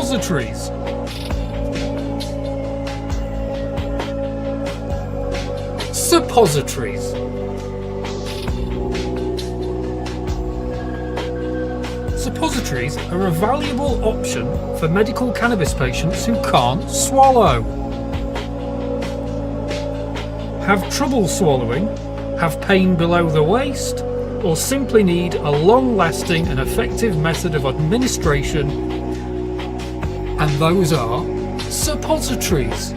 suppositories. Suppositories. Suppositories are a valuable option for medical cannabis patients who can't swallow, have trouble swallowing, have pain below the waist, or simply need a long-lasting and effective method of administration, and those are suppositories.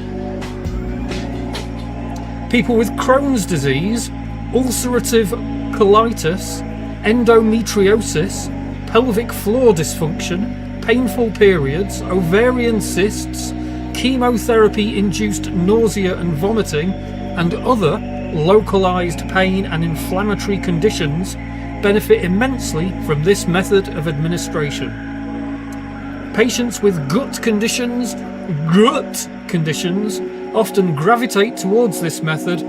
People with Crohn's disease, ulcerative colitis, endometriosis, pelvic floor dysfunction, painful periods, ovarian cysts, chemotherapy-induced nausea and vomiting, and other localized pain and inflammatory conditions benefit immensely from this method of administration. Patients with gut conditions often gravitate towards this method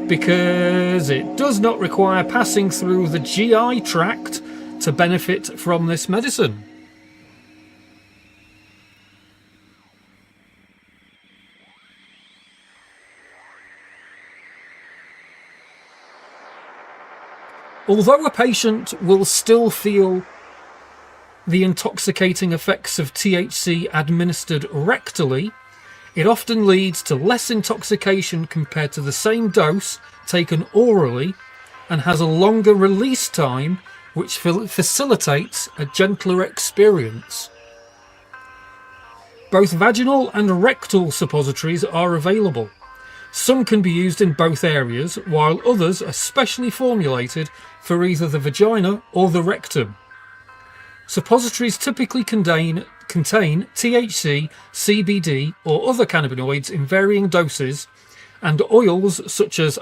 because it does not require passing through the GI tract to benefit from this medicine. Although a patient will still feel the intoxicating effects of THC administered rectally, it often leads to less intoxication compared to the same dose taken orally and has a longer release time, which facilitates a gentler experience. Both vaginal and rectal suppositories are available. Some can be used in both areas, while others are specially formulated for either the vagina or the rectum. Suppositories typically contain THC, CBD, or other cannabinoids in varying doses, and oils such as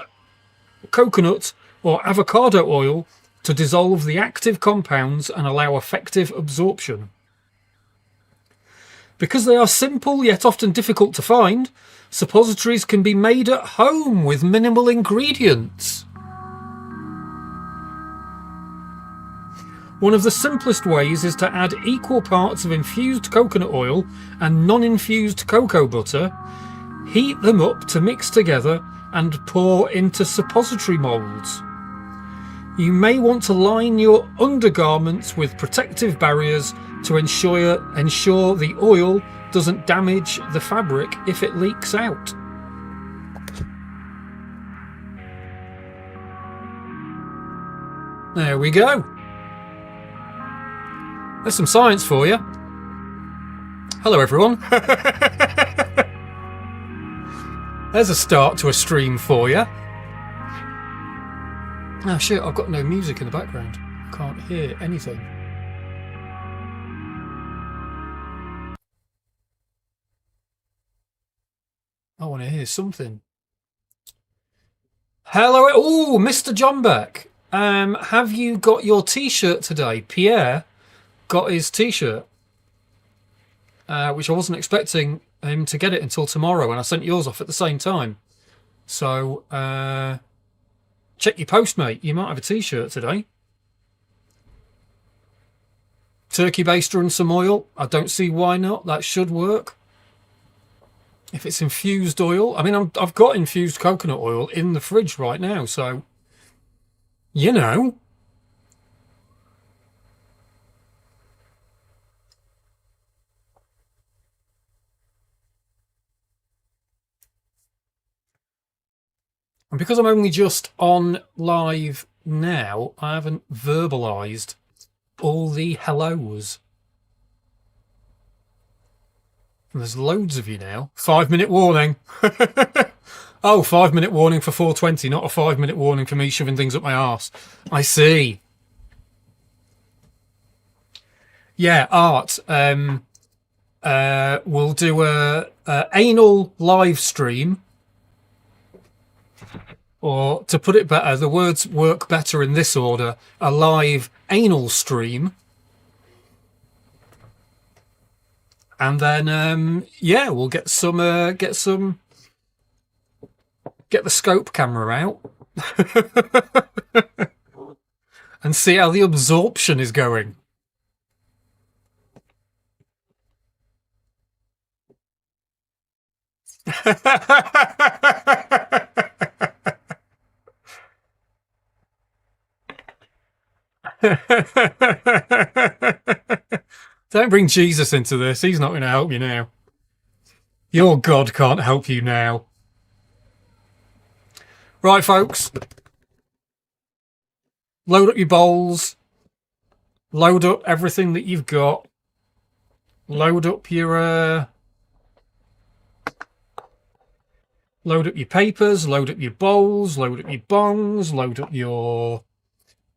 coconut or avocado oil to dissolve the active compounds and allow effective absorption. Because they are simple yet often difficult to find, suppositories can be made at home with minimal ingredients. One of the simplest ways is to add equal parts of infused coconut oil and non-infused cocoa butter, heat them up to mix together, and pour into suppository moulds. You may want to line your undergarments with protective barriers to ensure the oil doesn't damage the fabric if it leaks out. There we go. There's some science for you. Hello everyone. There's a start to a stream for you. Oh shit, I've got no music in the background. Can't hear anything. I want to hear something. Hello, oh, Mr. John Beck. Have you got your t-shirt today? Pierre got his t-shirt, which I wasn't expecting him to get it until tomorrow, and I sent yours off at the same time. So check your post, mate. You might have a t-shirt today. Turkey baster and some oil. I don't see why not. That should work. If it's infused oil, I mean, I've got infused coconut oil in the fridge right now, so you know. And because I'm only just on live now, I haven't verbalized all the hellos. And there's loads of you now. 5-minute warning. Oh, 5-minute warning for 420, not a 5-minute warning for me shoving things up my arse. I see. Yeah, Art. We'll do a anal live stream. Or, to put it better, the words work better in this order. A live anal stream. And then, yeah, we'll get the scope camera out and see how the absorption is going. Don't bring Jesus into this. He's not going to help you now. Your God can't help you now. Right, folks. Load up your bowls. Load up everything that you've got. Load up your papers. Load up your bowls. Load up your bongs. Load up your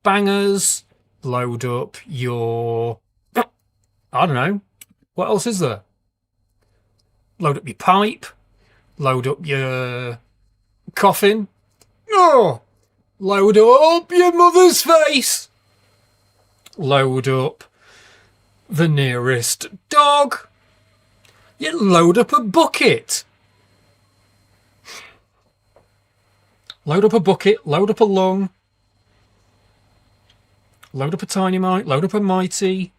bangers. Load up your... I don't know. What else is there? Load up your pipe. Load up your coffin. Oh! Load up your mother's face. Load up the nearest dog. You load up a bucket. Load up a bucket. Load up a lung. Load up a tiny mite. Load up a mighty.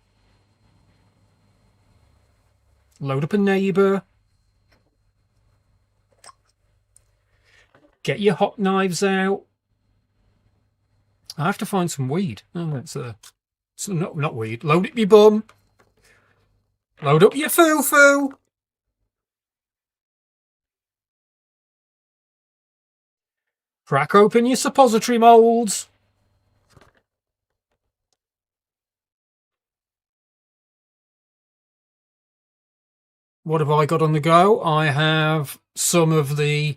Load up a neighbour. Get your hot knives out. I have to find some weed. Oh, it's not weed. Load up your bum. Load up your foo-foo. Crack open your suppository moulds. What have I got on the go? I have some of the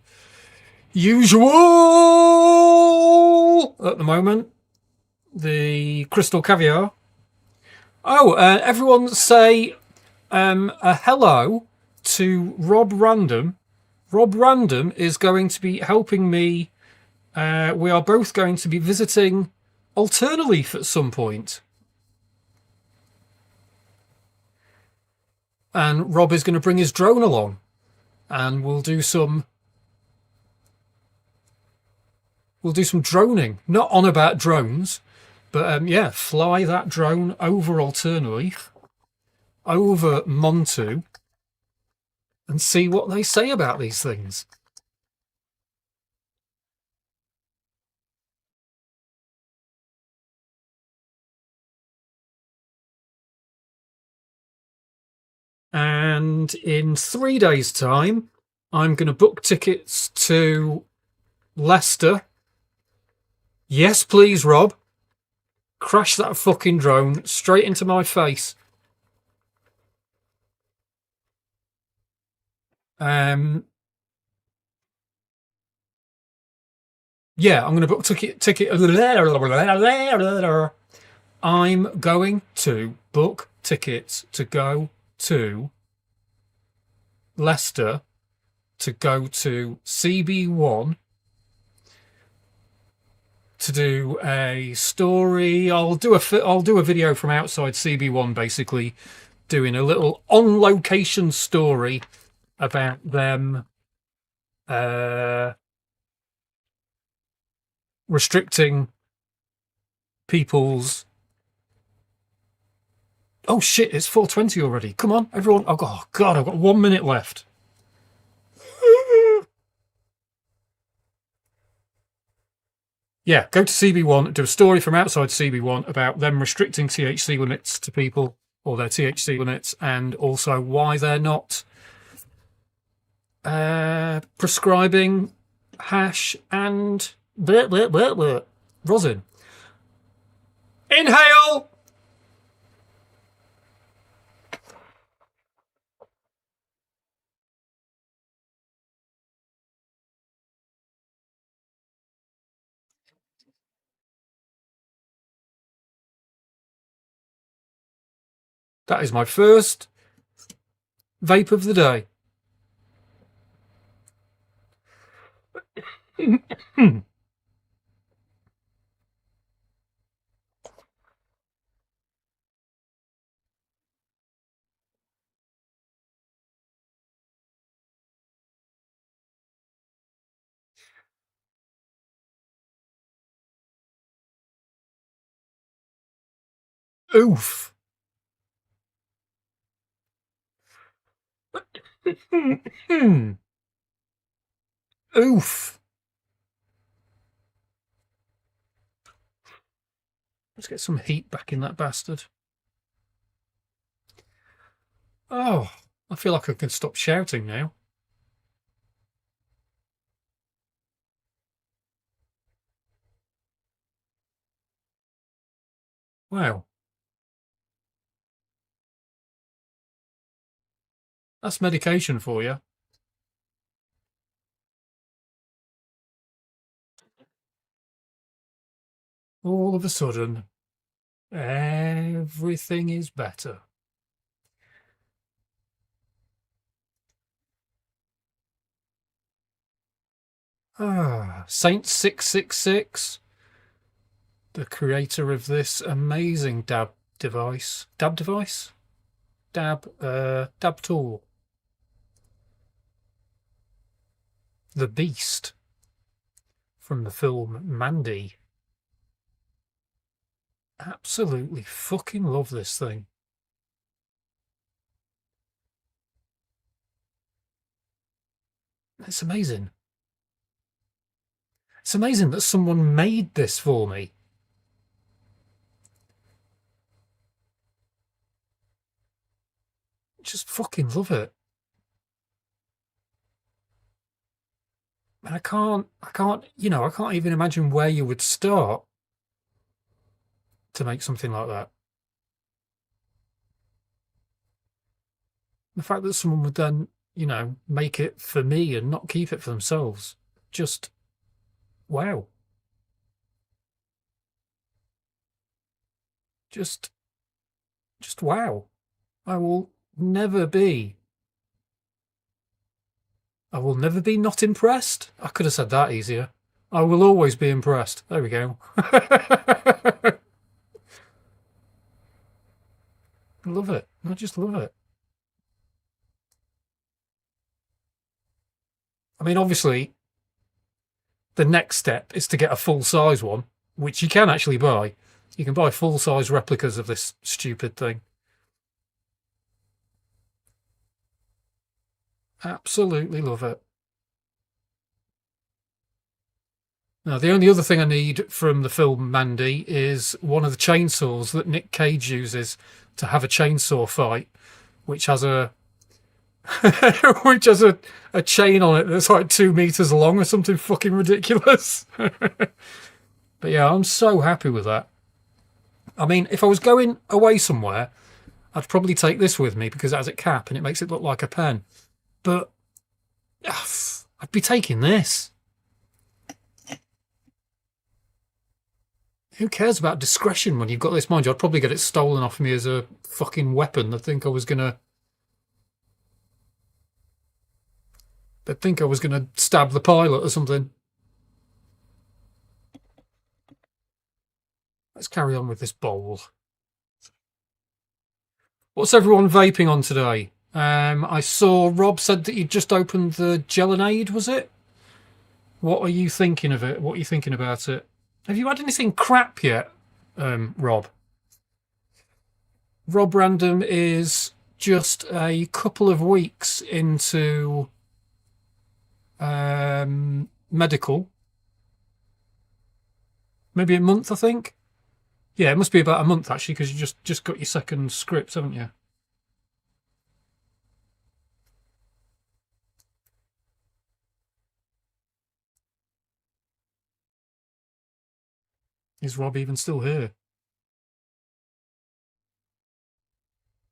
usual at the moment. The crystal caviar. Oh, everyone say a hello to Rob Random. Rob Random is going to be helping me. We are both going to be visiting Alternaleaf at some point. And Rob is going to bring his drone along. And we'll do some droning. Not on about drones, but yeah, fly that drone over Alternaleaf, over Montu, and see what they say about these things. And in 3 days' time, I'm going to book tickets to Leicester. Yes, please, Rob. Crash that fucking drone straight into my face. Yeah, I'm going to book ticket. I'm going to book tickets to go to Leicester, to go to CB1, to do a story. I'll do a video from outside CB1, basically doing a little on-location story about them restricting people's... Oh shit, it's 4:20 already. Come on, everyone. Oh God, I've got 1 minute left. Yeah, go to CB1, do a story from outside CB1 about them restricting THC limits to people, or their THC limits, and also why they're not prescribing hash and rosin. Inhale! That is my first vape of the day. Oof. Oof. Let's get some heat back in that bastard. Oh, I feel like I can stop shouting now. Wow. That's medication for you. All of a sudden, everything is better. Ah, Saint 666, the creator of this amazing dab device. Dab device? Dab tool. The Beast from the film Mandy. Absolutely fucking love this thing. It's amazing. It's amazing that someone made this for me. Just fucking love it. And I can't, I can't even imagine where you would start to make something like that. The fact that someone would then, make it for me and not keep it for themselves. Just, wow. Just wow. I will never be not impressed. I could have said that easier. I will always be impressed. There we go. I love it. I just love it. I mean, obviously, the next step is to get a full-size one, which you can actually buy. You can buy full-size replicas of this stupid thing. Absolutely love it. Now, the only other thing I need from the film Mandy is one of the chainsaws that Nick Cage uses to have a chainsaw fight, which has a a chain on it that's like 2 meters long or something fucking ridiculous. But yeah, I'm so happy with that. I mean, if I was going away somewhere, I'd probably take this with me because it has a cap and it makes it look like a pen. But I'd be taking this. Who cares about discretion when you've got this? Mind you, I'd probably get it stolen off me as a fucking weapon. They'd think I was gonna stab the pilot or something. Let's carry on with this bowl. What's everyone vaping on today? I saw Rob said that you'd just opened the Gelinade, was it? What are you thinking of it? What are you thinking about it? Have you had anything crap yet, Rob? Rob Random is just a couple of weeks into medical. Maybe a month, I think. Yeah, it must be about a month, actually, because you just got your second script, haven't you? Is Rob even still here?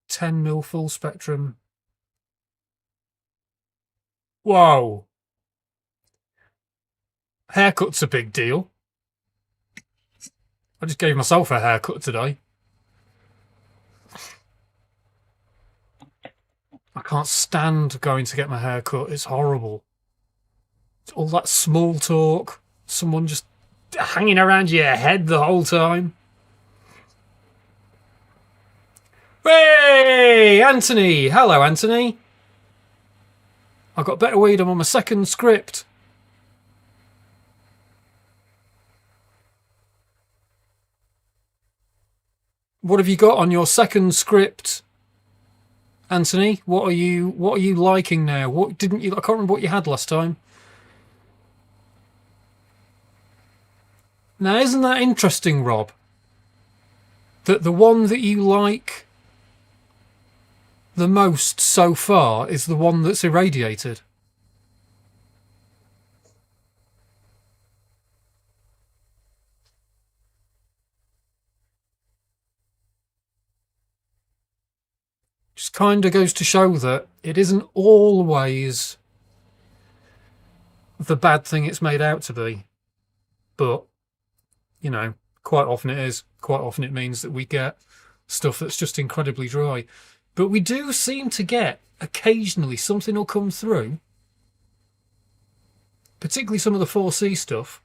10 mil full spectrum. Whoa. Haircut's a big deal. I just gave myself a haircut today. I can't stand going to get my haircut. It's horrible. It's all that small talk. Someone just hanging around your head the whole time. Hey, Anthony! Hello, Anthony. I got better weed. I'm on my second script. What have you got on your second script, Anthony? What are you liking now? What didn't you? I can't remember what you had last time. Now, isn't that interesting, Rob? That the one that you like the most so far is the one that's irradiated. Just kind of goes to show that it isn't always the bad thing it's made out to be. But, you know, quite often it is. Quite often it means that we get stuff that's just incredibly dry. But we do seem to get, occasionally, something will come through, particularly some of the 4C stuff,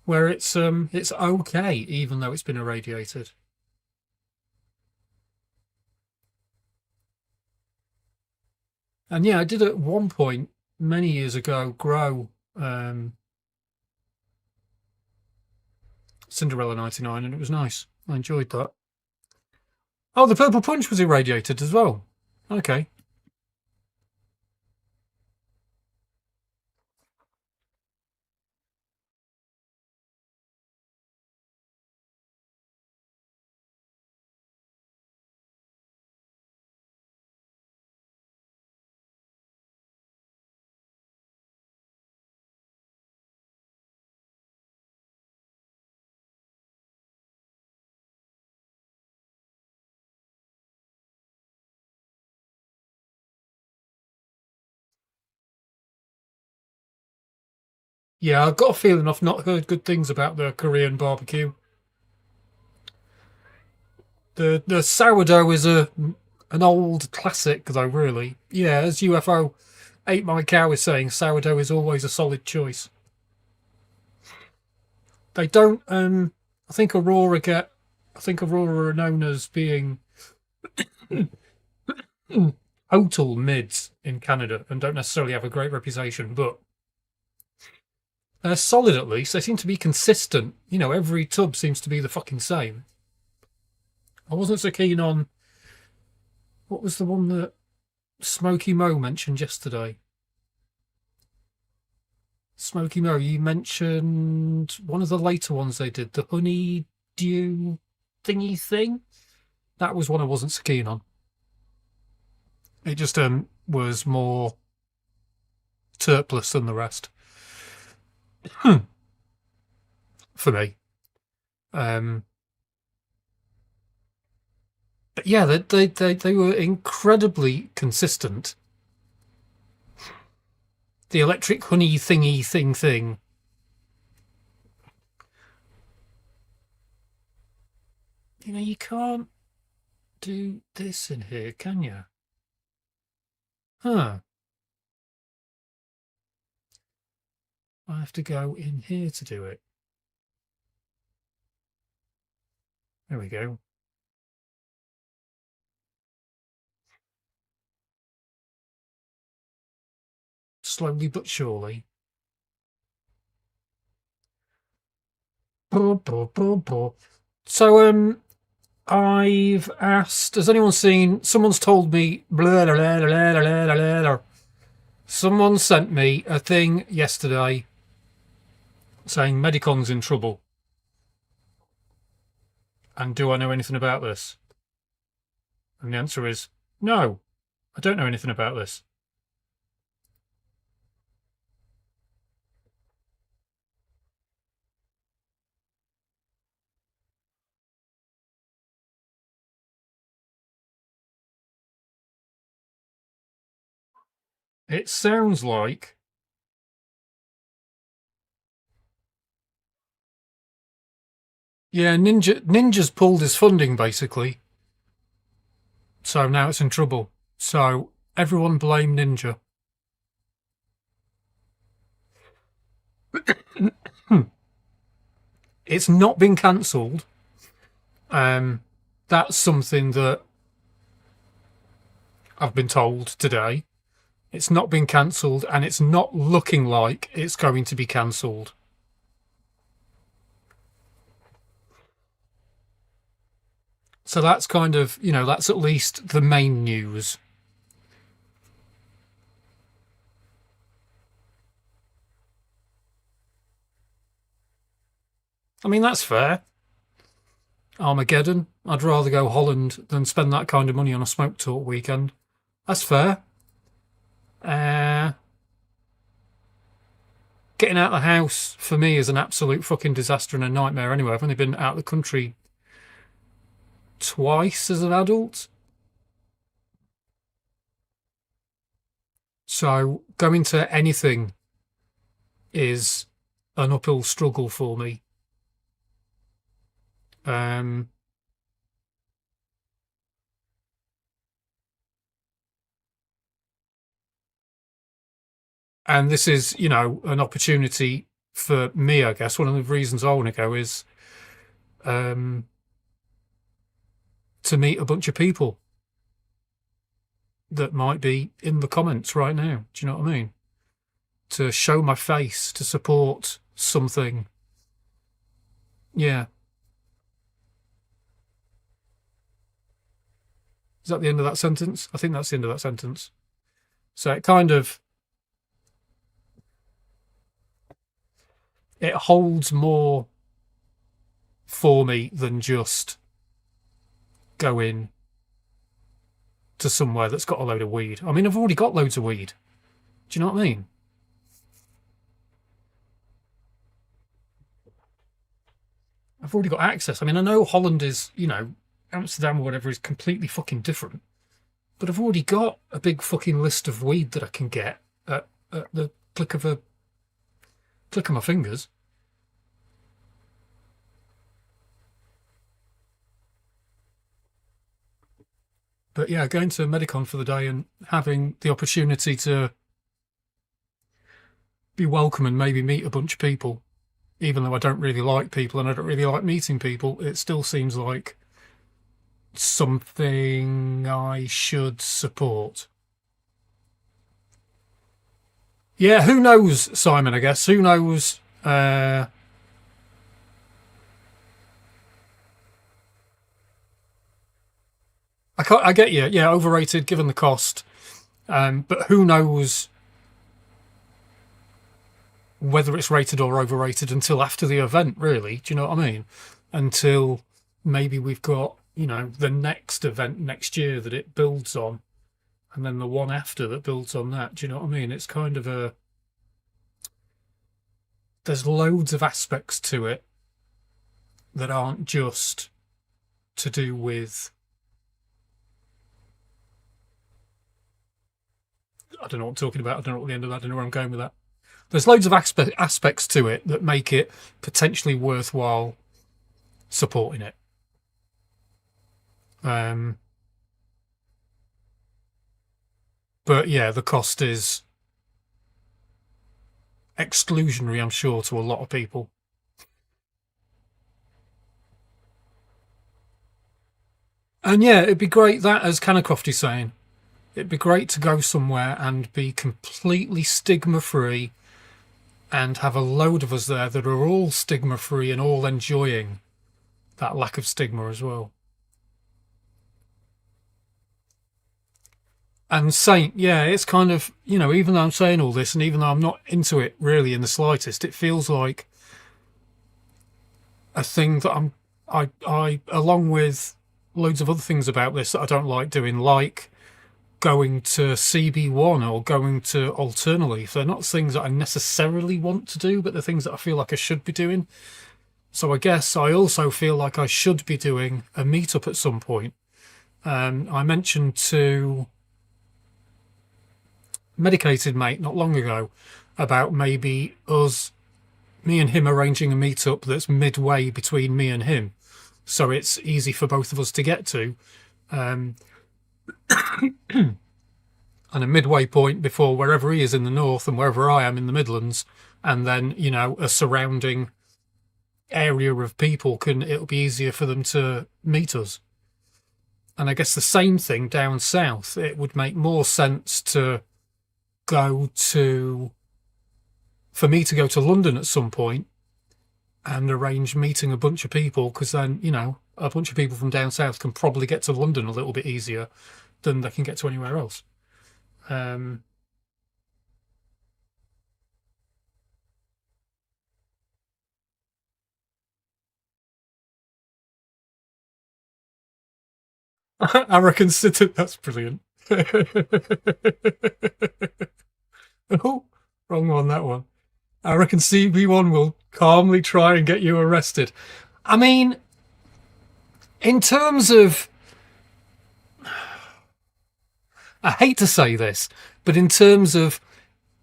where it's okay, even though it's been irradiated. And yeah, I did at one point, many years ago, grow Cinderella 99, and it was nice. I enjoyed that. Oh, the Purple Punch was irradiated as well. Okay. Yeah, I've got a feeling I've not heard good things about the Korean barbecue. The sourdough is an old classic, though, really. Yeah, as UFO Ate My Cow is saying, sourdough is always a solid choice. They don't. I think Aurora are known as being total mids in Canada and don't necessarily have a great reputation, but they're solid at least. They seem to be consistent. You know, every tub seems to be the fucking same. I wasn't so keen on, what was the one that Smokey Mo mentioned yesterday? Smokey Mo, you mentioned one of the later ones they did, the honey dew thingy thing. That was one I wasn't so keen on. It just was more terpless than the rest. For me. But yeah, they were incredibly consistent. The electric honey thingy thing. You know, you can't do this in here, can you? Huh. I have to go in here to do it. There we go. Slowly but surely. So, I've asked, has anyone seen, someone's told me, blah, blah, blah, blah, blah, blah, blah. Someone sent me a thing yesterday saying Medicong's in trouble. And do I know anything about this? And the answer is no, I don't know anything about this. It sounds like Ninja's pulled his funding basically. So now it's in trouble. So everyone blame Ninja. It's not been cancelled. That's something that I've been told today. It's not been cancelled, and it's not looking like it's going to be cancelled. So that's kind of, you know, that's at least the main news. I mean, that's fair. Armageddon. I'd rather go Holland than spend that kind of money on a smoke talk weekend. That's fair. Uh, Getting out of the house for me is an absolute fucking disaster and a nightmare anyway. I've only been out of the country twice as an adult. So going to anything is an uphill struggle for me. And this is, an opportunity for me, I guess. One of the reasons I want to go is to meet a bunch of people that might be in the comments right now. Do you know what I mean? To show my face, to support something. Yeah. Is that the end of that sentence? I think that's the end of that sentence. So it holds more for me than just going to somewhere that's got a load of weed. I mean, I've already got loads of weed. Do you know what I mean? I've already got access. I mean, I know Holland is, Amsterdam or whatever is completely fucking different. But I've already got a big fucking list of weed that I can get at the click of my fingers. But yeah, going to Medicon for the day and having the opportunity to be welcome and maybe meet a bunch of people, even though I don't really like people and I don't really like meeting people, it still seems like something I should support. Yeah, who knows, Simon, I guess. Who knows? I get you. Yeah, overrated given the cost. But who knows whether it's rated or overrated until after the event, really. Do you know what I mean? Until maybe we've got, the next event next year that it builds on, and then the one after that builds on that. Do you know what I mean? It's kind of there's loads of aspects to it that aren't just to do with, I don't know what I'm talking about. I don't know what the end of that. I don't know where I'm going with that. There's loads of aspects to it that make it potentially worthwhile supporting it. But yeah, the cost is exclusionary, I'm sure, to a lot of people. And yeah, it'd be great, that, as Canacroft is saying, it'd be great to go somewhere and be completely stigma-free and have a load of us there that are all stigma-free and all enjoying that lack of stigma as well. And Saint, yeah, it's kind of, even though I'm saying all this and even though I'm not into it really in the slightest, it feels like a thing that I along with loads of other things about this that I don't like doing, like going to CB1 or going to Alternative. They're not things that I necessarily want to do, but they're things that I feel like I should be doing. So I guess I also feel like I should be doing a meetup at some point. I mentioned to Medicated Mate not long ago about maybe me and him arranging a meetup that's midway between me and him, so it's easy for both of us to get to, and a midway point before wherever he is in the north and wherever I am in the Midlands, and then a surrounding area of people it'll be easier for them to meet us. And I guess the same thing down south. It would make more sense for me to go to London at some point and arrange meeting a bunch of people, because then, a bunch of people from down south can probably get to London a little bit easier than they can get to anywhere else. I reckon that's brilliant. Oh, wrong one, that one. I reckon CB1 will calmly try and get you arrested. I mean, in terms of, I hate to say this, but in terms of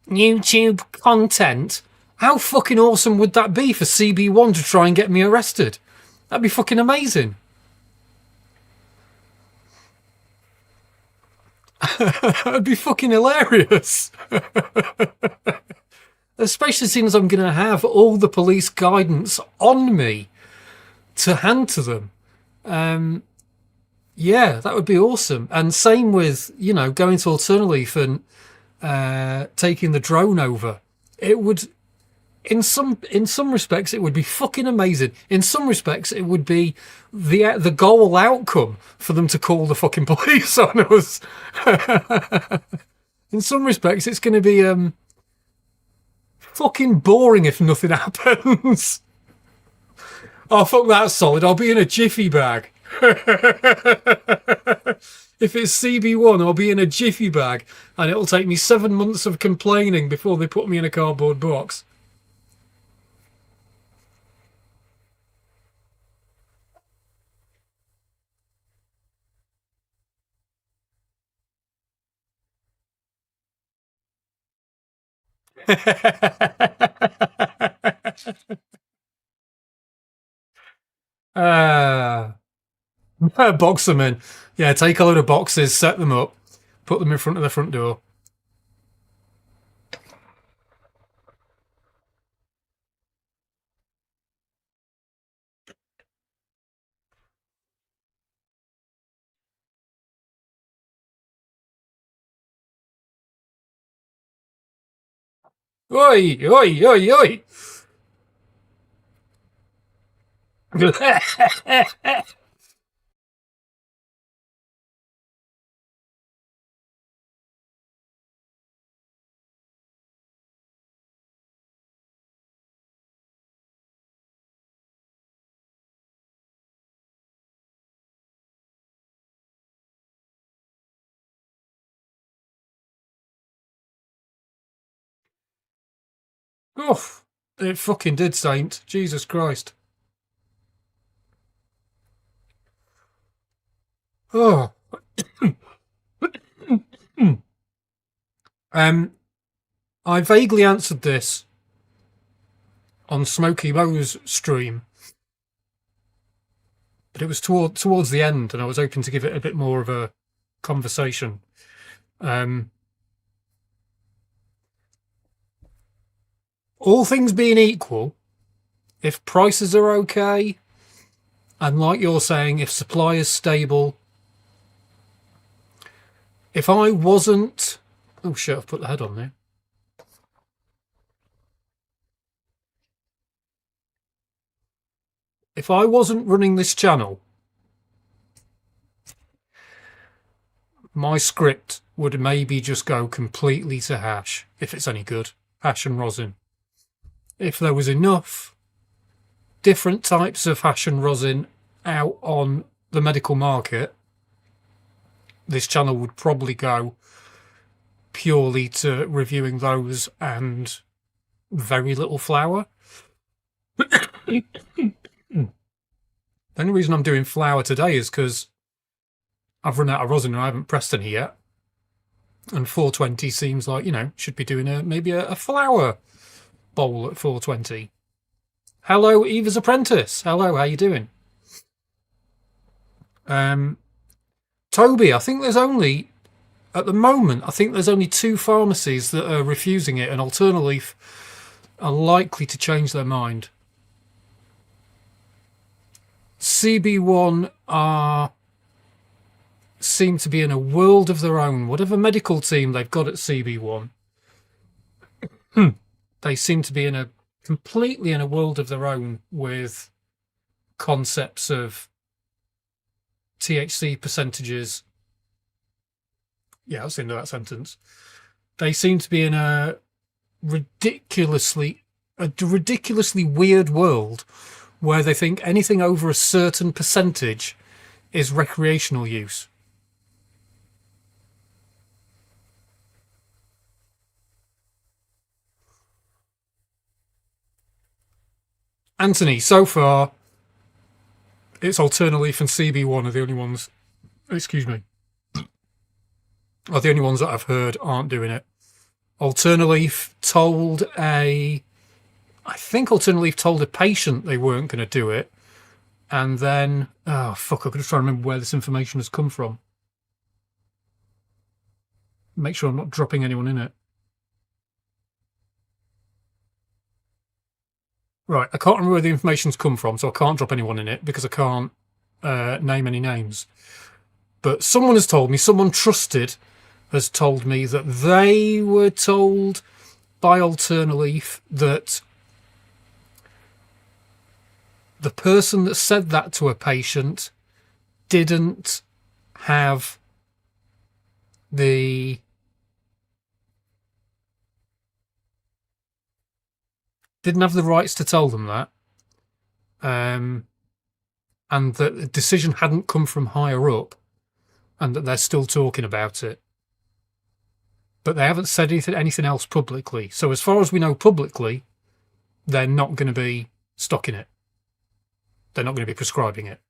YouTube content, how fucking awesome would that be for CB1 to try and get me arrested? That'd be fucking amazing. That'd be fucking hilarious. Especially since I'm going to have all the police guidance on me to hand to them. Yeah, that would be awesome. And same with, going to Alternative and taking the drone over. It would, in some respects, it would be fucking amazing. In some respects, it would be the goal outcome for them to call the fucking police on us. In some respects, it's going to be fucking boring if nothing happens. Oh, fuck, that's solid. I'll be in a jiffy bag. If it's CB1, I'll be in a jiffy bag, and it'll take me 7 months of complaining before they put me in a cardboard box. Box them in. Yeah, take a load of boxes, set them up, put them in front of the front door. Oi, oi, oi, oi. Oof, it fucking did, Saint. Jesus Christ. Oh. I vaguely answered this on Smokey Mo's stream, but it was towards the end, and I was hoping to give it a bit more of a conversation. All things being equal, if prices are okay, and like you're saying, if supply is stable, if I wasn't... Oh shit, I've put the head on there. If I wasn't running this channel, my script would maybe just go completely to hash, if it's any good. Hash and rosin. If there was enough different types of hash and rosin out on the medical market, this channel would probably go purely to reviewing those and very little flour. The only reason I'm doing flour today is because I've run out of rosin and I haven't pressed any yet. And 420 seems like, should be doing maybe a flour bowl at 420. Hello, Eva's Apprentice. Hello, how you doing? Toby, I think there's only, at the moment, I think there's only 2 pharmacies that are refusing it, and Alternative are likely to change their mind. CB1 seem to be in a world of their own. Whatever medical team they've got at CB1, they seem to be completely in a world of their own with concepts of THC percentages. Yeah, that's the end of that sentence. They seem to be in a ridiculously weird world where they think anything over a certain percentage is recreational use. Anthony, so far, it's Alternaleaf and CB1 are the only ones, excuse me, are the only ones that I've heard aren't doing it. Alternaleaf told I think Alternaleaf told a patient they weren't going to do it. And then, oh, fuck, I'm just trying to remember where this information has come from. Make sure I'm not dropping anyone in it. Right, I can't remember where the information's come from, so I can't drop anyone in it because I can't name any names. But someone has told me, someone trusted has told me that they were told by Alternaleaf that the person that said that to a patient didn't have the rights to tell them that, and that the decision hadn't come from higher up, and that they're still talking about it. But they haven't said anything else publicly. So as far as we know publicly, they're not going to be stocking it. They're not going to be prescribing it.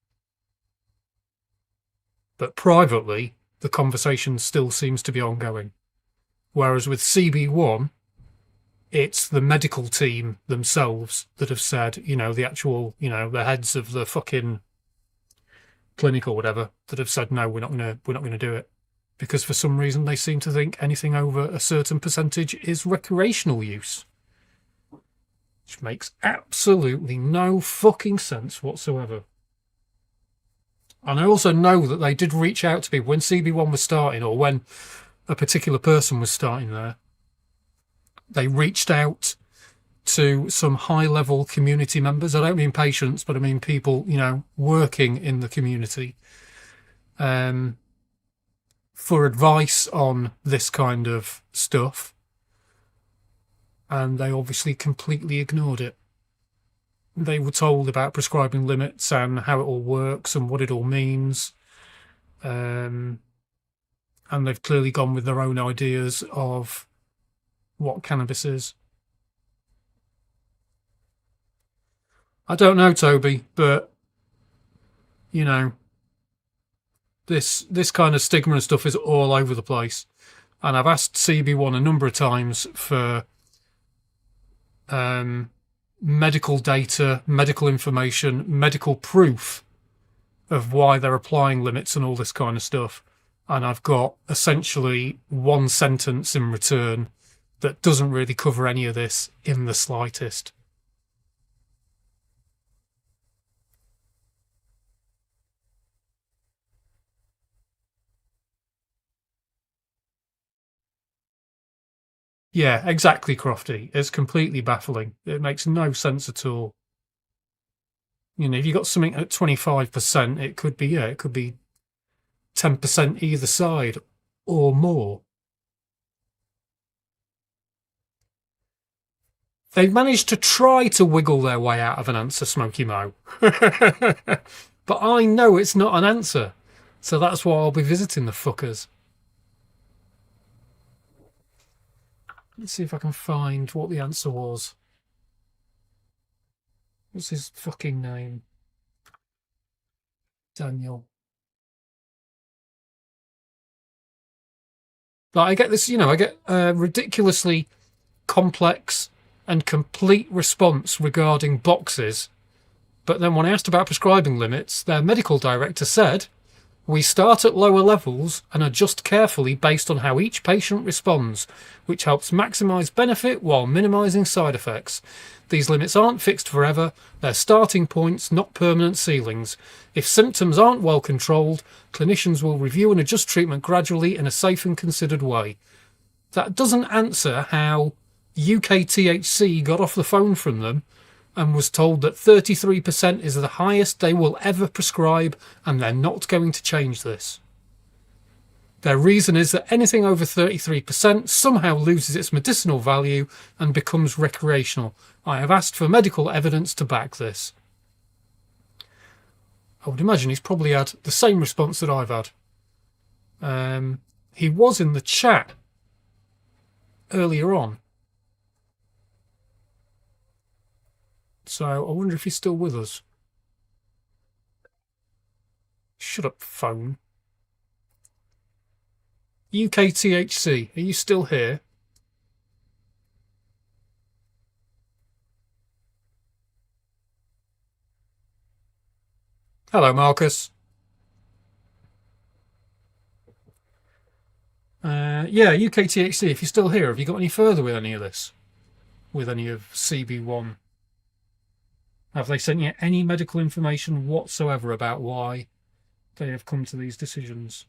But privately, the conversation still seems to be ongoing. Whereas with CB1, it's the medical team themselves that have said, the actual, the heads of the fucking clinic or whatever, that have said, no, we're not going to do it. Because for some reason they seem to think anything over a certain percentage is recreational use. Which makes absolutely no fucking sense whatsoever. And I also know that they did reach out to people when CB1 was starting, or when a particular person was starting there. They reached out to some high-level community members. I don't mean patients, but I mean people, working in the community, for advice on this kind of stuff. And they obviously completely ignored it. They were told about prescribing limits and how it all works and what it all means. And they've clearly gone with their own ideas of what cannabis is. I don't know, Toby, but, this kind of stigma and stuff is all over the place. And I've asked CB1 a number of times for medical data, medical information, medical proof of why they're applying limits and all this kind of stuff. And I've got essentially one sentence in return that doesn't really cover any of this in the slightest. Yeah, exactly, Crofty. It's completely baffling. It makes no sense at all. If you got something at 25%, it could be 10% either side or more. They've managed to try to wiggle their way out of an answer, Smoky Mo. But I know it's not an answer. So that's why I'll be visiting the fuckers. Let's see if I can find what the answer was. What's his fucking name? Daniel. Like, I get this, I get a ridiculously complex and complete response regarding boxes. But then when I asked about prescribing limits, their medical director said, "We start at lower levels and adjust carefully based on how each patient responds, which helps maximise benefit while minimising side effects. These limits aren't fixed forever, they're starting points, not permanent ceilings. If symptoms aren't well controlled, clinicians will review and adjust treatment gradually in a safe and considered way." That doesn't answer how UKTHC got off the phone from them and was told that 33% is the highest they will ever prescribe, and they're not going to change this. Their reason is that anything over 33% somehow loses its medicinal value and becomes recreational. I have asked for medical evidence to back this. I would imagine he's probably had the same response that I've had. He was in the chat earlier on. So I wonder if he's still with us. Shut up, phone. UKTHC, are you still here? Hello, Marcus. Yeah, UKTHC, if you're still here, have you got any further with any of this? With any of CB1? Have they sent you any medical information whatsoever about why they have come to these decisions?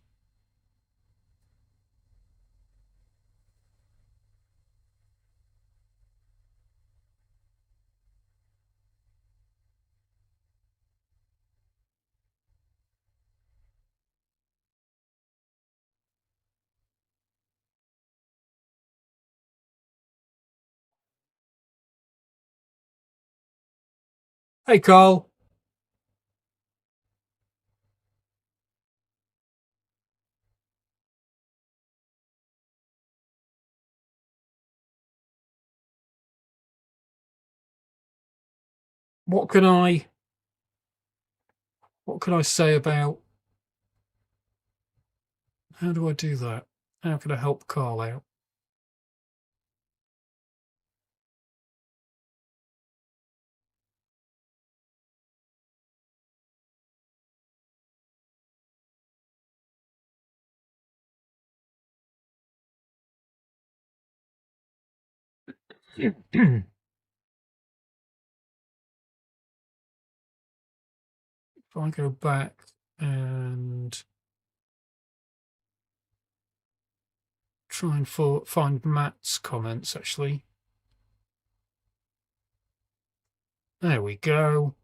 Hey, Carl. What can I say about, how do I do that? How can I help Carl out? If I go back and try and find Matt's comments, actually. There we go.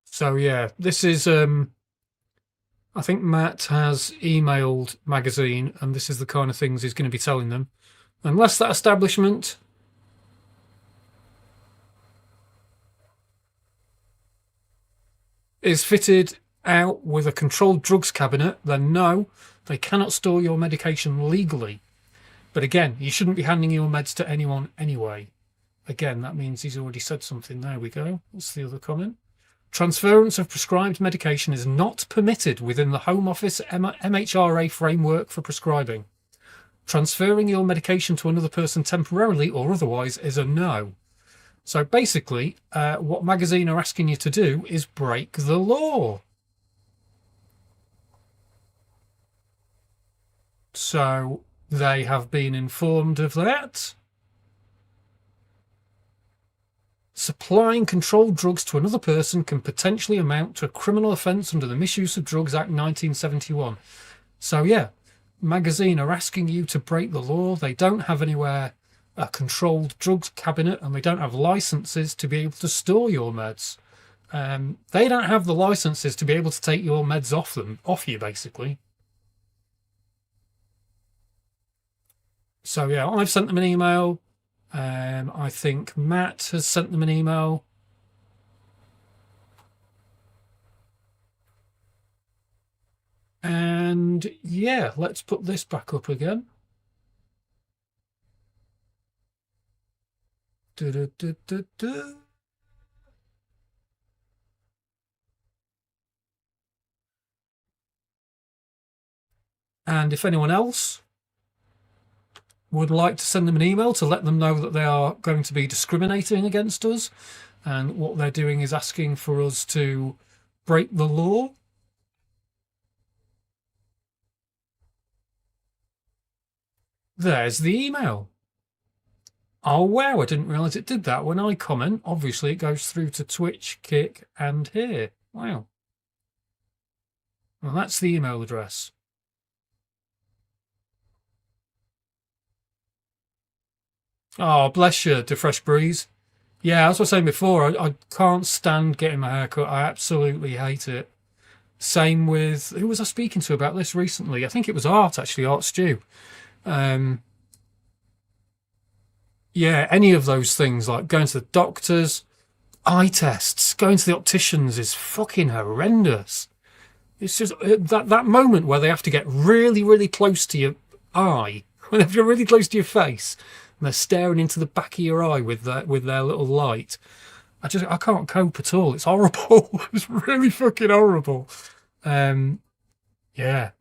So yeah, this is I think Matt has emailed Magazine, and this is the kind of things he's going to be telling them. Unless that establishment is fitted out with a controlled drugs cabinet, then no, they cannot store your medication legally. But again, you shouldn't be handing your meds to anyone anyway. Again, that means he's already said something. There we go. What's the other comment? Transference of prescribed medication is not permitted within the Home Office MHRA framework for prescribing. Transferring your medication to another person temporarily or otherwise is a no. So basically, what Magazine are asking you to do is break the law. So they have been informed of that. Supplying controlled drugs to another person can potentially amount to a criminal offence under the Misuse of Drugs Act 1971. So yeah, Magazine are asking you to break the law. They don't have anywhere a controlled drugs cabinet, and they don't have licenses to be able to store your meds. They don't have the licenses to be able to take your meds off you, basically. So yeah, I've sent them an email. I think Matt has sent them an email. And yeah, let's put this back up again. And if anyone else would like to send them an email to let them know that they are going to be discriminating against us, and what they're doing is asking for us to break the law, there's the email. Oh wow, I didn't realise it did that. When I comment, obviously it goes through to Twitch, Kick, and here. Wow. Well, that's the email address. Oh, bless you, to Fresh Breeze. Yeah, as I was saying before, I can't stand getting my hair cut. I absolutely hate it. Same with, who was I speaking to about this recently? I think it was Art, actually, Art Stew. Yeah, any of those things, like going to the doctors, eye tests, going to the opticians is fucking horrendous. It's just that moment where they have to get really, really close to your eye Whenever you're really close to your face and they're staring into the back of your eye with their little light, I can't cope at all. It's horrible. It's really fucking horrible. Yeah.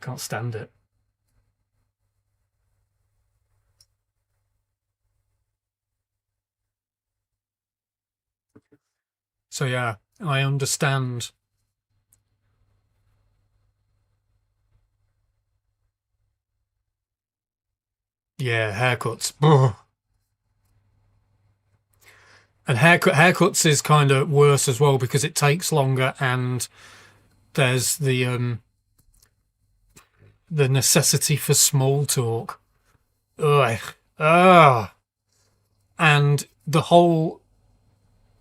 Can't stand it. So yeah, I understand. Yeah, haircuts. Ugh. And haircuts is kind of worse as well because it takes longer, and there's the necessity for small talk. Ugh. Ah. And the whole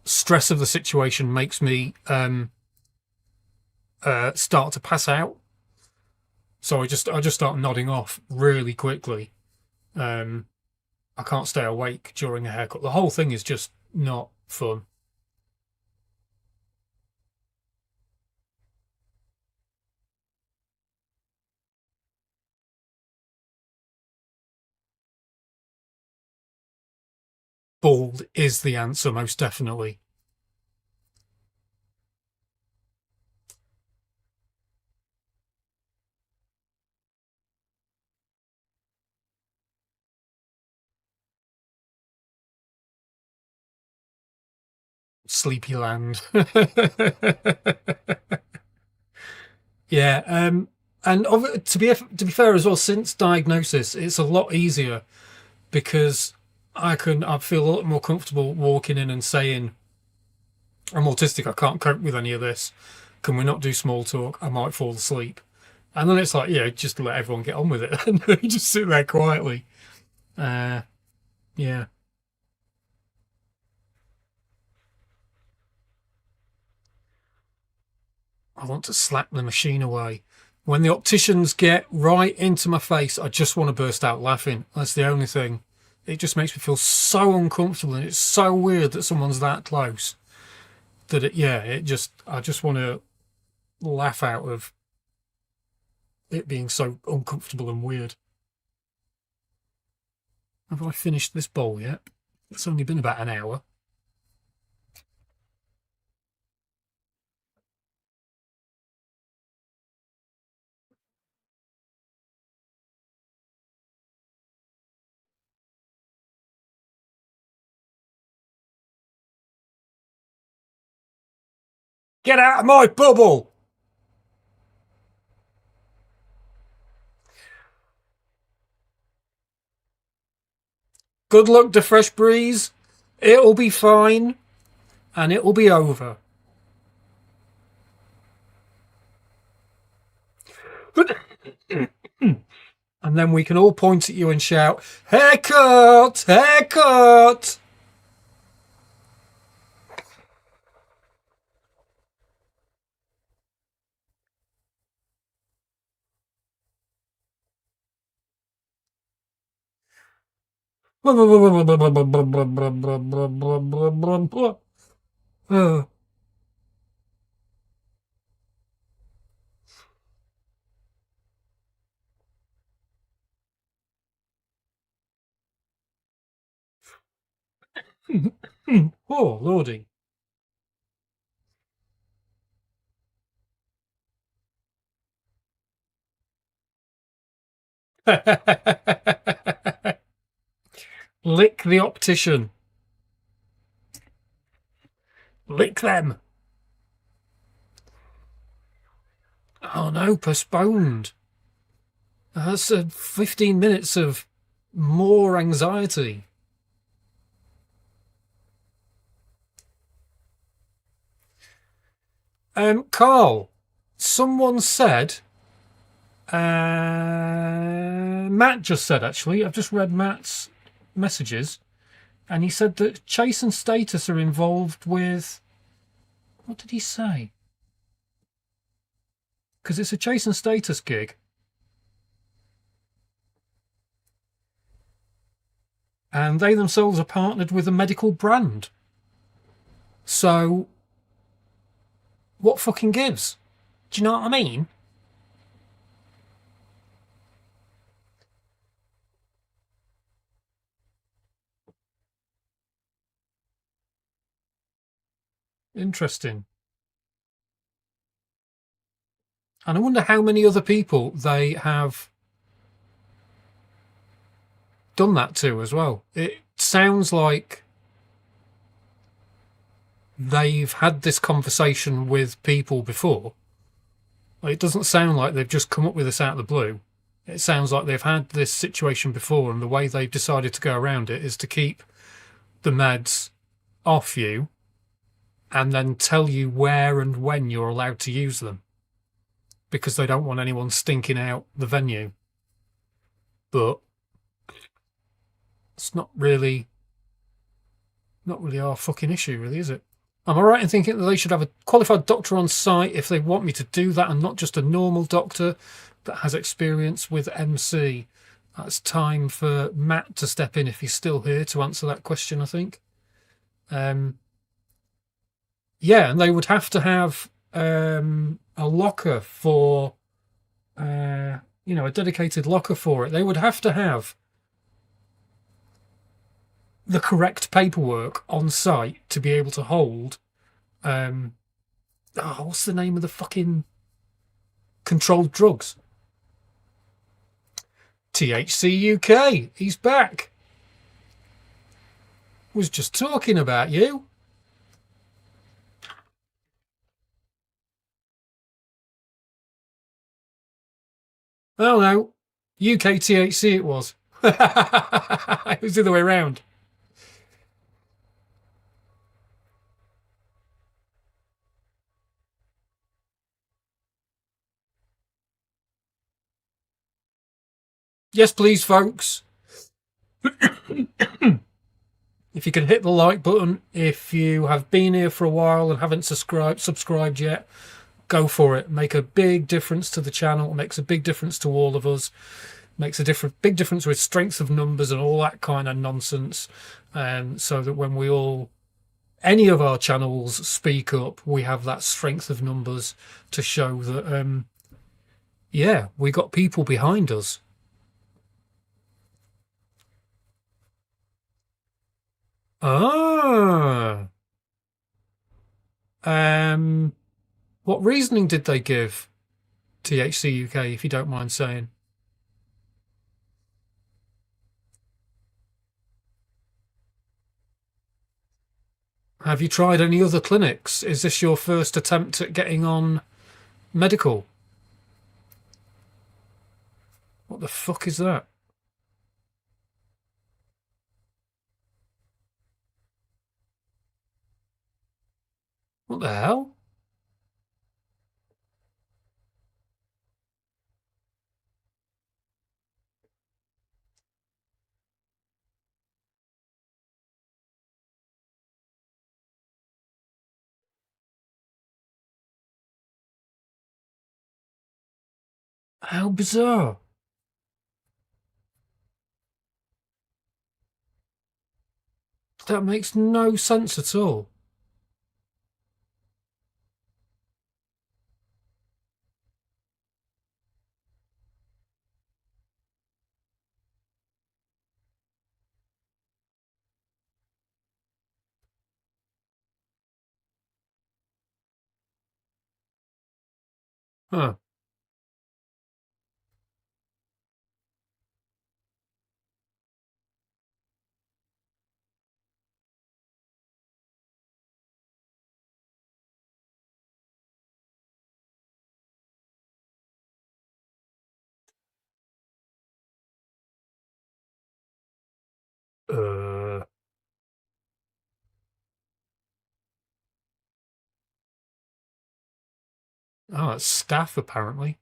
stress of the situation makes me start to pass out. So I just start nodding off really quickly. I can't stay awake during a haircut. The whole thing is just not fun. Bald is the answer, most definitely. Sleepyland. Yeah, and to be fair as well, since diagnosis, it's a lot easier because I feel a lot more comfortable walking in and saying, I'm autistic, I can't cope with any of this. Can we not do small talk? I might fall asleep. And then it's like, yeah, just let everyone get on with it and just sit there quietly. Uh, yeah. I want to slap the machine away. When the opticians get right into my face, I just want to burst out laughing. That's the only thing. It just makes me feel so uncomfortable, and it's so weird that someone's that close. I just want to laugh out of it being so uncomfortable and weird. Have I finished this bowl yet? It's only been about an hour. Get out of my bubble! Good luck to Fresh Breeze. It'll be fine, and it'll be over. And then we can all point at you and shout, haircut! Haircut! Oh, lordy. Lick the optician. Lick them. Oh no, postponed. That's 15 minutes of more anxiety. Carl, someone said, Matt just said actually, I've just read Matt's messages, and he said that Chase and Status are involved with, what did he say? Because it's a Chase and Status gig. And they themselves are partnered with a medical brand. So, what fucking gives? Do you know what I mean? Interesting. And I wonder how many other people they have done that to as well. It sounds like they've had this conversation with people before. It doesn't sound like they've just come up with this out of the blue. It sounds like they've had this situation before, and the way they've decided to go around it is to keep the meds off you and then tell you where and when you're allowed to use them, because they don't want anyone stinking out the venue. But it's not really our fucking issue, really, is it? Am I right in thinking that they should have a qualified doctor on site if they want me to do that, and not just a normal doctor that has experience with MC? That's time for Matt to step in if he's still here to answer that question, I think. Yeah, and they would have to have a locker for, a dedicated locker for it. They would have to have the correct paperwork on site to be able to hold. What's the name of the fucking controlled drugs? THC UK. He's back. Was just talking about you. Oh no, UK THC it was. It was the other way around. Yes, please, folks. If you can hit the like button, if you have been here for a while and haven't subscribed yet, go for it. Make a big difference to the channel. It makes a big difference to all of us. Makes a big difference with strength of numbers and all that kind of nonsense. So that when any of our channels speak up, we have that strength of numbers to show that, we got people behind us. What reasoning did they give, THC UK, if you don't mind saying? Have you tried any other clinics? Is this your first attempt at getting on medical? What the fuck is that? What the hell? How bizarre. That makes no sense at all. Huh. Oh, it's staff, apparently.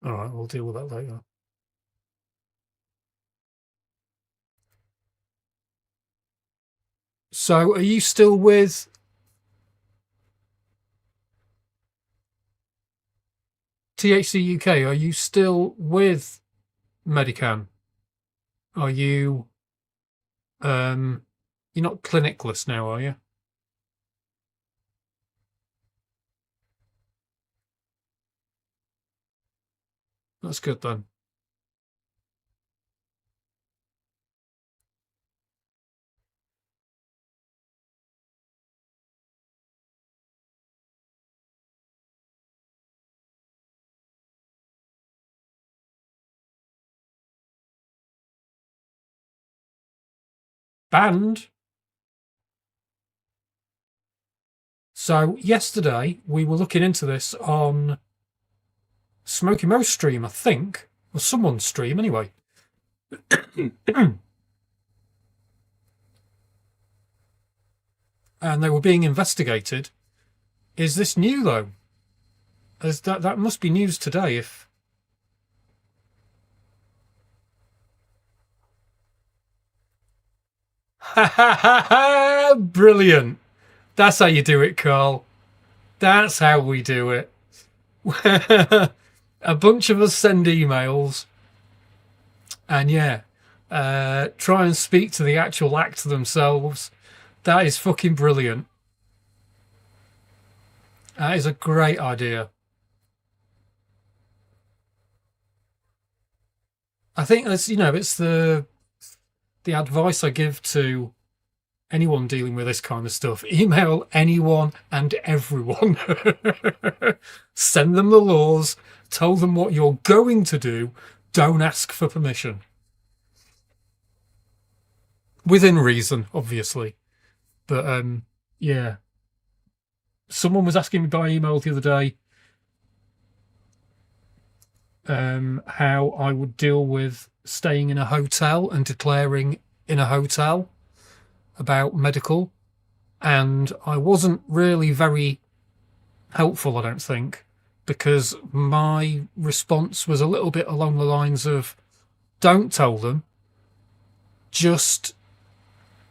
All right, we'll deal with that later. So, are you still with THC UK? Are you still with Medican? Are you You're not clinicless now, are you? That's good then. Banned? So yesterday we were looking into this on Smoky Mo's stream, I think, or someone's stream anyway. And they were being investigated. Is this new though? As that must be news today. If brilliant! That's how you do it, Carl. That's how we do it. A bunch of us send emails, and yeah, try and speak to the actual act themselves. That is fucking brilliant. That is a great idea. I think that's, it's the advice I give to anyone dealing with this kind of stuff. Email anyone and everyone. Send them the laws. Tell them what you're going to do. Don't ask for permission. Within reason, obviously. But yeah. Someone was asking me by email the other day how I would deal with staying in a hotel and declaring in a hotel about medical, and I wasn't really very helpful, I don't think, because my response was a little bit along the lines of, don't tell them, just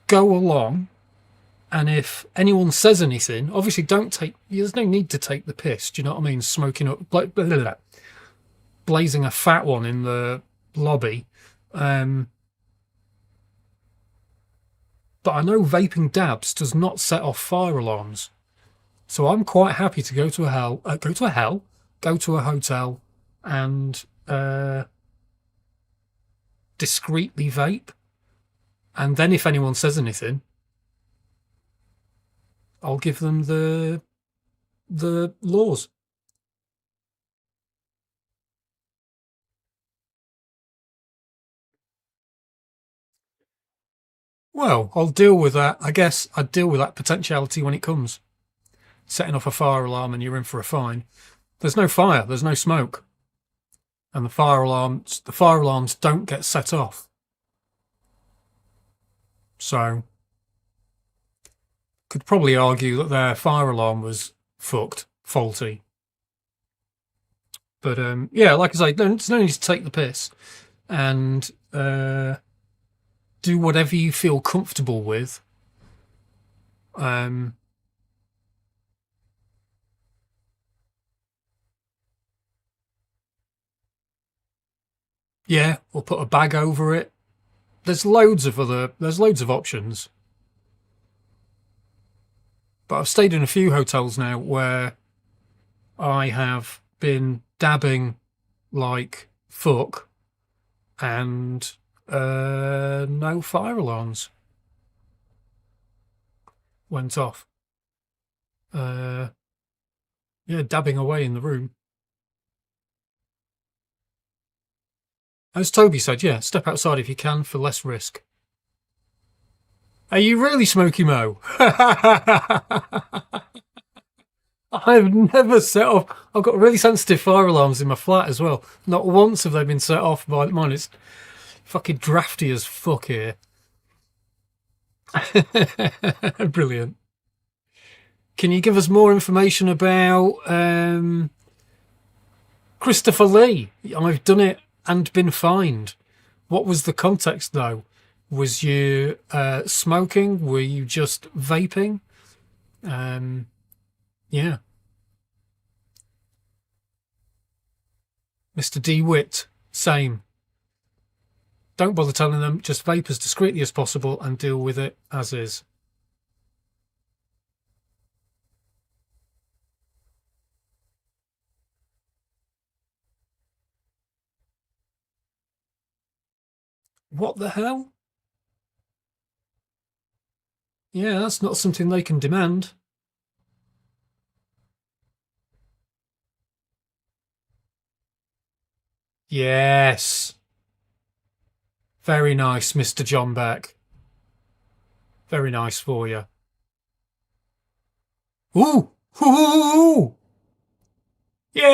go along, and if anyone says anything, obviously there's no need to take the piss, do you know what I mean, smoking up, blazing a fat one in the lobby. But I know vaping dabs does not set off fire alarms. So I'm quite happy to go to a hotel and discreetly vape. And then if anyone says anything, I'll give them the laws. Well, I'll deal with that. I guess I'd deal with that potentiality when it comes. Setting off a fire alarm and you're in for a fine. There's no fire, there's no smoke. And the fire alarms don't get set off. So could probably argue that their fire alarm was faulty. But yeah, like I say, there's no need to take the piss, and do whatever you feel comfortable with. Yeah, or put a bag over it. There's loads of options. But I've stayed in a few hotels now where I have been dabbing like fuck, and no fire alarms went off. Yeah, dabbing away in the room. As Toby said, yeah, step outside if you can for less risk. Are you really Smoky Mo? I've never set off. I've got really sensitive fire alarms in my flat as well. Not once have they been set off by mine. It's fucking drafty as fuck here. Brilliant. Can you give us more information about Christopher Lee? I've done it and been fined. What was the context though? Was you smoking? Were you just vaping? Yeah. Mr. DeWitt, same. Don't bother telling them, just vape as discreetly as possible and deal with it as is. What the hell? Yeah, that's not something they can demand. Yes. Very nice, Mr. John Beck. Very nice for you. Ooh! Ooh! Yay!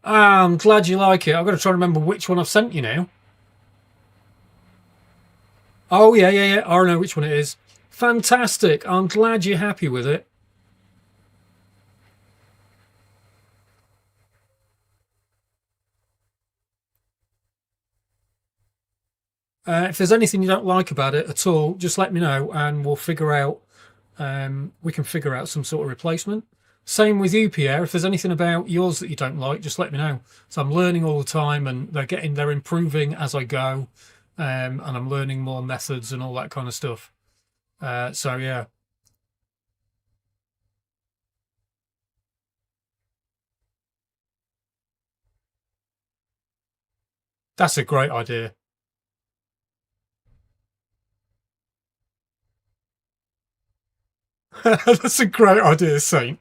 I'm glad you like it. I've got to try and remember which one I've sent you now. Oh, yeah, yeah, yeah. I know which one it is. Fantastic. I'm glad you're happy with it. If there's anything you don't like about it at all, just let me know and we'll figure out, we can figure out some sort of replacement. Same with you, Pierre. If there's anything about yours that you don't like, just let me know. So I'm learning all the time and they're improving as I go. And I'm learning more methods and all that kind of stuff. So yeah, that's a great idea. That's a great idea, Saint.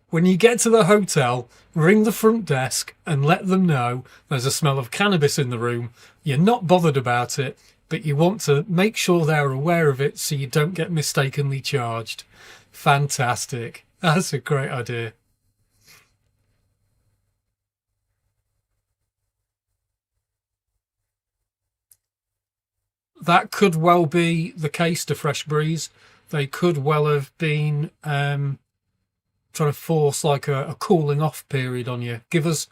When you get to the hotel, ring the front desk and let them know there's a smell of cannabis in the room. You're not bothered about it, but you want to make sure they're aware of it so you don't get mistakenly charged. Fantastic. That's a great idea. That could well be the case to Fresh Breeze. They could well have been trying to force like a cooling off period on you. Give us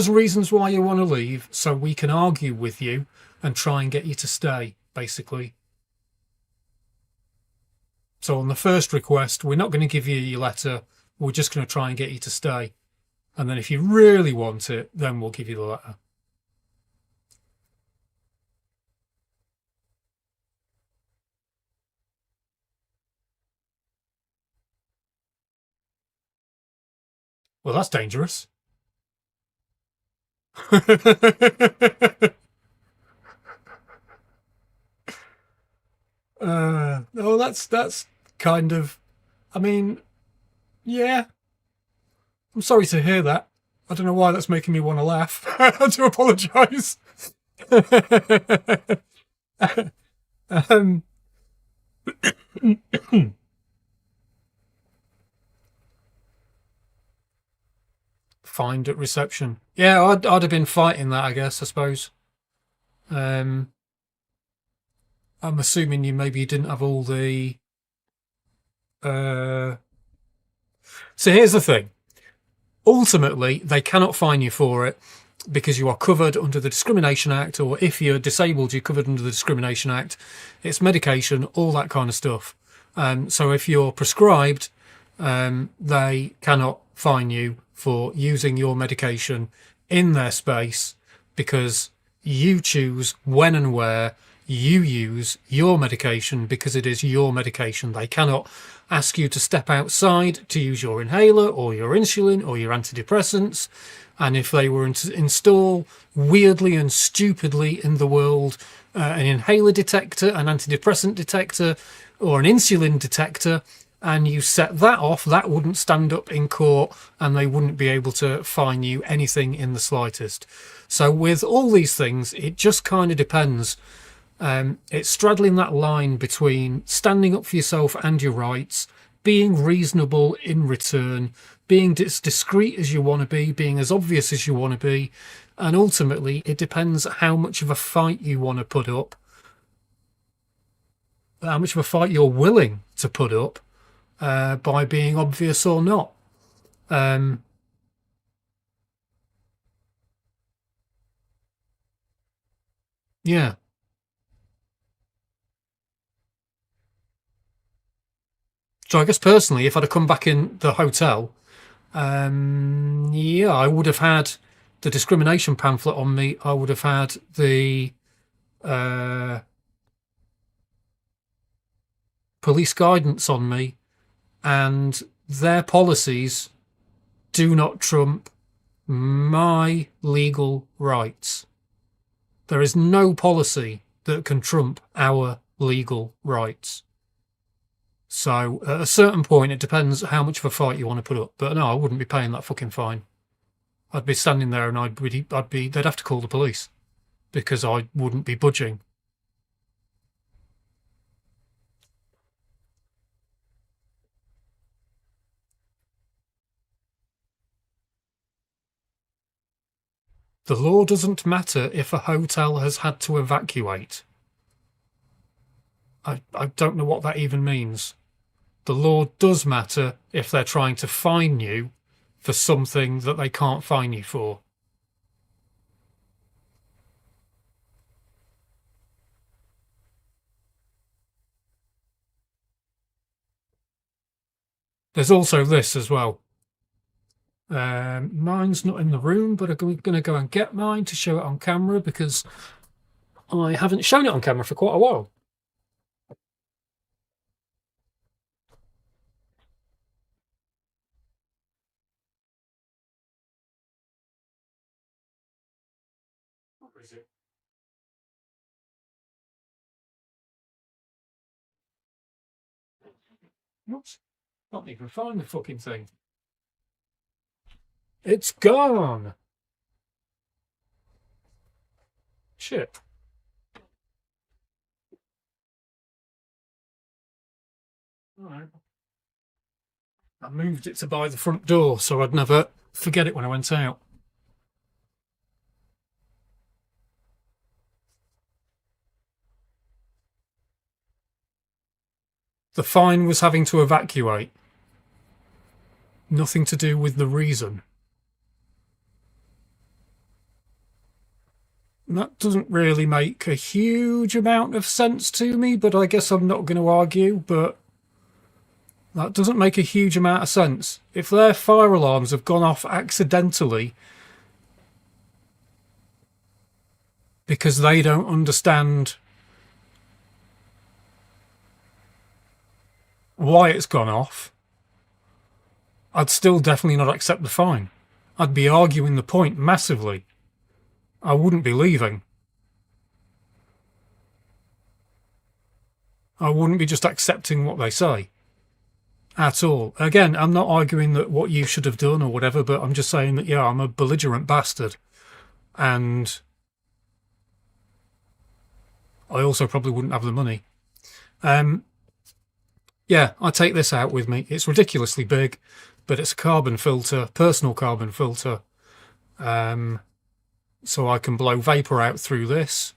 reasons why you want to leave so we can argue with you and try and get you to stay, basically. So on the first request, we're not going to give you your letter. We're just going to try and get you to stay. And then if you really want it, then we'll give you the letter. Well, that's dangerous. No, that's kind of. I mean, yeah. I'm sorry to hear that. I don't know why that's making me want to laugh. I do apologise. um, Find at reception. Yeah, I'd have been fighting that, I guess. I suppose. Um, I'm assuming you maybe didn't have all the. Uh... So here's the thing. Ultimately, they cannot fine you for it because you are covered under the Discrimination Act, or if you're disabled, you're covered under the Discrimination Act. It's medication, all that kind of stuff. So if you're prescribed, they cannot fine you for using your medication in their space because you choose when and where you use your medication because it is your medication. They cannot ask you to step outside to use your inhaler or your insulin or your antidepressants. And if they were to install weirdly and stupidly in the world an inhaler detector, an antidepressant detector, or an insulin detector, and you set that off, that wouldn't stand up in court and they wouldn't be able to fine you anything in the slightest. So with all these things, it just kind of depends. It's straddling that line between standing up for yourself and your rights, being reasonable in return, being as discreet as you want to be, being as obvious as you want to be, and ultimately it depends how much of a fight you want to put up, how much of a fight you're willing to put up by being obvious or not. Yeah. So I guess personally, if I'd have come back in the hotel, yeah, I would have had the discrimination pamphlet on me, I would have had the police guidance on me, and their policies do not trump my legal rights. There is no policy that can trump our legal rights. So at a certain point, it depends how much of a fight you want to put up. But no, I wouldn't be paying that fucking fine. I'd be standing there and they'd have to call the police because I wouldn't be budging. The law doesn't matter if a hotel has had to evacuate. I don't know what that even means. The law does matter if they're trying to fine you for something that they can't fine you for. There's also this as well. Mine's not in the room, but I'm going to go and get mine to show it on camera because I haven't shown it on camera for quite a while. Where is it? Oops. Can't even find the fucking thing. It's gone. Shit. Alright. I moved it to by the front door so I'd never forget it when I went out. The fine was having to evacuate. Nothing to do with the reason. That doesn't really make a huge amount of sense to me, but I guess I'm not going to argue, but that doesn't make a huge amount of sense. If their fire alarms have gone off accidentally because they don't understand why it's gone off, I'd still definitely not accept the fine. I'd be arguing the point massively. I wouldn't be leaving. I wouldn't be just accepting what they say at all. Again, I'm not arguing that what you should have done or whatever, but I'm just saying that, yeah, I'm a belligerent bastard. And I also probably wouldn't have the money. Yeah, I take this out with me. It's ridiculously big, but it's a carbon filter, personal carbon filter. So I can blow vapour out through this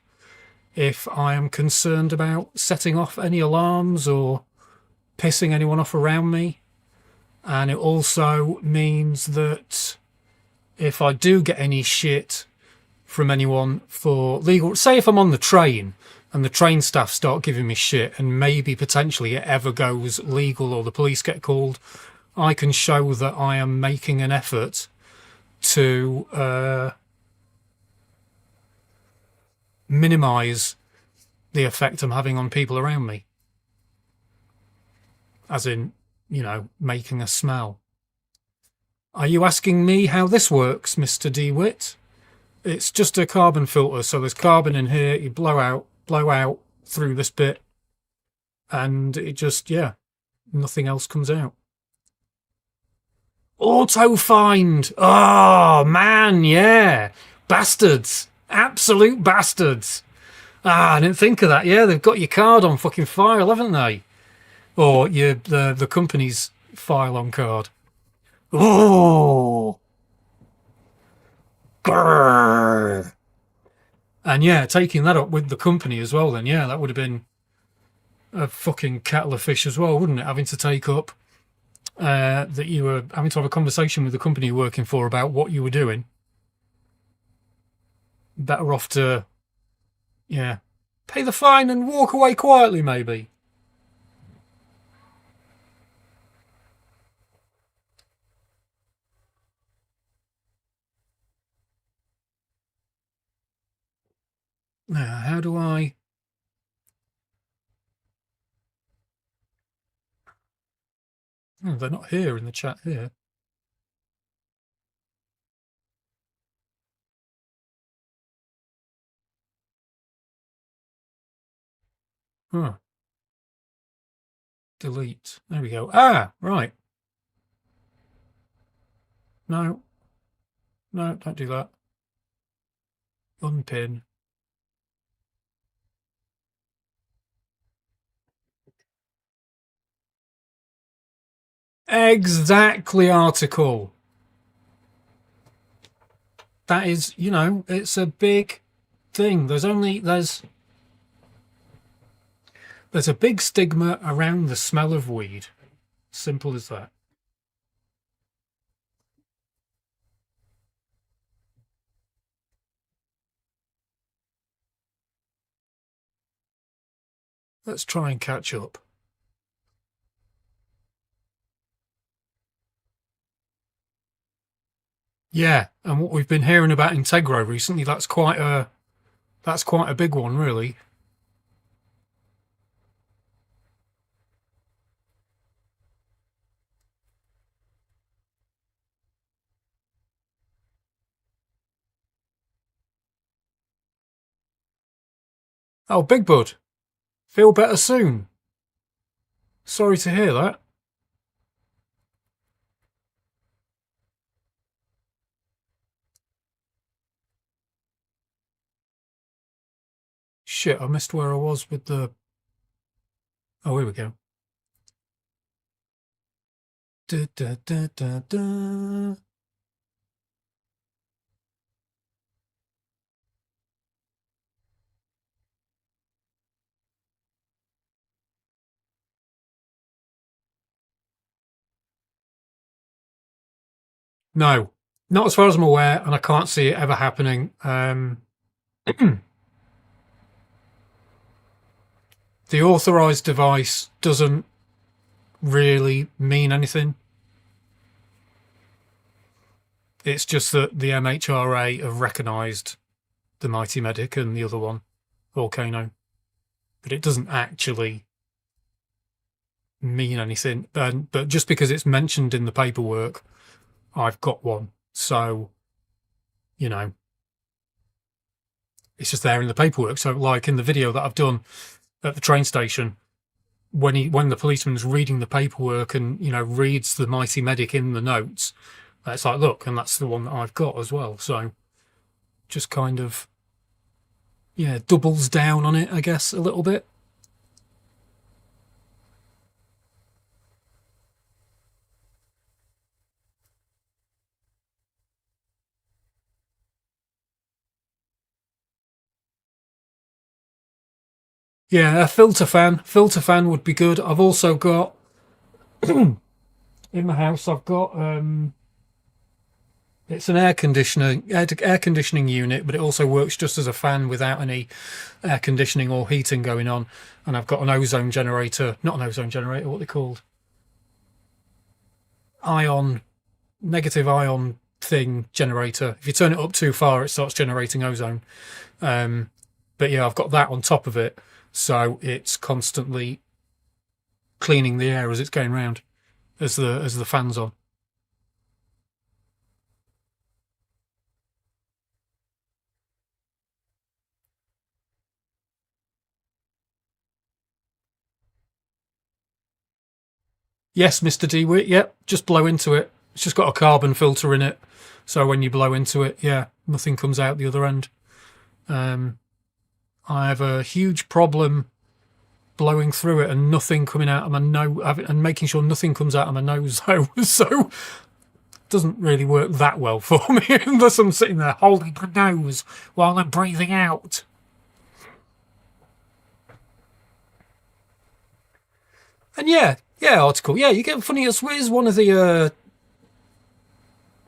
if I am concerned about setting off any alarms or pissing anyone off around me. And it also means that if I do get any shit from anyone for legal, say if I'm on the train and the train staff start giving me shit and maybe potentially it ever goes legal or the police get called, I can show that I am making an effort to minimise the effect I'm having on people around me. As in, you know, making a smell. Are you asking me how this works, Mr. DeWitt? It's just a carbon filter, so there's carbon in here, you blow out through this bit, and it just, yeah, nothing else comes out. Auto find! Oh, man, yeah. Bastards. Absolute bastards. I didn't think of that. Yeah, they've got your card on fucking file, haven't they? Or the company's file on card. Oh! Grrr. And yeah, taking that up with the company as well, then yeah, that would have been a fucking kettle of fish as well, wouldn't it? Having to take up that you were having to have a conversation with the company you're working for about what you were doing. Better off to, yeah, pay the fine and walk away quietly, maybe. Now, how do I... Oh, they're not here in the chat here. Oh. Delete. There we go. Ah, right. No. No, don't do that. Unpin. Exactly, article. That is, you know, it's a big thing. There's a big stigma around the smell of weed. Simple as that. Let's try and catch up. Yeah, and what we've been hearing about Integro recently, that's quite a big one, really. Oh, Big Bud, feel better soon. Sorry to hear that. Shit, I missed where I was with the... Oh, here we go. Da, da, da, da, da. No, not as far as I'm aware, and I can't see it ever happening. The authorized device doesn't really mean anything. It's just that the MHRA have recognised the Mighty Medic and the other one, Volcano, but it doesn't actually mean anything. But just because it's mentioned in the paperwork, I've got one. So, you know, it's just there in the paperwork. So, like in the video that I've done at the train station, when the policeman's reading the paperwork and, you know, reads the Mighty Medic in the notes, it's like, look, and that's the one that I've got as well. So just kind of, yeah, doubles down on it, I guess, a little bit. Yeah, a filter fan. Filter fan would be good. I've also got in my house, I've got it's an air conditioning unit, but it also works just as a fan without any air conditioning or heating going on. And I've got an ozone generator, not an ozone generator, what are they called? Negative ion thing generator. If you turn it up too far, it starts generating ozone. But yeah, I've got that on top of it, so it's constantly cleaning the air as it's going round, as the fan's on. Yes, Mr. DeWitt. Yep, just blow into it. It's just got a carbon filter in it, so when you blow into it, yeah, nothing comes out the other end. I have a huge problem blowing through it and nothing coming out of my nose, and making sure nothing comes out of my nose, though. So it doesn't really work that well for me unless I'm sitting there holding my nose while I'm breathing out. And yeah, article. Yeah, you get funny. It's one of the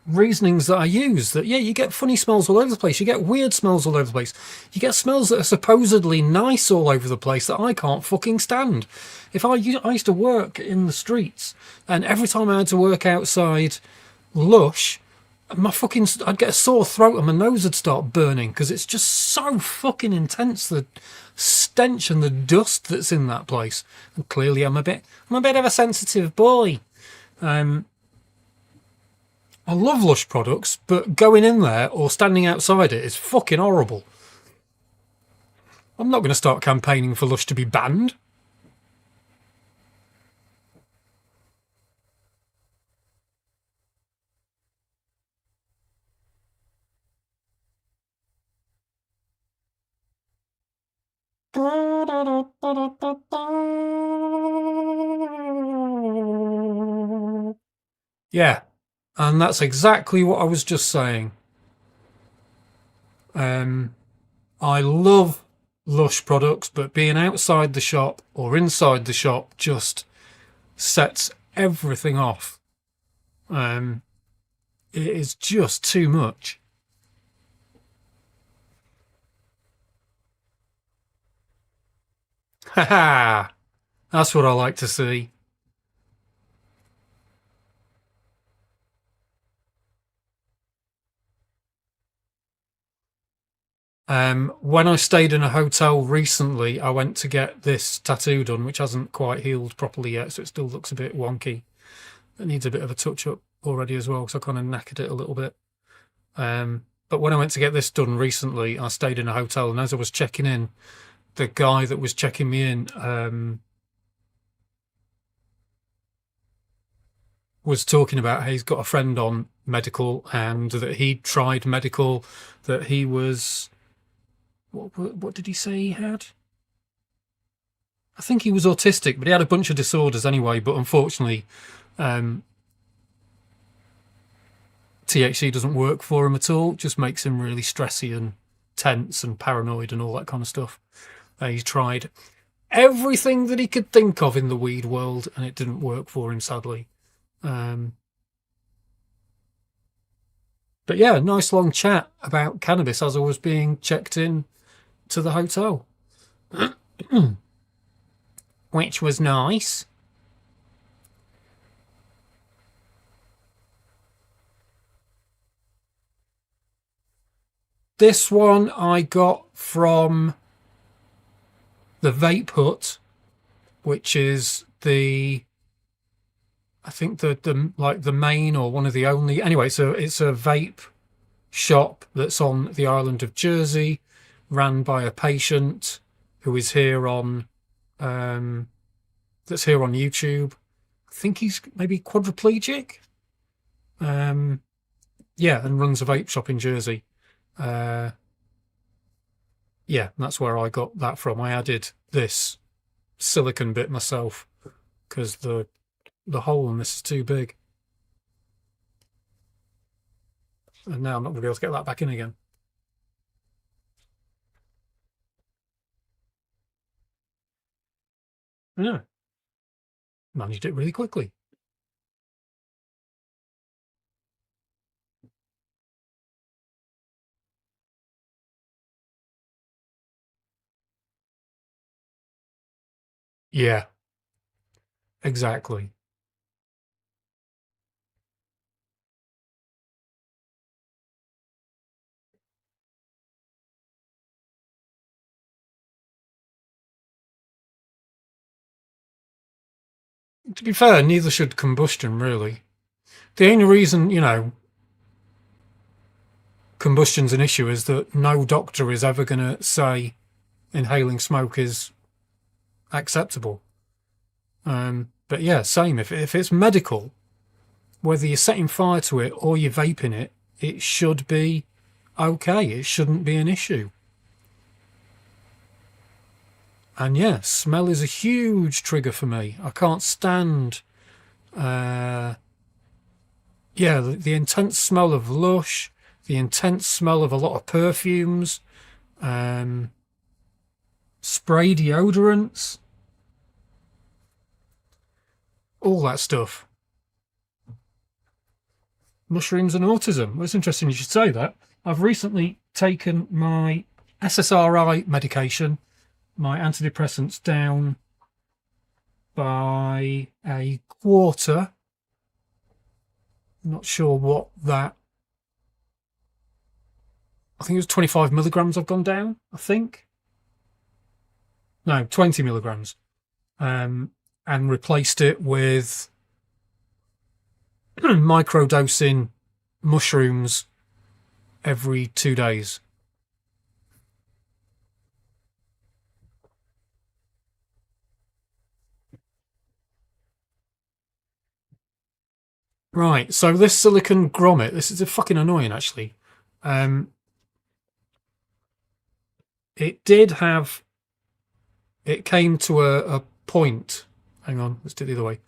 reasonings that I use, that yeah, you get funny smells all over the place, you get weird smells all over the place, you get smells that are supposedly nice all over the place that I can't fucking stand. I used to work in the streets, and every time I had to work outside Lush, I'd get a sore throat and my nose would start burning because it's just so fucking intense, the stench and the dust that's in that place. And clearly I'm a bit of a sensitive boy. I love Lush products, but going in there or standing outside it is fucking horrible. I'm not going to start campaigning for Lush to be banned. Yeah, and that's exactly what I was just saying. I love Lush products, but being outside the shop or inside the shop just sets everything off. It is just too much. Haha, that's what I like to see. When I stayed in a hotel recently, I went to get this tattoo done, which hasn't quite healed properly yet, so it still looks a bit wonky. It needs a bit of a touch-up already as well, because I kind of knackered it a little bit. But when I went to get this done recently, I stayed in a hotel, and as I was checking in, the guy that was checking me in was talking about how he's got a friend on medical and that he tried medical, that he was... What did he say he had? I think he was autistic, but he had a bunch of disorders anyway, but unfortunately... THC doesn't work for him at all. It just makes him really stressy and tense and paranoid and all that kind of stuff. He's tried everything that he could think of in the weed world and it didn't work for him, sadly. But yeah, nice long chat about cannabis as I was being checked in to the hotel. Which was nice. This one I got from the Vape Hut, which is I think the main or one of the only. Anyway, so it's a vape shop that's on the island of Jersey, ran by a patient who is here on that's here on YouTube. I think he's maybe quadriplegic. Yeah, and runs a vape shop in Jersey. Yeah, that's where I got that from. I added this silicon bit myself because the hole in this is too big. And now I'm not going to be able to get that back in again. Yeah. Managed it really quickly. Yeah, exactly. To be fair, neither should combustion, really. The only reason, combustion's an issue is that no doctor is ever going to say inhaling smoke is acceptable. But yeah, same. If it's medical, whether you're setting fire to it or you're vaping it, it should be okay. It shouldn't be an issue. And yeah, smell is a huge trigger for me. I can't stand, the intense smell of Lush, the intense smell of a lot of perfumes, spray deodorants, all that stuff. Mushrooms and autism. Well, it's interesting you should say that. I've recently taken my SSRI medication, my antidepressants, down by a quarter. I'm not sure what that I think it was 25 milligrams I've gone down, I think. No, 20 milligrams. And replaced it with microdosing mushrooms every 2 days. Right, so this silicon grommet, this is fucking annoying actually. Um, it did have, it came to a point. Hang on, let's do it the other way.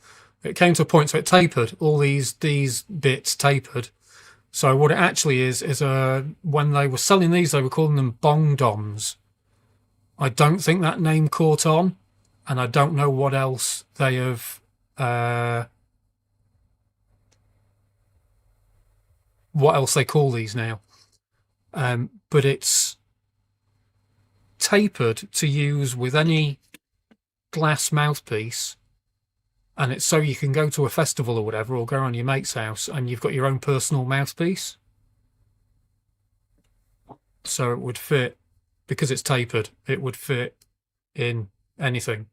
It came to a point, so it tapered. All these bits tapered. So what it actually is when they were selling these, they were calling them bong doms. I don't think that name caught on, and I don't know what else they have. What else they call these now? But it's tapered to use with any glass mouthpiece, and it's so you can go to a festival or whatever, or go around your mate's house, and you've got your own personal mouthpiece. So it would fit, because it's tapered, it would fit in anything.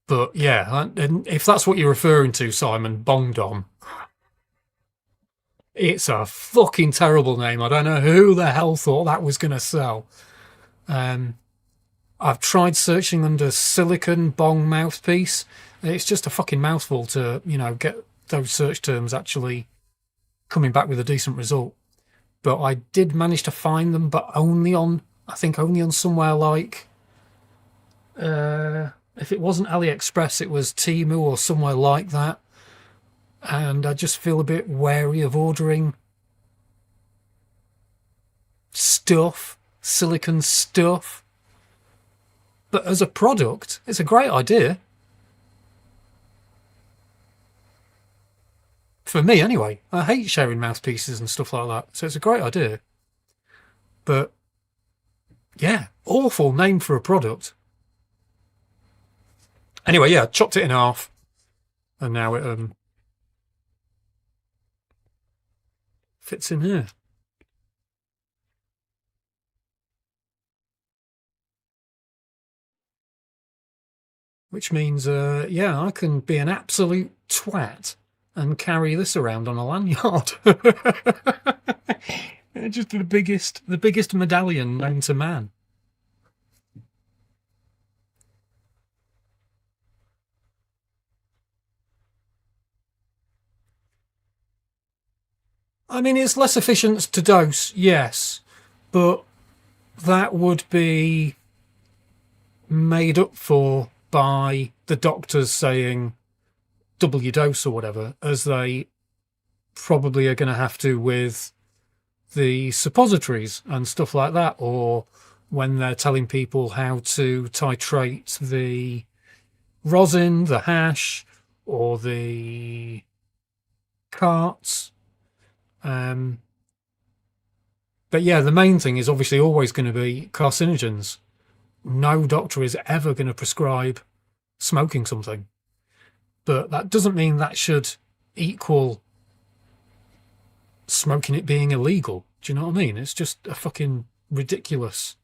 But yeah, and if that's what you're referring to, Simon, Bong Dom, it's a fucking terrible name. I don't know who the hell thought that was going to sell. I've tried searching under silicon bong mouthpiece. It's just a fucking mouthful to, get those search terms actually coming back with a decent result. But I did manage to find them, but I think only on somewhere like, if it wasn't AliExpress, it was Temu or somewhere like that. And I just feel a bit wary of ordering stuff, silicon stuff. But as a product, it's a great idea. For me, anyway. I hate sharing mouthpieces and stuff like that. So it's a great idea. But, yeah, awful name for a product. Anyway, yeah, chopped it in half. And now it fits in here. Which means, yeah, I can be an absolute twat and carry this around on a lanyard. Just the biggest medallion known to man. I mean, it's less efficient to dose, yes, but that would be made up for by the doctors saying double your dose or whatever, as they probably are going to have to with the suppositories and stuff like that, or when they're telling people how to titrate the rosin, the hash, or the carts. But yeah, the main thing is obviously always going to be carcinogens. No doctor is ever going to prescribe smoking something. But that doesn't mean that should equal smoking it being illegal. Do you know what I mean? It's just a fucking ridiculous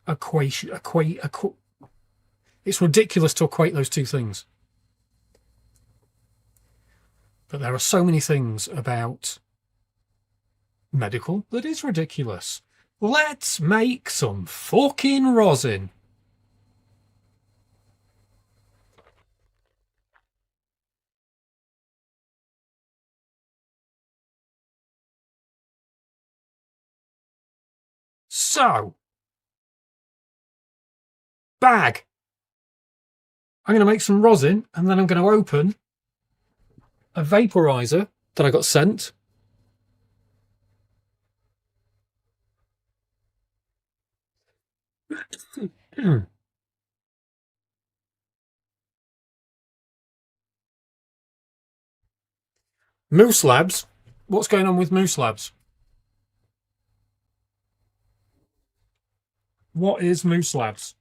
equation. It's ridiculous to equate those two things. But there are so many things about medical that is ridiculous. Let's make some fucking rosin. So, bag. I'm going to make some rosin, and then I'm going to open a vaporizer that I got sent. Moose Labs. What's going on with Moose Labs? What is Moose Labs?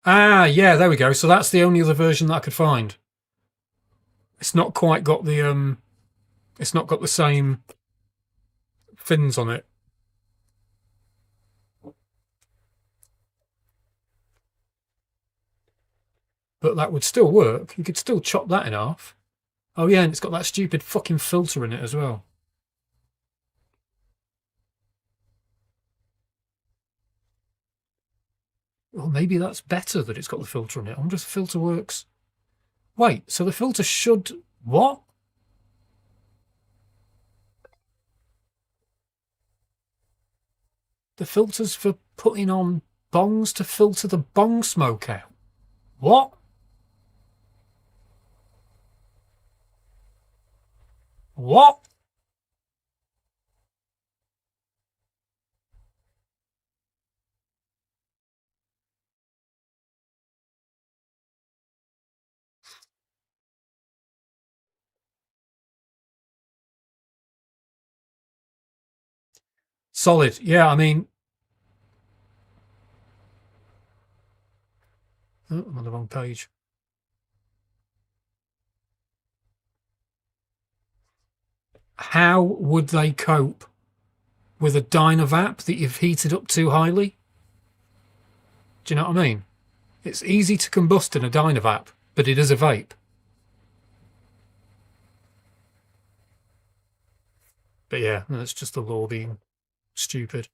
Ah, yeah, there we go. So that's the only other version that I could find. It's not quite got the it's not got the same fins on it. But that would still work. You could still chop that in half. Oh yeah, and it's got that stupid fucking filter in it as well. Well, maybe that's better that it's got the filter in it. I wonder if the filter works. Wait, so the filter should... What? The filter's for putting on bongs to filter the bong smoke out. What? What? Solid. Yeah, I mean... Oh, I'm on the wrong page. How would they cope with a Dynavap that you've heated up too highly? Do you know what I mean? It's easy to combust in a Dynavap, but it is a vape. But yeah, that's just the law being stupid.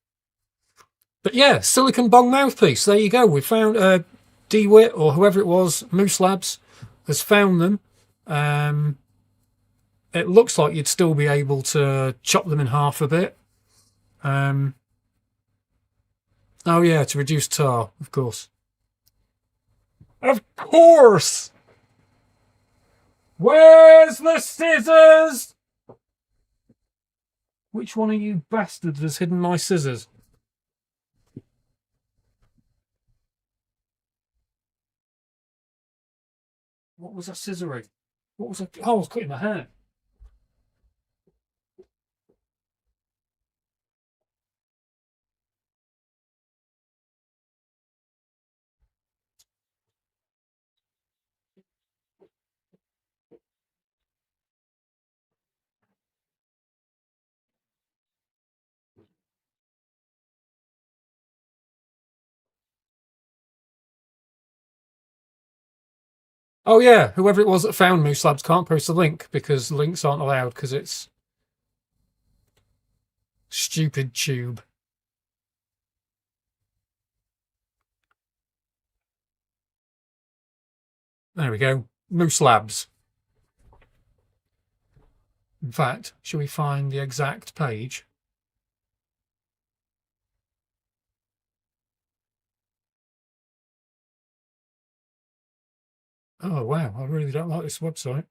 But yeah, silicon bong mouthpiece. There you go. We found DeWitt or whoever it was, Moose Labs, has found them. It looks like you'd still be able to chop them in half a bit. Oh yeah, to reduce tar, of course. Of course! Where's the scissors? Which one of you bastards has hidden my scissors? What was that scissoring? What was that? Oh, I was cutting my hair. Oh yeah, whoever it was that found Moose Labs can't post the link because links aren't allowed because it's stupid tube. There we go. Moose Labs. In fact, shall we find the exact page? Oh wow, I really don't like this website.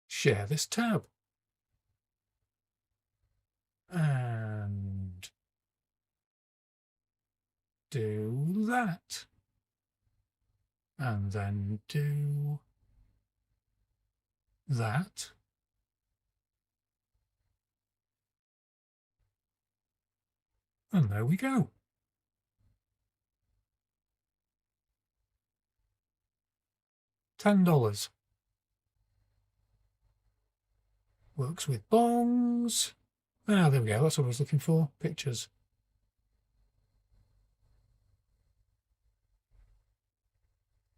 Share this tab. And do that. And then do that. And there we go. $10. Works with bongs. Ah, there we go. That's what I was looking for. Pictures.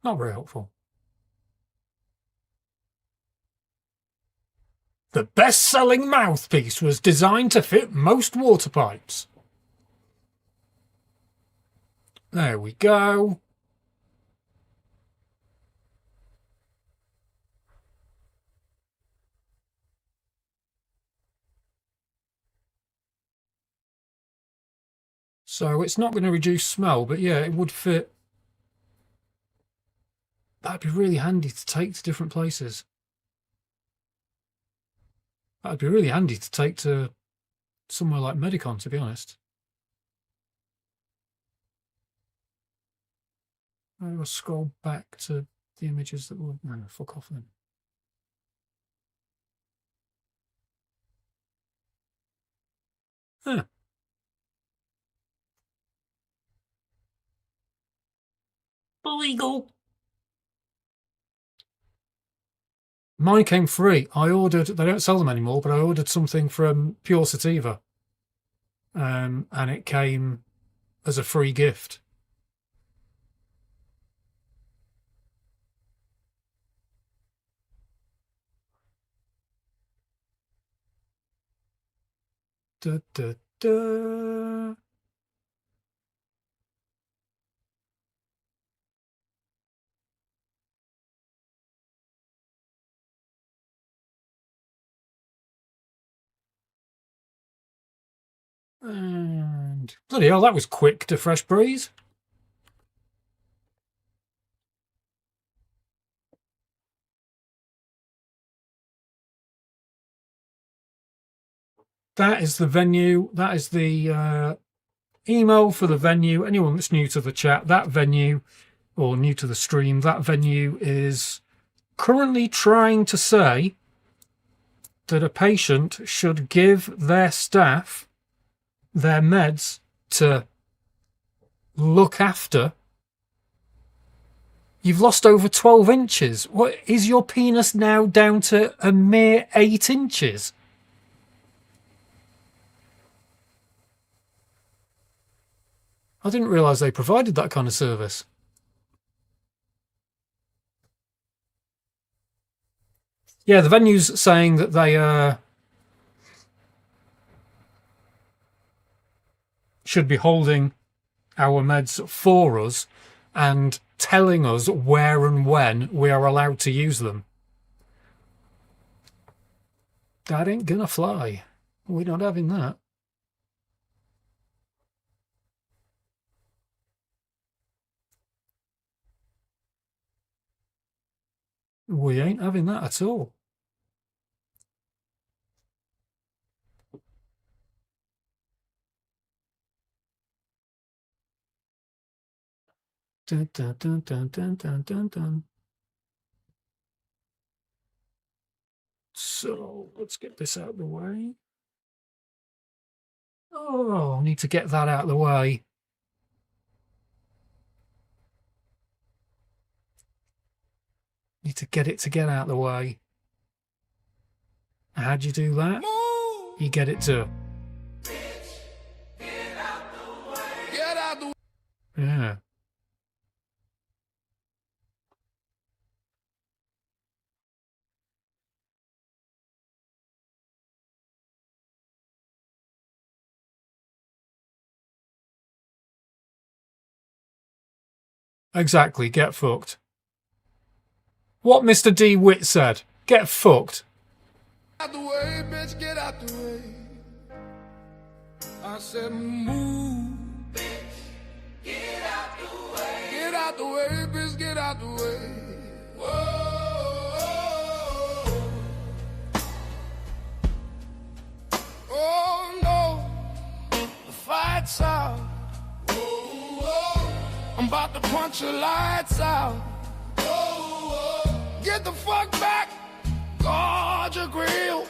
Not very helpful. The best-selling mouthpiece was designed to fit most water pipes. There we go. So it's not going to reduce smell, but yeah, it would fit. That'd be really handy to take to different places. That'd be really handy to take to somewhere like Medicon, to be honest. I will scroll back to the images that were... No, fuck off then. Ah. Illegal. Mine came free. I ordered, they don't sell them anymore, but I ordered something from Pure Sativa. And it came as a free gift. Da, da, da. And bloody hell, that was quick to Fresh Breeze. That is the venue. That is the email for the venue. Anyone that's new to the chat, that venue, or new to the stream, that venue is currently trying to say that a patient should give their staff their meds to look after. You've lost over 12 inches. What is your penis now down to a mere 8 inches? I didn't realise they provided that kind of service. Yeah, the venue's saying that they should be holding our meds for us and telling us where and when we are allowed to use them. That ain't gonna fly. We're not having that. We ain't having that at all. Dun, dun, dun, dun, dun, dun, dun, dun. So let's get this out of the way. Oh, I need to get that out of the way. Need to get out of the way. How'd you do that? You get it to. Yeah. Exactly, get fucked. What Mr. D. Witt said. Get fucked. Out the way, bitch, get out the way. I said move. Bitch, get out the way. Get out the way, bitch, get out the way. Whoa. Oh no, the fight's out. Whoa. I'm about to punch your lights out. Whoa. Get the fuck back. Guard your grill.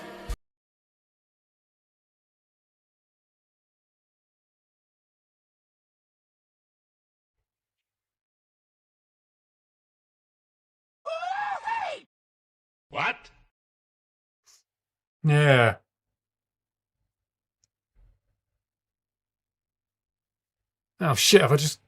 What? Yeah. Oh shit, have I just...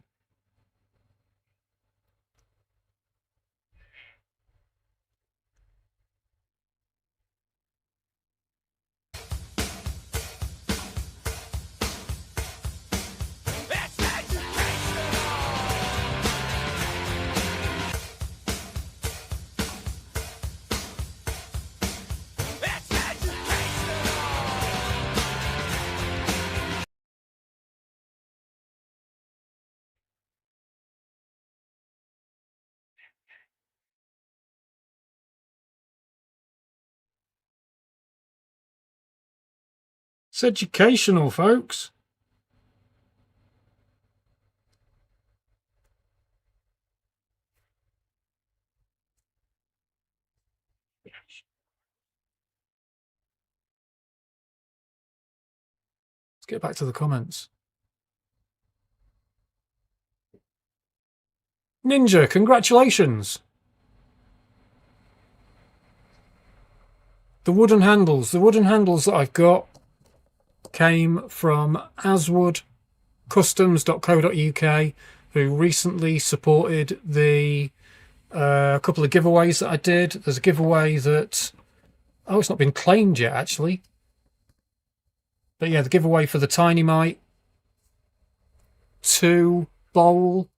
It's educational, folks. get back to the comments. Ninja, congratulations. The wooden handles that I've got came from aswoodcustoms.co.uk, who recently supported the couple of giveaways that I did. There's a giveaway that, oh, it's not been claimed yet actually, but yeah, the giveaway for the Tiny Mite 2 bowl,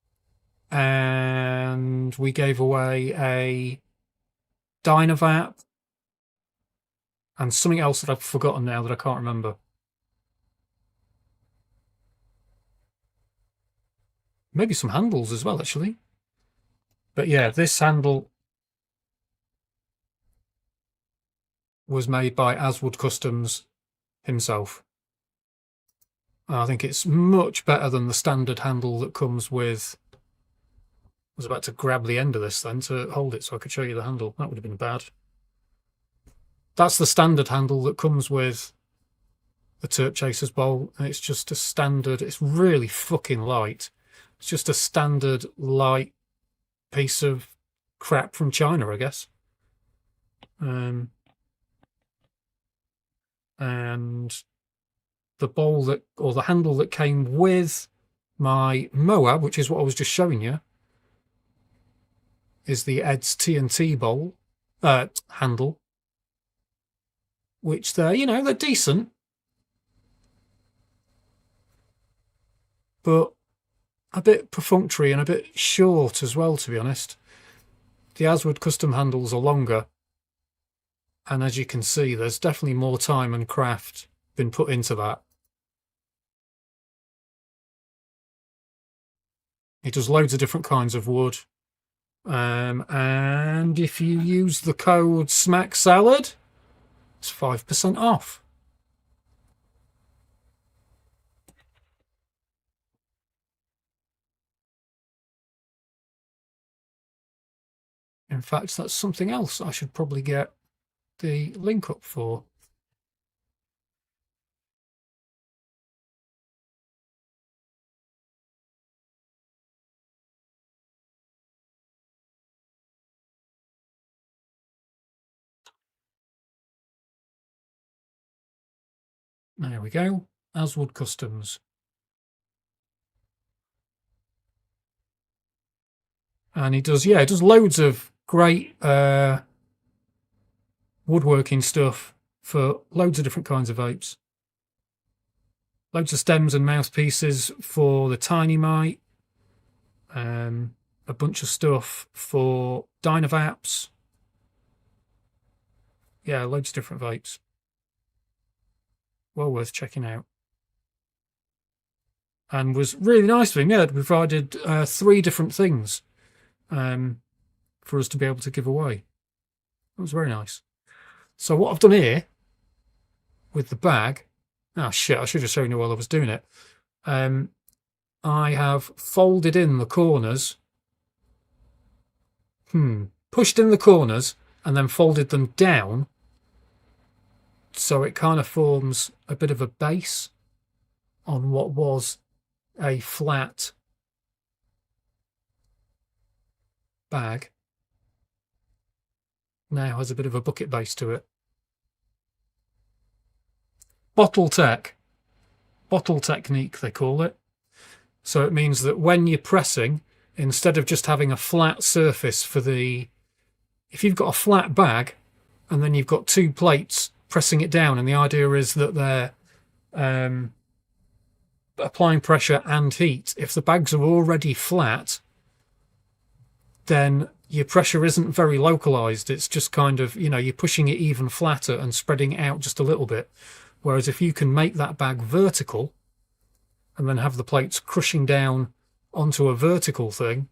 and we gave away a Dynavap and something else that I've forgotten now that I can't remember. Maybe some handles as well, actually. But yeah, this handle was made by Aswood Customs himself. I think it's much better than the standard handle that comes with... I was about to grab the end of this then to hold it so I could show you the handle. That would have been bad. That's the standard handle that comes with the Terp Chasers bowl, and it's just a standard, it's really fucking light. It's just a standard light piece of crap from China, I guess. And the bowl that, or the handle that came with my mower, which is what I was just showing you, is the Ed's TNT bowl handle, which they're, you know, they're decent, but a bit perfunctory and a bit short as well, to be honest. The Aswood custom handles are longer, and as you can see, there's definitely more time and craft been put into that. It does loads of different kinds of wood, and if you use the code SMACKSALAD, it's 5% off. In fact, that's something else I should probably get the link up for. There we go, Aswood Customs. And he does, yeah, he does loads of great woodworking stuff for loads of different kinds of vapes. Loads of stems and mouthpieces for the Tiny Mite. A bunch of stuff for Dynavaps. Yeah, loads of different vapes. Well worth checking out. And was really nice of him. Yeah, they provided 3 different things for us to be able to give away. It was very nice. So what I've done here with the bag, oh shit, I should have shown you while I was doing it. I have folded in the corners, pushed in the corners and then folded them down, so it kind of forms a bit of a base on what was a flat bag. Now has a bit of a bucket base to it. Bottle technique they call it. So it means that when you're pressing, instead of just having a flat surface for the, if you've got a flat bag and then you've got 2 plates pressing it down, and the idea is that they're applying pressure and heat. If the bags are already flat, then your pressure isn't very localized. It's just kind of, you know, you're pushing it even flatter and spreading it out just a little bit. Whereas if you can make that bag vertical and then have the plates crushing down onto a vertical thing,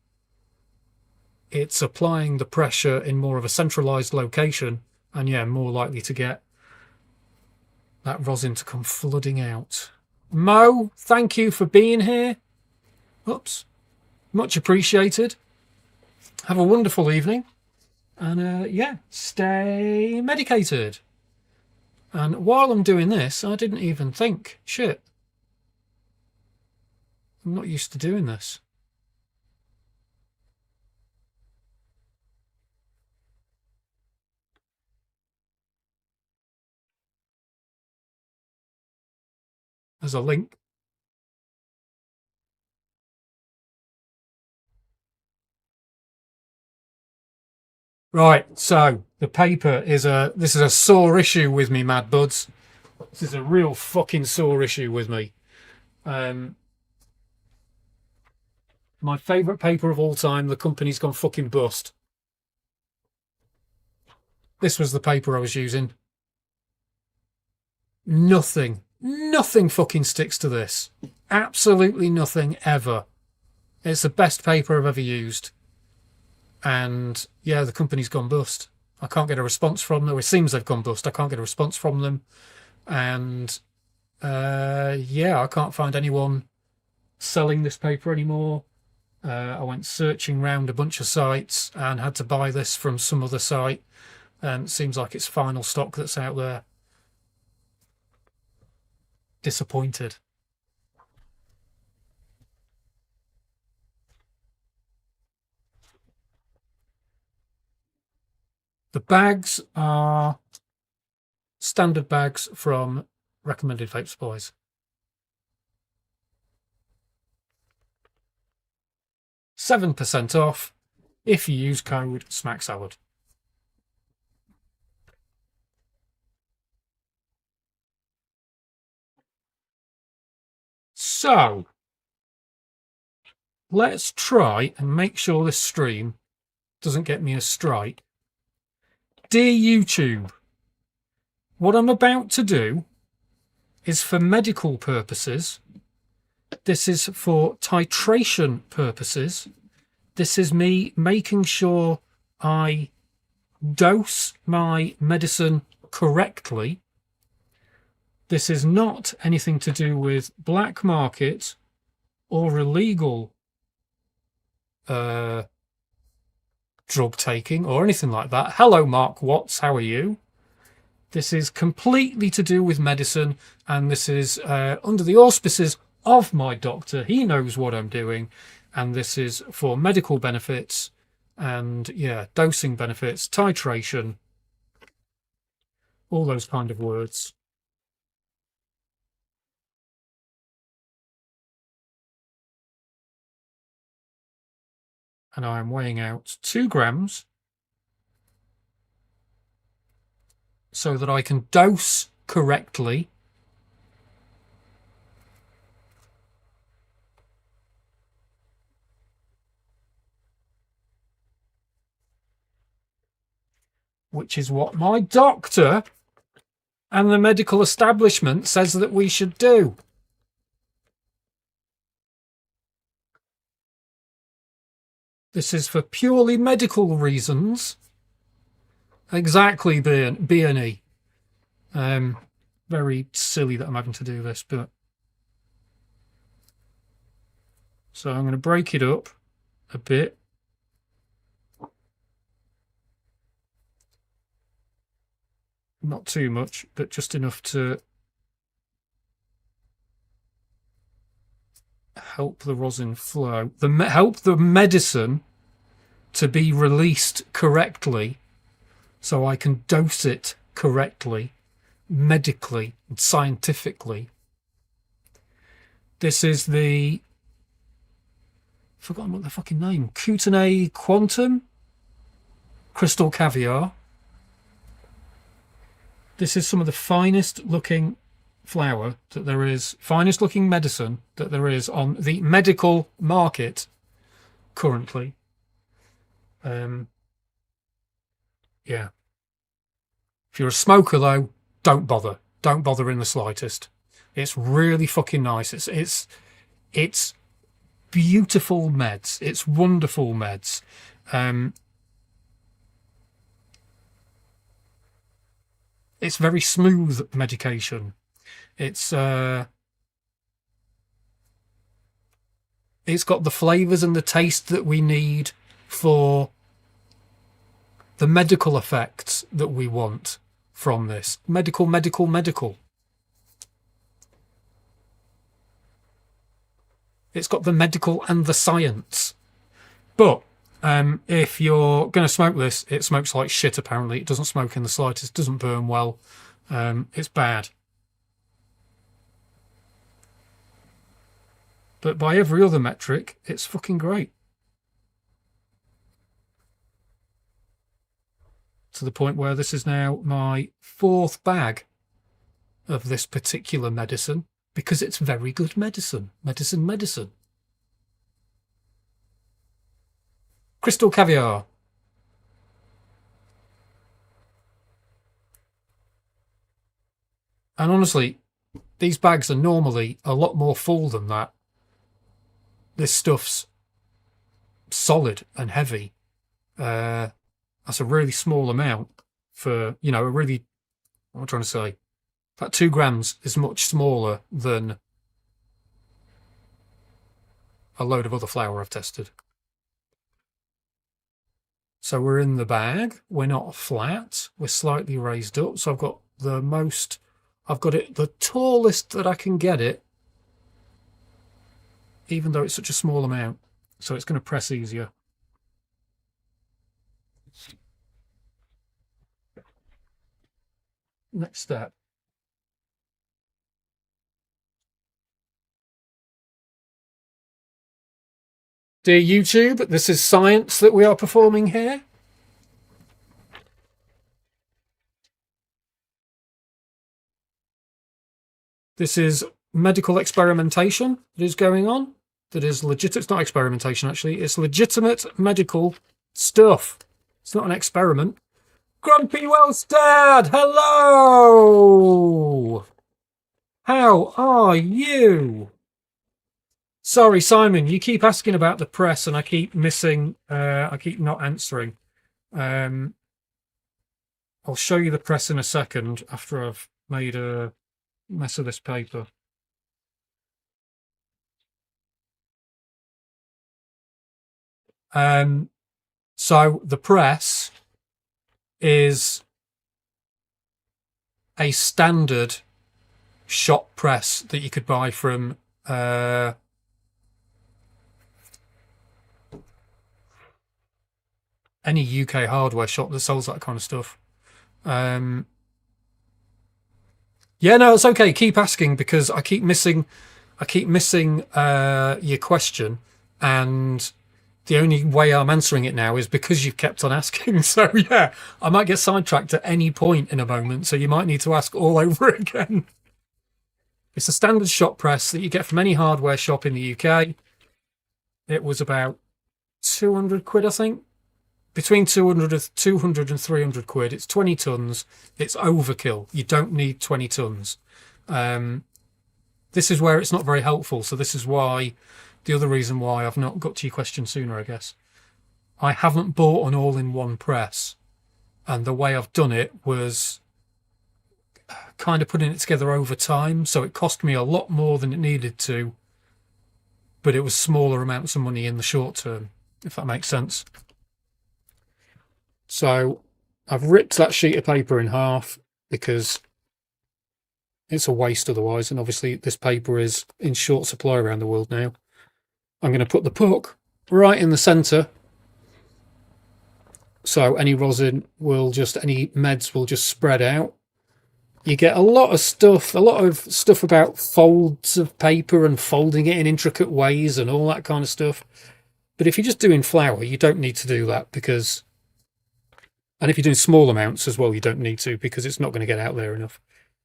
it's applying the pressure in more of a centralized location, and yeah, more likely to get that rosin to come flooding out. Mo, thank you for being here. Oops. Much appreciated. Have a wonderful evening. And yeah, stay medicated. And while I'm doing this, I didn't even think, shit, I'm not used to doing this. There's a link. Right, so the paper is this is a sore issue with me, Mad Buds. This is a real fucking sore issue with me. My favourite paper of all time, the company's gone fucking bust. This was the paper I was using. Nothing fucking sticks to this. Absolutely nothing ever. It's the best paper I've ever used. And yeah, the company's gone bust. I can't get a response from them. It seems they've gone bust. I can't get a response from them. And yeah, I can't find anyone selling this paper anymore. I went searching around a bunch of sites and had to buy this from some other site. And it seems like it's final stock that's out there. Disappointed. The bags are standard bags from Recommended Vape Supplies. 7% off if you use code SmackSalad. So, let's try and make sure this stream doesn't get me a strike. Dear YouTube, what I'm about to do is for medical purposes. This is for titration purposes. This is me making sure I dose my medicine correctly. This is not anything to do with black market or illegal drug taking or anything like that. Hello, Mark Watts. How are you? This is completely to do with medicine, and this is under the auspices of my doctor. He knows what I'm doing, and this is for medical benefits and, yeah, dosing benefits, titration, all those kind of words. And I am weighing out 2 grams so that I can dose correctly. Which is what my doctor and the medical establishment says that we should do. This is for purely medical reasons. Exactly, B&E. Very silly that I'm having to do this, but so I'm going to break it up a bit. Not too much, but just enough to help the rosin flow, help the medicine to be released correctly, so I can dose it correctly, medically and scientifically. This is the, forgotten what the fucking name, Kootenai Quantum Crystal Caviar. This is some of the finest looking flower that there is, finest looking medicine that there is on the medical market currently. Yeah. If you're a smoker though, don't bother. Don't bother in the slightest. It's really fucking nice. It's beautiful meds. It's wonderful meds. It's very smooth medication. It's got the flavors and the taste that we need for the medical effects that we want from this. Medical. It's got the medical and the science. But if you're going to smoke this, it smokes like shit, apparently. It doesn't smoke in the slightest, doesn't burn well. It's bad. But by every other metric, it's fucking great. To the point where this is now my 4th bag of this particular medicine, because it's very good medicine. Medicine. Crystal caviar. And honestly, these bags are normally a lot more full than that. This stuff's solid and heavy. That's a really small amount for, you know, what I'm trying to say, that 2 grams is much smaller than a load of other flour I've tested. So we're in the bag. We're not flat. We're slightly raised up. So I've got it the tallest that I can get it, even though it's such a small amount. So it's going to press easier. Next step. Dear YouTube, this is science that we are performing here. This is medical experimentation that is going on. That is legit. It's not experimentation, actually. It's legitimate medical stuff. It's not an experiment. Grumpy Wellstead, hello! How are you? Sorry, Simon, you keep asking about the press and I keep missing, I keep not answering. I'll show you the press in a second after I've made a mess of this paper. So the press is a standard shop press that you could buy from any UK hardware shop that sells that kind of stuff. Yeah, no, it's okay. Keep asking because I keep missing your question, and the only way I'm answering it now is because you've kept on asking. So yeah, I might get sidetracked at any point in a moment, so you might need to ask all over again. It's a standard shop press that you get from any hardware shop in the UK. It was about 200 quid, I think. Between 200 and 300 quid. It's 20 tons. It's overkill. You don't need 20 tons. This is where it's not very helpful. So this is why, the other reason why I've not got to your question sooner, I guess. I haven't bought an all-in-one press. And the way I've done it was kind of putting it together over time. So it cost me a lot more than it needed to. But it was smaller amounts of money in the short term, if that makes sense. So I've ripped that sheet of paper in half because it's a waste otherwise. And obviously this paper is in short supply around the world now. I'm going to put the puck right in the centre. So any rosin will any meds will just spread out. You get a lot of stuff about folds of paper and folding it in intricate ways and all that kind of stuff. But if you're just doing flour, you don't need to do that because... And if you're doing small amounts as well, you don't need to because it's not going to get out there enough.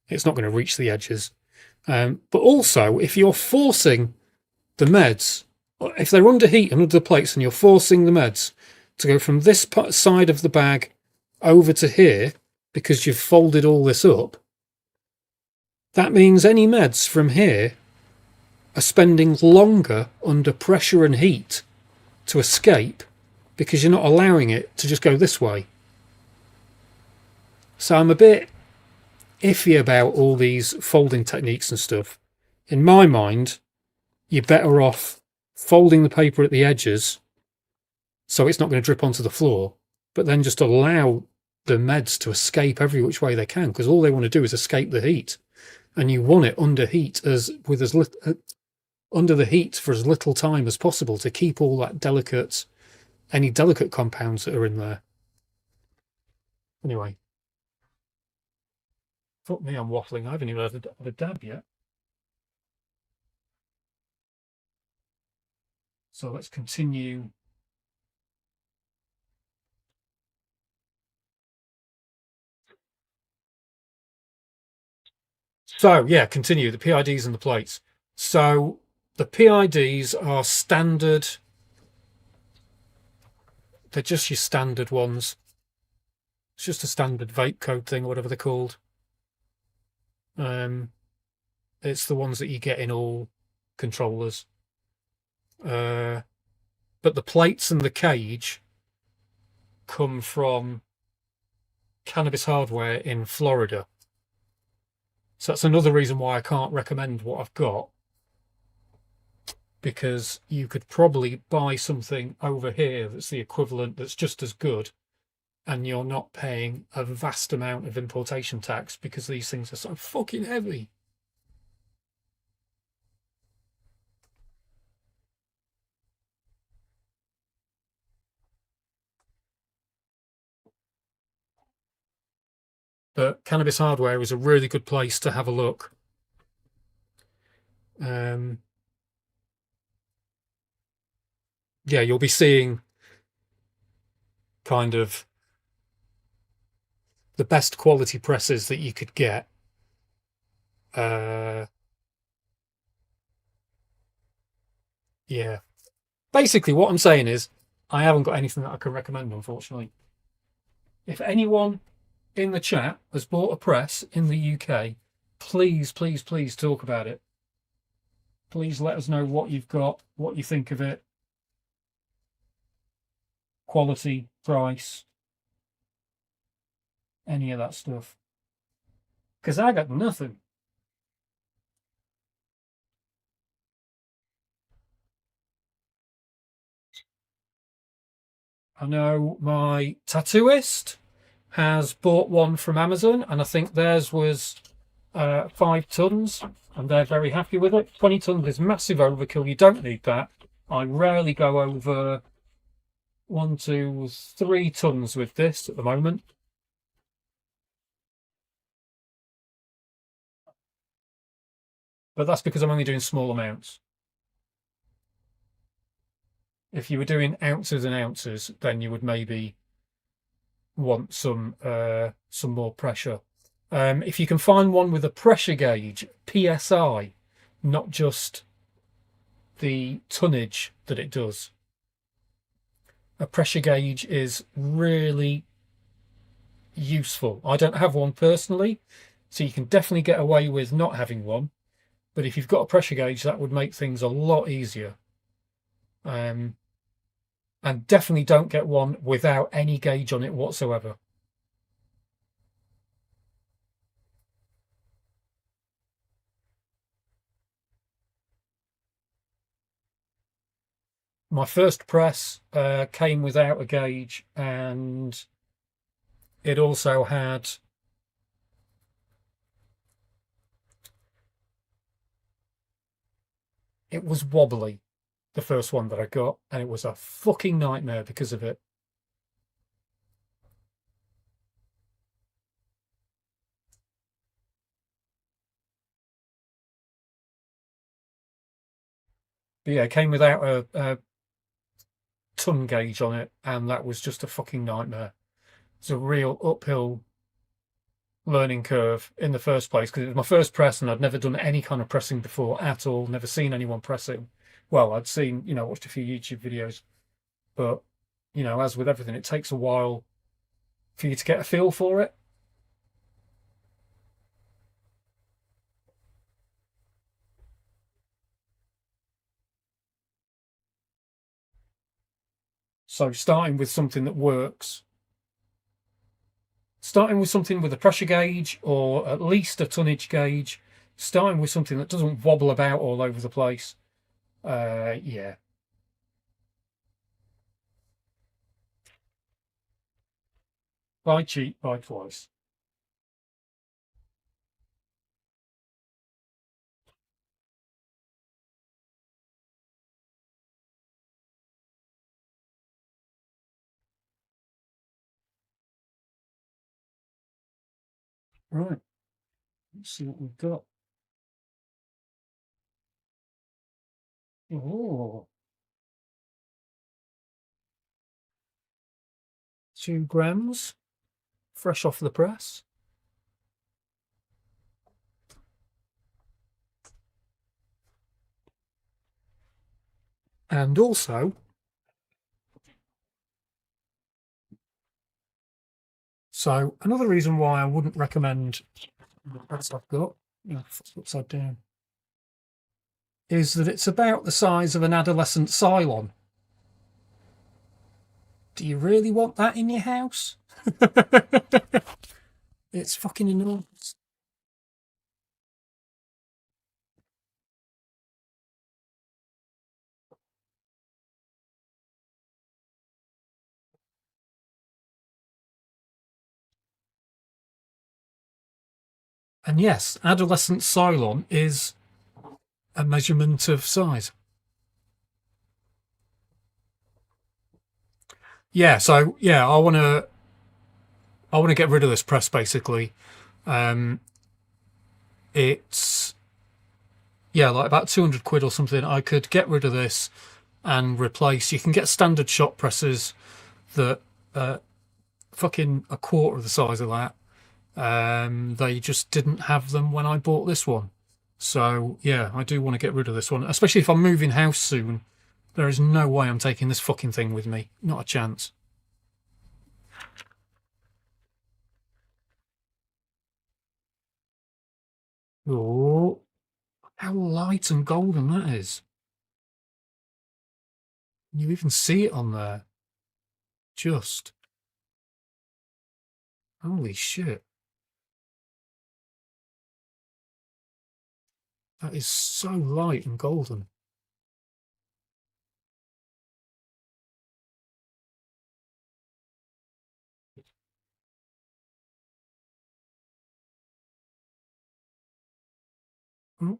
It's not going to reach the edges. But also, if you're forcing the meds, if they're under heat and under the plates and you're forcing the meds to go from this side of the bag over to here because you've folded all this up, that means any meds from here are spending longer under pressure and heat to escape because you're not allowing it to just go this way. So I'm a bit iffy about all these folding techniques and stuff. In my mind, you're better off folding the paper at the edges so it's not going to drip onto the floor, but then just allow the meds to escape every which way they can because all they want to do is escape the heat. And you want it under heat with as under the heat for as little time as possible to keep all that any delicate compounds that are in there. Anyway, fuck me, I'm waffling. I haven't even had a dab yet. So let's continue. So yeah, continue the PIDs and the plates. So the PIDs are standard. They're just your standard ones. It's just a standard vape code thing, or whatever they're called. It's the ones that you get in all controllers. But the plates and the cage come from Cannabis Hardware in Florida. So that's another reason why I can't recommend what I've got, because you could probably buy something over here that's the equivalent, that's just as good, and you're not paying a vast amount of importation tax because these things are so fucking heavy. But Cannabis Hardware is a really good place to have a look. Yeah, you'll be seeing kind of the best quality presses that you could get. Yeah. Basically, what I'm saying is I haven't got anything that I can recommend, unfortunately. If anyone in the chat has bought a press in the UK, please, please, please talk about it. Please let us know what you've got, what you think of it, quality, price, any of that stuff. Because I got nothing. I know my tattooist has bought one from Amazon, and I think theirs was 5 tons, and they're very happy with it. 20 tons is massive overkill. You don't need that. I rarely go over 1, 2, 3 tons with this at the moment. But that's because I'm only doing small amounts. If you were doing ounces and ounces, then you would maybe want some more pressure. If you can find one with a pressure gauge, PSI, not just the tonnage that it does. A pressure gauge is really useful. I don't have one personally, so you can definitely get away with not having one. But if you've got a pressure gauge, that would make things a lot easier. And definitely don't get one without any gauge on it whatsoever. My first press came without a gauge, and it also had it was wobbly, the first one that I got, and it was a fucking nightmare because of it. But yeah, it came without a ton gauge on it, and that was just a fucking nightmare. It's a real uphill learning curve in the first place, because it was my first press and I'd never done any kind of pressing before at all, never seen anyone pressing. Well, I'd seen, watched a few YouTube videos, but, as with everything, it takes a while for you to get a feel for it. So starting with something that works, starting with something with a pressure gauge or at least a tonnage gauge, starting with something that doesn't wobble about all over the place. Yeah. Buy cheap, buy twice. Right, let's see what we've got. Oh, 2 grams, fresh off the press. And also, so another reason why I wouldn't recommend the press I've got, upside down, is that it's about the size of an adolescent Cylon. Do you really want that in your house? It's fucking enormous. And yes, adolescent Cylon is a measurement of size. Yeah, so yeah, I want to get rid of this press basically. It's like about 200 quid or something. I could get rid of this and replace. You can get standard shop presses that fucking a quarter of the size of that. They just didn't have them when I bought this one. So yeah, I do want to get rid of this one, especially if I'm moving house soon. There is no way I'm taking this fucking thing with me. Not a chance. Oh, how light and golden that is. You even see it on there. Just. Holy shit. That is so light and golden. Oh,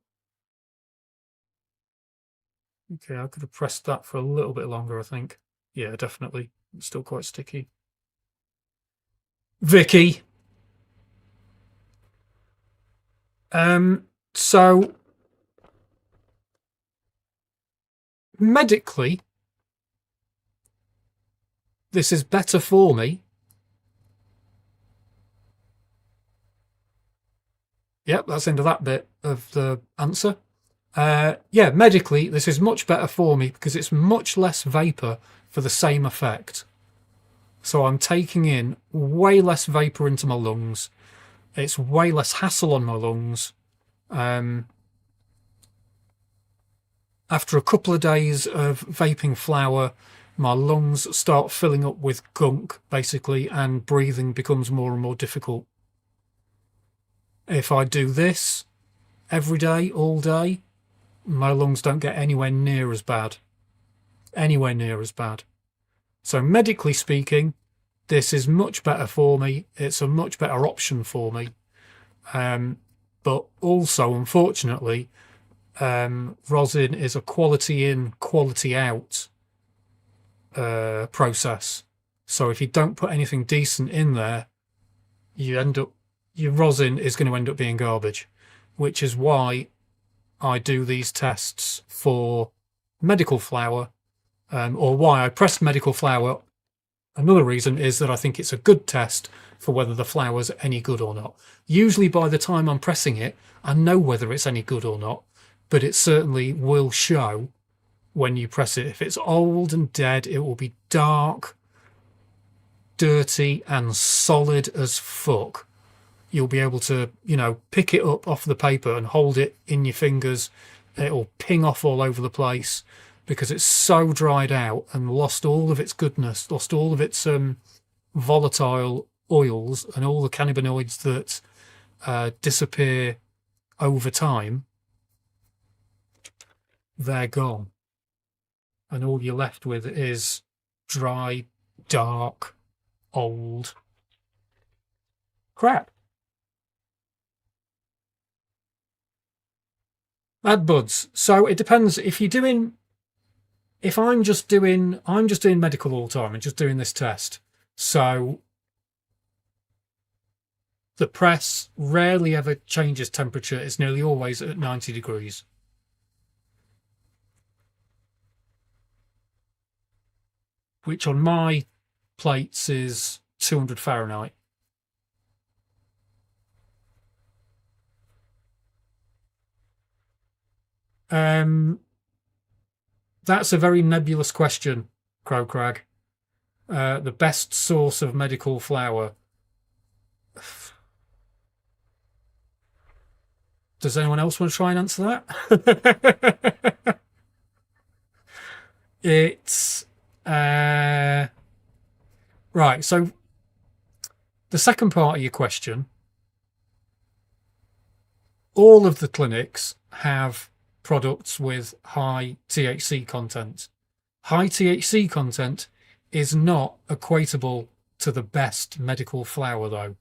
okay, I could have pressed that for a little bit longer, I think. Yeah, definitely. It's still quite sticky. Vicky. So medically, this is better for me. Yep, that's into that bit of the answer. Yeah, medically, this is much better for me because it's much less vapor for the same effect. So I'm taking in way less vapor into my lungs. It's way less hassle on my lungs. After a couple of days of vaping flower, my lungs start filling up with gunk, basically, and breathing becomes more and more difficult. If I do this every day, all day, my lungs don't get anywhere near as bad. Anywhere near as bad. So medically speaking, this is much better for me. It's a much better option for me. But also, unfortunately, rosin is a quality in, quality out process. So if you don't put anything decent in there, you end up, your rosin is going to end up being garbage, which is why I do these tests for medical flower, or why I press medical flower. Another reason is that I think it's a good test for whether the flower's any good or not. Usually by the time I'm pressing it, I know whether it's any good or not, but it certainly will show when you press it. If it's old and dead, it will be dark, dirty, and solid as fuck. You'll be able to, pick it up off the paper and hold it in your fingers. It'll ping off all over the place because it's so dried out and lost all of its goodness, lost all of its volatile oils and all the cannabinoids that disappear over time. They're gone. And all you're left with is dry, dark, old crap. Ad buds. So it depends if you're doing. If I'm just doing medical all the time and just doing this test. So The press rarely ever changes temperature. It's nearly always at 90 degrees. Which on my plates is 200 Fahrenheit. That's a very nebulous question, Crow Crag. The best source of medical flour. Does anyone else want to try and answer that? It's right. So the second part of your question, all of the clinics have products with high THC content. High THC content is not equatable to the best medical flour, though.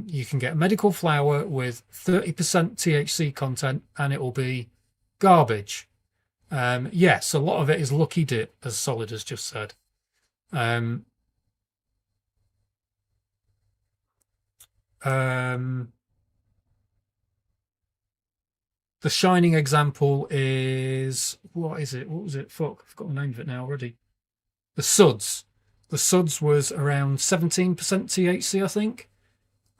You can get medical flour with 30% THC content and it will be garbage. Yes, a lot of it is lucky dip, as Solid has just said. The shining example is, what is it? What was it? Fuck, I've got the name of it now already. The Suds. The Suds was around 17% THC, I think.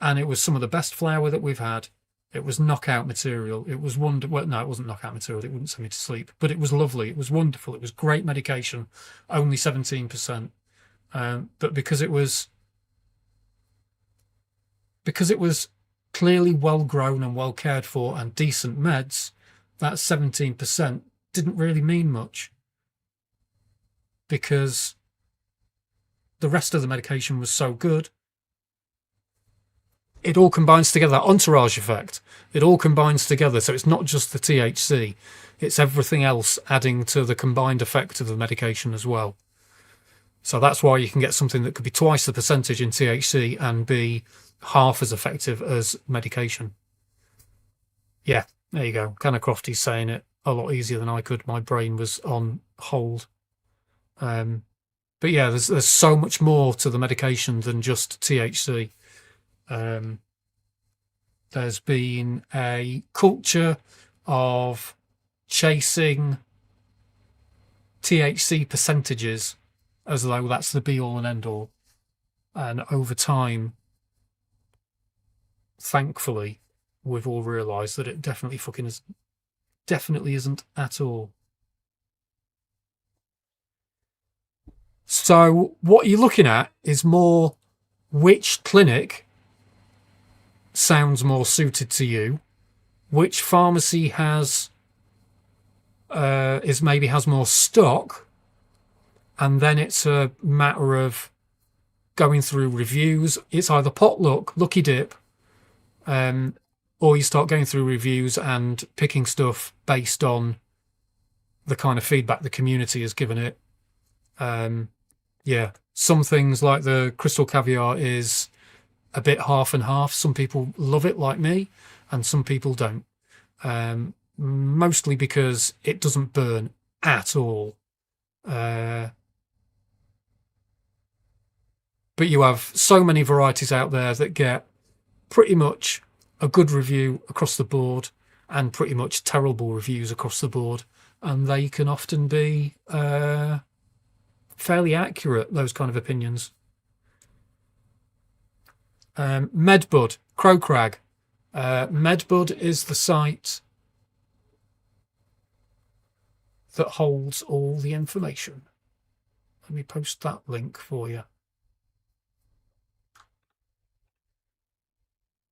And it was some of the best flour that we've had. It was knockout material. It was well, no, it wasn't knockout material. It wouldn't send me to sleep. But it was lovely. It was wonderful. It was great medication. Only 17%. But because it was clearly well grown and well cared for and decent meds, that 17% didn't really mean much, because the rest of the medication was so good. It all combines together, that entourage effect. It all combines together. So it's not just the THC, it's everything else adding to the combined effect of the medication as well. So that's why you can get something that could be twice the percentage in THC and be half as effective as medication. Yeah, there you go. Canna Crofty's saying it a lot easier than I could. My brain was on hold. But yeah, there's so much more to the medication than just THC. There's been a culture of chasing THC percentages as though that's the be all and end all. And over time, thankfully, we've all realised that it definitely isn't at all. So what you're looking at is more which clinic sounds more suited to you, which pharmacy has more stock, and then it's a matter of going through reviews. It's either potluck, lucky dip, or you start going through reviews and picking stuff based on the kind of feedback the community has given it. Yeah, some things like the crystal caviar is a bit half and half. Some people love it like me, and some people don't. Mostly because it doesn't burn at all. But you have so many varieties out there that get pretty much a good review across the board and pretty much terrible reviews across the board. And they can often be fairly accurate, those kind of opinions. Medbud, Crowcrag. Medbud is the site that holds all the information. Let me post that link for you.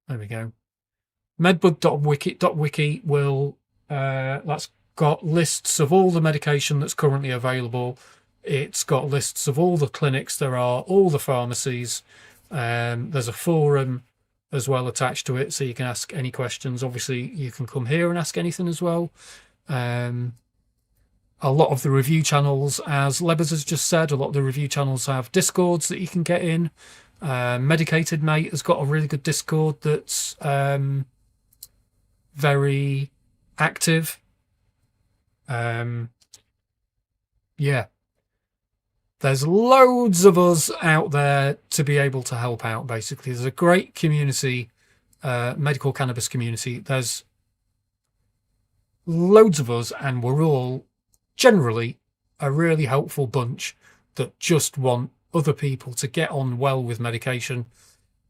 There we go. Medbud.wiki will, that's got lists of all the medication that's currently available. It's got lists of all the clinics there are, all the pharmacies. There's a forum as well attached to it, so you can ask any questions. Obviously, you can come here and ask anything as well. A lot of the review channels, as Lebers has just said, a lot of the review channels have Discords that you can get in. Medicated Mate has got a really good Discord that's very active. Yeah. There's loads of us out there to be able to help out, basically. There's a great community, medical cannabis community. There's loads of us, and we're all generally a really helpful bunch that just want other people to get on well with medication,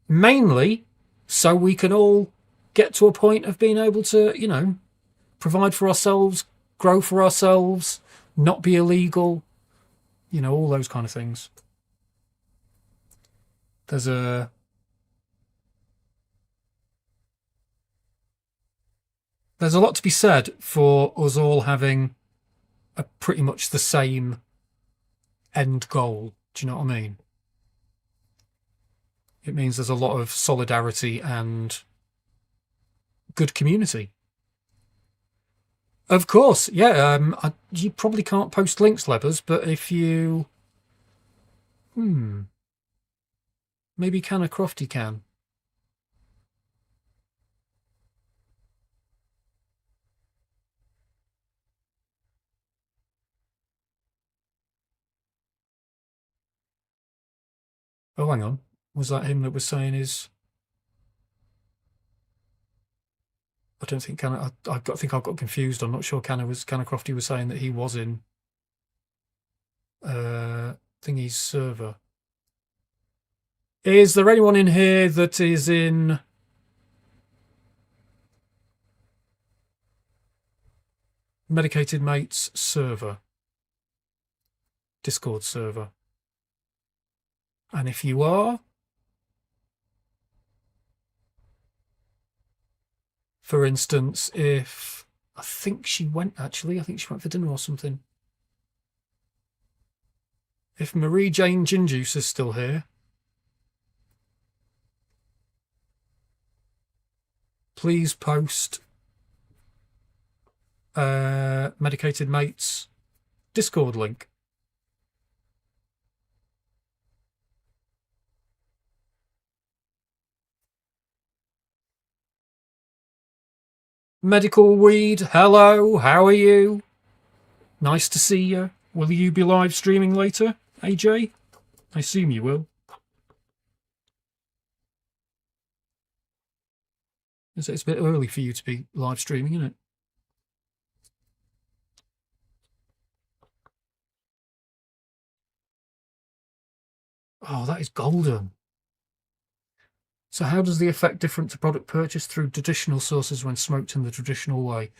mainly so we can all get to a point of being able to, you know, provide for ourselves, grow for ourselves, not be illegal, you know, all those kind of things. There's a lot to be said for us all having a pretty much the same end goal. Do you know what I mean? It means there's a lot of solidarity and good community. Of course, yeah. You probably can't post links, Lebbers, but if you... Maybe Canna Crofty can. Oh, hang on. Was that him that was saying his... I don't think Canna... I think I got confused. I'm not sure Canna Crofty was saying that he was in... Thingy's server. Is there anyone in here that is in... Medicated Mates server? Discord server? And if you are... For instance, if... I think she went, actually. I think she went for dinner or something. If Marie Jane Ginjuice is still here, please post Medicated Mates Discord link. Medical Weed, hello, how are you? Nice to see you. Will you be live streaming later, AJ? I assume you will. It's a bit early for you to be live streaming, isn't it? Oh, that is golden. So how does the effect different to product purchased through traditional sources when smoked in the traditional way?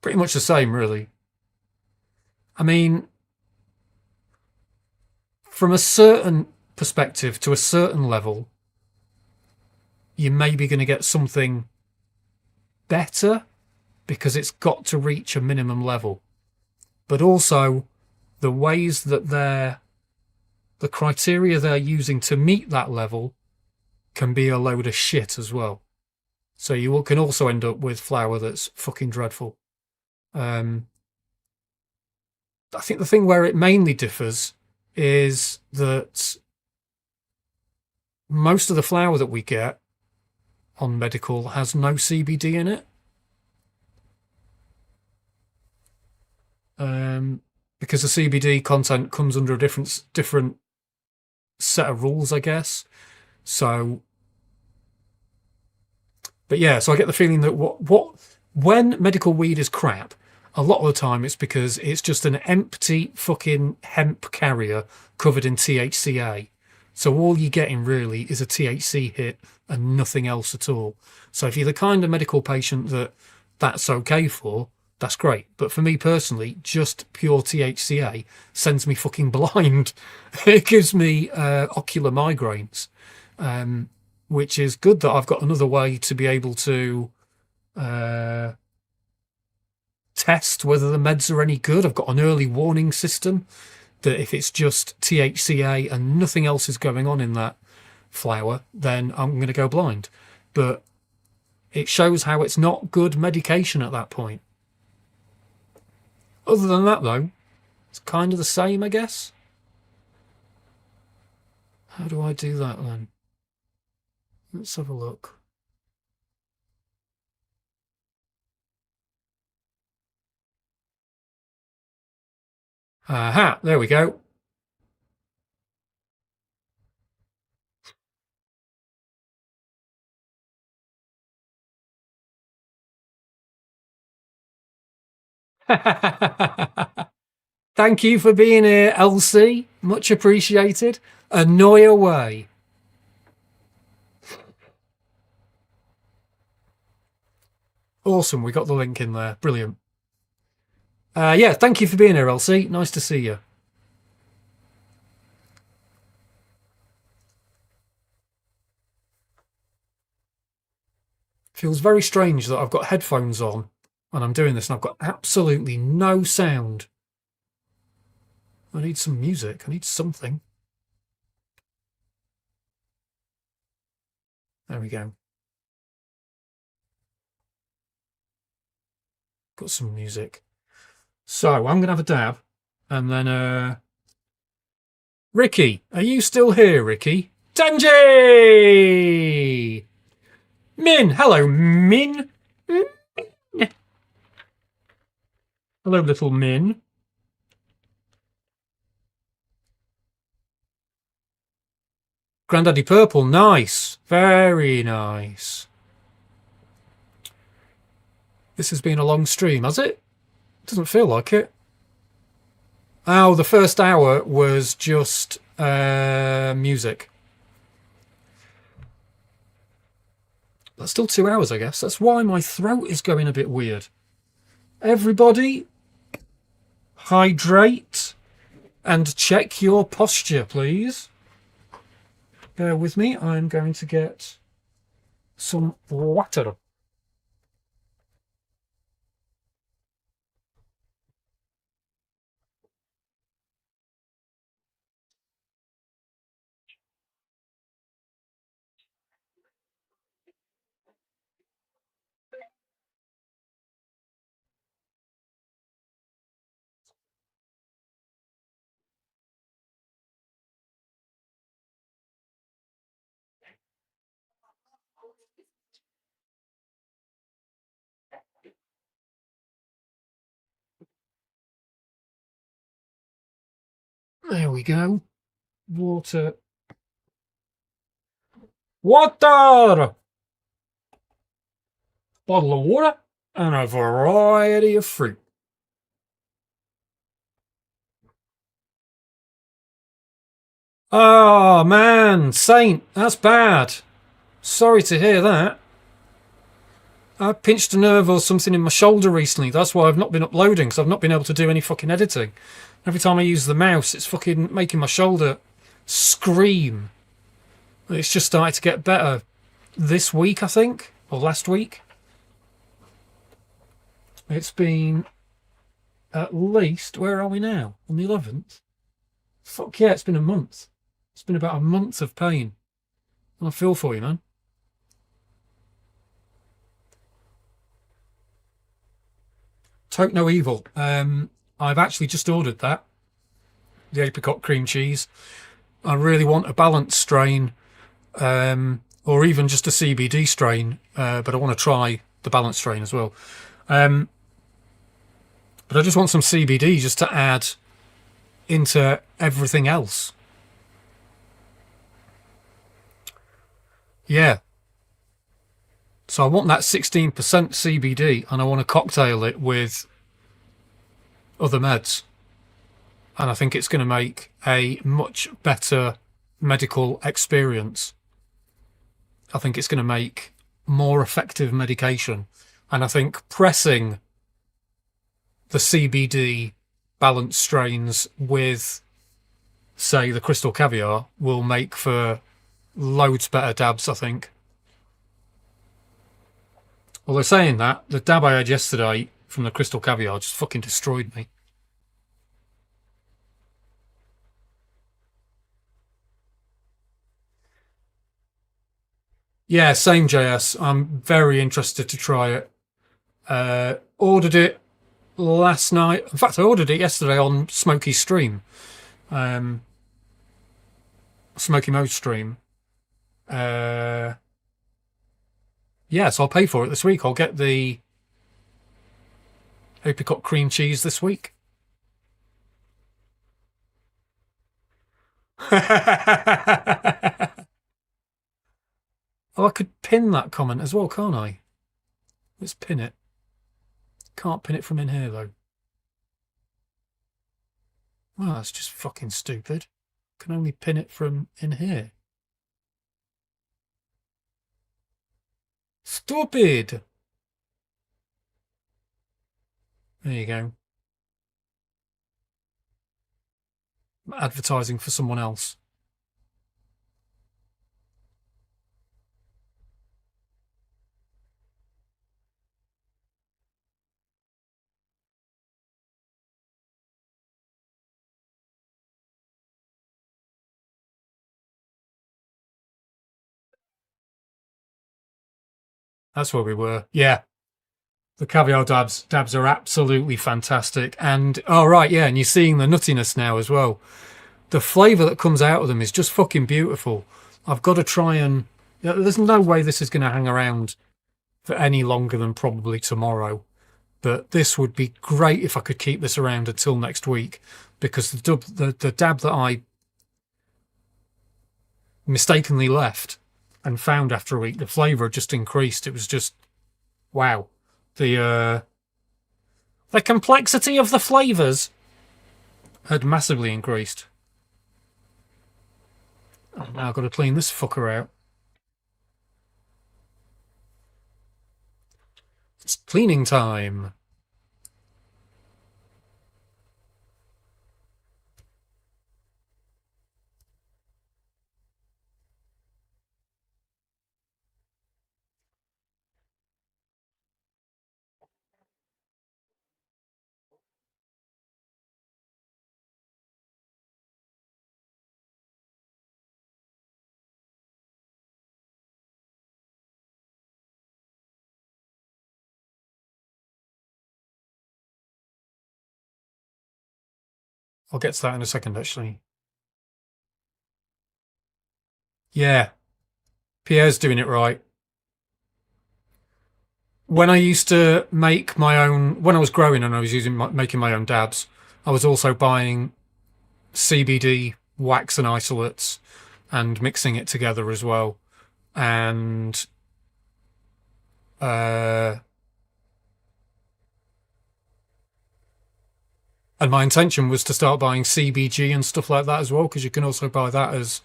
Pretty much the same, really. I mean, from a certain perspective to a certain level, you're maybe going to get something better because it's got to reach a minimum level. But also, the ways that the criteria they're using to meet that level can be a load of shit as well. So you can also end up with flour that's fucking dreadful. I think the thing where it mainly differs is that most of the flour that we get on medical has no CBD in it. Because the CBD content comes under a different set of rules, I guess. So, but yeah, so I get the feeling that when medical weed is crap, a lot of the time it's because it's just an empty fucking hemp carrier covered in THCA. So all you're getting really is a THC hit and nothing else at all. So if you're the kind of medical patient that's okay for, that's great. But for me personally, just pure THCA sends me fucking blind. It gives me ocular migraines, which is good that I've got another way to be able to test whether the meds are any good. I've got an early warning system that if it's just THCA and nothing else is going on in that flower, then I'm going to go blind. But it shows how it's not good medication at that point. Other than that, though, it's kind of the same, I guess. How do I do that, then? Let's have a look. Aha, there we go. Thank you for being here, Elsie. Much appreciated. Annoy away. Awesome, we got the link in there. Brilliant. Yeah, thank you for being here, Elsie. Nice to see you. Feels very strange that I've got headphones on and I'm doing this and I've got absolutely no sound. I need some music. I need something. There we go. Got some music. So I'm going to have a dab and then Ricky, are you still here, Ricky? Tanji! Min, hello, Min. Hello, little Min. Grandaddy Purple, nice. Very nice. This has been a long stream, has it? Doesn't feel like it. Oh, the first hour was just music. That's still 2 hours, I guess. That's why my throat is going a bit weird. Everybody, hydrate and check your posture, please. Bear with me. I'm going to get some water. There we go. Water. Water! Bottle of water and a variety of fruit. Oh, man. Saint, that's bad. Sorry to hear that. I pinched a nerve or something in my shoulder recently. That's why I've not been uploading, because I've not been able to do any fucking editing. Every time I use the mouse, it's fucking making my shoulder scream. It's just started to get better this week, I think, or last week. It's been at least, where are we now? On the 11th? Fuck yeah, it's been a month. It's been about a month of pain. I feel for you, man. Tote no evil. I've actually just ordered that. The apricot cream cheese. I really want a balanced strain, or even just a CBD strain, but I want to try the balanced strain as well. But I just want some CBD just to add into everything else. Yeah. So I want that 16% CBD and I want to cocktail it with other meds. And I think it's going to make a much better medical experience. I think it's going to make more effective medication. And I think pressing the CBD balanced strains with, say, the crystal caviar will make for loads better dabs, I think. Although saying that, the dab I had yesterday from the crystal caviar just fucking destroyed me. Yeah, same JS. I'm very interested to try it. Ordered it last night. In fact, I ordered it yesterday on Smokey's stream. Smokey Mode stream. Yeah, so I'll pay for it this week. I'll get the apricot cream cheese this week. Oh, I could pin that comment as well, can't I? Let's pin it. Can't pin it from in here, though. Well, that's just fucking stupid. Can only pin it from in here. Stupid! There you go. Advertising for someone else. That's where we were. Yeah. The caviar dabs are absolutely fantastic. And, oh, right, yeah, and you're seeing the nuttiness now as well. The flavour that comes out of them is just fucking beautiful. I've got to try and... There's no way this is going to hang around for any longer than probably tomorrow. But this would be great if I could keep this around until next week, because the dab that I mistakenly left and found after a week, the flavour just increased. It was just, wow. The complexity of the flavours had massively increased. Oh, now I've got to clean this fucker out. It's cleaning time. I'll get to that in a second, actually. Yeah, Pierre's doing it right. When I used to make my own, when I was growing and I was making my own dabs, I was also buying CBD wax and isolates and mixing it together as well. And and my intention was to start buying CBG and stuff like that as well, because you can also buy that as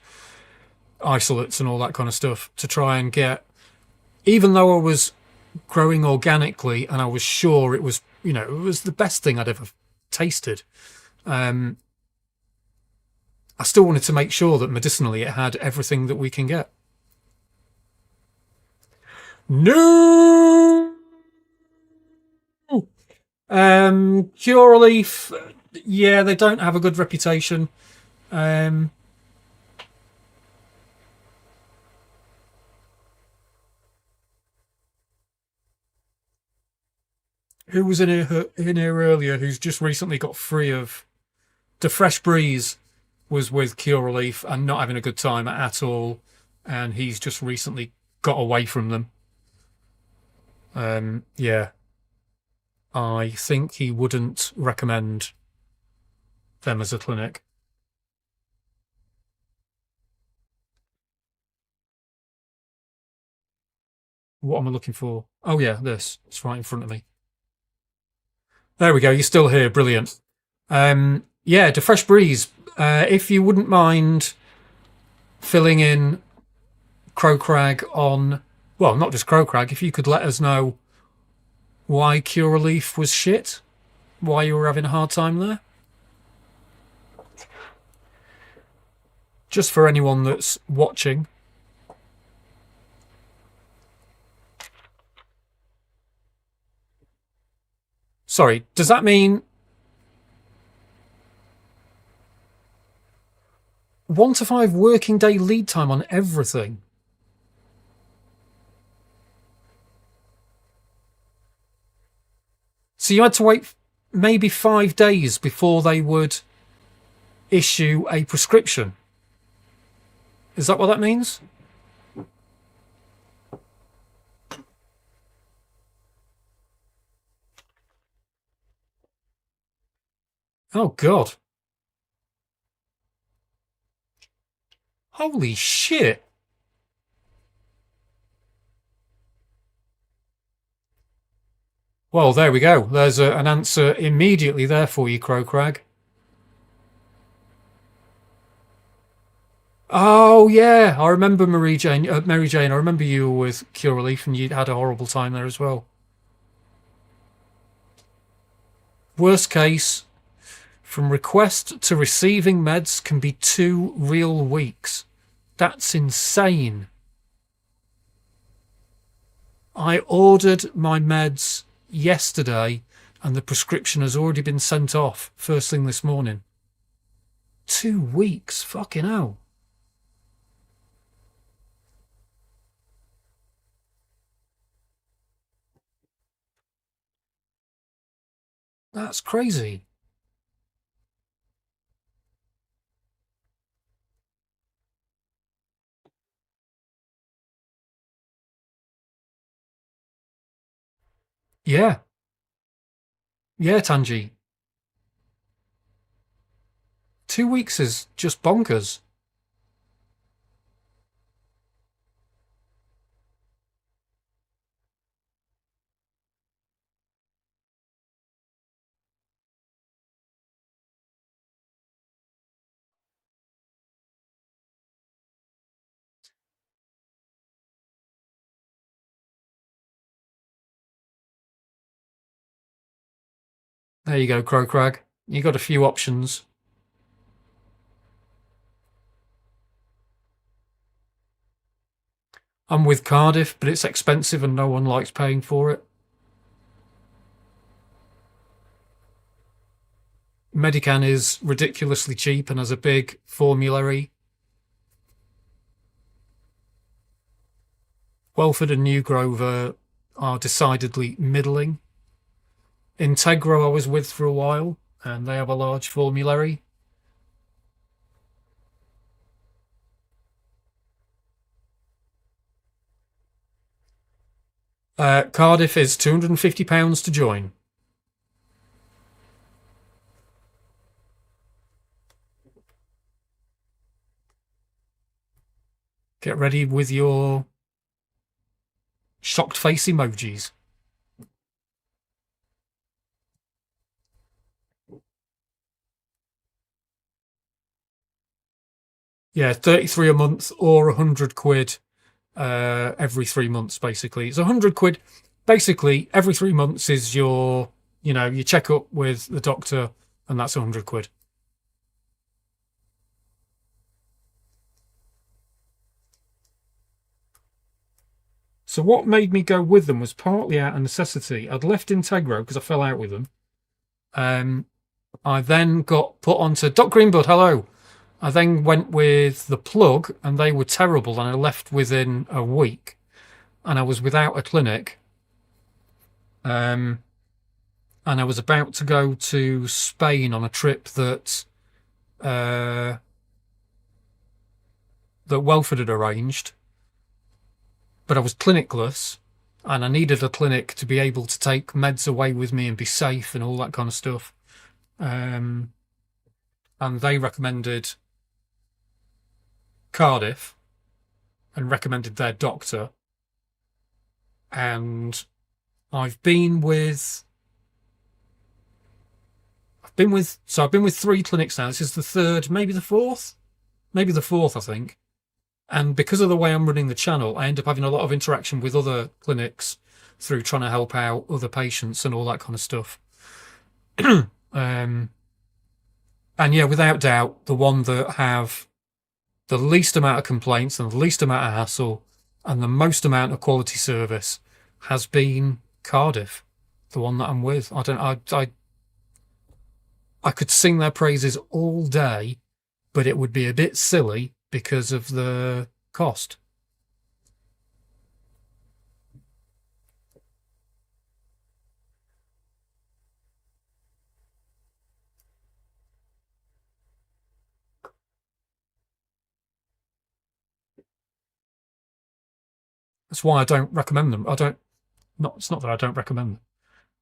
isolates and all that kind of stuff, to try and get, even though I was growing organically and I was sure it was, you know, it was the best thing I'd ever tasted, I still wanted to make sure that medicinally it had everything that we can get. No! Curaleaf, yeah, they don't have a good reputation. Who was in here earlier who's just recently got free of the Fresh Breeze, was with Curaleaf and not having a good time at all, and he's just recently got away from them. Yeah, I think he wouldn't recommend them as a clinic. What am I looking for? Oh yeah, this. It's right in front of me. There we go. You're still here. Brilliant. Yeah, the Fresh Breeze. If you wouldn't mind filling in Crowcrag on, well, not just Crowcrag, if you could let us know why Curaleaf was shit, why you were having a hard time there. Just for anyone that's watching. Sorry, does that mean 1 to 5 working day lead time on everything? So you had to wait maybe 5 days before they would issue a prescription. Is that what that means? Oh, God. Holy shit. Well, there we go. There's an answer immediately there for you, Crow Crag. Oh yeah, I remember Mary Jane. Mary Jane, I remember you were with Cure Relief and you had a horrible time there as well. Worst case, from request to receiving meds can be 2 real weeks. That's insane. I ordered my meds yesterday and the prescription has already been sent off first thing this morning. 2 weeks, fucking hell. That's crazy. Yeah. Yeah, Tanji. 2 weeks is just bonkers. There you go, Crow Crag. You got a few options. I'm with Cardiff, but it's expensive and no one likes paying for it. Medican is ridiculously cheap and has a big formulary. Welford and New Grove are decidedly middling. Integro I was with for a while, and they have a large formulary. Cardiff is £250 to join. Get ready with your shocked face emojis. Yeah, 33 a month or 100 quid every 3 months, basically. It's 100 quid. Basically, every 3 months is your checkup with the doctor, and that's 100 quid. So what made me go with them was partly out of necessity. I'd left Integro because I fell out with them. I then got put onto Doc Greenbud. Hello. I then went with the Plug, and they were terrible. And I left within a week, and I was without a clinic. And I was about to go to Spain on a trip that Welford had arranged, but I was clinicless, and I needed a clinic to be able to take meds away with me and be safe and all that kind of stuff. And they recommended Cardiff and recommended their doctor. And I've been with 3 clinics now. This is the 3rd, maybe the 4th, I think. And because of the way I'm running the channel, I end up having a lot of interaction with other clinics through trying to help out other patients and all that kind of stuff. And yeah, without doubt, the one that have the least amount of complaints and the least amount of hassle and the most amount of quality service has been Cardiff, the one that I'm with. I could sing their praises all day, but it would be a bit silly because of the cost. That's why I don't recommend them. It's not that I don't recommend them.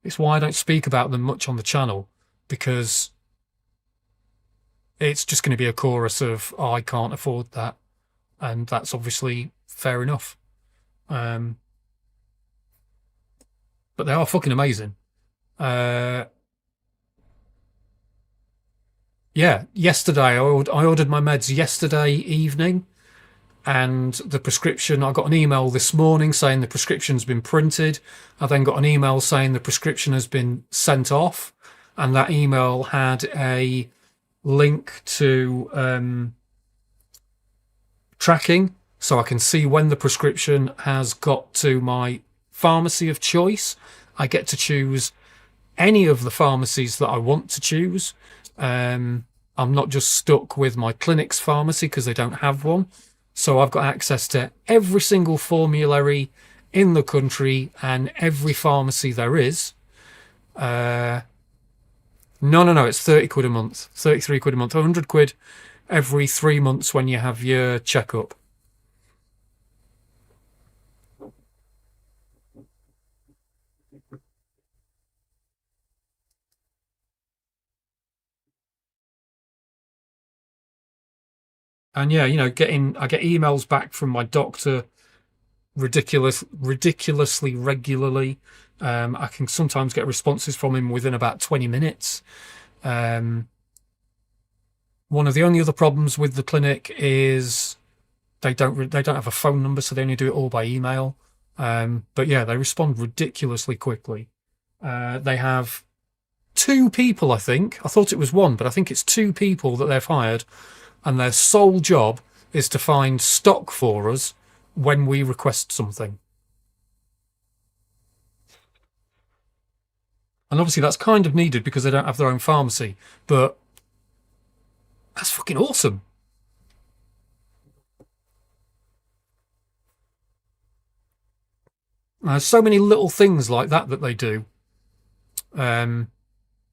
It's why I don't speak about them much on the channel, because it's just going to be a chorus of, oh, I can't afford that. and that's obviously fair enough. But they are fucking amazing. Yeah, yesterday I ordered my meds yesterday evening, and the prescription, I got an email this morning saying the prescription's been printed. I then got an email saying the prescription has been sent off, and that email had a link to tracking, so I can see when the prescription has got to my pharmacy of choice. I get to choose any of the pharmacies that I want to choose. I'm not just stuck with my clinic's pharmacy because they don't have one. So I've got access to every single formulary in the country and every pharmacy there is. No, it's 30 quid a month, 33 quid a month, 100 quid every 3 months when you have your checkup. And yeah, I get emails back from my doctor ridiculously regularly. I can sometimes get responses from him within about 20 minutes. One of the only other problems with the clinic is they don't have a phone number, so they only do it all by email. But yeah, they respond ridiculously quickly. They have 2 people, I think. I thought it was 1, but I think it's 2 people that they've hired, and their sole job is to find stock for us when we request something. And obviously that's kind of needed because they don't have their own pharmacy, but that's fucking awesome. There's so many little things like that they do.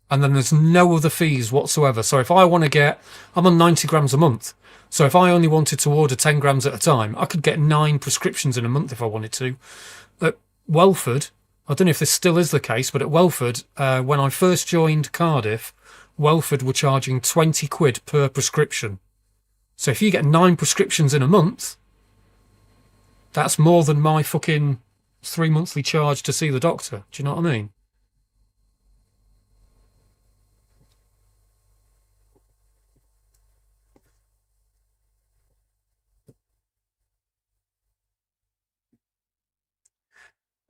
And then there's no other fees whatsoever. So if I want to I'm on 90 grams a month. So if I only wanted to order 10 grams at a time, I could get 9 prescriptions in a month if I wanted to. At Welford, I don't know if this still is the case, but at Welford, when I first joined Cardiff, Welford were charging 20 quid per prescription. So if you get 9 prescriptions in a month, that's more than my fucking 3 monthly charge to see the doctor. Do you know what I mean?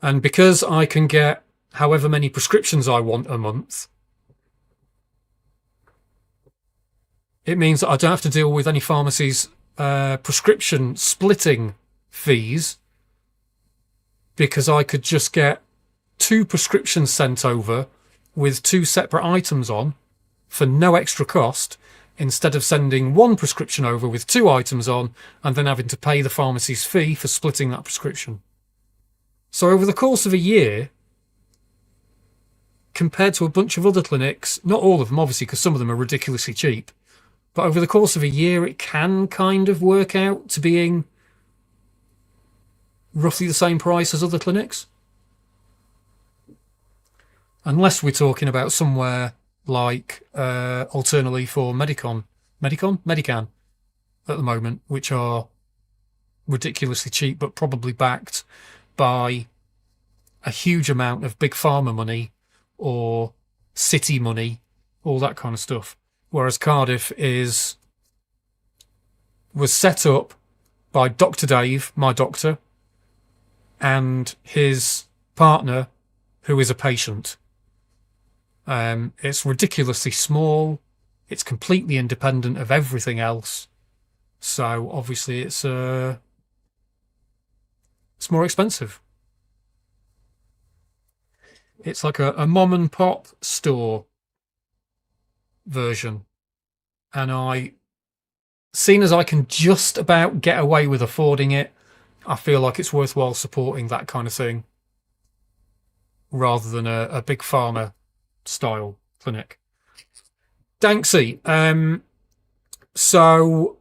And because I can get however many prescriptions I want a month, it means that I don't have to deal with any pharmacy's prescription splitting fees, because I could just get 2 prescriptions sent over with 2 separate items on for no extra cost, instead of sending 1 prescription over with 2 items on and then having to pay the pharmacy's fee for splitting that prescription. So over the course of a year, compared to a bunch of other clinics, not all of them obviously because some of them are ridiculously cheap, but over the course of a year it can kind of work out to being roughly the same price as other clinics. Unless we're talking about somewhere like alternately for Medican at the moment, which are ridiculously cheap but probably backed by a huge amount of big pharma money or city money, all that kind of stuff. Whereas Cardiff was set up by Dr. Dave, my doctor, and his partner, who is a patient. It's ridiculously small. It's completely independent of everything else. So obviously it's more expensive. It's like a mom and pop store version. And seeing as I can just about get away with affording it, I feel like it's worthwhile supporting that kind of thing rather than a big pharma style clinic. Danksy. So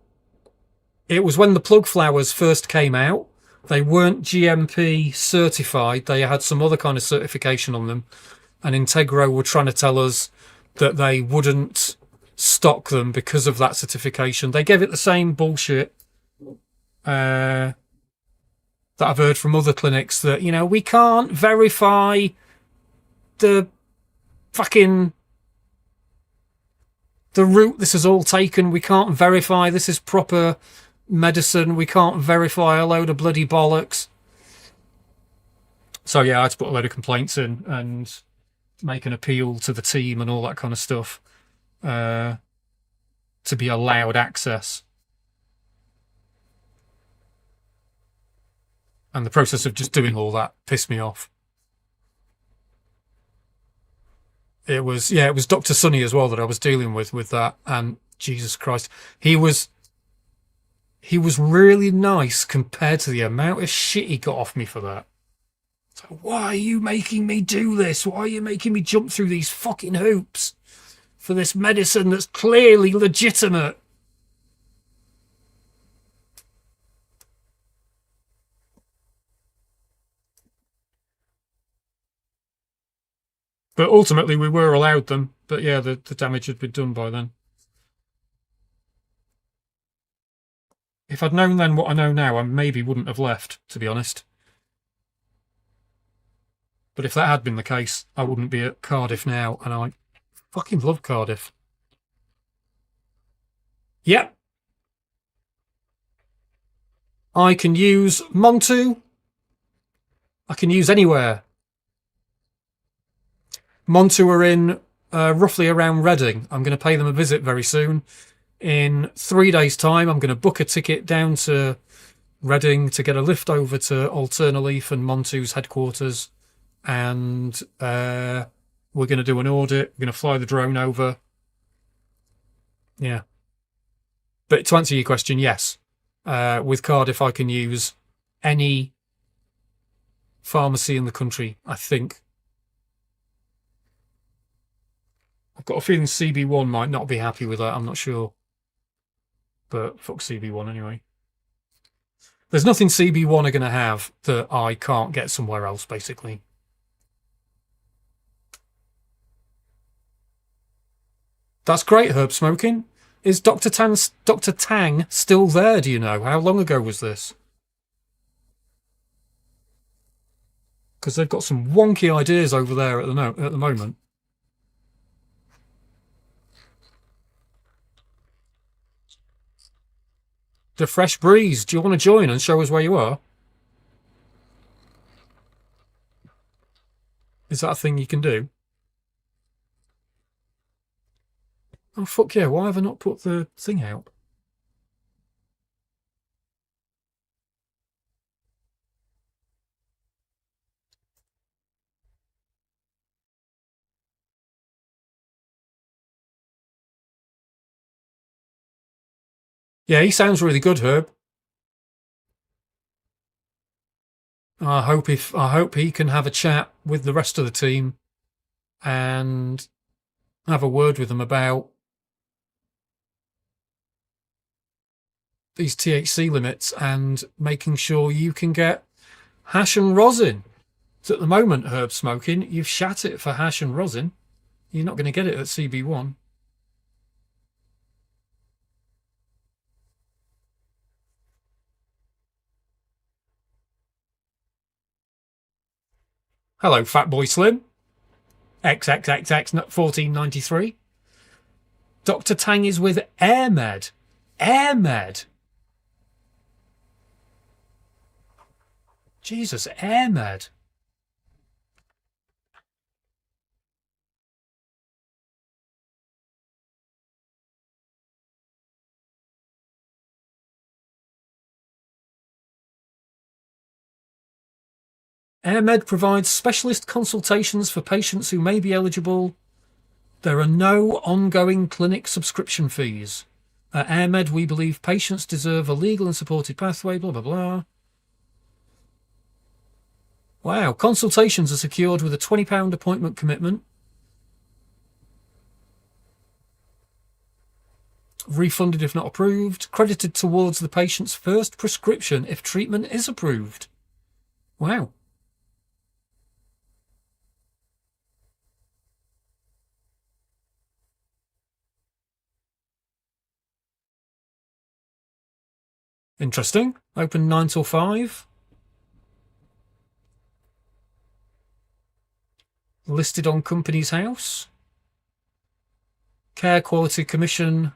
it was when the plug flowers first came out. They weren't GMP certified. They had some other kind of certification on them. And Integro were trying to tell us that they wouldn't stock them because of that certification. They gave it the same bullshit that I've heard from other clinics that, you know, we can't verify the fucking the route this is all taken. We can't verify this is proper medicine. We can't verify a load of bloody bollocks. So yeah, I had to put a load of complaints in and make an appeal to the team and all that kind of stuff to be allowed access. And the process of just doing all that pissed me off. It was Dr. Sunny as well that I was dealing with that, and Jesus Christ, he was really nice compared to the amount of shit he got off me for that. It's like, why are you making me do this? Why are you making me jump through these fucking hoops for this medicine that's clearly legitimate? But ultimately, we were allowed them. But yeah, the damage had been done by then. If I'd known then what I know now, I maybe wouldn't have left, to be honest. But if that had been the case, I wouldn't be at Cardiff now, and I fucking love Cardiff. Yep. I can use Montu. I can use anywhere. Montu are in roughly around Reading. I'm going to pay them a visit very soon. In 3 days' time, I'm going to book a ticket down to Reading to get a lift over to Alternaleaf and Montu's headquarters. And we're going to do an audit. We're going to fly the drone over. Yeah. But to answer your question, yes. With Cardiff, I can use any pharmacy in the country, I think. I've got a feeling CB1 might not be happy with that. I'm not sure. But fuck CB1 anyway. There's nothing CB1 are going to have that I can't get somewhere else, basically. That's great, herb smoking. Is Dr. Tang still there, do you know? How long ago was this? Because they've got some wonky ideas over there at the moment. The Fresh Breeze, do you want to join and show us where you are? Is that a thing you can do? Oh, fuck yeah, why have I not put the thing out? Yeah, he sounds really good, Herb. I hope he can have a chat with the rest of the team and have a word with them about these THC limits and making sure you can get hash and rosin. So at the moment, herb smoking, you've shat it for hash and rosin. You're not going to get it at CB1. Hello, Fatboy Slim. XXXX 1493. Dr. Tang is with AirMed. AirMed. Jesus, AirMed. AirMed provides specialist consultations for patients who may be eligible. There are no ongoing clinic subscription fees. At AirMed, we believe patients deserve a legal and supported pathway, blah, blah, blah. Wow, consultations are secured with a £20 appointment commitment. Refunded if not approved. Credited towards the patient's first prescription if treatment is approved. Wow. Interesting. Open 9 till 5. Listed on Companies House. Care Quality Commission.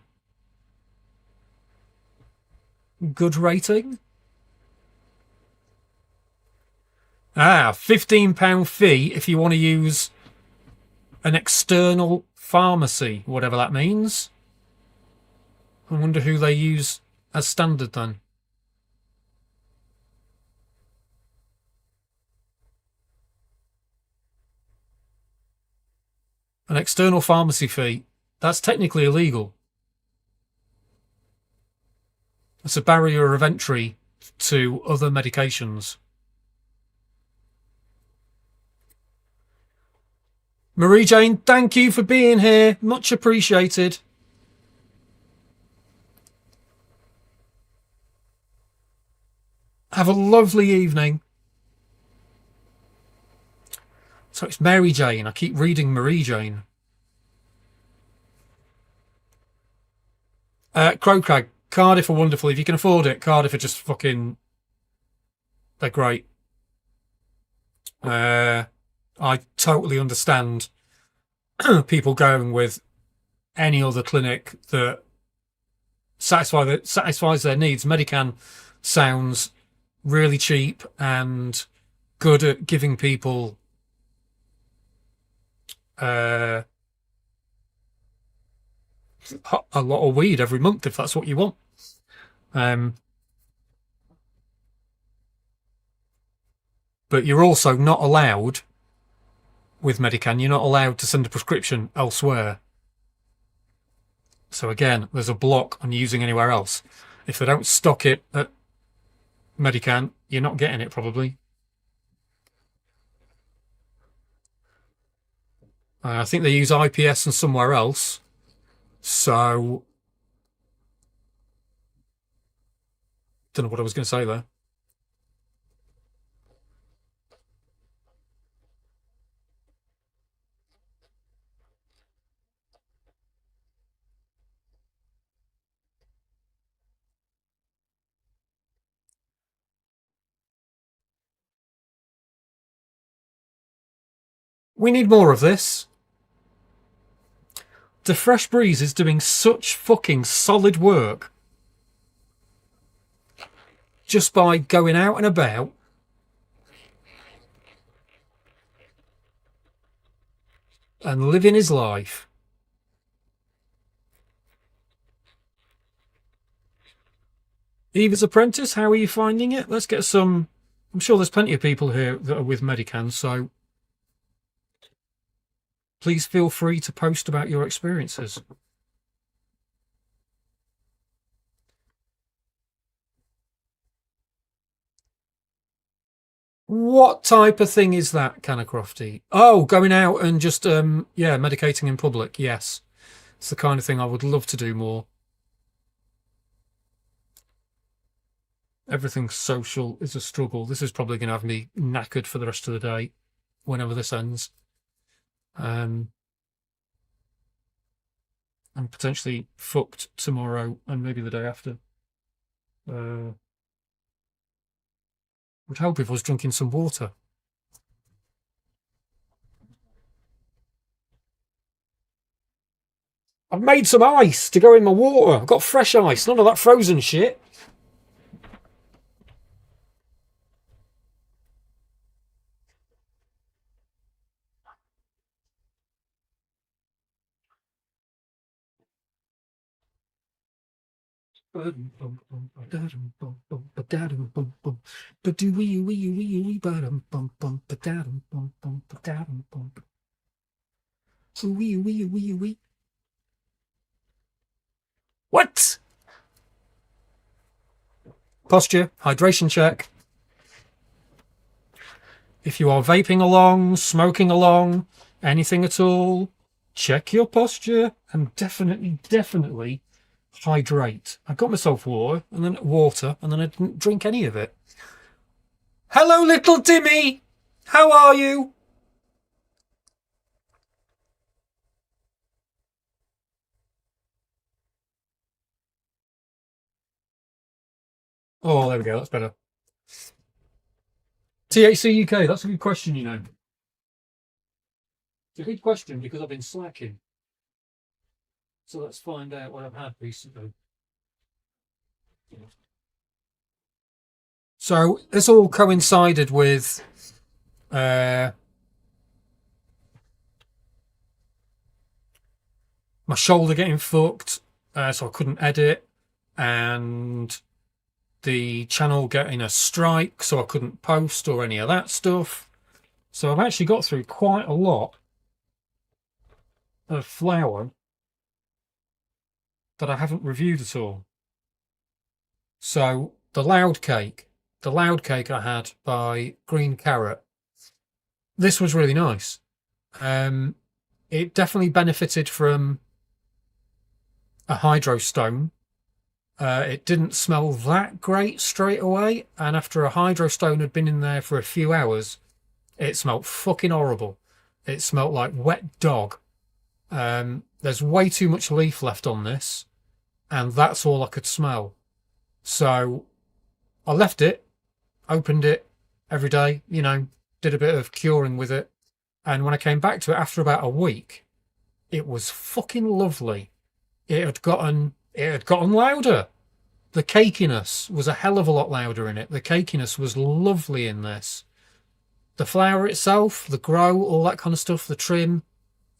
Good rating. £15 fee if you want to use an external pharmacy, whatever that means. I wonder who they use as standard then. An external pharmacy fee. That's technically illegal. It's a barrier of entry to other medications. Marie Jane, thank you for being here. Much appreciated. Have a lovely evening. So it's Mary Jane. I keep reading Marie Jane. Crowcrag, Cardiff are wonderful. If you can afford it, Cardiff are just fucking... They're great. I totally understand people going with any other clinic that satisfies their needs. Medican sounds really cheap and good at giving people a lot of weed every month if that's what you want. But you're also not allowed with Medican, you're not allowed to send a prescription elsewhere. So again, there's a block on using anywhere else. If they don't stock it at Medican, you're not getting it probably. I think they use IPS and somewhere else. So, don't know what I was going to say there. We need more of this. The Fresh Breeze is doing such fucking solid work just by going out and about and living his life. Eva's Apprentice, how are you finding it? Let's get some... I'm sure there's plenty of people here that are with Medican, so please feel free to post about your experiences. What type of thing is that, Canacrofty? Oh, going out and just, medicating in public. Yes. It's the kind of thing I would love to do more. Everything social is a struggle. This is probably going to have me knackered for the rest of the day, whenever this ends. And potentially fucked tomorrow and maybe the day after. Would help if I was drinking some water. I've made some ice to go in my water. I've got fresh ice, none of that frozen shit. What? Posture, hydration check. If you are vaping along, smoking along, anything at all, check your posture and definitely hydrate. I got myself water and then I didn't drink any of it. Hello, little Timmy. How are you? Oh, there we go. That's better. THC UK. That's a good question, you know. It's a good question because I've been slacking. So let's find out what I've had recently. So this all coincided with my shoulder getting fucked, so I couldn't edit, and the channel getting a strike, so I couldn't post or any of that stuff. So I've actually got through quite a lot of flour that I haven't reviewed at all. So the loud cake I had by Green Carrot, this was really nice. It definitely benefited from a hydro stone. It didn't smell that great straight away, and after a hydro stone had been in there for a few hours, it smelled fucking horrible. It smelled like wet dog. There's way too much leaf left on this, and that's all I could smell. So I left it, opened it every day, you know, did a bit of curing with it. And when I came back to it after about a week, it was fucking lovely. It had gotten louder. The cakiness was a hell of a lot louder in it. The cakiness was lovely in this. The flour itself, the grow, all that kind of stuff, the trim,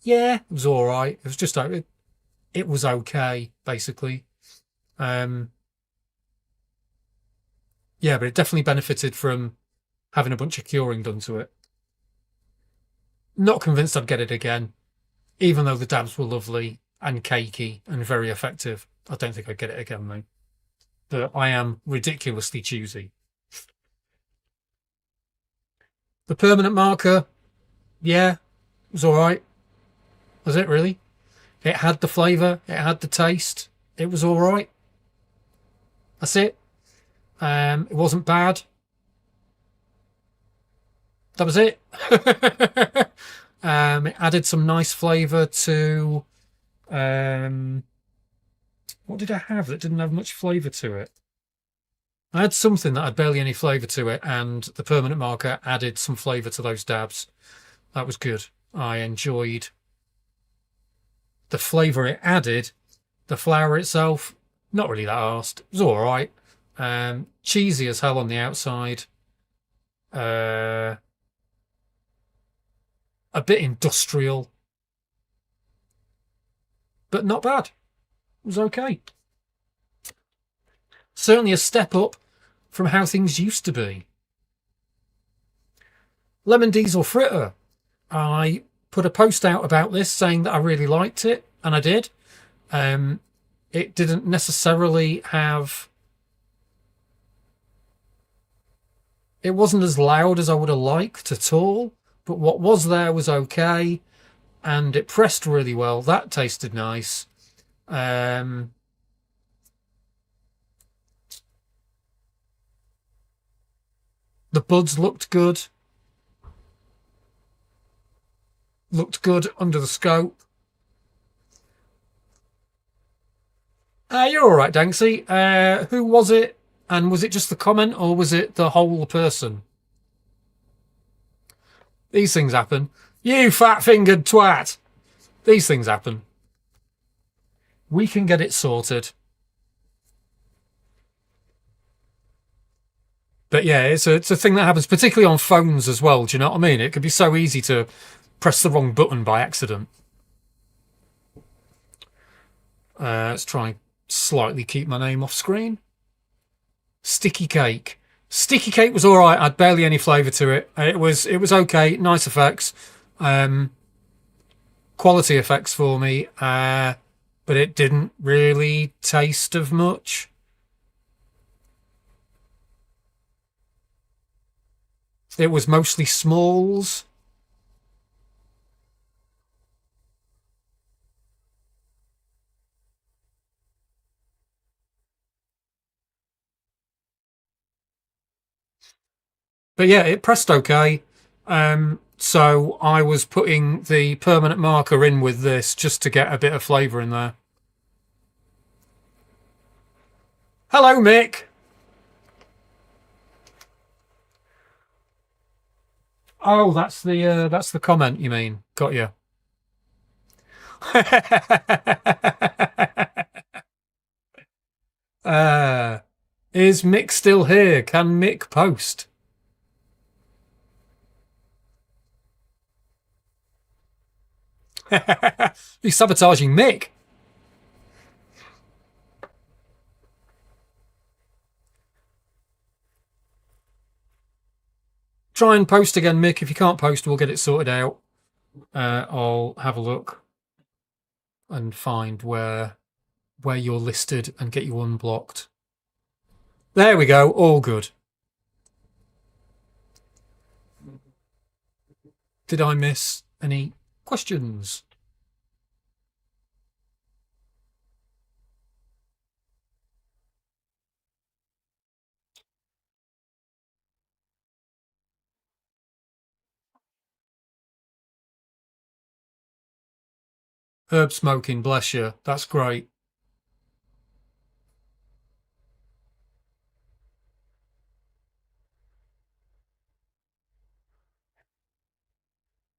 yeah, it was all right. It was just, it was okay, basically. Yeah, but it definitely benefited from having a bunch of curing done to it. Not convinced I'd get it again, even though the dabs were lovely and cakey and very effective. I don't think I'd get it again, though. But I am ridiculously choosy. The permanent marker, yeah, it was all right. Was it really? It had the flavour, it had the taste, it was all right. That's it. It wasn't bad. That was it. It added some nice flavour to... what did I have that didn't have much flavour to it? I had something that had barely any flavour to it, and the permanent marker added some flavour to those dabs. That was good. I enjoyed the flavour it added. The flour itself, not really that arsed. It was all right. Cheesy as hell on the outside. A bit industrial. But not bad. It was okay. Certainly a step up from how things used to be. Lemon Diesel Fritter. I put a post out about this saying that I really liked it, and I did. It didn't necessarily have... It wasn't as loud as I would have liked at all, but what was there was okay, and it pressed really well. That tasted nice. The buds looked good. Looked good under the scope. You're all right, Danksy. Who was it? And was it just the comment, or was it the whole person? These things happen. You fat-fingered twat! These things happen. We can get it sorted. But yeah, it's a thing that happens, particularly on phones as well. Do you know what I mean? It could be so easy to press the wrong button by accident. Let's try and slightly keep my name off screen. Sticky cake. Sticky cake was all right. I had barely any flavour to it. It was okay. Nice effects. Quality effects for me. But it didn't really taste of much. It was mostly smalls. But yeah, it pressed okay. So I was putting the permanent marker in with this just to get a bit of flavour in there. Hello, Mick. Oh, that's the comment you mean. Got you. uh, is Mick still here? Can Mick post? He's sabotaging Mick. Try and post again, Mick. If you can't post, we'll get it sorted out. I'll have a look and find where you're listed and get you unblocked. There we go. All good. Did I miss any questions? Herb smoking, bless you. That's great.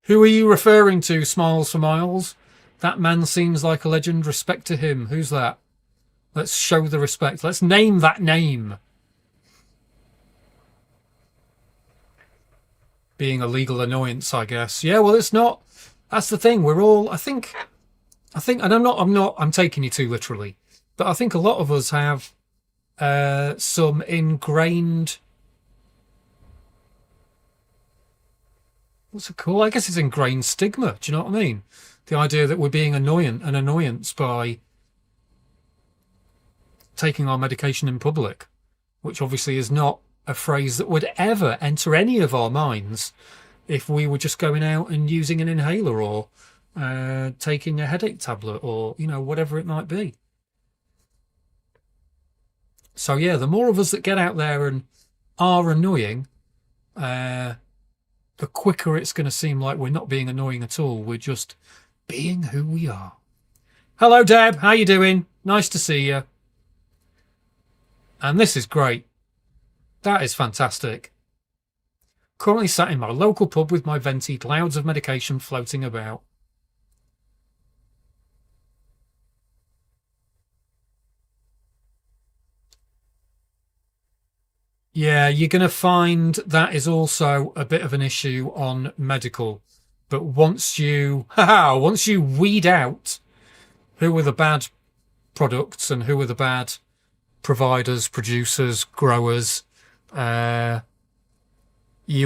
Who are you referring to, Smiles for Miles? That man seems like a legend. Respect to him. Who's that? Let's show the respect. Let's name that name. Being a legal annoyance, I guess. Yeah, well, it's not. That's the thing. We're all, I think, and I'm taking you too literally, but I think a lot of us have some ingrained, what's it called? I guess it's ingrained stigma. Do you know what I mean? The idea that we're being an annoyance by taking our medication in public, which obviously is not a phrase that would ever enter any of our minds if we were just going out and using an inhaler or taking a headache tablet or, whatever it might be. So, yeah, the more of us that get out there and are annoying, the quicker it's going to seem like we're not being annoying at all. We're just being who we are. Hello, Deb. How you doing? Nice to see you. And this is great. That is fantastic. Currently sat in my local pub with my venti, clouds of medication floating about. Yeah, you're going to find that is also a bit of an issue on medical. But once you weed out who are the bad products and who are the bad providers, producers, growers, you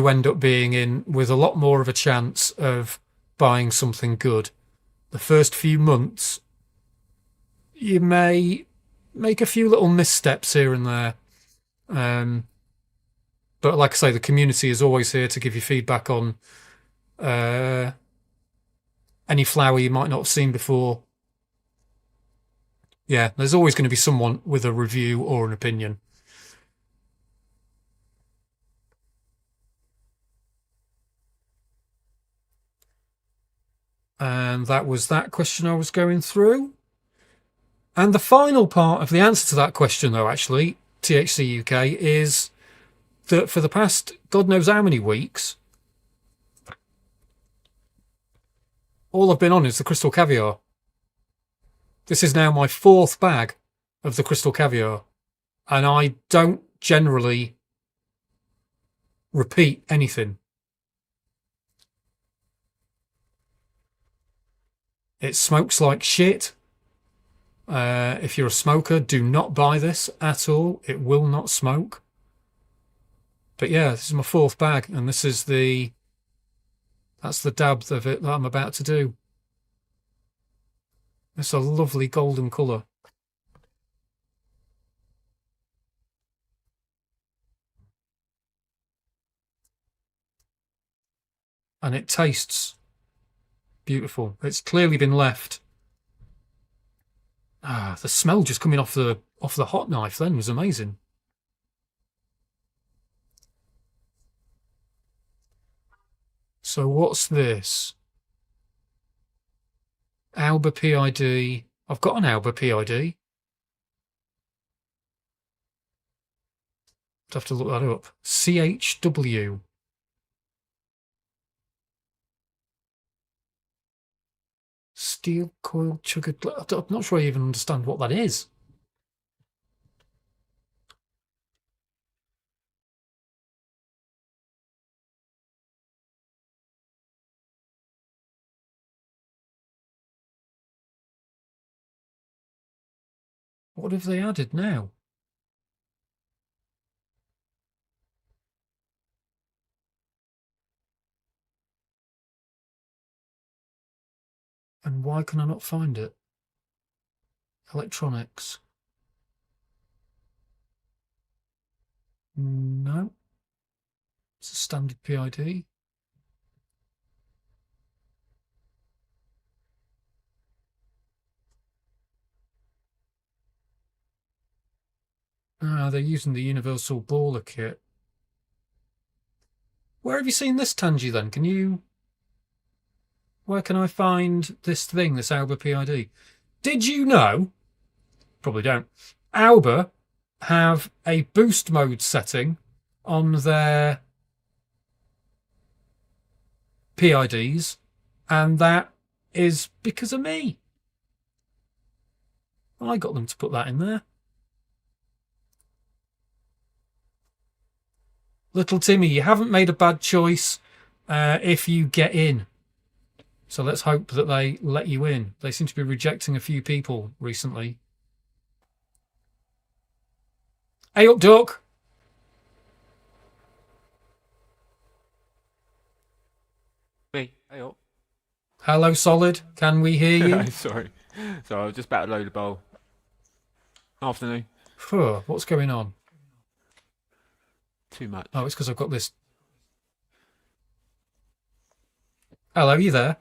end up being in with a lot more of a chance of buying something good. The first few months, you may make a few little missteps here and there. But like I say, the community is always here to give you feedback on any flower you might not have seen before. Yeah, there's always going to be someone with a review or an opinion. And that was that question I was going through. And the final part of the answer to that question, though, actually, THC UK, is that for the past God knows how many weeks, all I've been on is the crystal caviar. This is now my 4th bag of the crystal caviar, and I don't generally repeat anything. It smokes like shit. If you're a smoker, do not buy this at all. It will not smoke. But yeah, this is my 4th bag, and this is that's the dab of it that I'm about to do. It's a lovely golden colour. And it tastes beautiful. It's clearly been left. The smell just coming off the hot knife then was amazing. So what's this? Alba PID. I've got an Alba PID. I'd have to look that up. CHW. Steel coiled sugar. I'm not sure I even understand what that is. What have they added now? And why can I not find it? Electronics. No. It's a standard PID. Ah, they're using the universal baller kit. Where have you seen this, Tangi, then? Where can I find this thing, this Alba PID? Did you know? Probably don't. Alba have a boost mode setting on their PIDs, and that is because of me. I got them to put that in there. Little Timmy, you haven't made a bad choice if you get in. So let's hope that they let you in. They seem to be rejecting a few people recently. Hey up, Duck. Me. Hey up. Hello, Solid. Can we hear you? Sorry. So I was just about to load a bowl. Afternoon. What's going on? Too much. Oh, it's because I've got this. Hello, you there?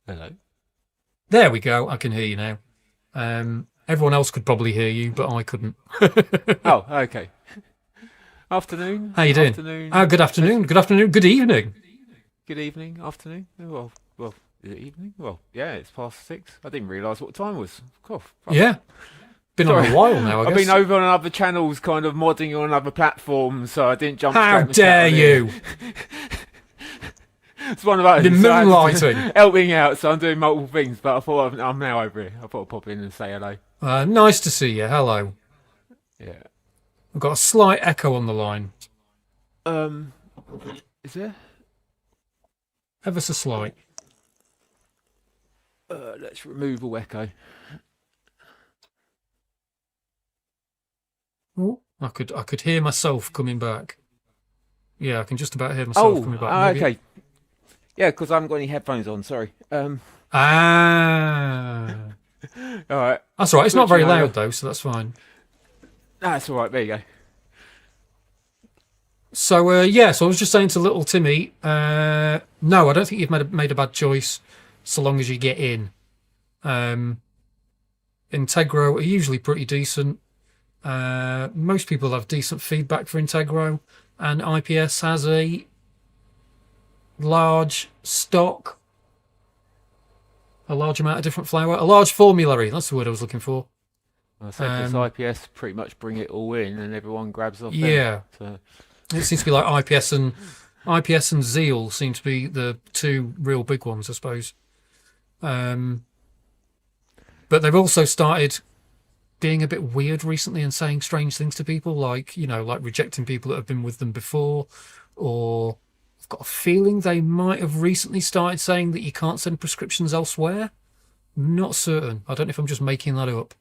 Hello. There we go. I can hear you now. Everyone else could probably hear you, but I couldn't. Oh, okay. Afternoon. How you doing? Afternoon. Good afternoon. Good afternoon. Good evening. Good evening. Afternoon. Well, is it evening? Well, yeah, it's past 6. I didn't realise what time it was. Cough. Yeah. Been on a while now, I guess. I've been over on other channels, kind of modding on other platforms, so I didn't jump How straight dare you? It's one of those. Been moonlighting. Helping out, so I'm doing multiple things, but I thought I'm now over here. I thought I'd pop in and say hello. Nice to see you. Hello. Yeah. We've got a slight echo on the line. Is there? Ever so slight. Let's remove all echo. Oh, I could hear myself coming back. Yeah, I can just about hear myself coming back. Okay. Yeah, because I haven't got any headphones on. Sorry. All right. That's all right. It's not very loud though, so that's fine. That's all right. There you go. So so I was just saying to little Timmy, no, I don't think you've made a bad choice, so long as you get in. Integro are usually pretty decent. Most people have decent feedback for Integro, and IPS has a large stock, a large amount of different flour, a large formulary. That's the word I was looking for. I said this IPS pretty much bring it all in, and everyone grabs off. Yeah. So. It seems to be like IPS and Zeal seem to be the two real big ones, I suppose. But they've also started being a bit weird recently and saying strange things to people, like rejecting people that have been with them before, or I've got a feeling they might have recently started saying that you can't send prescriptions elsewhere. Not certain. I don't know if I'm just making that up.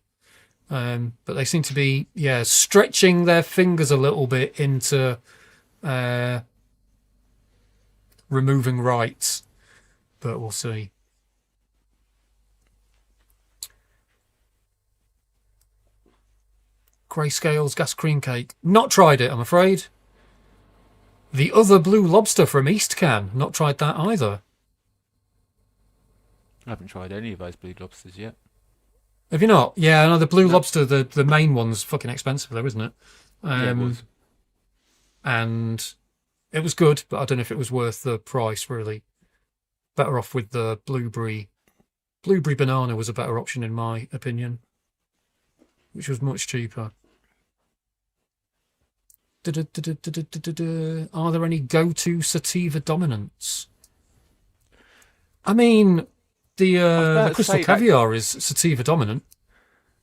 But they seem to be, stretching their fingers a little bit into removing rights. But we'll see. Grayscale's gas cream cake. Not tried it, I'm afraid. The other blue lobster from East Can. Not tried that either. I haven't tried any of those blue lobsters yet. Have you not? Yeah, no, the blue lobster, the main one's fucking expensive though, isn't it? Yeah, it was. And it was good, but I don't know if it was worth the price, really. Better off with the blueberry. Blueberry banana was a better option in my opinion, which was much cheaper. Are there any go-to sativa dominants? I mean, I was the about to crystal say that caviar is sativa dominant.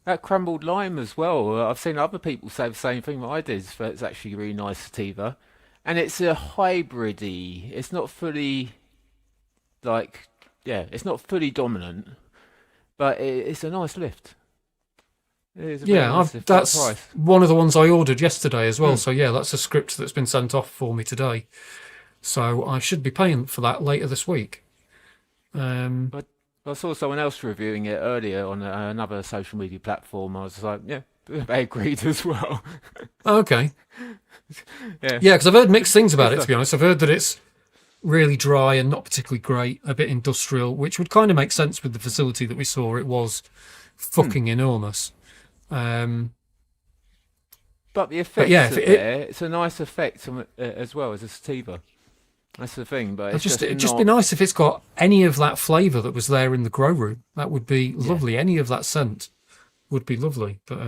that crumbled lime as well. I've seen other people say the same thing that I did, but it's actually really nice sativa, and it's a hybridy. It's not fully like yeah, it's not fully dominant, but it's a nice lift. It is a very Yeah, nice lift for the that's price. one of the ones I ordered yesterday as well. Hmm. So yeah, that's a script that's been sent off for me today. So I should be paying for that later this week. Um, But I saw someone else reviewing it earlier on another social media platform. I was like, yeah, they agreed as well. okay. Yeah, Yeah, because I've heard mixed things good about it, to stuff. be honest. I've heard that it's really dry and not particularly great, a bit industrial, which would kind of make sense with the facility that we saw. It was Hmm. fucking enormous. Um, But the but yeah, effects if are it, there. It's a nice effect as well as a sativa. That's the thing, but I'd it's just just it'd just be not. nice if it's got any of that flavour that was there in the grow room. That would be Yeah. lovely. Any of that scent would be lovely. But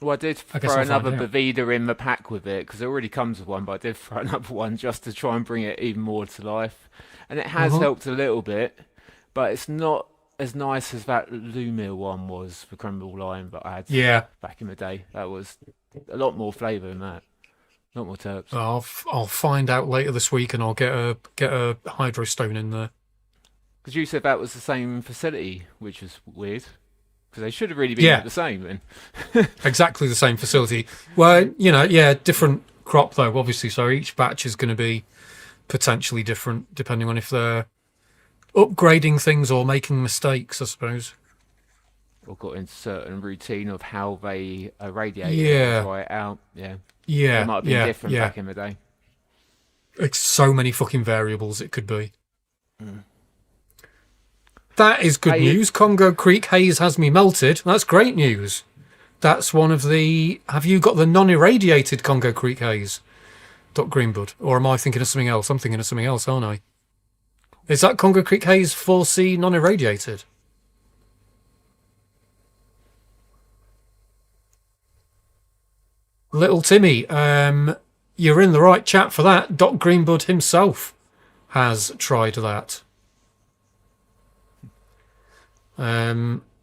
Well, I did I guess throw I'll find another out. Bavida in the pack with it because it already comes with one, but I did throw another one just to try and bring it even more to life. And it has Uh-huh. helped a little bit, but it's not as nice as that Lumia one was for crumble lime that I had Yeah, back in the day. That was a lot more flavour than that, a lot more terps. I'll find out later this week, and I'll get a hydro stone in there. Because you said that was the same facility, which is weird. Because they should have really been Yeah, the same then. exactly the same facility. Well, yeah, different crop though, obviously. So each batch is going to be potentially different depending on if they're upgrading things or making mistakes, I suppose. Or got into certain routine of how they irradiate it or Yeah, dry it out. Yeah. It yeah, might have been yeah, different yeah. back in the day. It's so many fucking variables it could be. Mm. That is good Hey, news. Congo Creek haze has me melted. That's great news. That's one of the. Have you got the non-irradiated Congo Creek haze, Dot Greenbud? Or am I thinking of something else? I'm thinking of something else, aren't I? Is that Congo Creek haze 4C non-irradiated? Little Timmy, you're in the right chat for that. Dot Greenbud himself has tried that.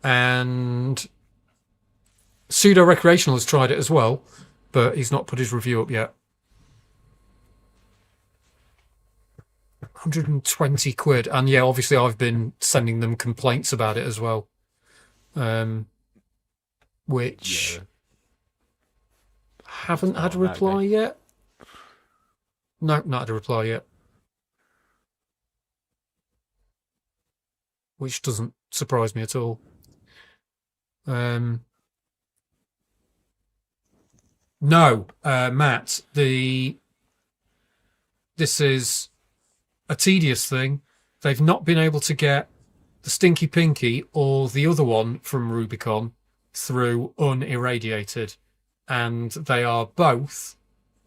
And Pseudo Recreational has tried it as well, but he's not put his review up yet. 120 quid. And yeah, obviously I've been sending them complaints about it as well. Which yeah, haven't had a not that reply okay. yet. No, not had a reply yet. Which doesn't surprise me at all. No, Matt, this is a tedious thing. They've not been able to get the Stinky Pinky or the other one from Rubicon through unirradiated. And they are both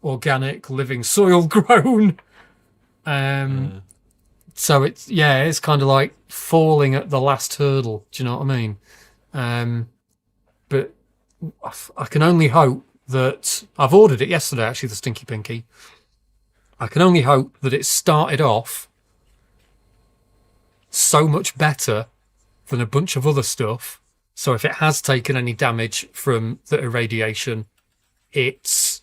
organic, living soil grown. Uh, So it's kind of like falling at the last hurdle. Do you know what I mean? But I can only hope that I've ordered it yesterday, actually, the Stinky Pinky. I can only hope that it started off so much better than a bunch of other stuff. So if it has taken any damage from the irradiation, it's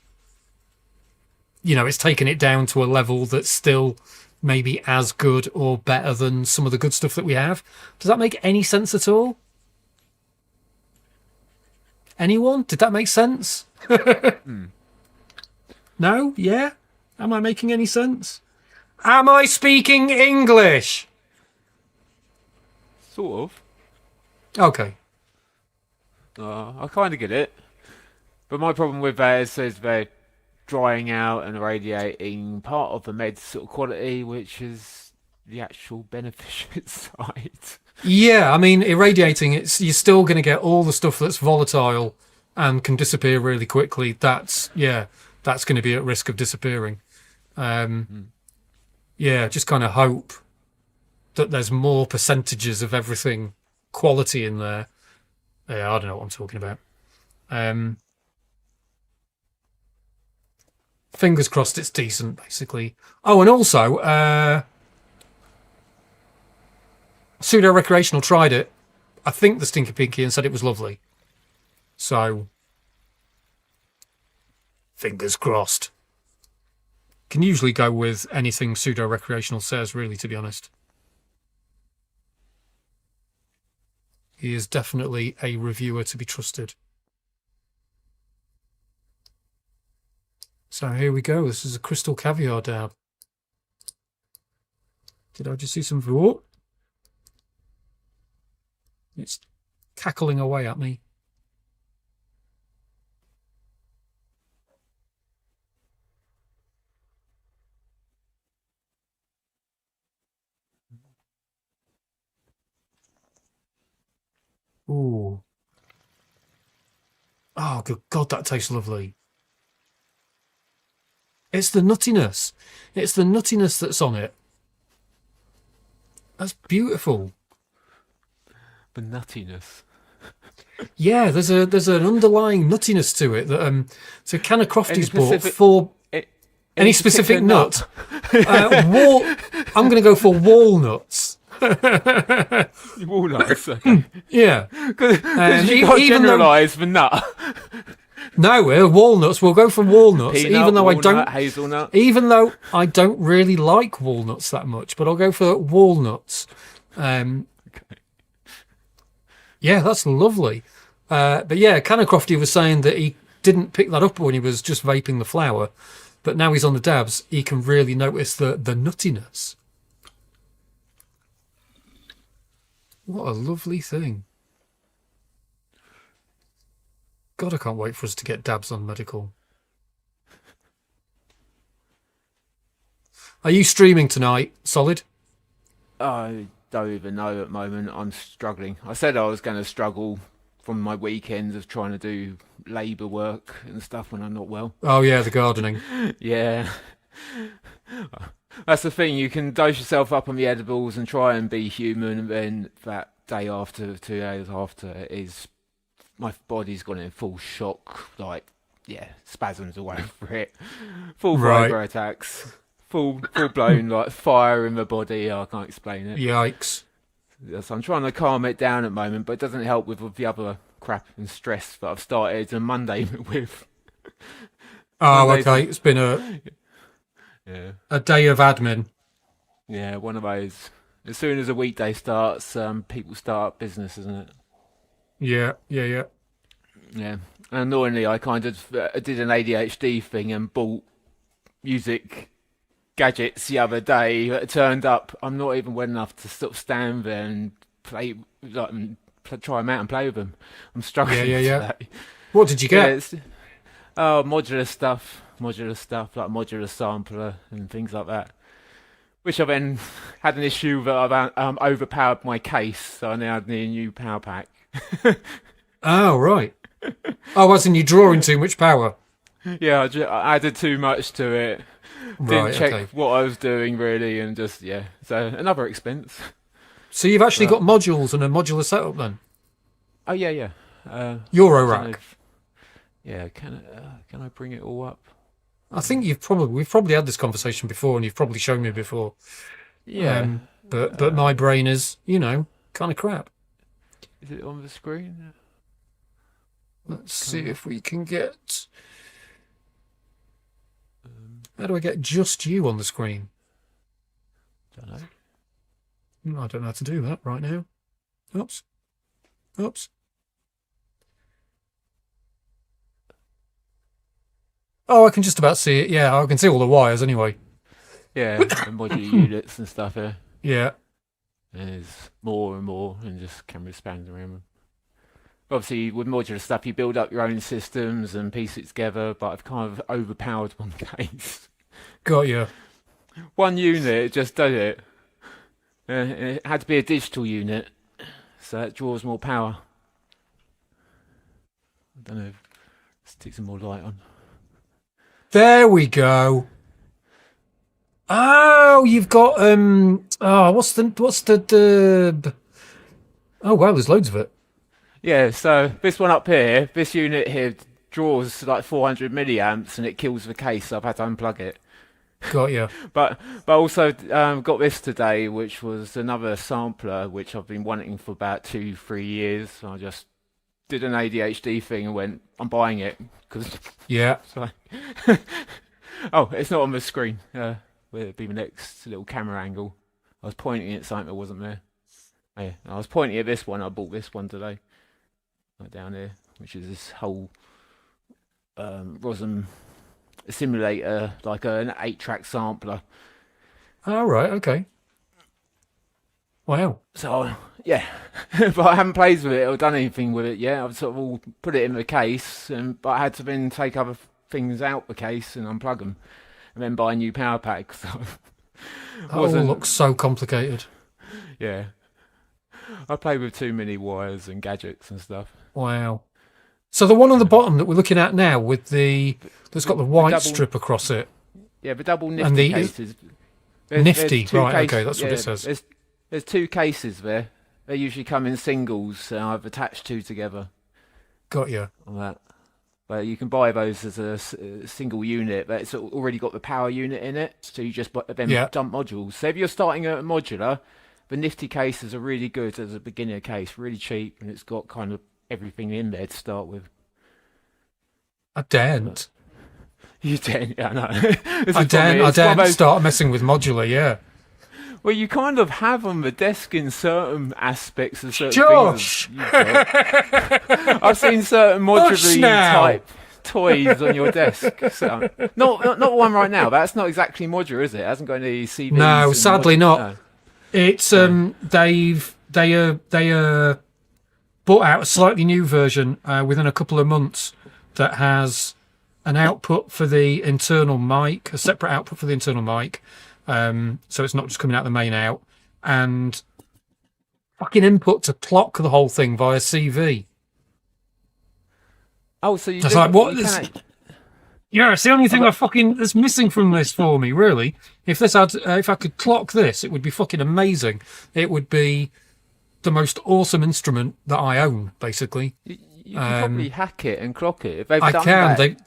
it's taken it down to a level that's still maybe as good or better than some of the good stuff that we have. Does that make any sense at all? Anyone? Did that make sense? hmm. No? Yeah? Am I making any sense? Am I speaking English? Sort of. Okay. I kind of get it. But my problem with that is they're drying out and irradiating part of the med's sort of quality, which is the actual beneficial side. Yeah, I mean, irradiating, you're still going to get all the stuff that's volatile and can disappear really quickly. That's going to be at risk of disappearing. Mm. Yeah, just kind of hope that there's more percentages of everything quality in there. Yeah, I don't know what I'm talking about. Fingers crossed it's decent, basically. Oh, and also, Pseudo Recreational tried it, I think the Stinky Pinky, and said it was lovely. So, fingers crossed. Can usually go with anything Pseudo Recreational says, really, to be honest. He is definitely a reviewer to be trusted. So here we go. This is a Crystal Caviar dab. Did I just see some vort? It's cackling away at me. Ooh. Oh, good God, that tastes lovely. It's the nuttiness. It's the nuttiness that's on it. That's beautiful. The nuttiness. Yeah, there's an underlying nuttiness to it that so Canna Crofty's bought for any specific nut. I'm going to go for walnuts. Walnuts. Okay. Yeah, because you got to generalise the nut. No, walnuts. We'll go for walnuts, Peanut, even though walnut, hazelnut. Even though I don't really like walnuts that much, but I'll go for walnuts. Okay. Yeah, that's lovely. But yeah, Canna Crofty was saying that he didn't pick that up when he was just vaping the flower, but now he's on the dabs, he can really notice the nuttiness. What a lovely thing. God, I can't wait for us to get dabs on medical. Are you streaming tonight, Solid? I don't even know at the moment. I'm struggling. I said I was going to struggle from my weekends of trying to do labour work and stuff when I'm not well. Oh yeah, the gardening. Yeah. That's the thing, you can dose yourself up on the edibles and try and be human, and then that day after, 2 days after, my body's gone in full shock, like, yeah, spasms all over it, full vibro attacks, full blown like fire in the body. I can't explain it. Yikes. So I'm trying to calm it down at the moment, but it doesn't help with the other crap and stress that I've started on Monday with. Oh, okay. It's been a day of admin. Yeah, one of those. As soon as a weekday starts, people start up business, isn't it? Yeah. Yeah. And annoyingly, I kind of did an ADHD thing and bought music gadgets the other day. It turned up, I'm not even well enough to sort of stand there and play, like, try them out and play with them. I'm struggling today. What did you get? Modular stuff, like modular sampler and things like that. Which I then had an issue that I've overpowered my case, so I now need a new power pack. Oh, right. Oh, as in you drawing too much power? Yeah, I added too much to it. Didn't check what I was doing, really, and just, yeah. So, another expense. So you've actually got modules and a modular setup then? Oh, yeah. Eurorack. Yeah, can I bring it all up? I think we've probably had this conversation before, and you've probably shown me before. Yeah. But my brain is, kind of crap. Is it on the screen? Let's see if we can get... How do I get just you on the screen? Don't know. I don't know how to do that right now. Oops. Oh, I can just about see it. Yeah, I can see all the wires anyway. Yeah, and modular units and stuff here. Yeah. There's more and more, and just camera spans around them. Obviously, with modular stuff, you build up your own systems and piece it together, but I've kind of overpowered one case. Got you. One unit just does it. It had to be a digital unit, so that draws more power. I don't know. Stick some more light on. There we go. Oh, you've got what's the oh wow, there's loads of it. Yeah, so this one up here, this unit here draws like 400 milliamps and it kills the case, so I've had to unplug it. Got you. But also got this today, which was another sampler which I've been wanting for about 2-3 years. So I just did an ADHD thing and went, I'm buying it because. Yeah. Oh, it's not on the screen. Where it'd be the next little camera angle. I was pointing at something that wasn't there. Oh, yeah, I was pointing at this one. I bought this one today, right down here, which is this whole Rosin simulator, like an 8-track sampler. All right. Okay. Wow. So yeah, but I haven't played with it or done anything with it yet. I've sort of all put it in the case, but I had to then take other things out the case and unplug them, and then buy a new power pack. So That all looks so complicated. Yeah, I play with too many wires and gadgets and stuff. Wow. So the one on the bottom that we're looking at now, that's got the white strip across it. Yeah, the double nifty cases. Nifty, right? Okay, that's what it says. There's 2 cases there. They usually come in singles, so I've attached 2 together. Got you. On that. But you can buy those as a single unit, but it's already got the power unit in it, so you just dump modules. So if you're starting a modular, the nifty cases are really good as a beginner case, really cheap, and it's got kind of everything in there to start with. I daren't. You daren't, yeah, I know. I daren't start messing with modular, yeah. Well, you kind of have on the desk in certain aspects of certain Josh! things. I've seen certain modularly type toys on your desk. So, not the one right now. That's not exactly modular, is it? It hasn't got any CVs. No, sadly not. No. It's they brought out a slightly new version within a couple of months that has an output for the internal mic, a separate output for the internal mic. So it's not just coming out the main out, and fucking input to clock the whole thing via CV. Oh, so you just like what? Yeah, it's the only thing that's missing from this for me. Really, if I could clock this, it would be fucking amazing. It would be the most awesome instrument that I own, basically. You can probably hack it and clock it. If they've I done can. That,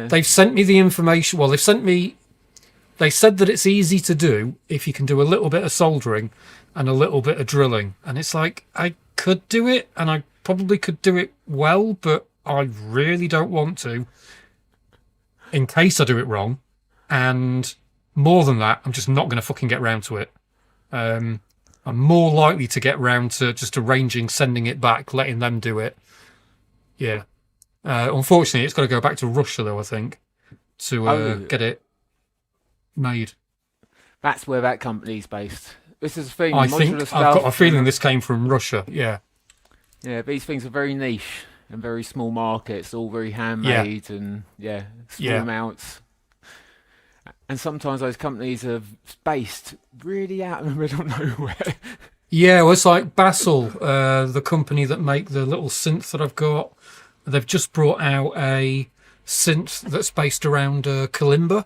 they've sent me the information. Well, they said that it's easy to do if you can do a little bit of soldering and a little bit of drilling. And it's like, I could do it, and I probably could do it well, but I really don't want to, in case I do it wrong. And more than that, I'm just not going to fucking get round to it. I'm more likely to get round to just arranging, sending it back, letting them do it. Yeah. Unfortunately, it's got to go back to Russia, though, I think, to get it made. That's where that company's based. This is the thing. I think I've got a feeling this came from Russia. Yeah. Yeah, these things are very niche and very small markets, all very handmade and small amounts. And sometimes those companies are based really out in the middle of nowhere. Yeah, well, it's like Basel, the company that make the little synth that I've got. They've just brought out a synth that's based around kalimba.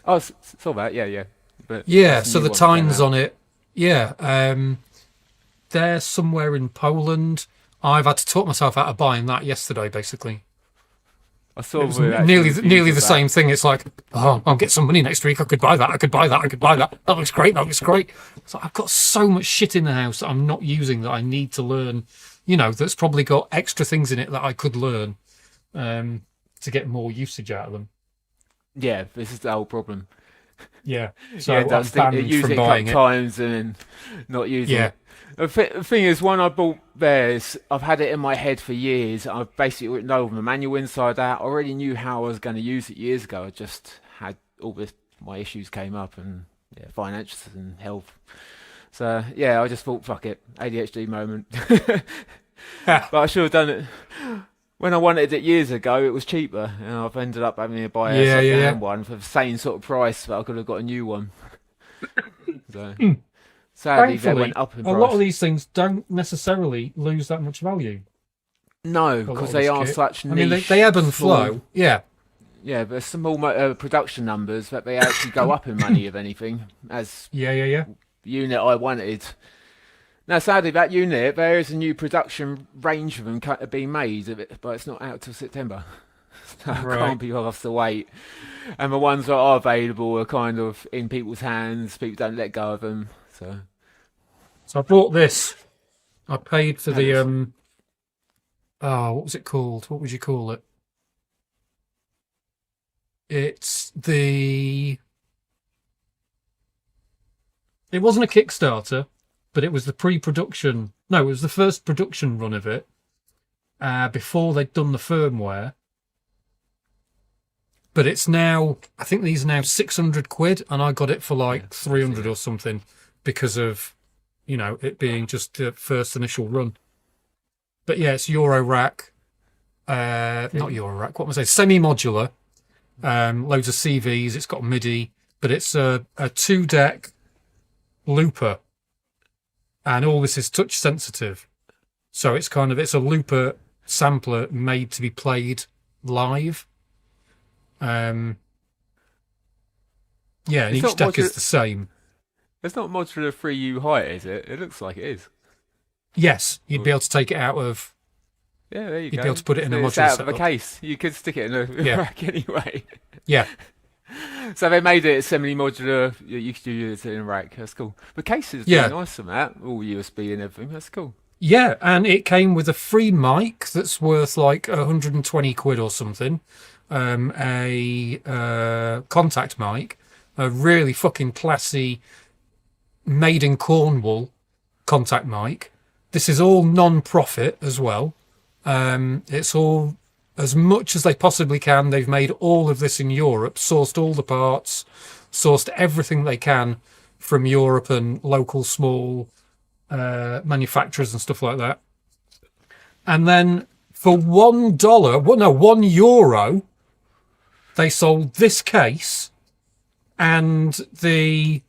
Oh, saw that, yeah. But yeah, so the tines on it, they're somewhere in Poland. I've had to talk myself out of buying that yesterday, basically. I saw it was nearly the same thing. It's like, I'll get some money next week. I could buy that. That looks great. So I've got so much shit in the house that I'm not using that I need to learn, that's probably got extra things in it that I could learn to get more usage out of them. Yeah, this is the whole problem. Yeah, so I'm banned use from it buying a couple times and not using it. The thing is, when I bought theirs, I've had it in my head for years. I've basically known the manual inside out. I already knew how I was going to use it years ago. I just had my issues came up and finances and health. So I just thought, fuck it, ADHD moment. But I should have done it. When I wanted it years ago, it was cheaper, and I've ended up having to buy a second-hand one for the same sort of price, but I could have got a new one. So, sadly, they went up in price. A lot of these things don't necessarily lose that much value. No, because they are such niche. I mean, they ebb and flow. Yeah. Yeah, but small production numbers that they actually go up in money, if anything, as the unit I wanted. Now, sadly, that unit, there is a new production range of them being made, but it's not out till September. So I can't be off to wait. And the ones that are available are kind of in people's hands. People don't let go of them. So So I bought this. I paid for the cannabis. what was it called? What would you call it? It's the. It wasn't a Kickstarter, but it was the pre-production. No, it was the first production run of it before they'd done the firmware. But it's now, I think these are now 600 quid, and I got it for Yeah, like I've seen 300 it. or something because of, it being just the first initial run. But yeah, it's Euro rack, not Euro rack, what was it? Semi-modular, loads of CVs, it's got MIDI, but it's a 2-deck looper, and all this is touch sensitive. So it's it's a looper sampler made to be played live. Yeah, and It's each not deck is modular. the same. It's not modular 3U height, is it? It looks like it is. Yes, you'd be Or- able to take it out of. Yeah, there you You'd be go. able to put it in a It's modular out of the setup. case. You could stick it in a Yeah, rack anyway. yeah, So they made it semi-modular. You could use it in a rack. That's cool. The case is really yeah, nice on that. All USB and everything. That's cool. yeah. And it came with a free mic that's worth like 120 quid or something. A contact mic, a really fucking classy, made in Cornwall contact mic. This is all non-profit as well. It's all as much as they possibly can. They've made all of this in Europe, sourced all the parts, sourced everything they can from Europe and local small manufacturers and stuff like that. And then for $1, well, no, €1, they sold this case and the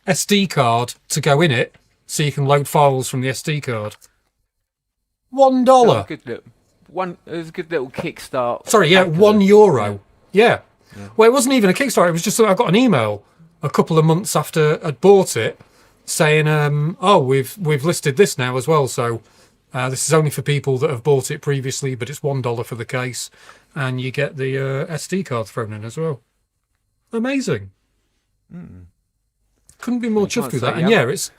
SD card to go in it, so you can load files from the SD card. $1. That was a good little one. It was a good little kickstart. Sorry, yeah, back of €1. Yeah. Yeah. Well, it wasn't even a Kickstarter. It was just that I got an email a couple of months after I'd bought it saying, "Oh, we've listed this now as well. So this is only for people that have bought it previously, but it's $1 for the case, and you get the SD card thrown in as well." Amazing. Couldn't be more You chuffed can't with say that. And you yeah, haven't.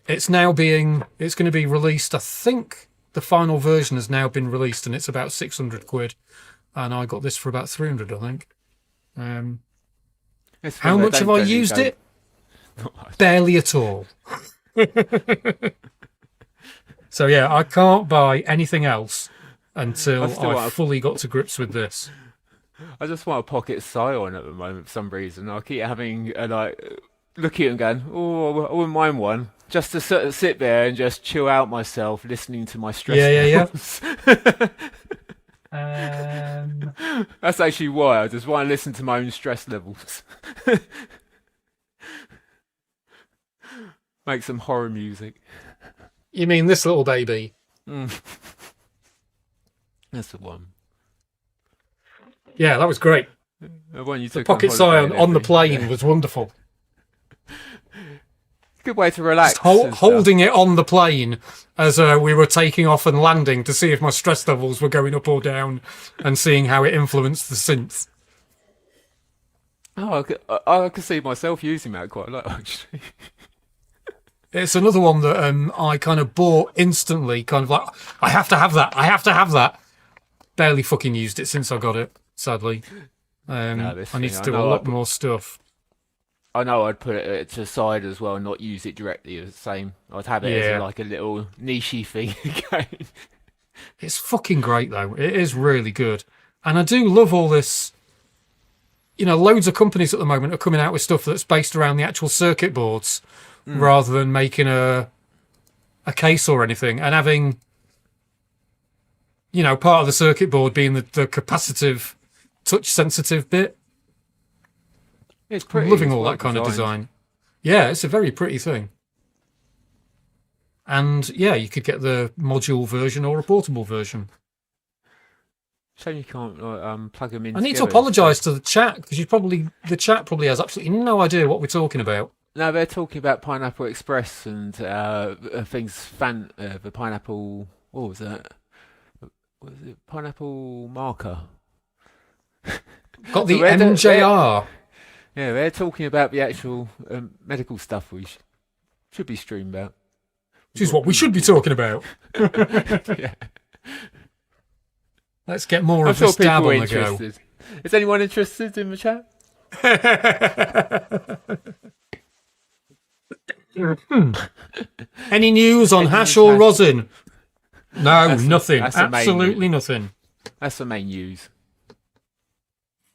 it's going to be released. I think the final version has now been released, and it's about 600 quid. And I got this for about 300, I think. It's How when they much have don't I generally used go- it? Not much. Barely at all. So yeah, I can't buy anything else I until still I've want. fully got to grips with this. I just want a pocket Scion at the moment for some reason. I keep having look at it and going, oh, I wouldn't mind one. Just to sort of sit there and just chill out myself, listening to my stress Yeah, yeah, levels. yeah. That's actually why I just want to listen to my own stress levels. Make some horror music. You mean this little baby? That's the one. Yeah, that was great. The one you The took on Pocket holiday Scion and on the everything. plane Yeah. was wonderful. Good way to relax. Just and stuff. holding it on the plane as we were taking off and landing to see if my stress levels were going up or down, and seeing how it influenced the synth. Oh, I could see myself using that quite a lot, actually. It's another one that I kind of bought instantly, kind of like, I have to have that, I have to have that. Barely fucking used it since I got it, sadly. No, this I need thing, to I do a know lot more stuff. I know I'd put it to the side as well and not use it directly the same. I'd have it Yeah. as like a little nichey thing again. It's fucking great, though. It is really good. And I do love all this. Loads of companies at the moment are coming out with stuff that's based around the actual circuit boards rather than making a case or anything, and having, part of the circuit board being the capacitive, touch-sensitive bit. It's I'm pretty. loving it's all well that kind of designed. design. Yeah, it's a very pretty thing. And yeah, you could get the module version or a portable version. Shame you can't plug them in. I need to together. apologise to the chat because the chat probably has absolutely no idea what we're talking about. No, they're talking about Pineapple Express and things. The pineapple. What was that? Was it pineapple marker? Got the So MJR. they're talking about the actual medical stuff we should be streamed about. Which is what we should be talking about. Yeah. Let's get more I'm of sure this dab people are on the go. interested. Is anyone interested in the chat? Any news on Any hash news or hash? rosin? No, nothing. that's the main Absolutely nothing. That's the main news.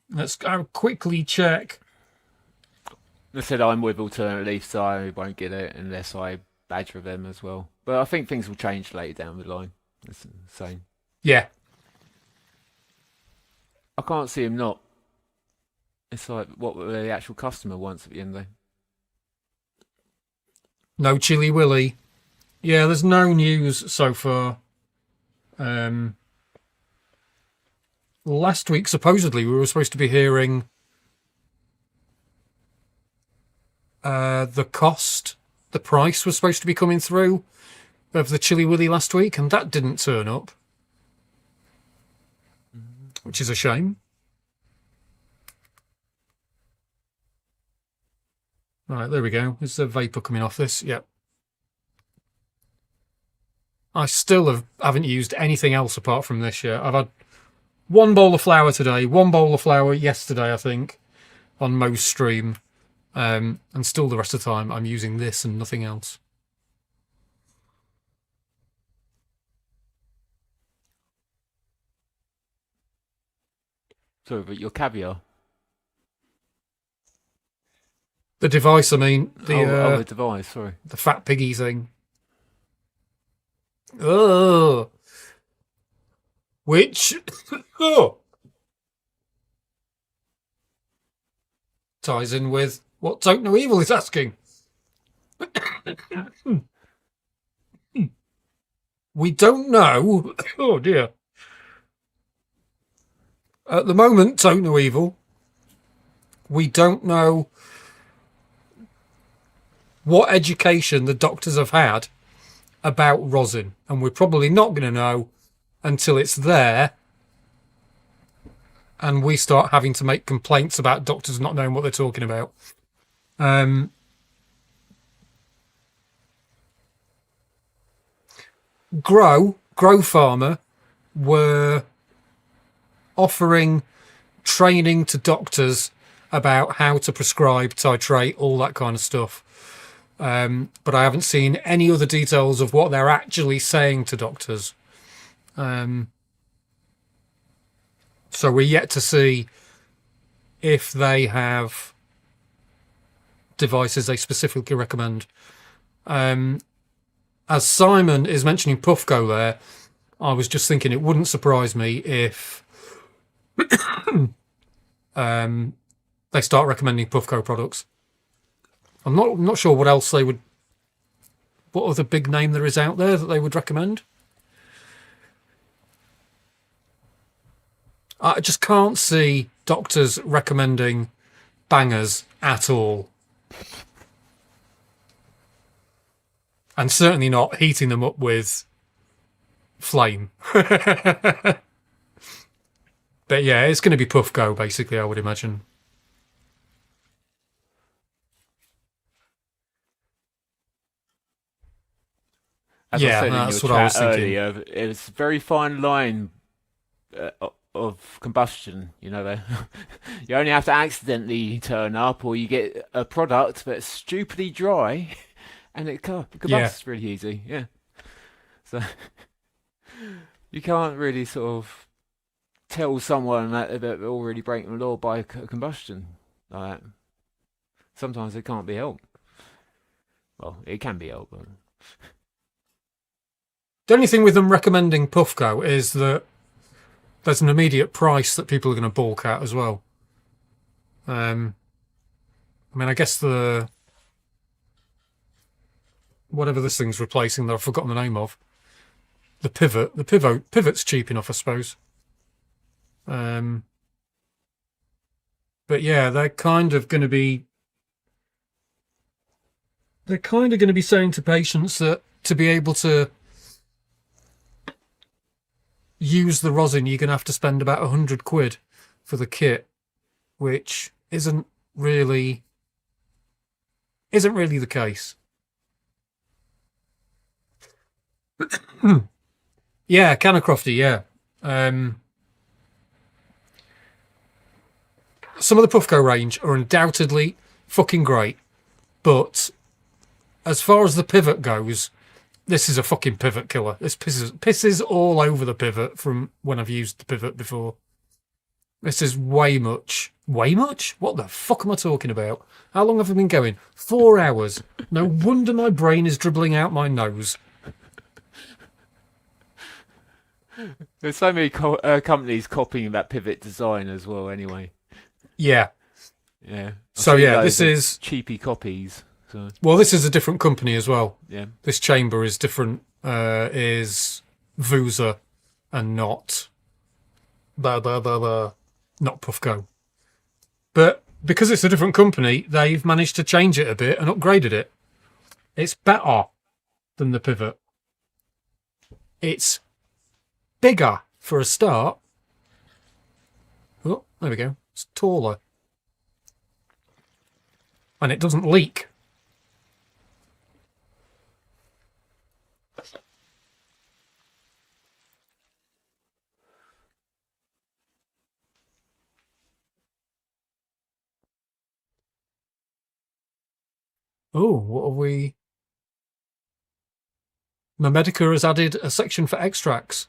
Let's go quickly check. I said I'm with Alternate Leaf, so I won't get it unless I badger them as well. But I think things will change later down the line. That's the same. Yeah. I can't see him not. It's like what the actual customer wants at the end of the day. No Chilly Willy. Yeah, there's no news so far. Last week, supposedly, we were supposed to be hearing the price was supposed to be coming through of the Chilly Willy last week, and that didn't turn up, which is a shame. Right, there we go. Is the vapour coming off this? Yep. I still haven't used anything else apart from this yet. I've had one bowl of flour today, one bowl of flour yesterday, I think, on Mo's stream. And still the rest of the time I'm using this and nothing else. Sorry, but your caviar. The device, I mean, the device. Sorry, the fat piggy thing. Oh, which ties in with what Don't Know Evil is asking. We don't know. Oh dear. At the moment, Don't Know Evil. We don't know what education the doctors have had about rosin, and we're probably not going to know until it's there and we start having to make complaints about doctors not knowing what they're talking about. Grow Pharma were offering training to doctors about how to prescribe, titrate, all that kind of stuff. But I haven't seen any other details of what they're actually saying to doctors. So we're yet to see if they have devices they specifically recommend. As Simon is mentioning Puffco there, I was just thinking it wouldn't surprise me if they start recommending Puffco products. I'm not sure what else they would, what other big name there is out there that they would recommend. I just can't see doctors recommending bangers at all. And certainly not heating them up with flame. But yeah, it's going to be Puffco, basically, I would imagine. As Yeah, I said that's in what your I was chat thinking. earlier, it's a very fine line of combustion. You know, you only have to accidentally turn up, or you get a product that's stupidly dry, and it combusts really easy. Yeah, so you can't really sort of tell someone that they're already breaking the law by combustion like that. Sometimes it can't be helped. Well, it can be helped, but The only thing with them recommending Puffco is that there's an immediate price that people are going to balk at as well. I mean, I guess whatever this thing's replacing that I've forgotten the name of, the pivot's cheap enough, I suppose. But yeah, they're kind of going to be saying to patients that to be able to use the rosin, you're going to have to spend about £100 for the kit. which isn't really the case. Yeah, Canacrofty, yeah. Some of the Puffco range are undoubtedly fucking great, but as far as the pivot goes, this is a fucking pivot killer. This pisses all over the pivot from when I've used the pivot before. This is way much. Way much? What the fuck am I talking about? How long have I been going? 4 hours. No wonder my brain is dribbling out my nose. There's so many companies copying that pivot design as well. Anyway. Yeah. Yeah. So yeah, this is cheapy copies. So well, this is a different company as well. yeah. This chamber is different. Is Vuza and not not Puffco. But because it's a different company, they've managed to change it a bit and upgraded it. It's better than the pivot. It's bigger for a start. Oh, there we go. It's taller. And it doesn't leak. Oh, what are we? Medica has added a section for extracts.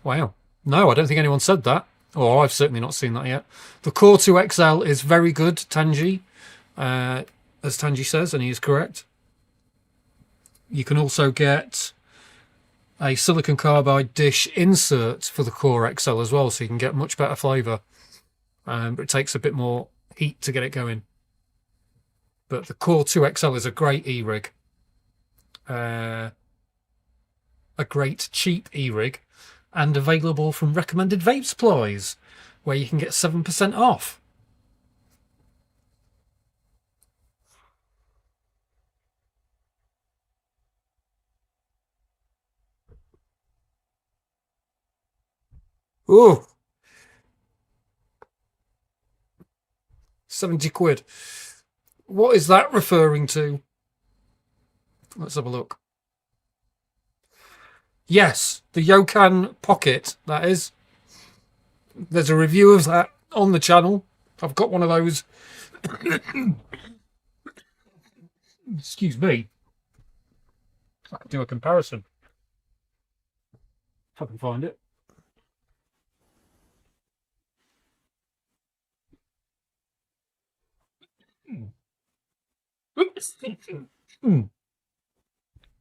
Wow. No, I don't think anyone said that. Or I've certainly not seen that yet. The Core 2 XL is very good, Tanji. As Tanji says, and he is correct. You can also get a silicon carbide dish insert for the Core XL as well, so you can get much better flavour. But it takes a bit more heat to get it going. But the Core 2 XL is a great e-rig. A great cheap e-rig. And available from Recommended Vape Supplies, where you can get 7% off. Ooh. 70 quid. What is that referring to? Let's have a look. Yes, the Yokan Pocket, that is. There's a review of that on the channel. I've got one of those. Excuse me. I can do a comparison. If I can find it.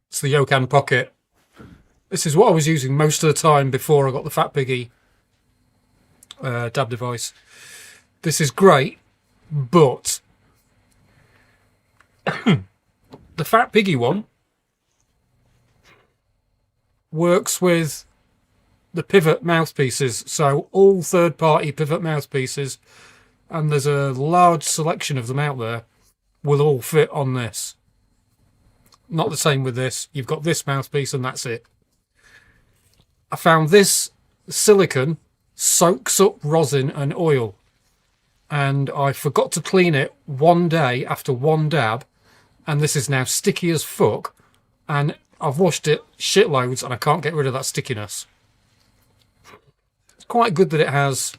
It's the Yokan Pocket. This is what I was using most of the time before I got the Fat Piggy dab device. This is great, but the Fat Piggy one works with the pivot mouthpieces, so all third-party pivot mouthpieces, and there's a large selection of them out there, will all fit on this. Not the same with this. You've got this mouthpiece and that's it. I found this silicone soaks up rosin and oil, and I forgot to clean it one day after one dab, and this is now sticky as fuck, and I've washed it shitloads and I can't get rid of that stickiness. It's quite good that it has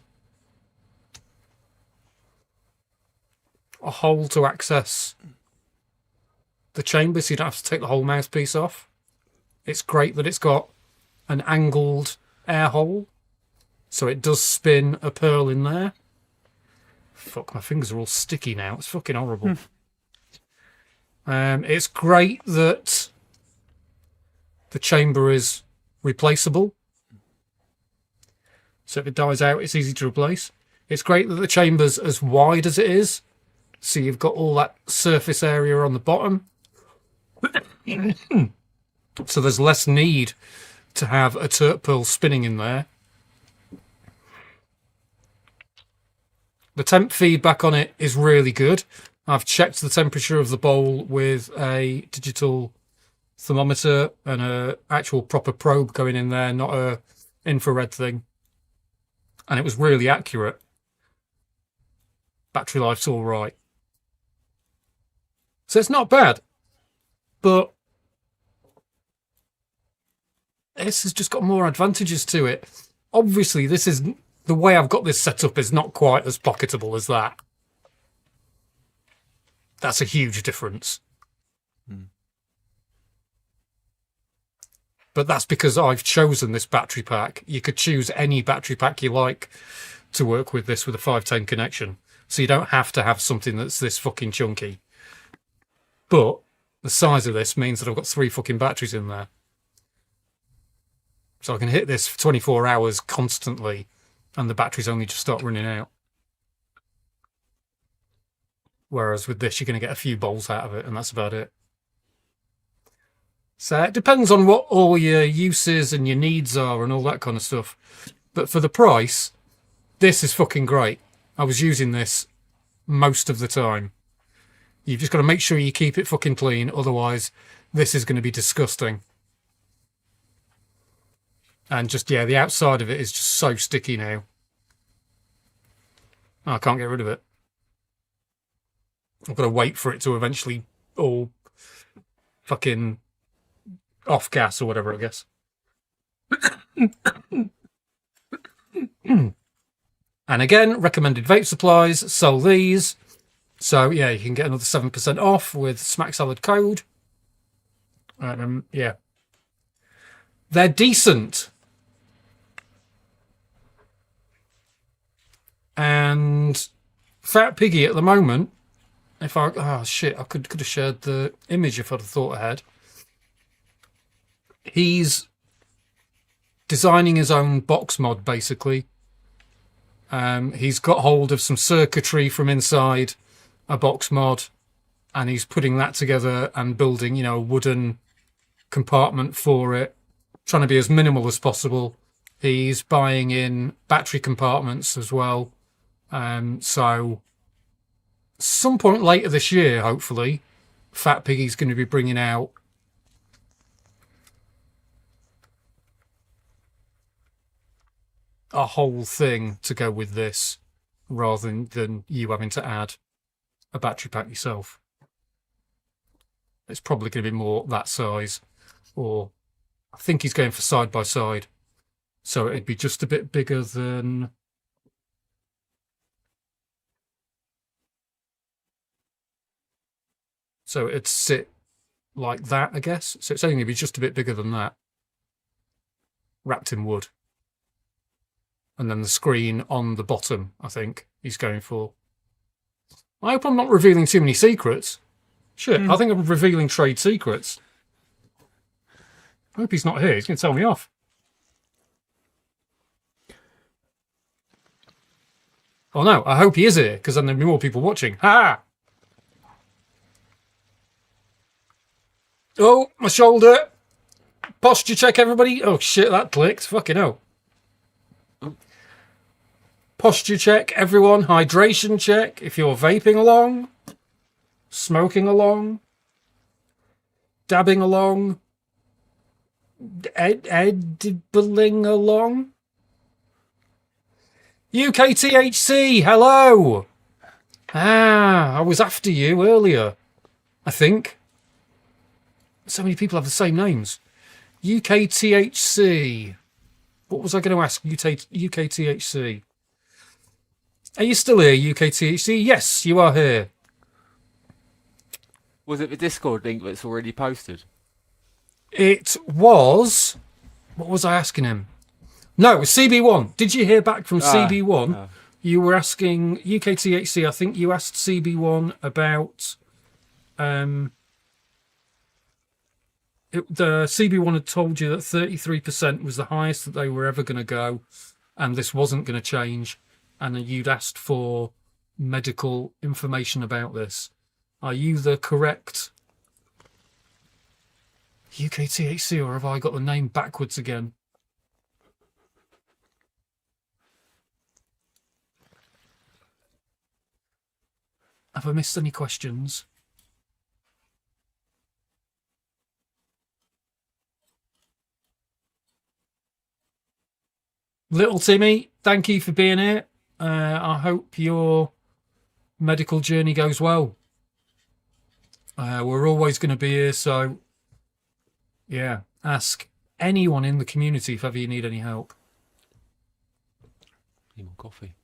a hole to access the chamber, so you don't have to take the whole mouthpiece off. It's great that it's got an angled air hole, so it does spin a pearl in there. Fuck, my fingers are all sticky now. It's fucking horrible. It's great that the chamber is replaceable, so if it dies out, it's easy to replace. It's great that the chamber's as wide as it is, so you've got all that surface area on the bottom. So there's less need to have a turt pearl spinning in there. The temp feedback on it is really good. I've checked the temperature of the bowl with a digital thermometer and a actual proper probe going in there, not a infrared thing. And it was really accurate. Battery life's all right. So it's not bad, but this has just got more advantages to it. Obviously, this is the way I've got this set up is not quite as pocketable as that. That's a huge difference. But that's because I've chosen this battery pack. You could choose any battery pack you like to work with this with a 510 connection. So you don't have to have something that's this fucking chunky. But the size of this means that I've got 3 fucking batteries in there. So I can hit this for 24 hours constantly, and the batteries only just start running out. Whereas with this, you're going to get a few bowls out of it, and that's about it. So it depends on what all your uses and your needs are and all that kind of stuff. But for the price, this is fucking great. I was using this most of the time. You've just got to make sure you keep it fucking clean. Otherwise, this is going to be disgusting. And just, yeah, the outside of it is just so sticky now. I can't get rid of it. I've got to wait for it to eventually all fucking off gas or whatever, I guess. And again, recommended vape supplies sell these. So yeah, you can get another 7% off with Smack Salad code. Yeah. They're decent. And Fat Piggy at the moment, if I I could have shared the image if I'd have thought ahead. He's designing his own box mod, basically. He's got hold of some circuitry from inside a box mod, and he's putting that together and building, a wooden compartment for it, trying to be as minimal as possible. He's buying in battery compartments as well. So some point later this year, hopefully, Fat Piggy's going to be bringing out a whole thing to go with this, rather than you having to add a battery pack yourself. It's probably going to be more that size, or I think he's going for side by side, so it'd be just a bit bigger than. So it'd sit like that, I guess. So it's only going to be just a bit bigger than that, wrapped in wood. And then the screen on the bottom, I think he's going for. I hope I'm not revealing too many secrets. Shit, I think I'm revealing trade secrets. I hope he's not here. He's going to tell me off. Oh no, I hope he is here, because then there'll be more people watching. Ha! Oh, my shoulder. Posture check, everybody. Oh shit, that clicked. Fucking hell. Posture check, everyone. Hydration check. If you're vaping along, smoking along, dabbing along, edibbling along. UKTHC, hello. I was after you earlier, I think. So many people have the same names. UKTHC. What was I going to ask? UKTHC. Are you still here, UKTHC? Yes, you are here. Was it the Discord link that's already posted? It was. What was I asking him? No, it was CB1. Did you hear back from CB1? No. You were asking UKTHC. I think you asked CB1 about. The CB1 had told you that 33% was the highest that they were ever going to go, and this wasn't going to change. And you'd asked for medical information about this. Are you the correct UKTHC, or have I got the name backwards again? Have I missed any questions? Little Timmy, thank you for being here. I hope you're medical journey goes well. We're always going to be here, so yeah, ask anyone in the community if ever you need any help. Need more coffee.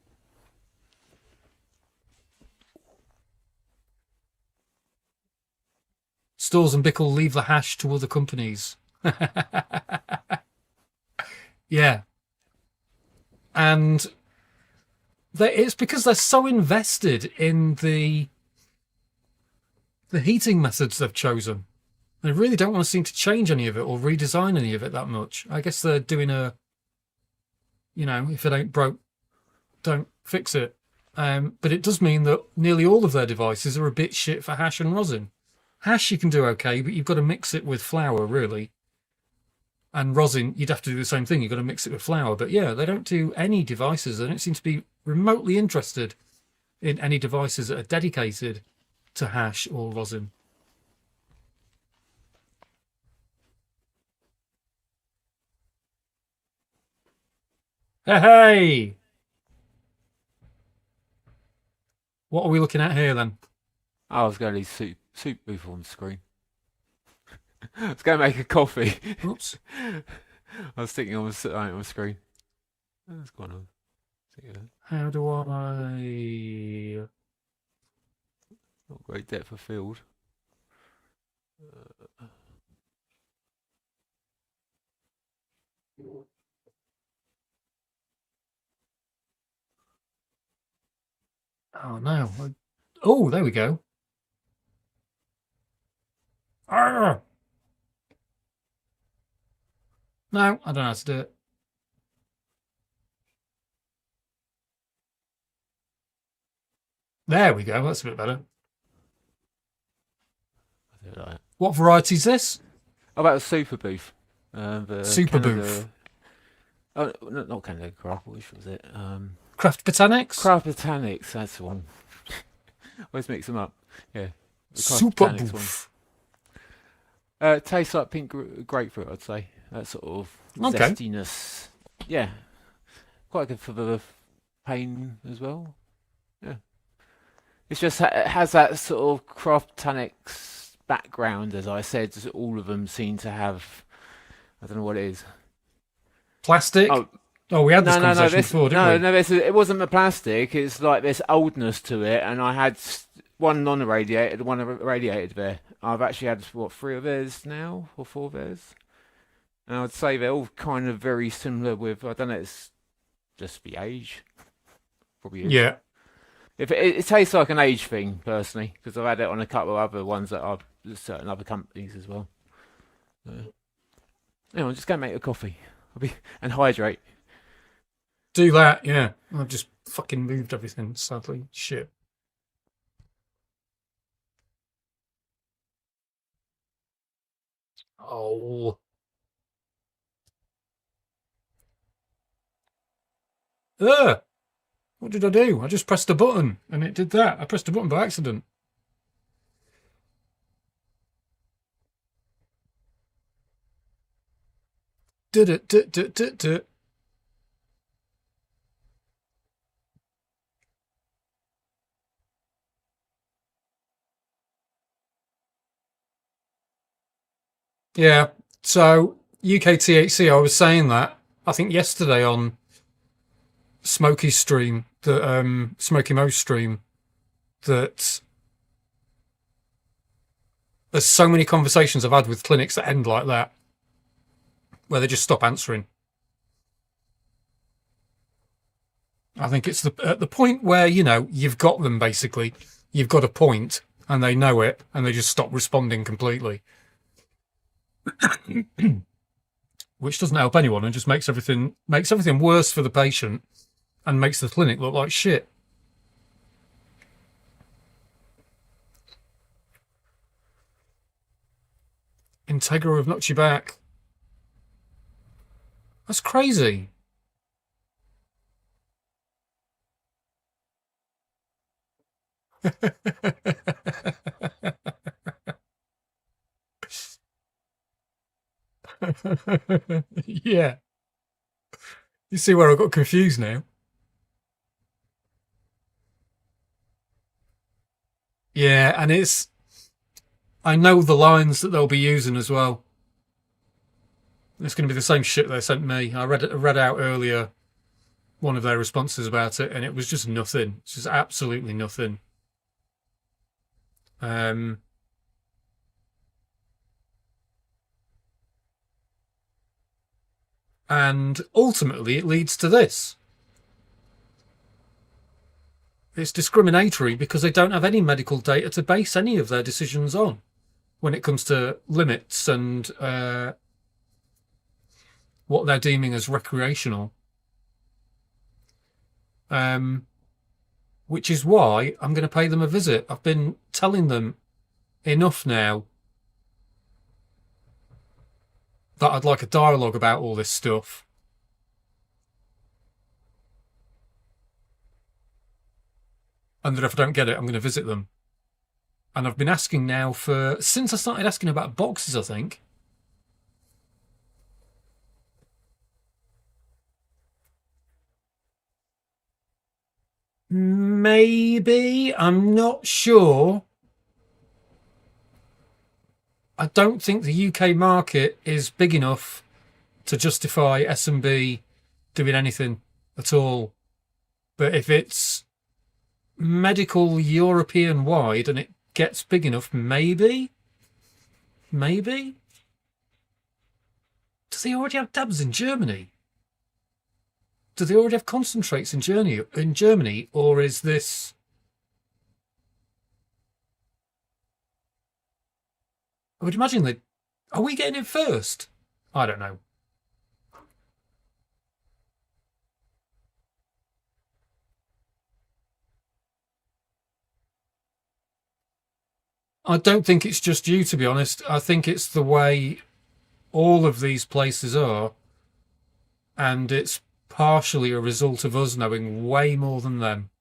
Stores and Bickle leave the hash to other companies. Yeah. And it's because they're so invested in the heating methods they've chosen. They really don't want to seem to change any of it or redesign any of it that much. I guess they're doing if it ain't broke, don't fix it. But it does mean that nearly all of their devices are a bit shit for hash and rosin. Hash you can do okay, but you've got to mix it with flour, really. And rosin, you'd have to do the same thing. You've got to mix it with flour. But yeah, they don't do any devices. They don't seem to be remotely interested in any devices that are dedicated to hash or rosin. Hey! What are we looking at here then? I was going to leave soup booth on the screen. I was going to make a coffee. Oops. I was thinking on the screen. What's going on? How do I... Not great depth of field. Oh, no. Oh, there we go. Arrgh. No, I don't know how to do it. There we go. That's a bit better. I do it like that. What variety is this? How about a super booth? The Super Canada, booth. Oh, not Canada Craft. Which was it? Craft Botanics? Craft Botanics. That's the one. Always mix them up. Yeah. The Craft Super Botanics booth. one. Tastes like pink grapefruit, I'd say. That sort of Okay. zestiness. Yeah. Quite good for the pain as well. Yeah. It's just it has that sort of Craft Botanics background, as I said. All of them seem to have. I don't know what it is. Plastic? Oh, we had this conversation before, didn't we? No, it wasn't the plastic. It's like this oldness to it, and I had one non-irradiated, one irradiated there. I've actually had, 3 of theirs now, or 4 of theirs. And I'd say they're all kind of very similar with, I don't know, it's just the age. Probably is. Yeah. If it tastes like an age thing, personally, because I've had it on a couple of other ones that are certain other companies as well. I'm just going to make a coffee and hydrate. Do that, yeah. I've just fucking moved everything, sadly. Shit. Oh. Ugh. What did I do? I just pressed a button and it did that. I pressed a button by accident. Did it. Yeah. So UK THC, I was saying that I think yesterday on Smokey's stream, the Smokey Mo's stream, that there's so many conversations I've had with clinics that end like that, where they just stop answering. I think it's at the point where, you've got them basically. You've got a point and they know it and they just stop responding completely. Which doesn't help anyone and just makes everything worse for the patient and makes the clinic look like shit. Integra have knocked you back. That's crazy. Yeah. You see where I got confused now? Yeah, and I know the lines that they'll be using as well. It's going to be the same shit they sent me. I read out earlier one of their responses about it, and it was just nothing. It's just absolutely nothing. And ultimately, it leads to this. It's discriminatory because they don't have any medical data to base any of their decisions on when it comes to limits and what they're deeming as recreational. Which is why I'm going to pay them a visit. I've been telling them enough now that I'd like a dialogue about all this stuff. And that if I don't get it, I'm going to visit them. And I've been asking now since I started asking about boxes, I think. Maybe. I'm not sure. I don't think the UK market is big enough to justify S&B doing anything at all. But if it's medical European wide and it gets big enough, maybe. Do they already have dabs in Germany? Do they already have concentrates in Germany, or is this? I would imagine are we getting it first? I don't know. I don't think it's just you, to be honest. I think it's the way all of these places are, and it's partially a result of us knowing way more than them.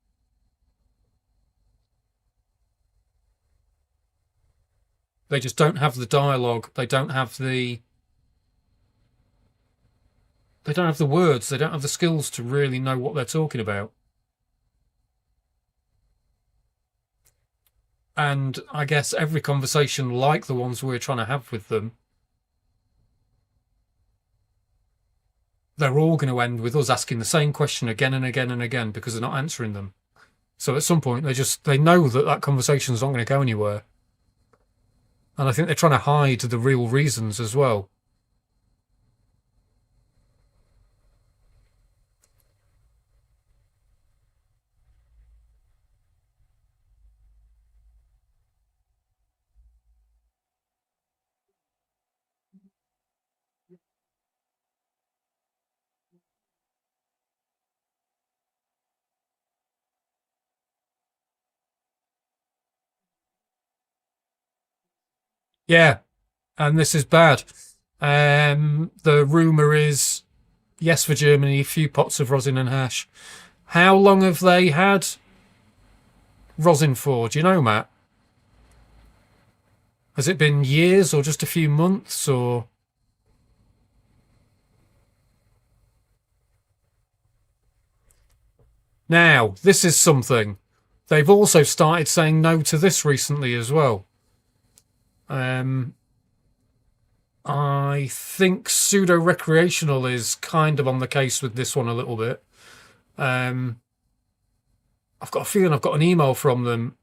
They just don't have the dialogue. They don't have the words. They don't have the skills to really know what they're talking about. And I guess every conversation like the ones we're trying to have with them, they're all going to end with us asking the same question again and again and again because they're not answering them. So at some point, they know that conversation's not going to go anywhere. And I think they're trying to hide the real reasons as well. Yeah, and this is bad. The rumour is, yes, for Germany, a few pots of rosin and hash. How long have they had rosin for? Do you know, Matt? Has it been years or just a few months or? Now, this is something. They've also started saying no to this recently as well. I think pseudo-recreational is kind of on the case with this one a little bit. I've got a feeling I've got an email from them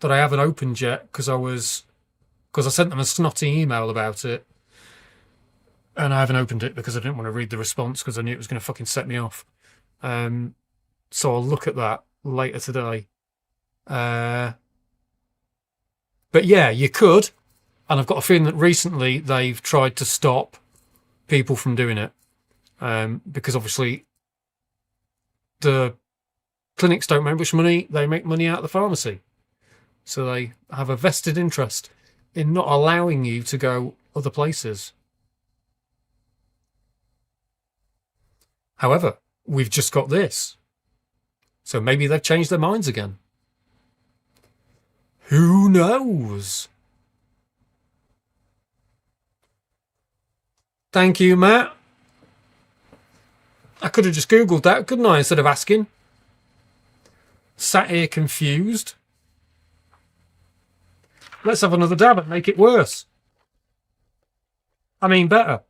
that I haven't opened yet because I sent them a snotty email about it. And I haven't opened it because I didn't want to read the response because I knew it was going to fucking set me off. So I'll look at that later today. But yeah, you could. And I've got a feeling that recently they've tried to stop people from doing it. Because obviously the clinics don't make much money. They make money out of the pharmacy. So they have a vested interest in not allowing you to go other places. However, we've just got this. So maybe they've changed their minds again. Who knows? Thank you, Matt. I could have just Googled that, couldn't I, instead of asking? Sat here confused. Let's have another dab and make it worse. I mean, better.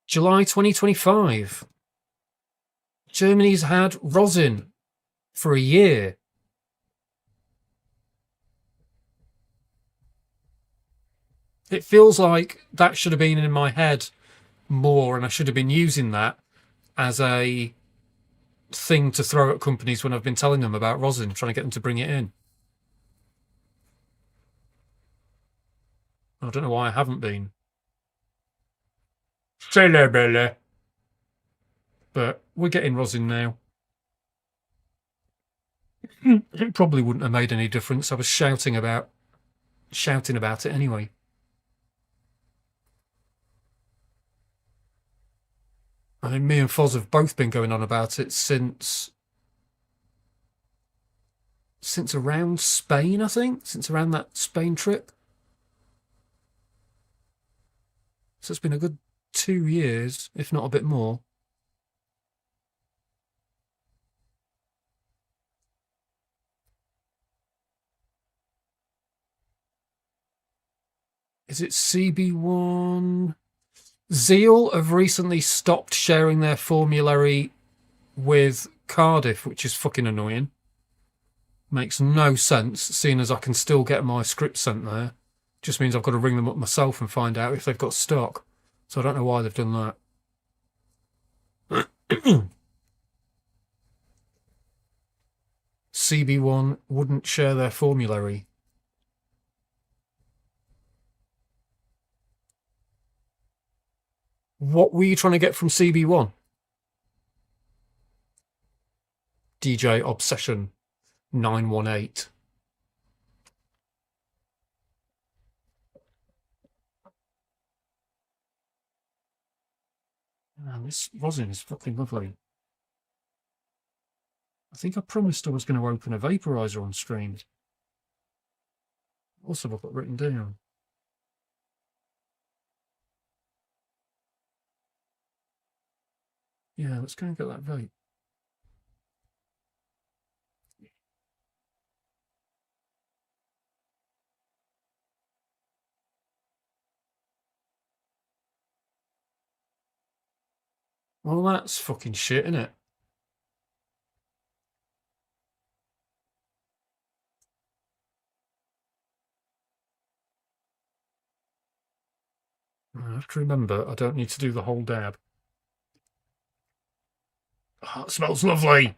July 2025. Germany's had Rosin for a year. It feels like that should have been in my head more, and I should have been using that as a thing to throw at companies when I've been telling them about Rosin, trying to get them to bring it in. I don't know why I haven't been. But we're getting Rosin now. It probably wouldn't have made any difference. I was shouting about it anyway. I think me and Foz have both been going on about it since around Spain, I think. Since around that Spain trip. So it's been a good 2 years, if not a bit more. Is it CB1? Zeal have recently stopped sharing their formulary with Cardiff, which is fucking annoying. Makes no sense, seeing as I can still get my script sent there. Just means I've got to ring them up myself and find out if they've got stock. So I don't know why they've done that. CB1 wouldn't share their formulary. What were you trying to get from CB1? DJ Obsession 918. Man, this rosin is fucking lovely. I think I promised I was going to open a vaporizer on stream. Also, I've got written down. Yeah, let's go and get that vape. Well, that's fucking shit, isn't it? I have to remember I don't need to do the whole dab. Oh, it smells lovely.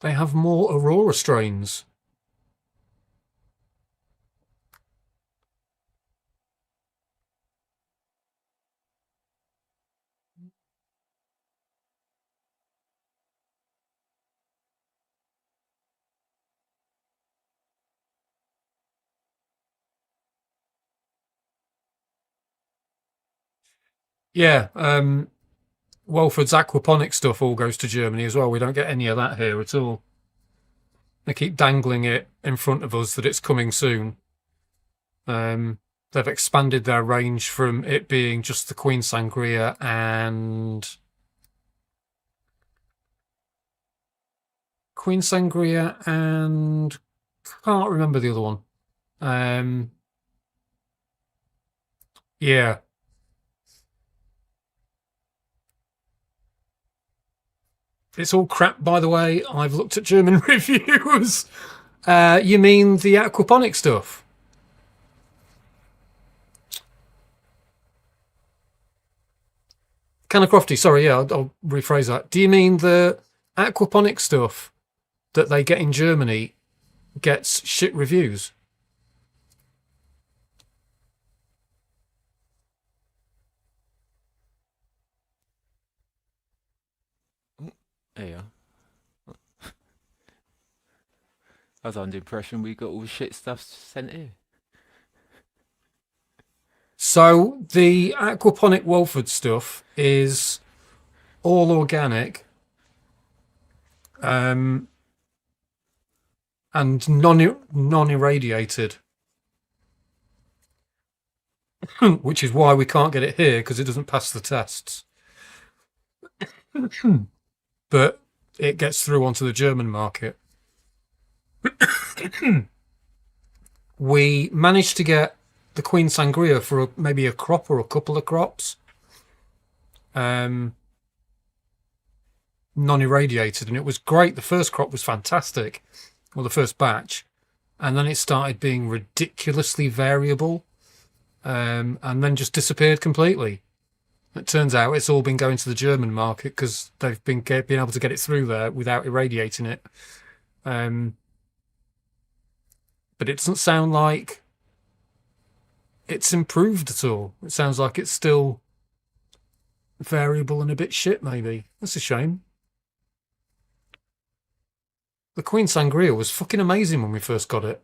They have more Aurora strains. Yeah, Welford's aquaponic stuff all goes to Germany as well. We don't get any of that here at all. They keep dangling it in front of us that it's coming soon. They've expanded their range from it being just the Queen Sangria and can't remember the other one. Yeah. It's all crap, by the way. I've looked at German reviews. You mean the aquaponic stuff? Canacrofty, sorry, yeah, I'll rephrase that. Do you mean the aquaponic stuff that they get in Germany gets shit reviews? There you are. I was under the impression we got all the shit stuff sent here. So the aquaponic Walford stuff is all organic, and non-irradiated, which is why we can't get it here because it doesn't pass the tests. But it gets through onto the German market. We managed to get the Queen Sangria for maybe a crop or a couple of crops, non-irradiated, and it was great. The first crop was fantastic, or the first batch, and then it started being ridiculously variable, and then just disappeared completely. It turns out it's all been going to the German market because they've been able to get it through there without irradiating it. But it doesn't sound like it's improved at all. It sounds like it's still variable and a bit shit, maybe. That's a shame. The Queen Sangria was fucking amazing when we first got it.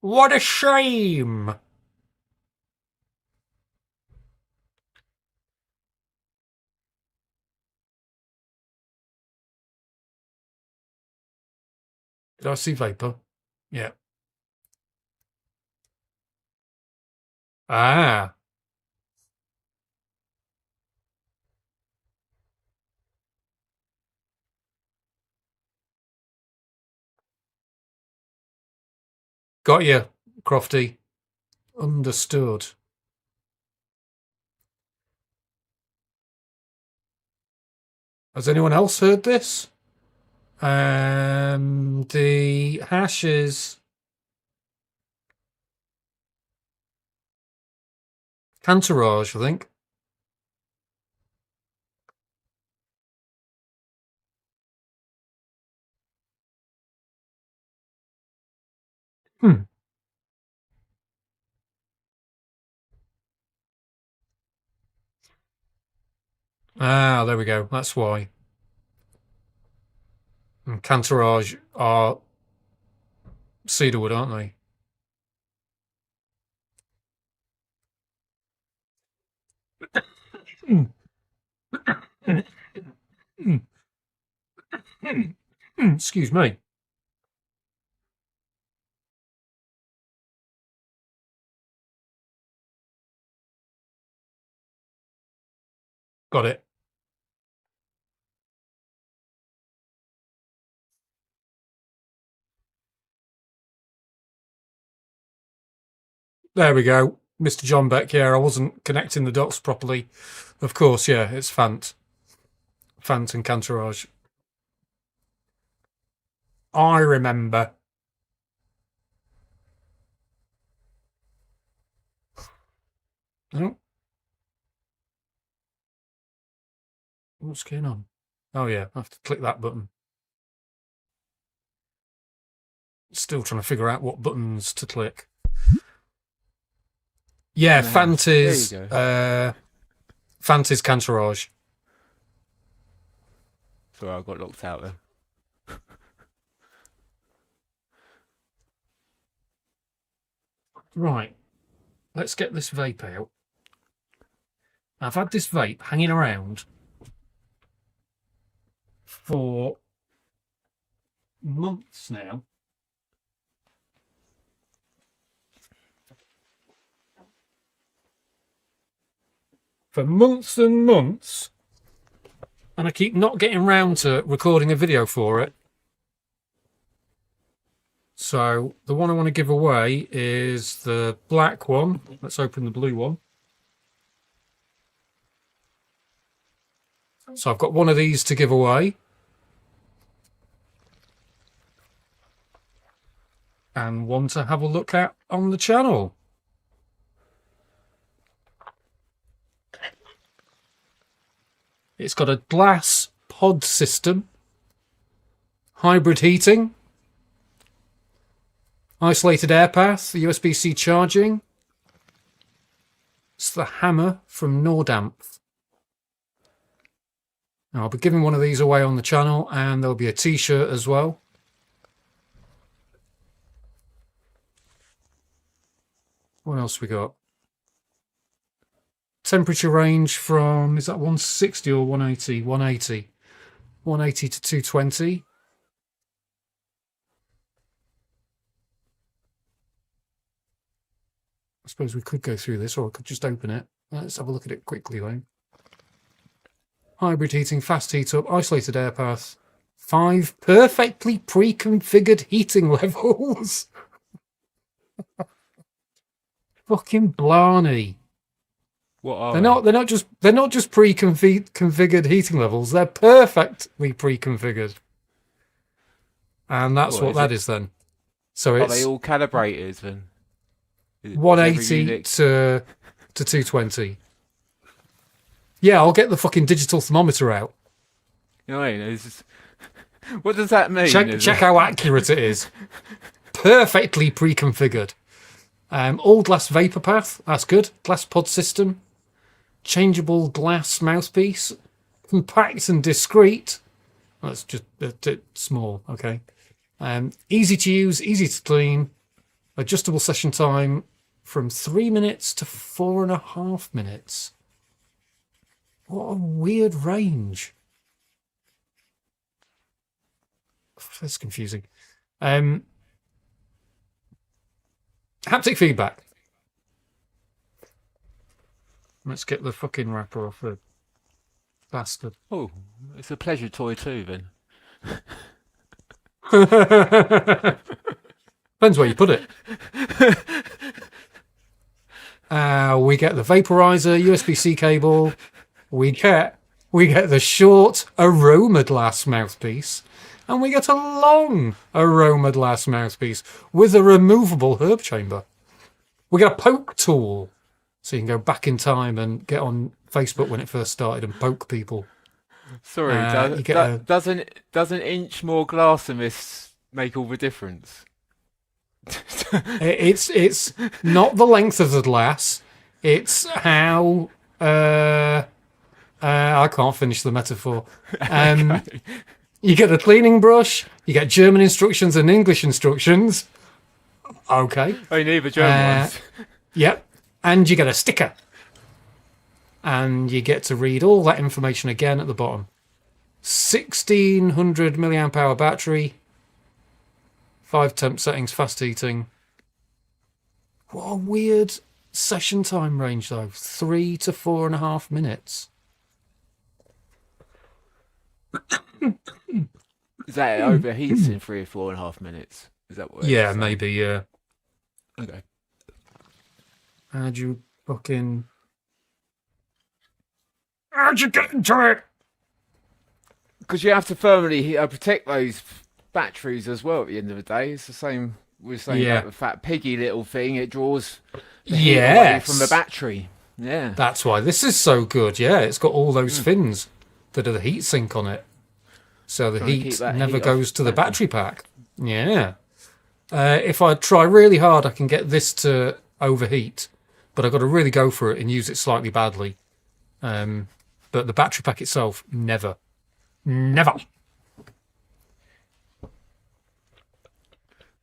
What a shame! Did I see vapor? Yeah. Ah. Got you, Crofty. Understood. Has anyone else heard this? The hash is Cantourage, I think. Hmm. Ah, there we go. That's why. And Cantourage are cedarwood, aren't they? Excuse me. Got it. There we go. Mr. John Beck, yeah, I wasn't connecting the dots properly. Of course, yeah, it's Fant. Fant and Cantourage. I remember. Oh, what's going on? Oh, yeah, I have to click that button. Still trying to figure out what buttons to click. Yeah, Fant is Cantourage. Sorry, I got locked out there. Right, let's get this vape out. I've had this vape hanging around for months now. For months and months, and I keep not getting round to recording a video for it. So the one I want to give away is the black one. Let's open the blue one. So I've got one of these to give away. And one to have a look at on the channel. It's got a glass pod system, hybrid heating, isolated air path, USB-C charging. It's the Hammer from Nordampf. I'll be giving one of these away on the channel, and there'll be a t-shirt as well. What else we got? Temperature range from, is that 160 or 180? 180. 180 to 220. I suppose we could go through this, or I could just open it. Let's have a look at it quickly, though. Hybrid heating, fast heat up, isolated air path. 5 perfectly pre-configured heating levels. Fucking blarney. What are They're not just pre-configured heating levels. They're perfectly pre-configured. And that's what that is then. So Are it's they all calibrated then? 180 to 220. Yeah, I'll get the fucking digital thermometer out. You know what I mean? What does that mean? Check how accurate it is. Perfectly pre-configured. All glass vapor path. That's good. Glass pod system. Changeable glass mouthpiece. Compact and discreet. That's just small. Okay. Easy to use. Easy to clean. Adjustable session time from 3 minutes to 4.5 minutes. What a weird range. That's confusing. Haptic feedback. Let's get the fucking wrapper off the bastard. Oh, it's a pleasure toy too then. Depends where you put it. We get the vaporizer, USB-C cable. We get the short aroma glass mouthpiece, and we get a long aroma glass mouthpiece with a removable herb chamber. We get a poke tool, so you can go back in time and get on Facebook when it first started and poke people. Sorry, does an inch more glass in this make all the difference? It's not the length of the glass. It's how. I can't finish the metaphor. Okay. You get a cleaning brush. You get German instructions and English instructions. Okay. Oh, you need the German ones. Yep. And you get a sticker. And you get to read all that information again at the bottom. 1600 milliamp hour battery. 5 temp settings, fast heating. What a weird session time range, though. 3 to 4.5 minutes. Is that it overheats in 3 or 4.5 minutes? Is that what? Yeah, maybe. Yeah. Okay. How'd you get into it? Because you have to firmly protect those batteries as well. At the end of the day, it's the same. We're saying about the fat piggy little thing. It draws the heat away from the battery. Yeah. That's why this is so good. Yeah, it's got all those fins that are the heat sink on it. So the heat never goes to the battery pack. Yeah. If I try really hard, I can get this to overheat. But I've got to really go for it and use it slightly badly. But the battery pack itself, never. Never.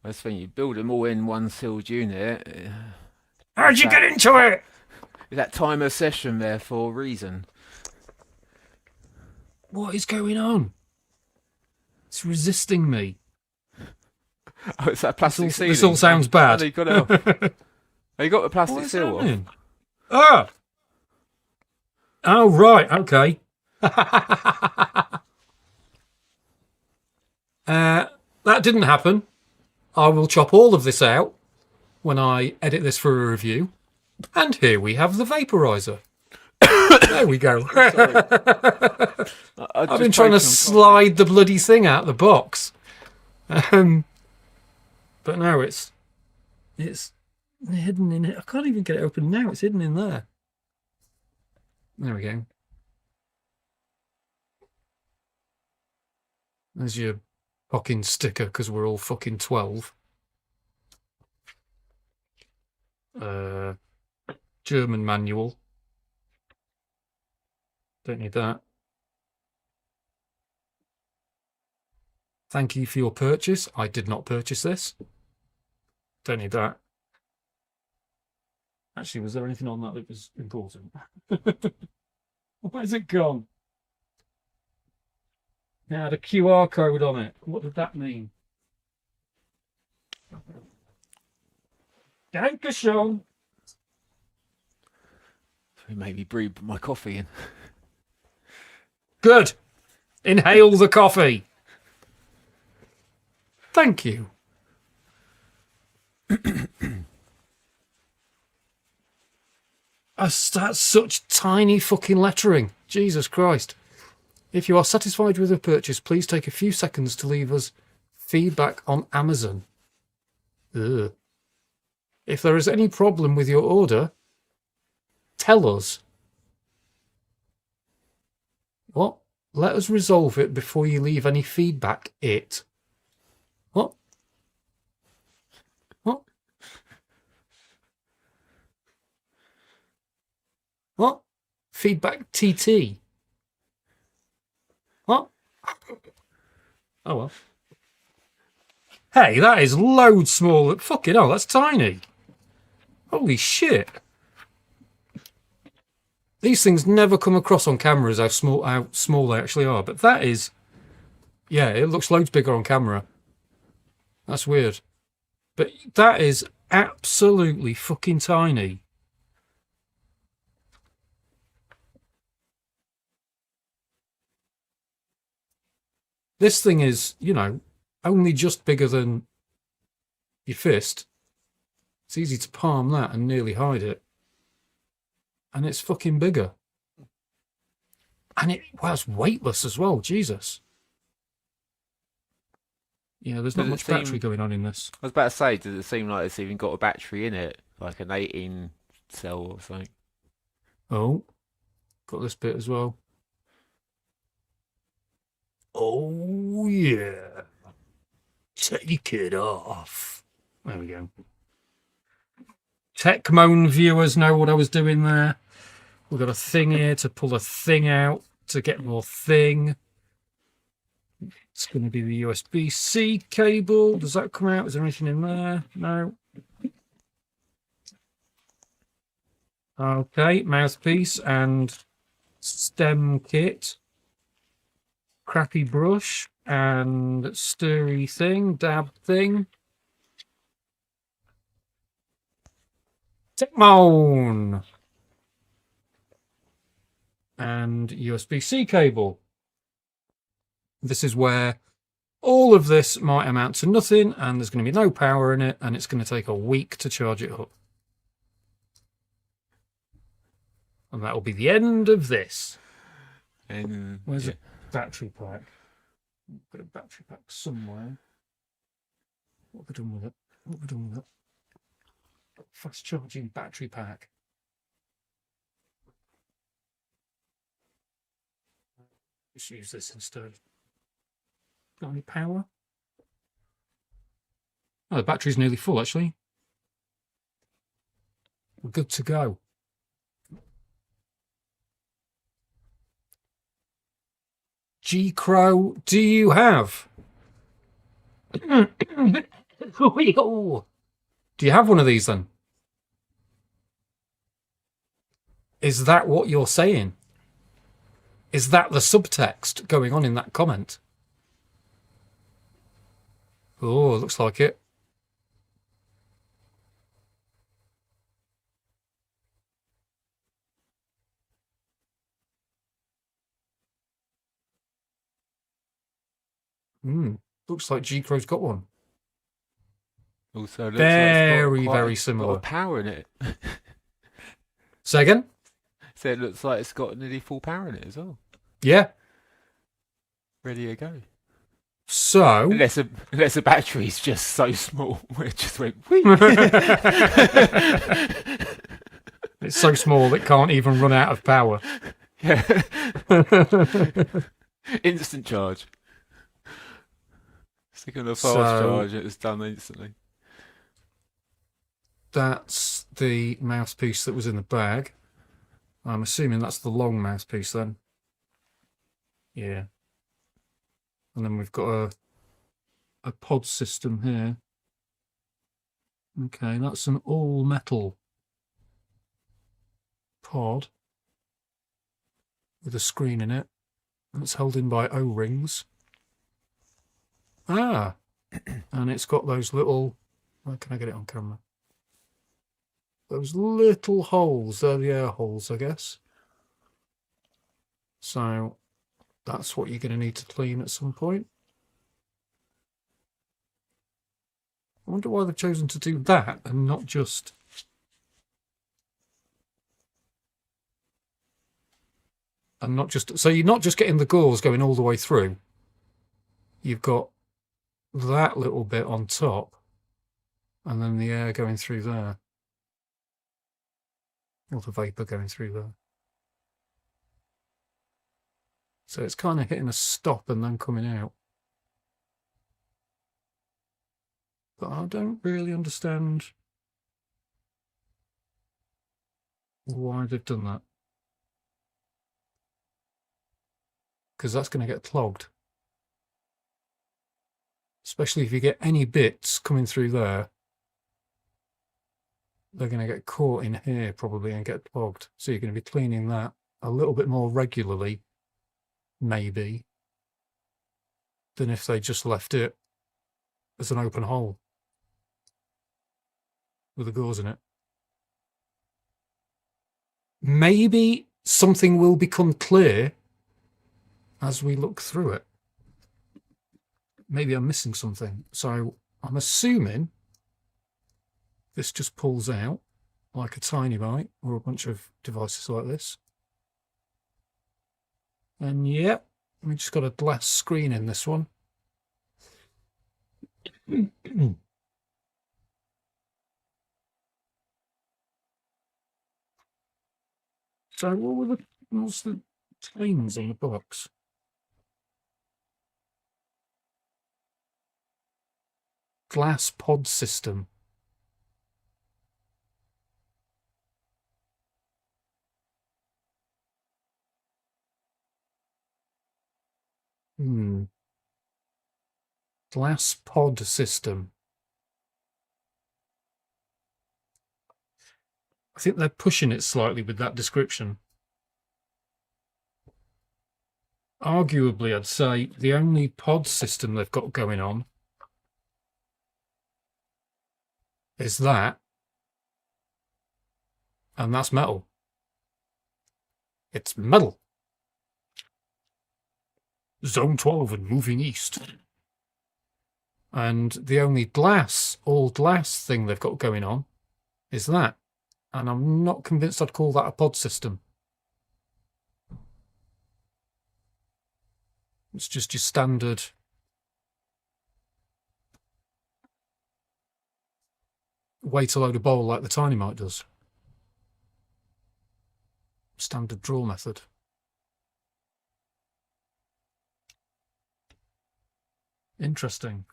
That's when you build them all in one sealed unit. How'd you get into it? Is that timer session there for a reason? What is going on? It's resisting me. Oh, it's that plastic seal. This all sounds bad. Oh, you got it off. Oh, you got the plastic seal off. Ah! Oh, right, okay. That didn't happen. I will chop all of this out when I edit this for a review. And here we have the vaporizer. There we go. I've been trying to slide the bloody thing out the box. But no, it's hidden in it. I can't even get it open now. It's hidden in there. There we go. There's your fucking sticker, because we're all fucking 12. German manual. Don't need that. Thank you for your purchase. I did not purchase this. Don't need that. Actually, was there anything on that was important? Where's it gone? It had a QR code on it. What did that mean? Dankeschön. Maybe brew my coffee in. Good. Inhale the coffee. Thank you. That's such tiny fucking lettering. Jesus Christ. If you are satisfied with the purchase, please take a few seconds to leave us feedback on Amazon. Ugh. If there is any problem with your order, tell us. What? Let us resolve it before you leave any feedback. What? What? What? Feedback TT. What? Oh well. Hey, that is loads smaller. Fucking hell, that's tiny. Holy shit. These things never come across on camera as how small they actually are, but that is... Yeah, it looks loads bigger on camera. That's weird. But that is absolutely fucking tiny. This thing is, you know, only just bigger than your fist. It's easy to palm that and nearly hide it. And it's fucking bigger. And it's weightless as well, Jesus. Yeah, there's not much battery going on in this. I was about to say, does it seem like it's even got a battery in it? Like an 18 cell or something? Oh, got this bit as well. Oh, yeah. Take it off. There we go. Tech Moan viewers know what I was doing there. We've got a thing here to pull a thing out to get more thing. It's going to be the USB-C cable. Does that come out? Is there anything in there? No. Okay, mouthpiece and stem kit. Crappy brush and stirry thing, dab thing. Techmoan. And USB-C cable. This is where all of this might amount to nothing and there's going to be no power in it and it's going to take a week to charge it up. And that will be the end of this. And where's a battery pack? Got a battery pack somewhere. What have we done with it? What have we done with it? Fast charging battery pack. Just use this instead. Got any power? Oh, the battery's nearly full actually. We're good to go. G Crow, do you have? Do you have one of these then? Is that what you're saying? Is that the subtext going on in that comment? Oh, looks like it. Looks like G Crow's got one. Also, looks very, like very similar. Got a power in it. Say again? So it looks like it's got nearly full power in it as well. Yeah. Ready to go. So unless the battery's just so small, it just went whee. It's so small it can't even run out of power. Yeah. Instant charge. Stick on a fast charge, it's done instantly. That's the mouthpiece that was in the bag. I'm assuming that's the long mouthpiece then. Yeah. And then we've got a a pod system here. Okay, that's an all metal pod with a screen in it. It's held in by O-rings. Ah, and it's got those little, where can I get it on camera? Those little holes, they're the air holes, I guess. So that's what you're going to need to clean at some point. I wonder why they've chosen to do that and not just... So you're not just getting the gauze going all the way through. You've got that little bit on top and then the air going through there. Or the vapour going through there. So it's kind of hitting a stop and then coming out. But I don't really understand why they've done that. Because that's going to get clogged. Especially if you get any bits coming through there. They're going to get caught in here probably and get clogged. So you're going to be cleaning that a little bit more regularly, maybe, than if they just left it as an open hole with a gauze in it. Maybe something will become clear as we look through it. Maybe I'm missing something. So I'm assuming this just pulls out like a tiny bite or a bunch of devices like this. And yep, we just got a glass screen in this one. So what's the claims on the box? Glass pod system. Glass pod system. I think they're pushing it slightly with that description. Arguably, I'd say the only pod system they've got going on is that, and that's metal. It's metal. Zone 12 and moving east. And the only glass, all glass thing they've got going on is that. And I'm not convinced I'd call that a pod system. It's just your standard way to load a bowl like the Tiny Mite does. Standard draw method. Interesting.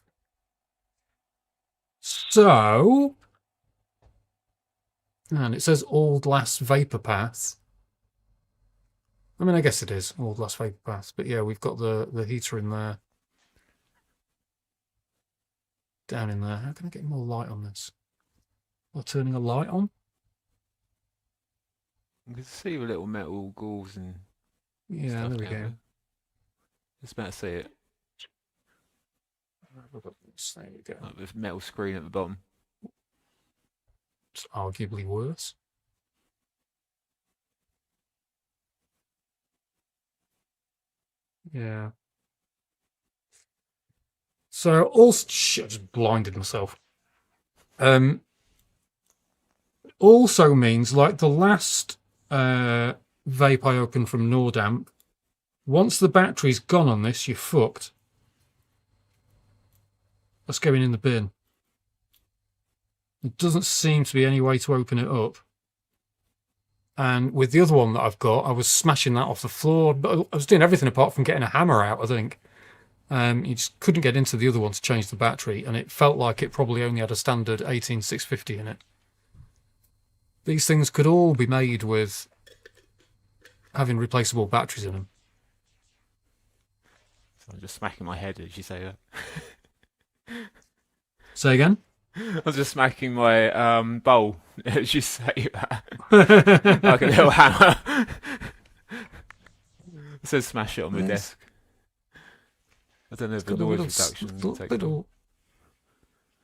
So, and it says all glass vapor path. I mean, I guess it is all glass vapor path, but yeah, we've got the heater in there, down in there. How can I get more light on this? Or turning a light on? You can see the little metal gauze and Yeah, stuff there we down go. there. Just about to see it. There we go. Like this metal screen at the bottom. It's arguably worse. Yeah. So also, I just blinded myself. Also means like the last vape I opened from Nordamp, once the battery's gone on this, you're fucked. That's going in the bin. There doesn't seem to be any way to open it up. And with the other one that I've got, I was smashing that off the floor. But I was doing everything apart from getting a hammer out, I think. You just couldn't get into the other one to change the battery. And it felt like it probably only had a standard 18650 in it. These things could all be made with having replaceable batteries in them. So I'm just smacking my head as you say that. Say again? I was just smacking my bowl as you say that. Like a little hammer. It says smash it on the desk. I don't know if the noise reduction takes long.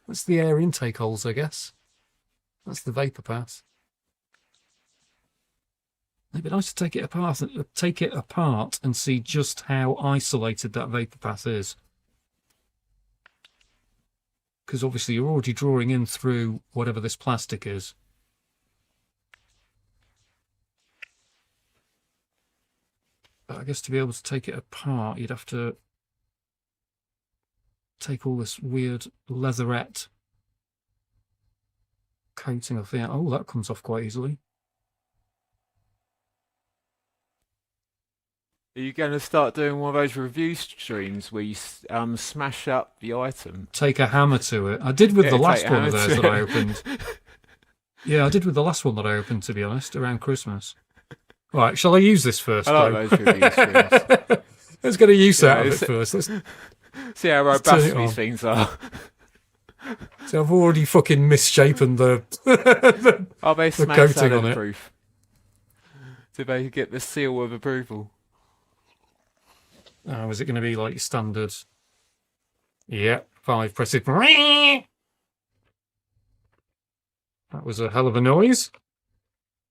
That's the air intake holes, I guess. That's the vapor pass. It'd be nice to take it apart and see just how isolated that vapor path is. Because obviously you're already drawing in through whatever this plastic is. But I guess to be able to take it apart, you'd have to take all this weird leatherette coating off the... Oh, that comes off quite easily. Are you going to start doing one of those review streams where you smash up the item? Take a hammer to it. I did with the last one of theirs that I opened. Yeah, I did with the last one that I opened, to be honest, around Christmas. All right, shall I use this first? I like those review streams. Let's get a use out of it first. Let's see how robust these things are. So I've already fucking misshapen the Are they the coating on it. proof? Did they get the seal of approval? Oh, is it going to be like standard? Yep, 5 presses. That was a hell of a noise.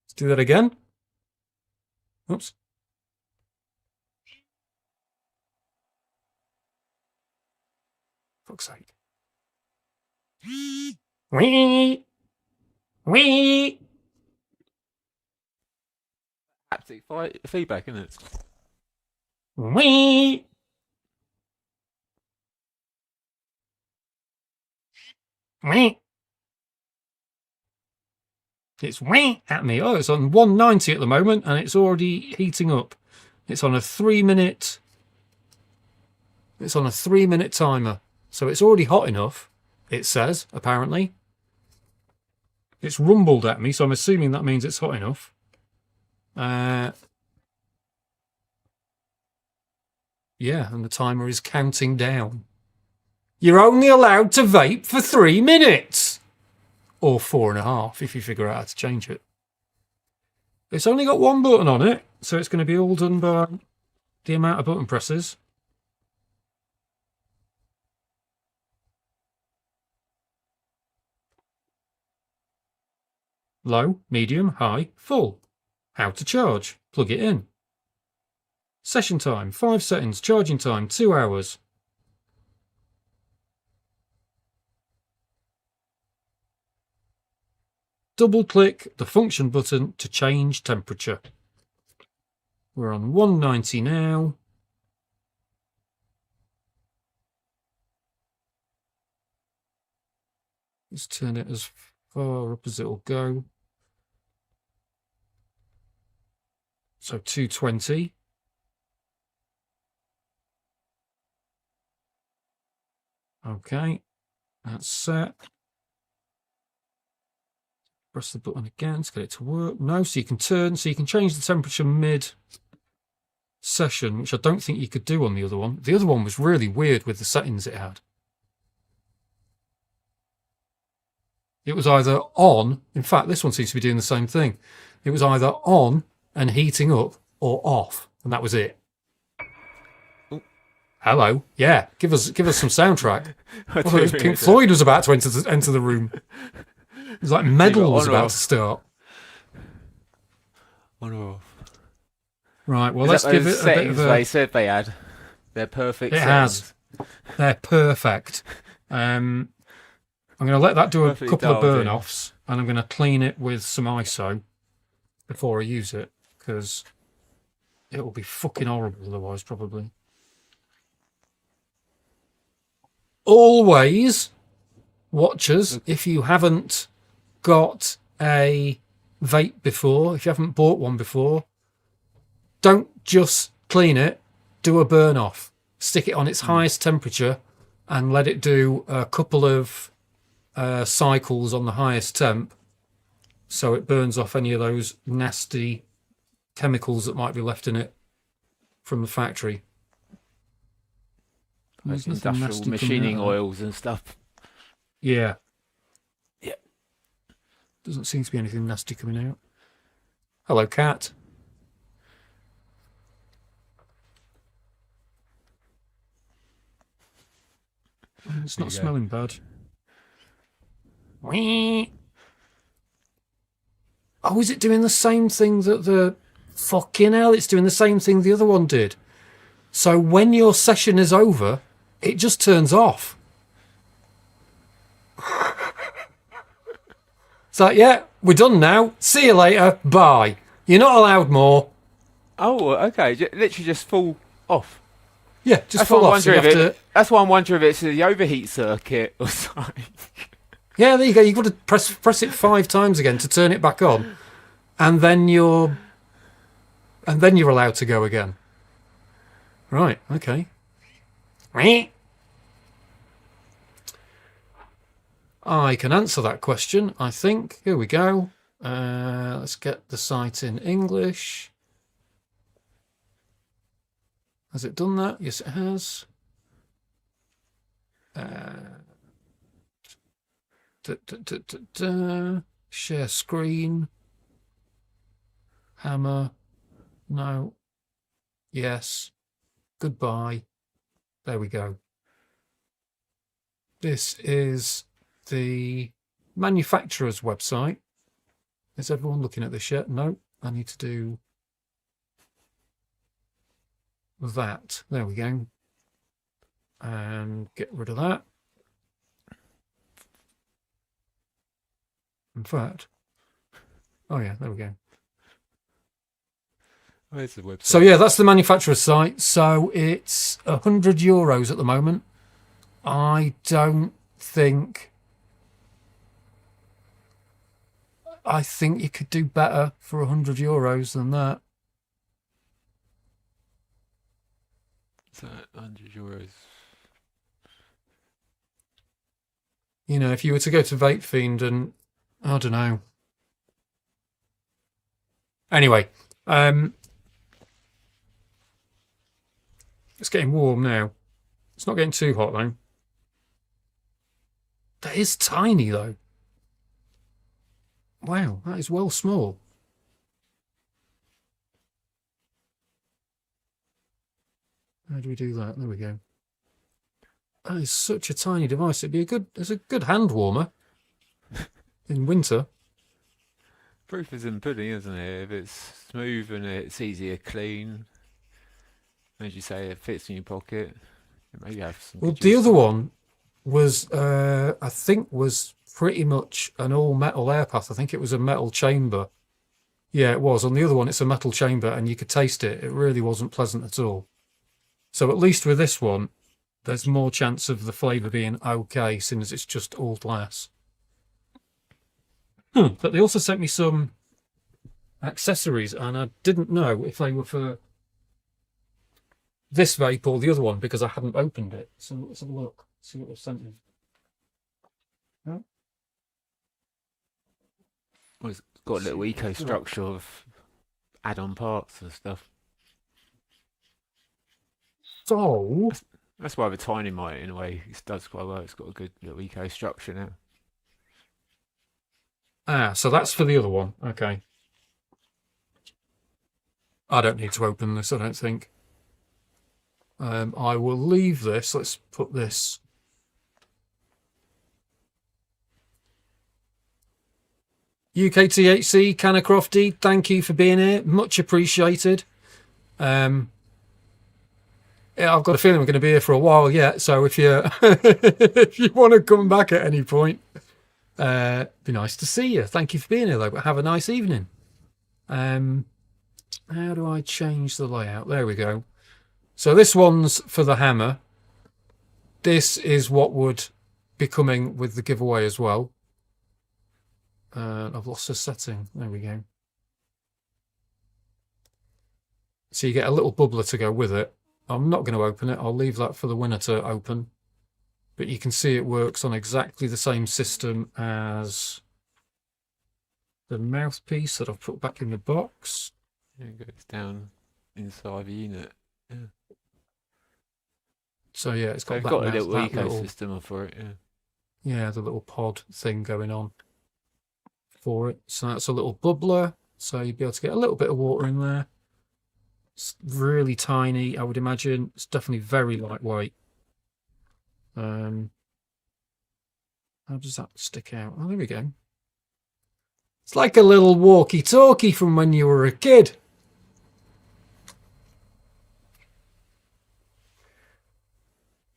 Let's do that again. Oops. Fuck's sake. Wee! Wee! Haptic feedback, isn't it? Wee! Wee! It's wee at me. Oh, it's on 190 at the moment, and it's already heating up. It's on a 3-minute. It's on a 3-minute timer, so it's already hot enough. It says, apparently. It's rumbled at me, so I'm assuming that means it's hot enough. Yeah, and the timer is counting down. You're only allowed to vape for 3 minutes! Or 4.5 if you figure out how to change it. It's only got one button on it, so it's going to be all done by the amount of button presses. Low, medium, high, full. How to charge. Plug it in. Session time, 5 seconds. Charging time, 2 hours. Double click the function button to change temperature. We're on 190 now. Let's turn it as far up as it'll go. So 220. Okay, that's set. Press the button again to get it to work. No, so you can change the temperature mid-session, which I don't think you could do on the other one. The other one was really weird with the settings it had. It was either on, in fact, this one seems to be doing the same thing. It was either on and heating up or off, and that was it. Ooh. Hello. Yeah, give us some soundtrack. I thought Pink Floyd was about to enter the room. It was like metal was about to start. On or off. Right, well, let's give it a bit of a... They said they had. They're perfect It has. settings. They're perfect. I'm going to let that do a couple of burn-offs, and I'm going to clean it with some ISO before I use it, because it will be fucking horrible otherwise, probably. Always, watchers, if you haven't got a vape before, if you haven't bought one before, don't just clean it, do a burn-off. Stick it on its highest temperature and let it do a couple of cycles on the highest temp, so it burns off any of those nasty chemicals that might be left in it from the factory. Like industrial machining oils and stuff. Yeah. Yeah. Doesn't seem to be anything nasty coming out. Hello, cat. It's There not you go. smelling bad. Wee. Oh, is it doing the same thing that the... Fucking hell, it's doing the same thing the other one did. So when your session is over, it just turns off. It's like, yeah, we're done now. See you later. Bye. You're not allowed more. Oh, okay. Literally just fall off. Yeah, just That's full why I'm off. So you wondering have if to... that's why I'm wondering if it's the overheat circuit or something. Yeah, there you go. You've got to press it 5 times again to turn it back on. And then you're allowed to go again. Right, okay. I can answer that question, I think. Here we go. Let's get the site in English. Has it done that? Yes, it has. Share screen. Hammer. No. Yes. Goodbye. There we go. This is the manufacturer's website. Is everyone looking at this yet? No. I need to do that. There we go. And get rid of that. In fact, oh yeah, there we go. Where's the website? So yeah, that's the manufacturer's site. So it's €100 at the moment. I don't think. I think you could do better for €100 than that. Is that €100? You know, if you were to go to Vape Fiend and I don't know. Anyway, it's getting warm now. It's not getting too hot though. That is tiny though. Wow, that is well small. How do we do that? There we go. That is such a tiny device. It's a good hand warmer in winter. Proof is in the pudding, isn't it? If it's smooth and it's easy to clean, as you say, it fits in your pocket. It maybe have some. Well, good the use other for it. one was, I think, was pretty much an all-metal air path. I think it was a metal chamber. Yeah, it was. On the other one, it's a metal chamber, and you could taste it. It really wasn't pleasant at all. So at least with this one, there's more chance of the flavour being okay, since it's just all glass. But they also sent me some accessories, and I didn't know if they were for this vape or the other one because I hadn't opened it. So let's have a look, see what they've sent me. Oh. Well, it's got a little eco structure of add-on parts and stuff. So, That's why the tiny might, in a way, it does quite well. It's got a good little eco structure now. so that's for the other one. Okay. I don't need to open this, I don't think. I will leave this. Let's put this. UKTHC, Canacrofty, thank you for being here. Much appreciated. Yeah, I've got a feeling we're going to be here for a while yet. So if you if you want to come back at any point, be nice to see you. Thank you for being here, though. But have a nice evening. How do I change the layout? There we go. So this one's for the hammer. This is what would be coming with the giveaway as well. I've lost a setting. There we go. So you get a little bubbler to go with it. I'm not going to open it. I'll leave that for the winner to open. But you can see it works on exactly the same system as the mouthpiece that I've put back in the box. It goes down inside the unit. Yeah. So yeah, it's got They've that got a mouth, little that little... ecosystem for it. Yeah. yeah, the little pod thing going on for it. So that's a little bubbler. So you'd be able to get a little bit of water in there. It's really tiny, I would imagine. It's definitely very lightweight. How does that stick out? Oh, there we go. It's like a little walkie-talkie from when you were a kid.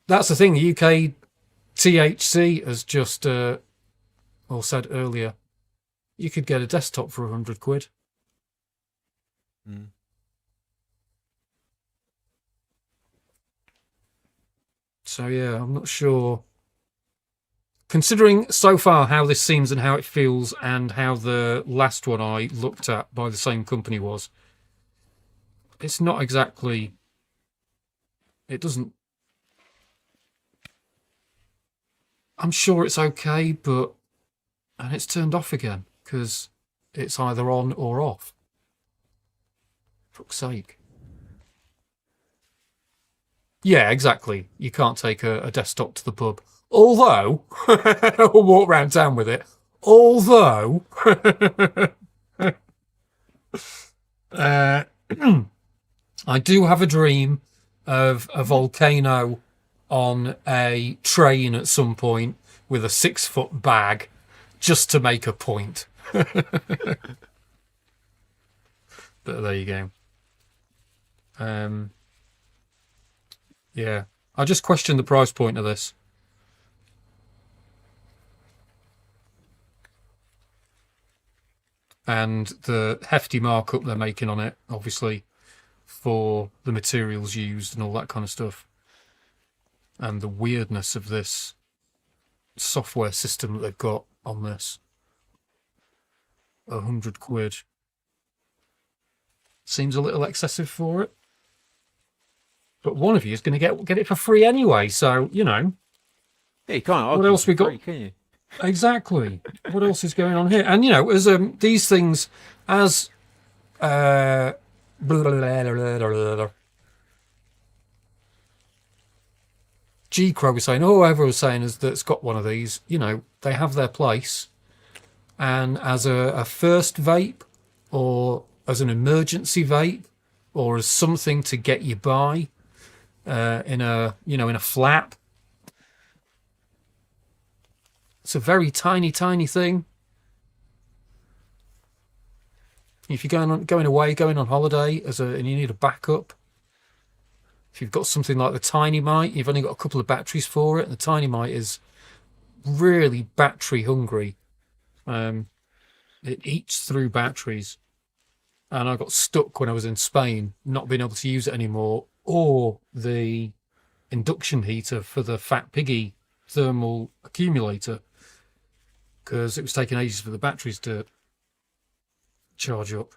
That's the thing. The UK THC has just, or said earlier, you could get a desktop for £100. Mm. So yeah, I'm not sure. Considering so far how this seems and how it feels and how the last one I looked at by the same company was, it's not exactly... It doesn't... I'm sure it's okay, but... And it's turned off again, because it's either on or off. Fuck's sake. Yeah, exactly. You can't take a desktop to the pub. Although, we'll walk around town with it. Although, I do have a dream of a volcano on a train at some point with a 6-foot bag just to make a point. But there you go. Yeah, I just questioned the price point of this. And the hefty markup they're making on it, obviously, for the materials used and all that kind of stuff. And the weirdness of this software system that they've got on this. £100 seems a little excessive for it. But one of you is going to get it for free anyway, so, you know. Yeah, you can't argue what else we got? free, can you? Exactly. What else is going on here? And, you know, as these things, as... G Crow was saying, or whoever was saying is that's got one of these, you know, they have their place. And as a first vape, or as an emergency vape, or as something to get you by, in a flap. It's a very tiny, tiny thing. If you're going away, going on holiday, and you need a backup. If you've got something like the Tiny Mite, you've only got a couple of batteries for it. And the Tiny Mite is really battery hungry. It eats through batteries. And I got stuck when I was in Spain, not being able to use it anymore, or the induction heater for the Fat Piggy thermal accumulator, because it was taking ages for the batteries to charge up.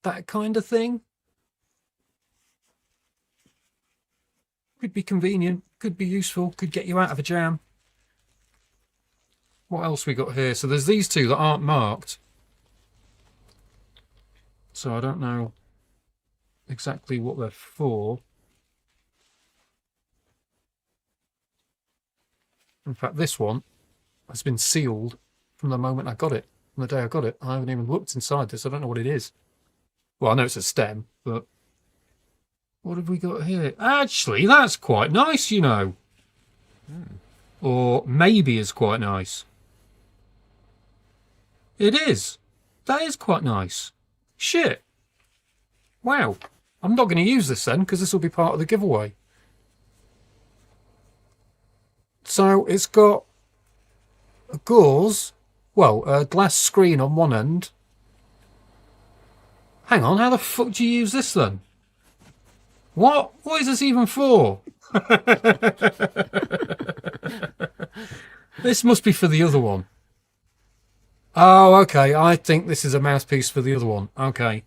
That kind of thing. Could be convenient, could be useful, could get you out of a jam. What else we got here? So there's these two that aren't marked. So I don't know exactly what they're for. In fact, this one has been sealed from the moment I got it, from the day I got it. I haven't even looked inside this. I don't know what it is. Well, I know it's a stem, but what have we got here? Actually, that's quite nice, you know. Or maybe is quite nice. It is. That is quite nice. Shit. Wow. I'm not going to use this then, because this will be part of the giveaway. So it's got a gauze, well, a glass screen on one end. Hang on, how the fuck do you use this then? What? What is this even for? This must be for the other one. Oh, okay. I think this is a mouthpiece for the other one. Okay.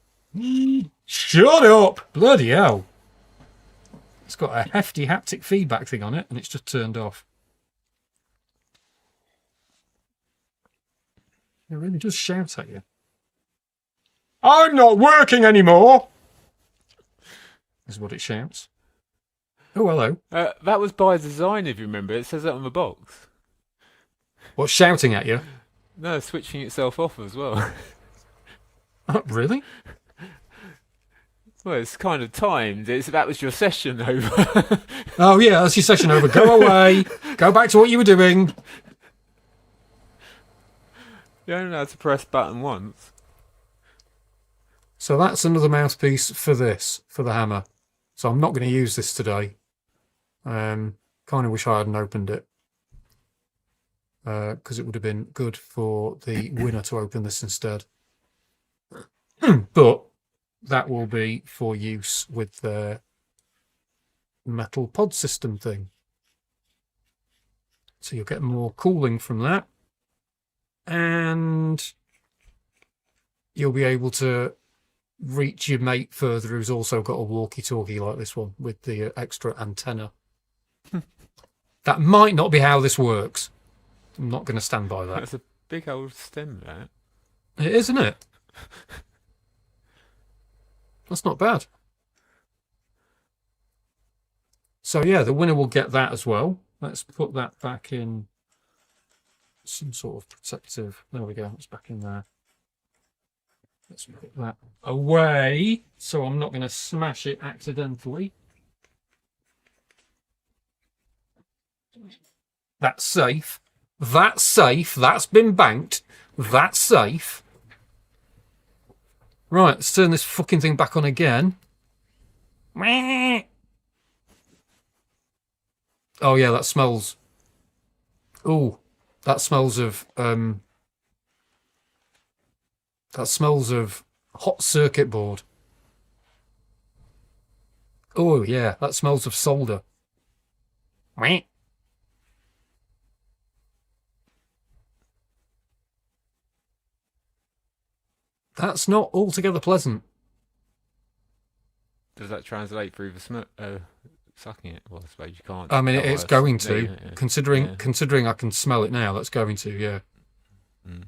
Shut up! Bloody hell. It's got a hefty haptic feedback thing on it, and it's just turned off. It really does shout at you. I'm not working anymore! Is what it shouts. Oh, hello. That was by design, if you remember. It says that on the box. What, shouting at you? No, switching itself off as well. Really? Well, it's kind of timed. That was your session over. Oh yeah, that's your session over. Go away. Go back to what you were doing. You only had to press button once. So that's another mouthpiece for the hammer. So I'm not going to use this today. Kind of wish I hadn't opened it. Because it would have been good for the winner to open this instead. But that will be for use with the metal pod system thing. So you'll get more cooling from that. And you'll be able to reach your mate further who's also got a walkie-talkie like this one with the extra antenna. That might not be how this works. I'm not going to stand by that. That's a big old stem, that. It is, isn't it? That's not bad. So yeah, the winner will get that as well. Let's put that back in some sort of protective. There we go. It's back in there. Let's put that away so I'm not going to smash it accidentally. That's safe. That's safe. That's been banked. That's safe. Right, let's turn this fucking thing back on again. Oh yeah, that smells. Oh, that smells of hot circuit board. Oh yeah, that smells of solder. That's not altogether pleasant. Does that translate through the sucking it? Well, I suppose you can't. I mean, it's going to. Yeah. Considering I can smell it now, that's going to, yeah. Mm.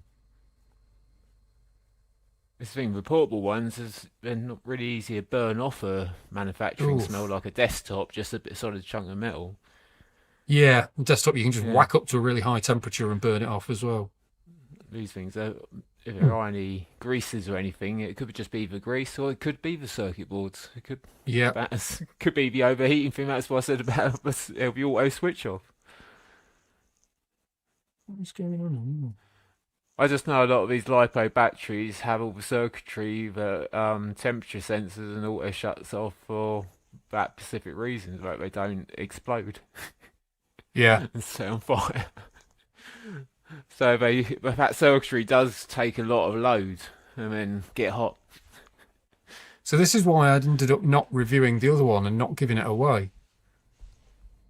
This thing, the portable ones, they're not really easy to burn off a manufacturing Oof. smell like a desktop, just a bit solid chunk of metal. Yeah, desktop you can just whack up to a really high temperature and burn it off as well. These things, if there are any greases or anything, it could just be the grease, or it could be the circuit boards. It could, could be the overheating thing. That's what I said about the auto switch off. What's going on? I just know a lot of these LiPo batteries have all the circuitry, the temperature sensors, and auto shuts off for that specific reason, like they don't explode. Yeah, and set on fire. So that circuitry does take a lot of load and then get hot. So this is why I ended up not reviewing the other one and not giving it away.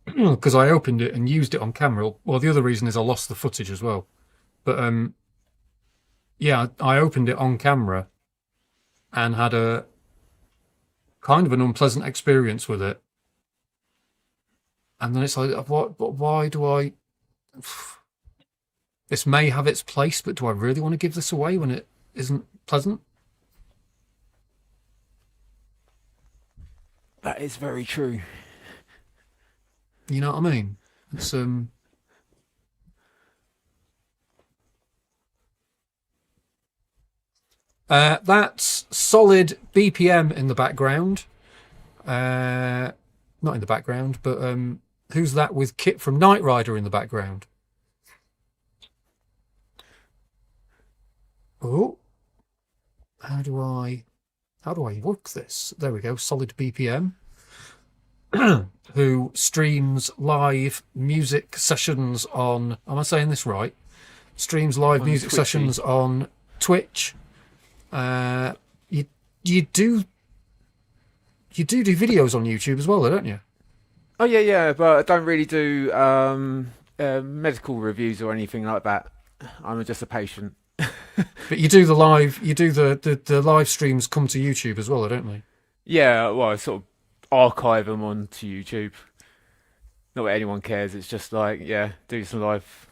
Because I opened it and used it on camera. Well, the other reason is I lost the footage as well. But yeah, I opened it on camera and had a kind of an unpleasant experience with it. And then it's like, why do I... This may have its place, but do I really want to give this away when it isn't pleasant? That is very true. You know what I mean? It's that's solid BPM in the background. Not in the background, but who's that with Kit from Knight Rider in the background? Oh, how do I work this? There we go, solid BPM. Who streams live music sessions on, am I saying this right? Streams live music sessions on Twitch. You do videos on YouTube as well, don't you? Oh yeah, but I don't really do medical reviews or anything like that. I'm just a patient. But you do the live streams come to YouTube as well, don't they? Yeah, well, I sort of archive them onto YouTube. Not that anyone cares. It's just like, yeah, do some live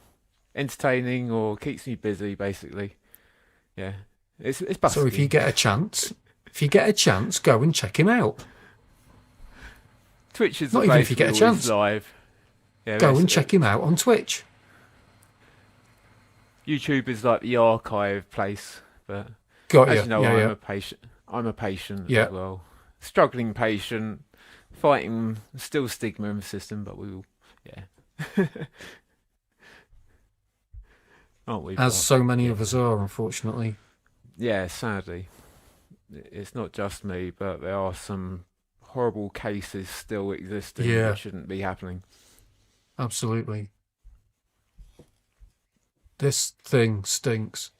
entertaining or keeps me busy, basically. Yeah, it's busty. So if you get a chance, go and check him out. Twitch is not even if you get a chance. Live. Yeah, go and check him out on Twitch. YouTube is like the archive place, but Got as you. you know, Yeah, I'm yeah, a patient. I'm a patient yeah. as well, struggling patient, fighting still stigma in the system, but we will, yeah, aren't we, As Bob? so many of us Yeah, are, unfortunately. yeah. Sadly, it's not just me, but there are some horrible cases still existing that Yeah, shouldn't be happening. absolutely. This thing stinks.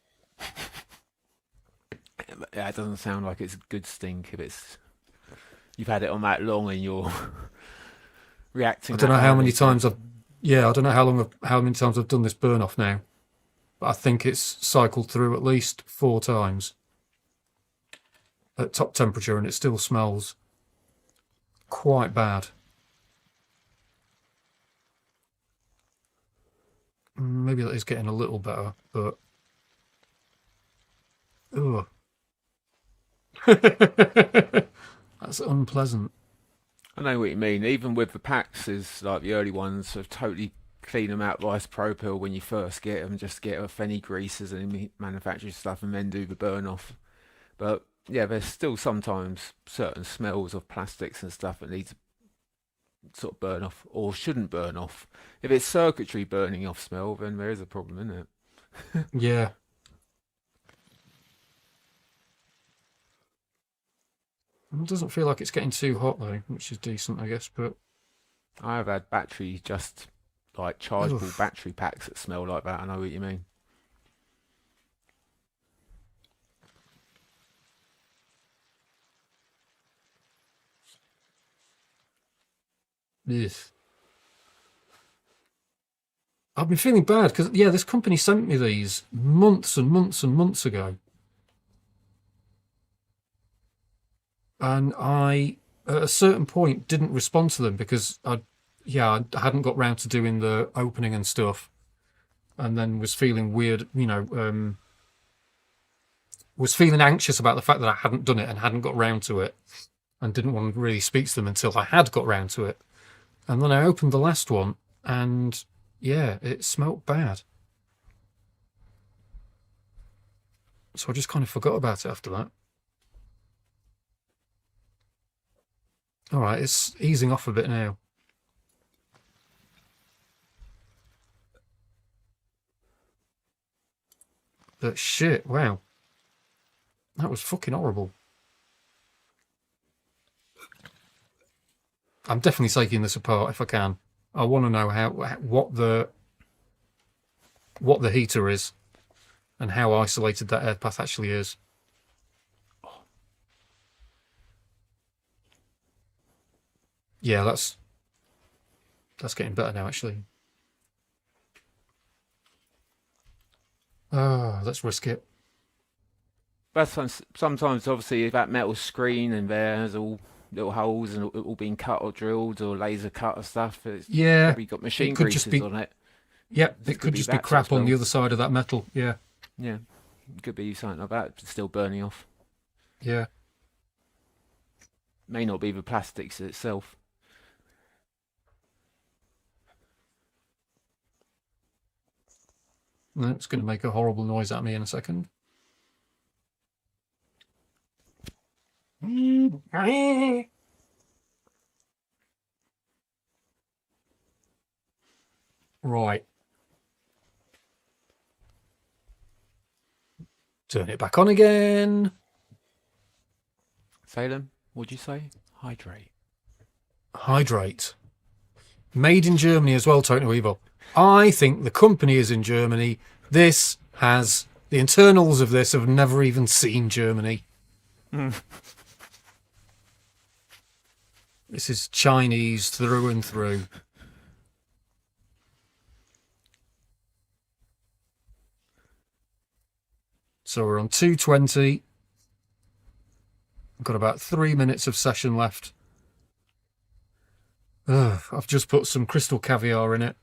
Yeah, it doesn't sound like it's good stink if it's you've had it on that long and you're I reacting don't that know how early many to it. times I've. Yeah, I don't know how many times I've done this burn off now, but I think it's cycled through at least 4 times at top temperature, and it still smells quite bad. Maybe that is getting a little better, but ugh, that's unpleasant. I know what you mean. Even with the packs, is like the early ones have totally clean them out with isopropyl when you first get them, just get off any greases and manufactured stuff, and then do the burn off. But yeah, there's still sometimes certain smells of plastics and stuff that need to sort of burn off or shouldn't burn off. If it's circuitry burning off smell, then there is a problem, isn't it? Yeah, it doesn't feel like it's getting too hot though, which is decent, I guess. But I have had battery just like chargeable oof, battery packs that smell like that. I know what you mean. ugh. I've been feeling bad because yeah, this company sent me these months and months and months ago, and I at a certain point didn't respond to them because I hadn't got round to doing the opening and stuff, and then was feeling weird, was feeling anxious about the fact that I hadn't done it and hadn't got round to it, and didn't want to really speak to them until I had got round to it. And then I opened the last one, and yeah, it smelt bad. So I just kind of forgot about it after that. All right, it's easing off a bit now. But shit, wow, that was fucking horrible. I'm definitely taking this apart if I can. I want to know what the heater is and how isolated that air path actually is. Yeah, that's getting better now actually. Oh, let's risk it. But sometimes, obviously, if that metal screen and there's all little holes and it all been cut or drilled or laser cut or stuff, it's Yeah, probably got it machine could just greases be. on it. Yep, This it could could be just be that sort of crap on the smell. other side of that metal. Yeah, Yeah, could be something like that still burning off. yeah. May not be the plastics itself. No, it's going to make a horrible noise at me in a second. Right, turn it back on again. Salem, what'd you say? Hydrate. Hydrate. Made in Germany as well, Total Evil. I think the company is in Germany. This has the internals of this have never even seen Germany. This is Chinese through and through. So we're on 220. I've got about 3 minutes of session left. Ugh, I've just put some crystal caviar in it.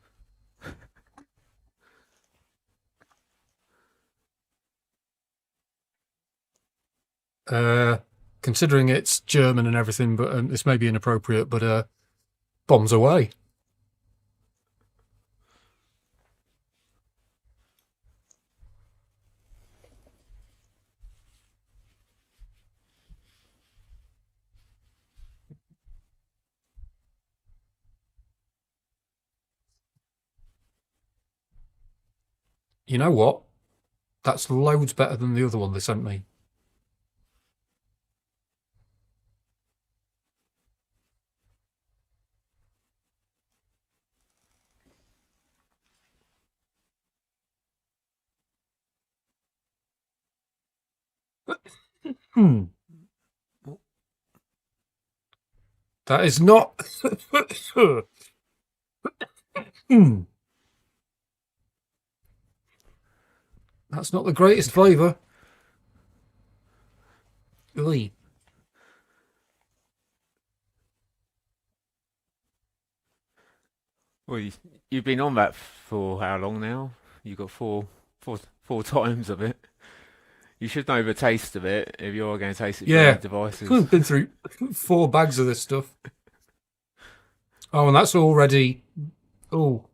Considering it's German and everything, but this may be inappropriate, but bombs away. You know what? That's loads better than the other one they sent me. Hmm. That is not. Hmm. That's not the greatest flavour. Oy. Well, you've been on that for how long now? You got four times of it. You should know the taste of it if you're going to taste it through any Yeah. devices. Been through 4 bags of this stuff. Oh, and that's already. Oh.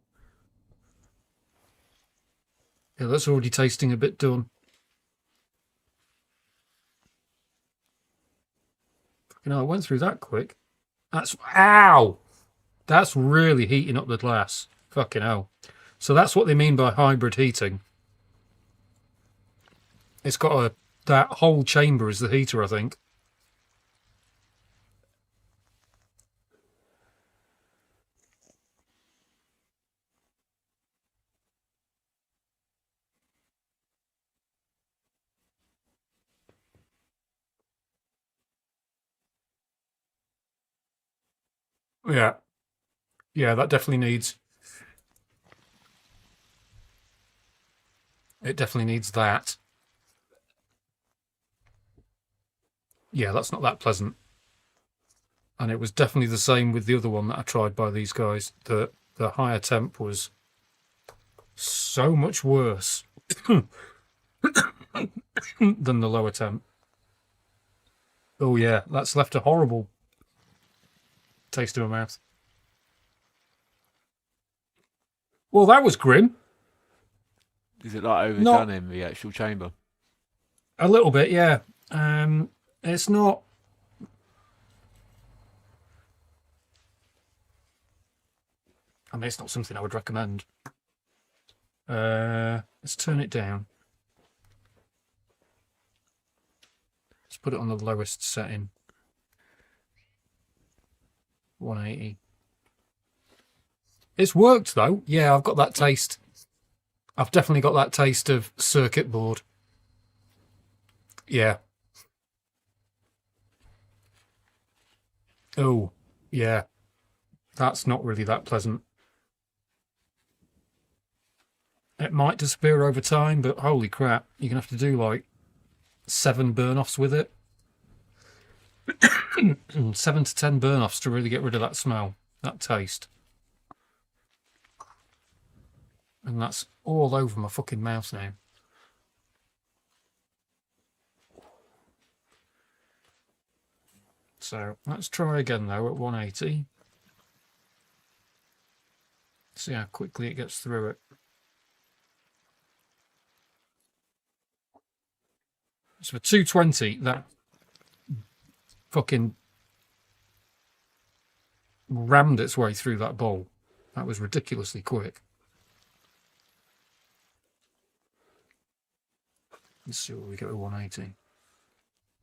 Yeah, that's already tasting a bit done. You know, I went through that quick. That's. Ow! That's really heating up the glass. Fucking hell. So that's what they mean by hybrid heating. It's got a. That whole chamber is the heater, I think. Yeah. Yeah, that definitely needs. It definitely needs that. Yeah, that's not that pleasant. And it was definitely the same with the other one that I tried by these guys. The higher temp was so much worse than the lower temp. Oh yeah, that's left a horrible taste in my mouth. Well, that was grim. Is it like Not overdone in the actual chamber? a little bit, yeah. It's not. I mean, it's not something I would recommend. Let's turn it down. Let's put it on the lowest setting. 180. It's worked though. Yeah, I've got that taste. I've definitely got that taste of circuit board. Yeah. Oh, yeah. That's not really that pleasant. It might disappear over time, but holy crap, you're gonna have to do like 7 burn-offs with it. 7 to 10 burn-offs to really get rid of that smell, that taste. And that's all over my fucking mouth now. So let's try again though at 180. See how quickly it gets through it. So for 220, that fucking rammed its way through that bowl. That was ridiculously quick. Let's see what we get with 180.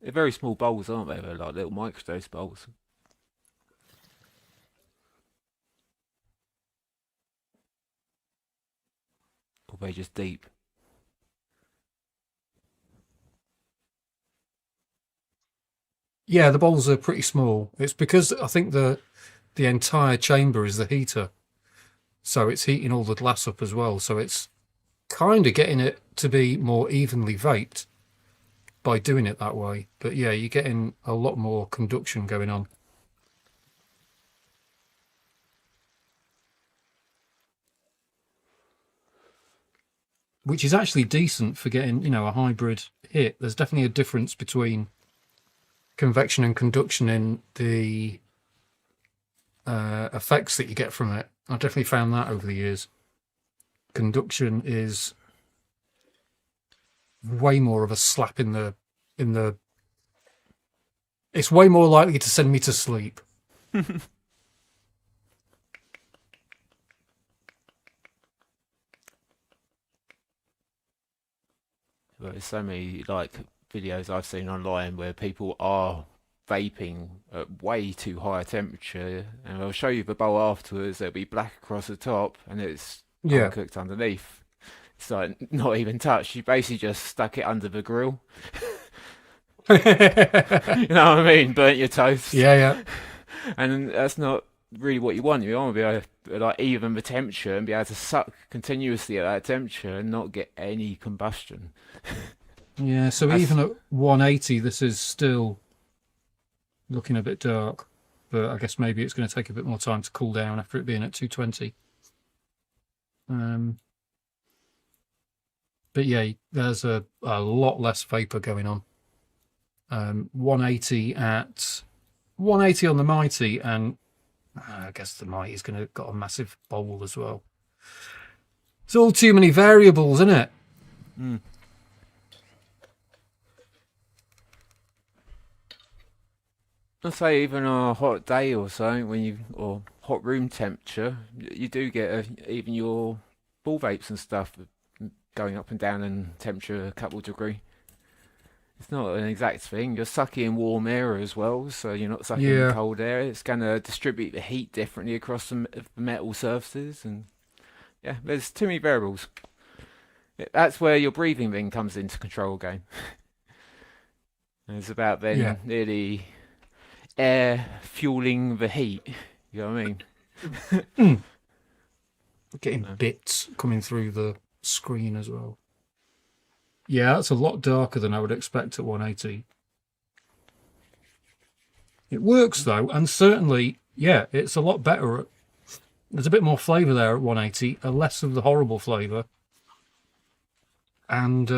They're very small bowls, aren't they? They're like little microdose bowls. Or they're just deep. Yeah, the bowls are pretty small. It's because I think the entire chamber is the heater. So it's heating all the glass up as well. So it's kind of getting it to be more evenly vaped by doing it that way. But yeah, you're getting a lot more conduction going on. Which is actually decent for getting, a hybrid hit. There's definitely a difference between convection and conduction in the effects that you get from it. I've definitely found that over the years. Conduction is way more of a slap in the. It's way more likely to send me to sleep. But there's so many like videos I've seen online where people are vaping at way too high a temperature, and I'll show you the bowl afterwards. It'll be black across the top, and it's Yeah. uncooked underneath. It's like not even touched. You basically just stuck it under the grill. You know what I mean? Burnt your toast. Yeah. And that's not really what you want. You want to be able to like even the temperature and be able to suck continuously at that temperature and not get any combustion. Yeah, so That's- even at 180, this is still looking a bit dark. But I guess maybe it's going to take a bit more time to cool down after it being at 220. But yeah, there's a lot less vapor going on. 180 on the Mighty, and I guess the Mighty's going to got a massive bowl as well. It's all too many variables, isn't it? Mm. I'd say even on a hot day or something, or hot room temperature, you do get even your ball vapes and stuff going up and down in temperature a couple of degree. It's not an exact thing. You're sucking in warm air as well, so you're not sucking in cold air. It's going to distribute the heat differently across the metal surfaces, and yeah, there's too many variables. That's where your breathing then comes into control again. And it's about then nearly air fueling the heat. You know what I mean? Getting bits coming through the screen as well. Yeah, that's a lot darker than I would expect at 180. It works though, and certainly, yeah, it's a lot better. There's a bit more flavour there at 180, a less of the horrible flavour. And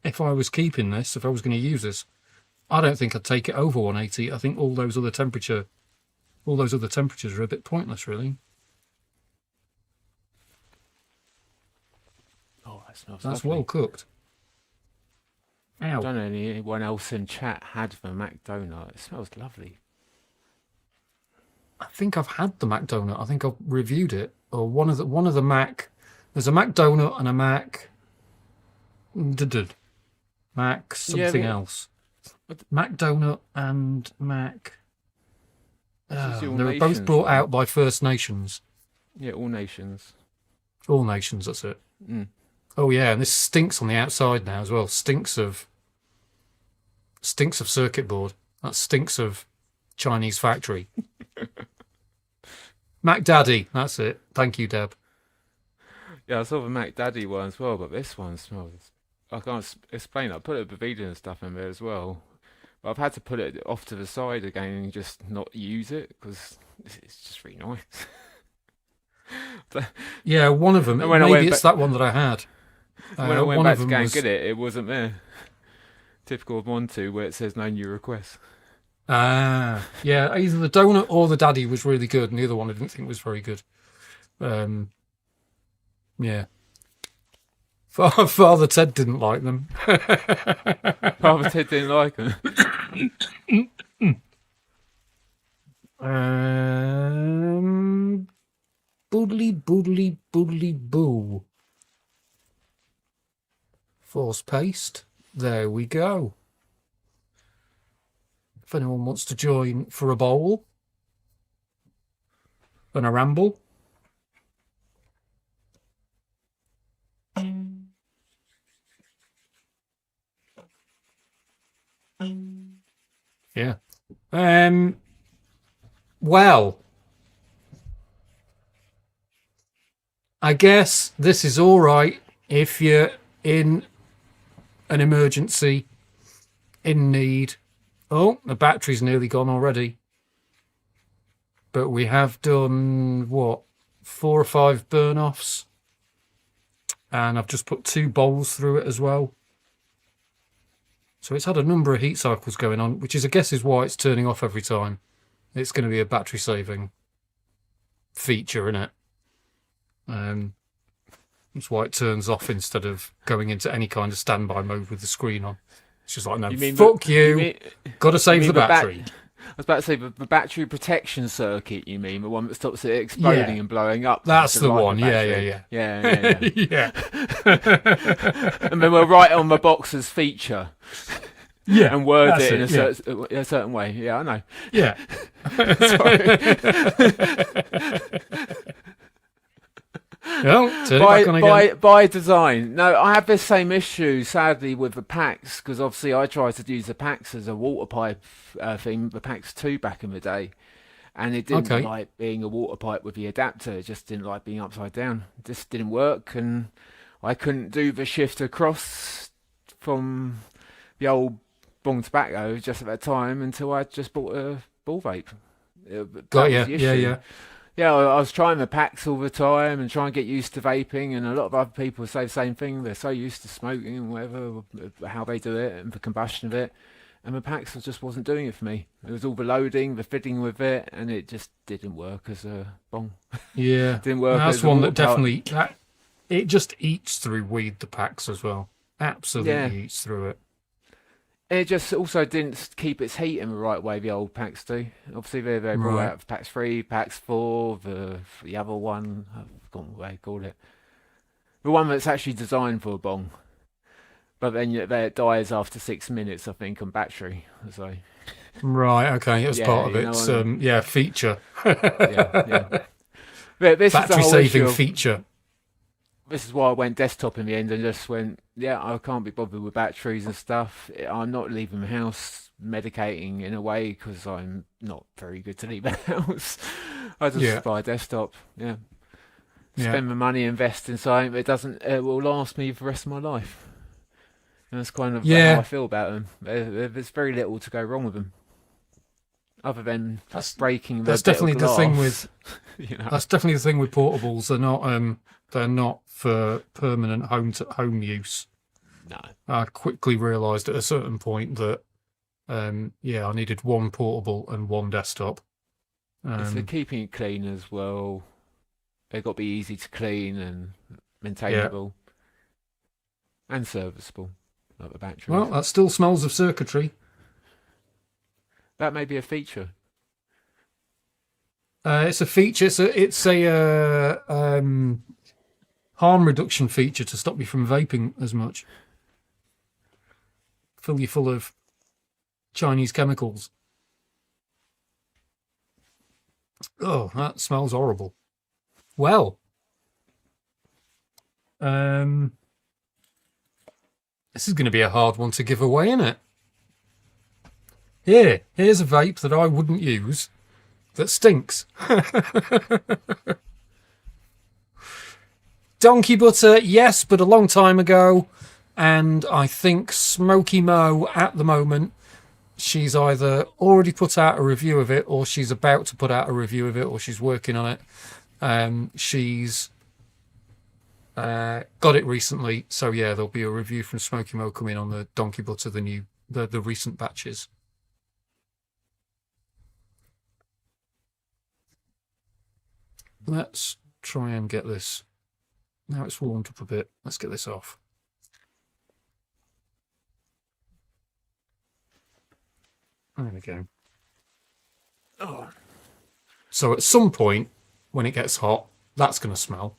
if I was keeping this, if I was going to use this, I don't think I'd take it over 180. I think all those other temperatures are a bit pointless, really. Oh, that smells That's lovely. well cooked. I Ow. don't know anyone else in chat had the Mac donut. It smells lovely. I think I've had the Mac donut. I think I've reviewed it, or one of the Mac. There's a Mac donut and a Mac. Mac something else. Mac donut and Mac. This is All They were both Nations brought one. out by First Nations. Yeah, All Nations. All Nations. That's it. Mm. Oh yeah, and this stinks on the outside now as well. Stinks of circuit board. That stinks of Chinese factory. Mac Daddy, that's it. Thank you, Deb. Yeah, I saw the Mac Daddy one as well, but this one smells. I can't explain. I put a Bavida and stuff in there as well, but I've had to put it off to the side again and just not use it because it's just really nice. Yeah, one of them. And when I Maybe went it's that one that I had. When I went one back of to them go and was- get it, it wasn't there. Typical of Montu, where it says no new requests. Yeah, either the donut or the daddy was really good, and the other one I didn't think was very good. Yeah. Father Ted didn't like them. Father Ted didn't like them. Boodly boo. Force paste. There we go. If anyone wants to join for a bowl and a ramble. Yeah. Well, I guess this is all right if you're in an emergency, in need. Oh, the battery's nearly gone already. But we have done, 4 or 5 burn-offs. And I've just put 2 bowls through it as well. So it's had a number of heat cycles going on, which I guess is why it's turning off every time. It's going to be a battery saving feature, isn't it? That's why it turns off instead of going into any kind of standby mode with the screen on. It's just like, no, fuck you. Got to save the battery. I was about to say the battery protection circuit. You mean the one that stops it Yeah, exploding and blowing up? that's The the life of one. the Yeah, battery. yeah, Yeah. yeah. And then we'll write on the box's feature Yeah, and word that's it in it. Yeah, a certain way. Yeah, I know. yeah. Sorry. Well, turn it back on again. By design. No, I have this same issue, sadly, with the packs, because obviously I tried to use the packs as a water pipe thing, the packs 2 back in the day, and it didn't Okay. like being a water pipe with the adapter. It just didn't like being upside down. It just didn't work, and I couldn't do the shift across from the old bong tobacco just at that time until I just bought a ball vape. That Got was you. the Yeah, issue. yeah. Yeah, I was trying the packs all the time and trying to get used to vaping, and a lot of other people say the same thing. They're so used to smoking and whatever, how they do it and the combustion of it, and the packs just wasn't doing it for me. It was all the loading, the fiddling with it, and it just didn't work as a bong. Yeah. Didn't work That's as a one water that pipe. definitely it just eats through weed, the packs as well. Yeah, Absolutely eats through it. it just also didn't keep its heat in the right way. The old packs do. Obviously, they brought Right. out packs 3, packs 4, the other one. I've forgotten what they called it. The one that's actually designed for a bong. But then it dies after 6 minutes, I think, on battery. So Right, okay. As yeah, part of you know its what I mean? feature. Yeah. But this is the Battery whole issue saving of, feature. this is why I went desktop in the end and just went, yeah, I can't be bothered with batteries and stuff. I'm not leaving the house medicating in a way because I'm not very good to leave the house. I Yeah, just buy a desktop. Yeah, yeah. spend the money, invest in something that doesn't, it will last me for the rest of my life. And that's kind of how I Yeah. feel about them. There's very little to go wrong with them, other than That's breaking the that's bit of definitely the thing glass. with You know. that's definitely the thing with portables. They're not for permanent home use. No, I quickly realised at a certain point that yeah, I needed one portable and one desktop. it's the Um, keeping it clean as well. They've got to be easy to clean and yeah. maintainable and serviceable, like the Well, batteries. that still smells of circuitry. That may be a feature. It's a feature. It's a harm reduction feature to stop you from vaping as much. Fill you full of Chinese chemicals. Oh, that smells horrible. Well, um, this is going to be a hard one to give away, isn't it? Here's a vape that I wouldn't use that stinks. Donkey butter, yes, but a long time ago. And I think Smoky Mo at the moment, she's either already put out a review of it, or she's about to put out a review of it, or she's working on it. She's got it recently, so yeah, there'll be a review from Smoky Mo coming on the Donkey Butter, the recent batches. Let's try and get this. Now it's warmed up a bit. Let's get this off. There we go. Oh, So at some point, when it gets hot, that's going to smell.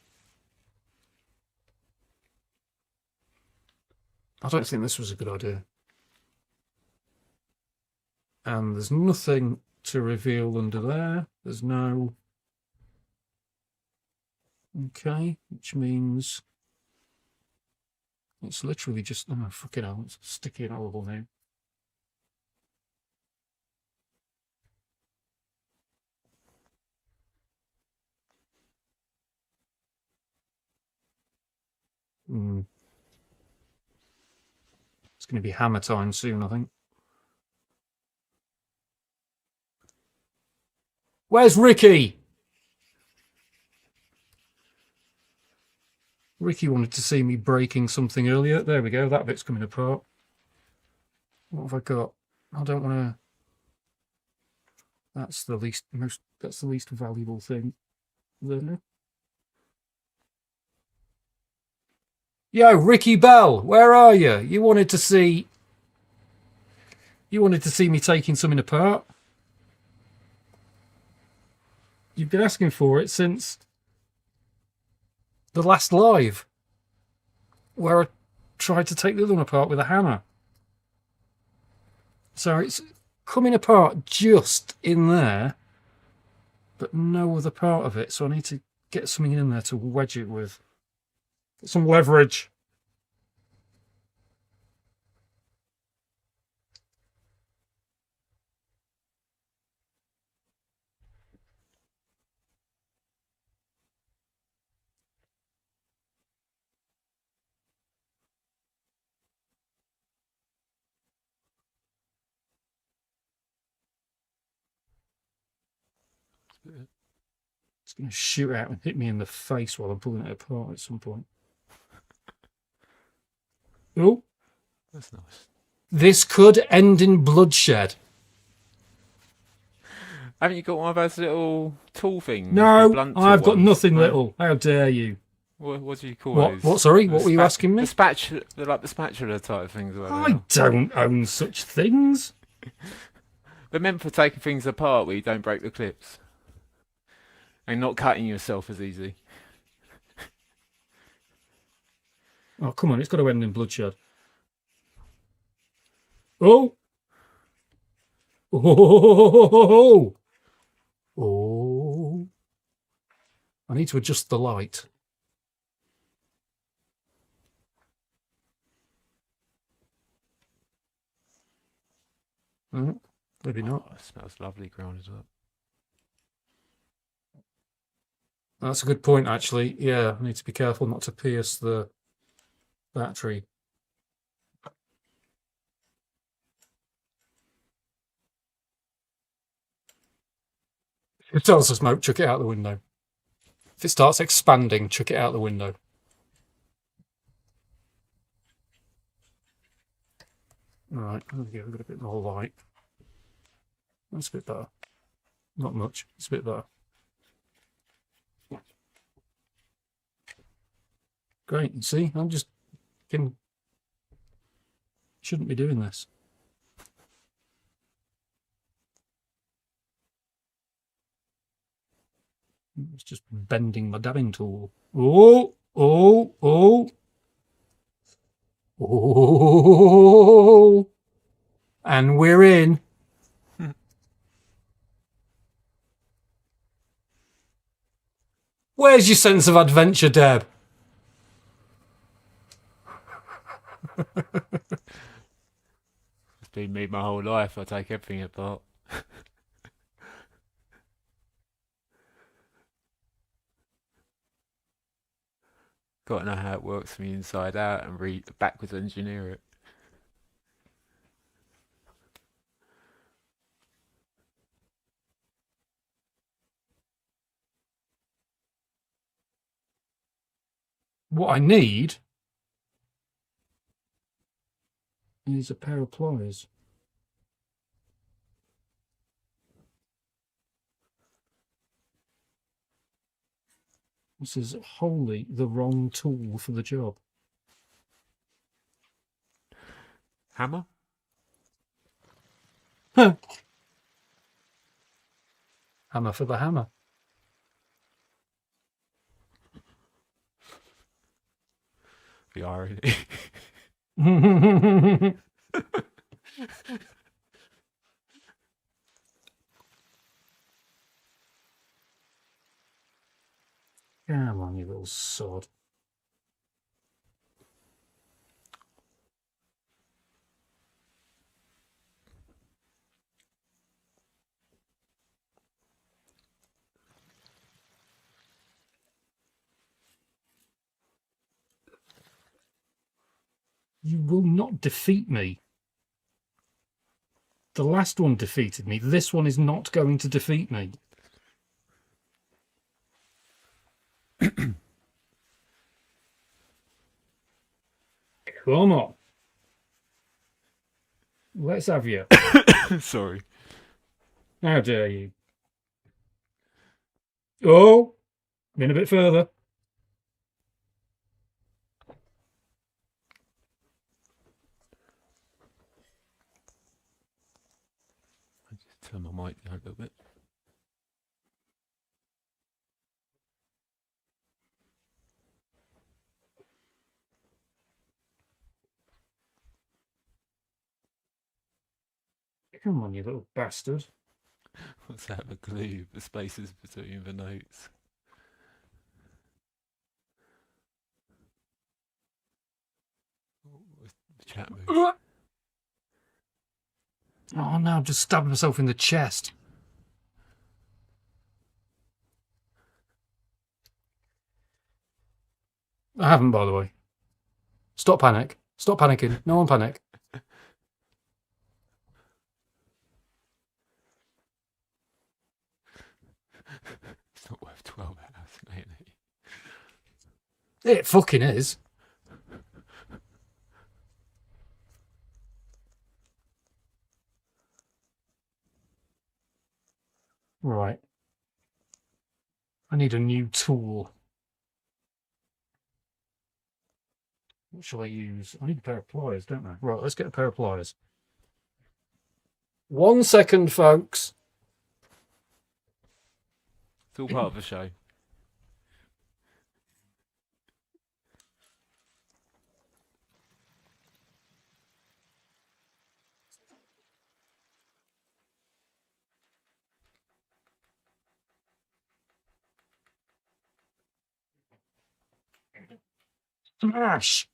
I don't think this was a good idea. And there's nothing to reveal under there. There's no... Okay, which means it's literally just... Oh, fucking hell, it's sticky and horrible now. It's going to be hammer time soon, I think. Where's Ricky? Ricky wanted to see me breaking something earlier. There we go. That bit's coming apart. What have I got? I don't want to... That's the least valuable thing. There. Yo, Ricky Bell, where are you? You wanted to see me taking something apart? You've been asking for it since the last live, where I tried to take the other one apart with a hammer. So it's coming apart just in there, but no other part of it. So I need to get something in there to wedge it with. Get some leverage. It's going to shoot out and hit me in the face while I'm pulling it apart at some point. Oh, That's nice. this could end in bloodshed. Haven't you got one of those little tool things? The No, blunt tool I've got ones? nothing No? little. How dare you? What do you call What? those? What? Sorry, The what were you asking me? The spatula, they're like the spatula type things. Or whatever. I don't own such things. They're meant for taking things apart where you don't break the clips. And not cutting yourself as easy. Oh, come on, it's got to end in bloodshed. Oh! Oh! Oh! I need to adjust the light. Maybe not. Oh, it smells lovely grounded up. That's a good point, actually. Yeah, I need to be careful not to pierce the battery. If it starts to smoke, chuck it out the window. If it starts expanding, chuck it out the window. All right, there we go. We've got a bit more light. That's a bit better. Not much. It's a bit better. Great. You see, I'm just shouldn't be doing this. It's just bending my dabbing tool. Oh, oh, oh. Oh. And we're in. Where's your sense of adventure, Deb? It's been me my whole life. I take everything apart. Got to know how it works from the inside out and backwards engineer it. What I need is a pair of pliers. This is wholly the wrong tool for the job. Hammer? Huh. Hammer for the hammer. The irony. Come on, you little sod. You will not defeat me. The last one defeated me. This one is not going to defeat me. Come on. Let's have you. Sorry. How dare you? Oh, in a bit further. I just turn my mic down a little bit. Come on, you little bastard. Let's have a glue the spaces between the notes. The chat move. Oh no, I'm just stabbing myself in the chest. I haven't, by the way. Stop panic. Stop panicking. No one panic. It's not worth 12 hours, mate. It fucking is. Right. I need a new tool. What shall I use? I need a pair of pliers, don't I? Right, let's get a pair of pliers. 1 second, folks. It's all part of the show. Smash!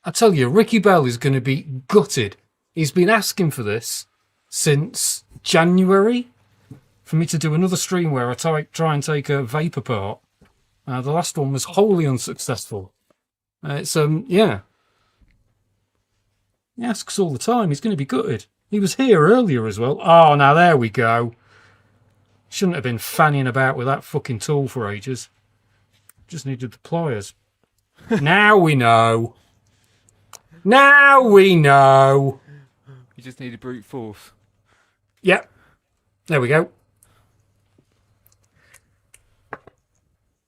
I tell you, Ricky Bell is going to be gutted. He's been asking for this since January for me to do another stream where I try and take a vape apart. The last one was wholly unsuccessful. Yeah. He asks all the time. He's going to be gutted. He was here earlier as well. Oh, now there we go. Shouldn't have been fanning about with that fucking tool for ages. Just needed the pliers. Now we know. Now we know. You just need a brute force. Yep. There we go.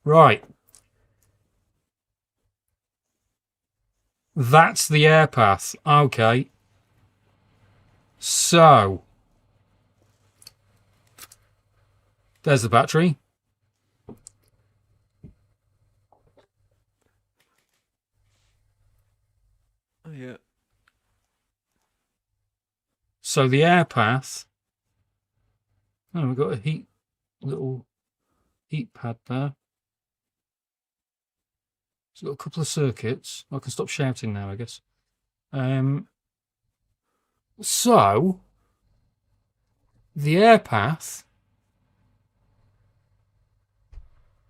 Right. That's the air path. Okay. So. There's the battery. Oh, yeah. So the air path. Oh, we've got a little heat pad there. It's got a couple of circuits. I can stop shouting now, I guess. So the air path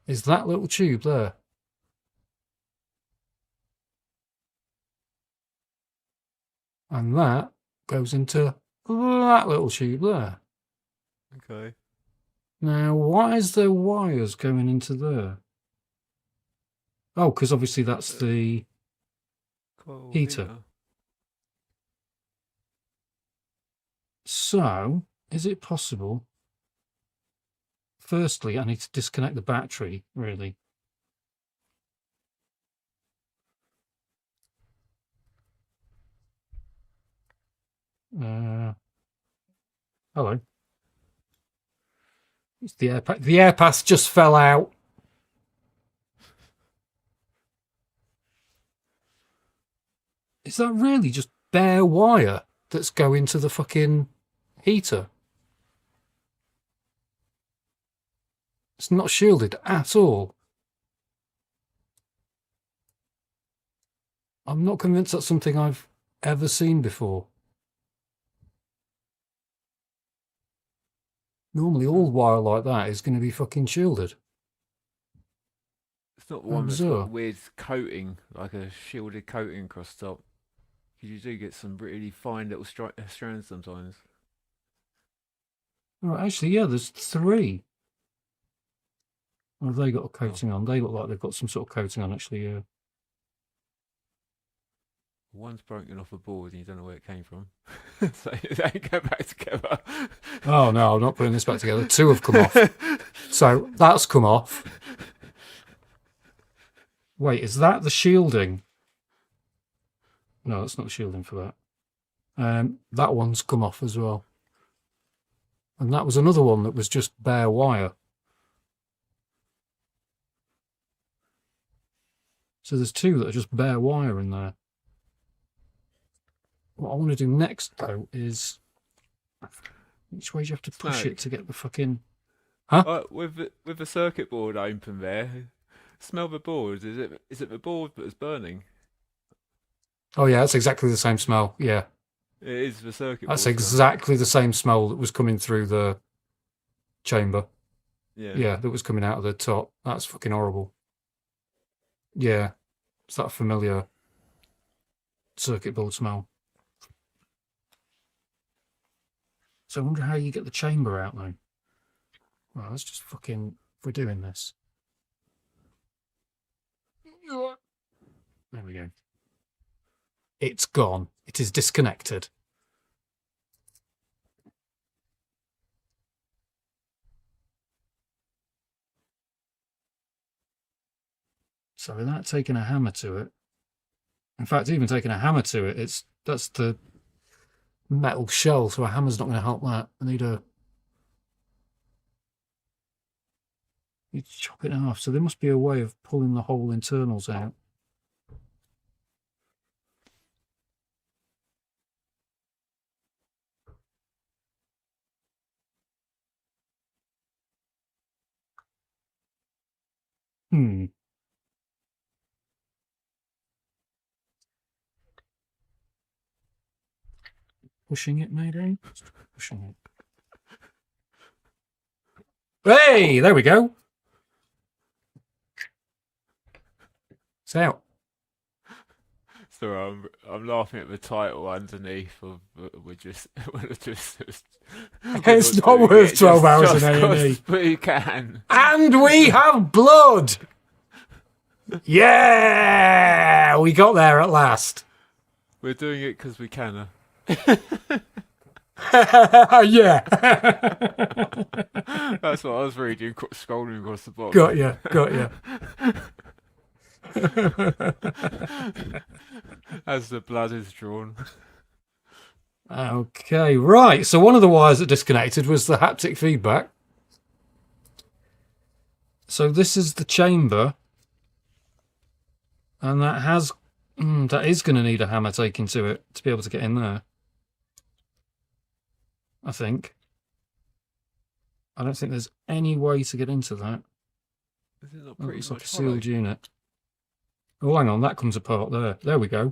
is that little tube there. And that goes into that little tube there. Okay. Now, why is there wires going into there? Oh, because obviously that's the heater. So, is it possible? Firstly, I need to disconnect the battery, really. Hello. It's the air path. The air path just fell out. Is that really just bare wire that's going to the fucking heater? It's not shielded at all. I'm not convinced that's something I've ever seen before. Normally all wire like that is going to be fucking shielded. It's not the one that's got a weird coating, like a shielded coating across the top. You do get some really fine little strands sometimes. Right, actually, yeah, there's 3. Well, they got a coating on. They look like they've got some sort of coating on, actually, yeah. One's broken off a board and you don't know where it came from. So they go back together. Oh, no, I'm not putting this back together. 2 have come off. So that's come off. Wait, is that the shielding? No, that's not the shielding for that. That one's come off as well. And that was another one that was just bare wire. So there's two that are just bare wire in there. What I want to do next, though, is... Which way do you have to push it to get the fucking... Huh? With the circuit board open there, smell the board. Is it the board that is burning? Oh, yeah, that's exactly the same smell. Yeah. It is the circuit board. That's exactly the same smell that was coming through the chamber. Yeah, that was coming out of the top. That's fucking horrible. Yeah. It's that familiar circuit board smell. So I wonder how you get the chamber out, though. Well, let's just fucking... If we're doing this. There we go. It's gone. It is disconnected. So without taking a hammer to it, in fact, even taking a hammer to it, that's the metal shell, so a hammer's not going to help that. I need to chop it in half. So there must be a way of pulling the whole internals out. Pushing it, maybe? Pushing it. Hey, there we go. It's out. So I'm laughing at the title underneath. We're just It's not worth 12 hours in A&E. We can. And we have blood. Yeah, we got there at last. We're doing it because we can. Yeah. That's what I was reading, scrolling across the bottom. Got you. As the blood is drawn. Okay, right. So one of the wires that disconnected was the haptic feedback. So this is the chamber. And that is going to need a hammer taken to it to be able to get in there. I think. I don't think there's any way to get into that. Is it not pretty it's much like a sealed unit. Oh, hang on, that comes apart there. There we go.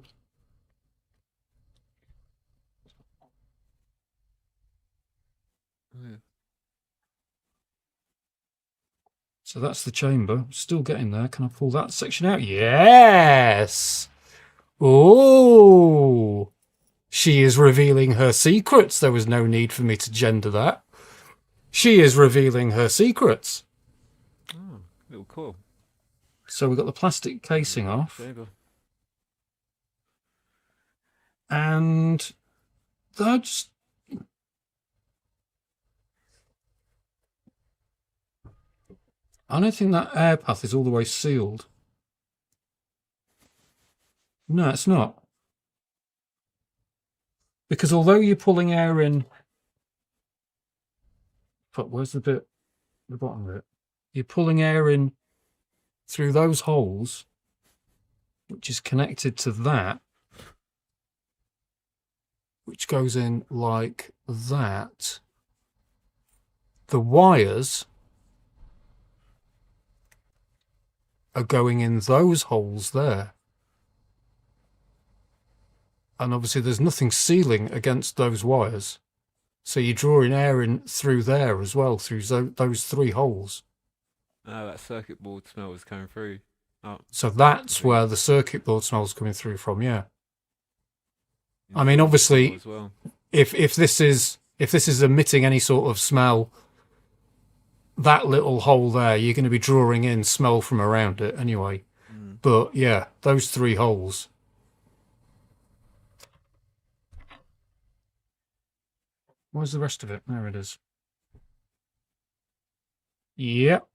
Yeah. So that's the chamber. Still getting there. Can I pull that section out? Yes! Oh! She is revealing her secrets. There was no need for me to gender that. She is revealing her secrets. Oh, little cool. So we've got the plastic casing off. Chamber. And that's... I don't think that air path is all the way sealed. No, it's not. Because although you're pulling air in... But where's the bit, the bottom of it? You're pulling air in through those holes, which is connected to that, which goes in like that. The wires are going in those holes there. And obviously there's nothing sealing against those wires. So you're drawing air in through there as well, through those three holes. Oh, that circuit board smell is coming through. Oh, so that's where the circuit board smell's coming through from, yeah. I mean, obviously, well. if this is emitting any sort of smell, that little hole there, you're going to be drawing in smell from around it anyway. But yeah, those three holes. Where's the rest of it? There it is. Yep.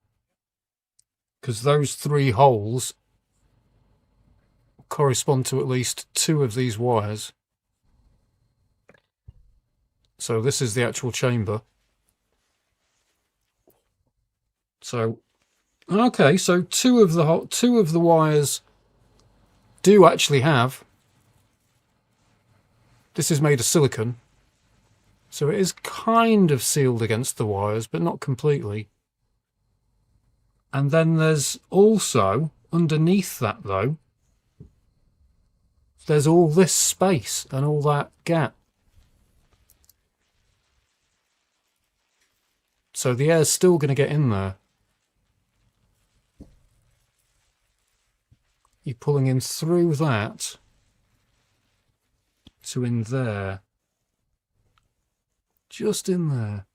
Because those three holes correspond to at least two of these wires. So this is the actual chamber. So, okay, so two of the wires do actually have... This is made of silicone, so it is kind of sealed against the wires, but not completely. And then there's also, underneath that though, there's all this space and all that gap. So the air's still going to get in there. You're pulling in through that to in there. Just in there.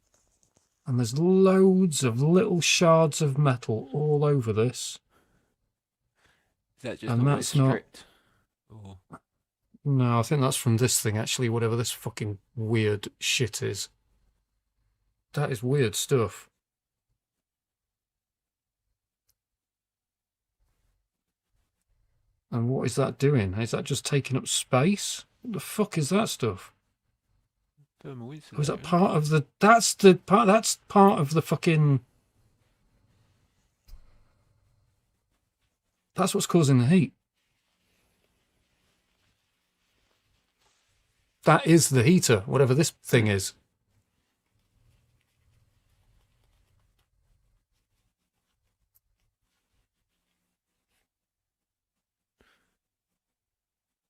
And there's loads of little shards of metal all over this. Is that just And not that's stripped? Or... No, I think that's from this thing, actually, whatever this fucking weird shit is. That is weird stuff. And what is that doing? Is that just taking up space? What the fuck is that stuff? Thermal Or is that part of the... That's part of the fucking... That's what's causing the heat. That is the heater, whatever this thing is.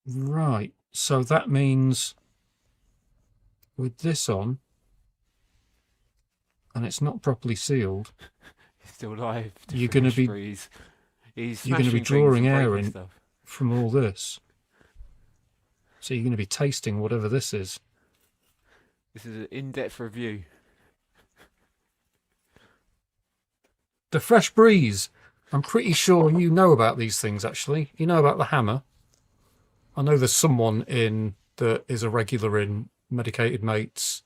Right, so that means with this on, and it's not properly sealed, He's still alive. you're going to be drawing air in from all this. So you're going to be tasting whatever this is. This is an in-depth review. The fresh breeze. I'm pretty sure you know about these things, actually. You know about the hammer. I know there's someone in that is a regular in Medicated Mates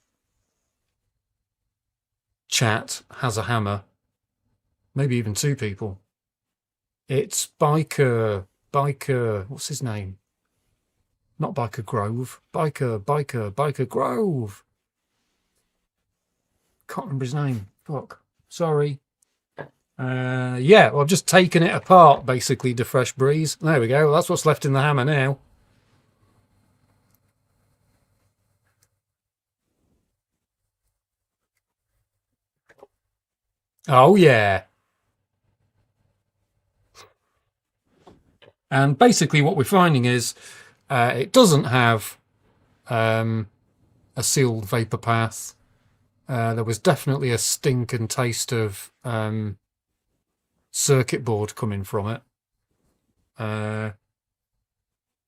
chat, has a hammer. Maybe even two people. It's Biker, what's his name? Not Biker Grove. Biker Grove. Can't remember his name. Fuck. Sorry. Yeah, well, I've just taken it apart, basically, the fresh breeze. There we go. That's what's left in the hammer now. Oh, yeah. And basically what we're finding is it doesn't have a sealed vapor path. There was definitely a stink and taste of circuit board coming from it.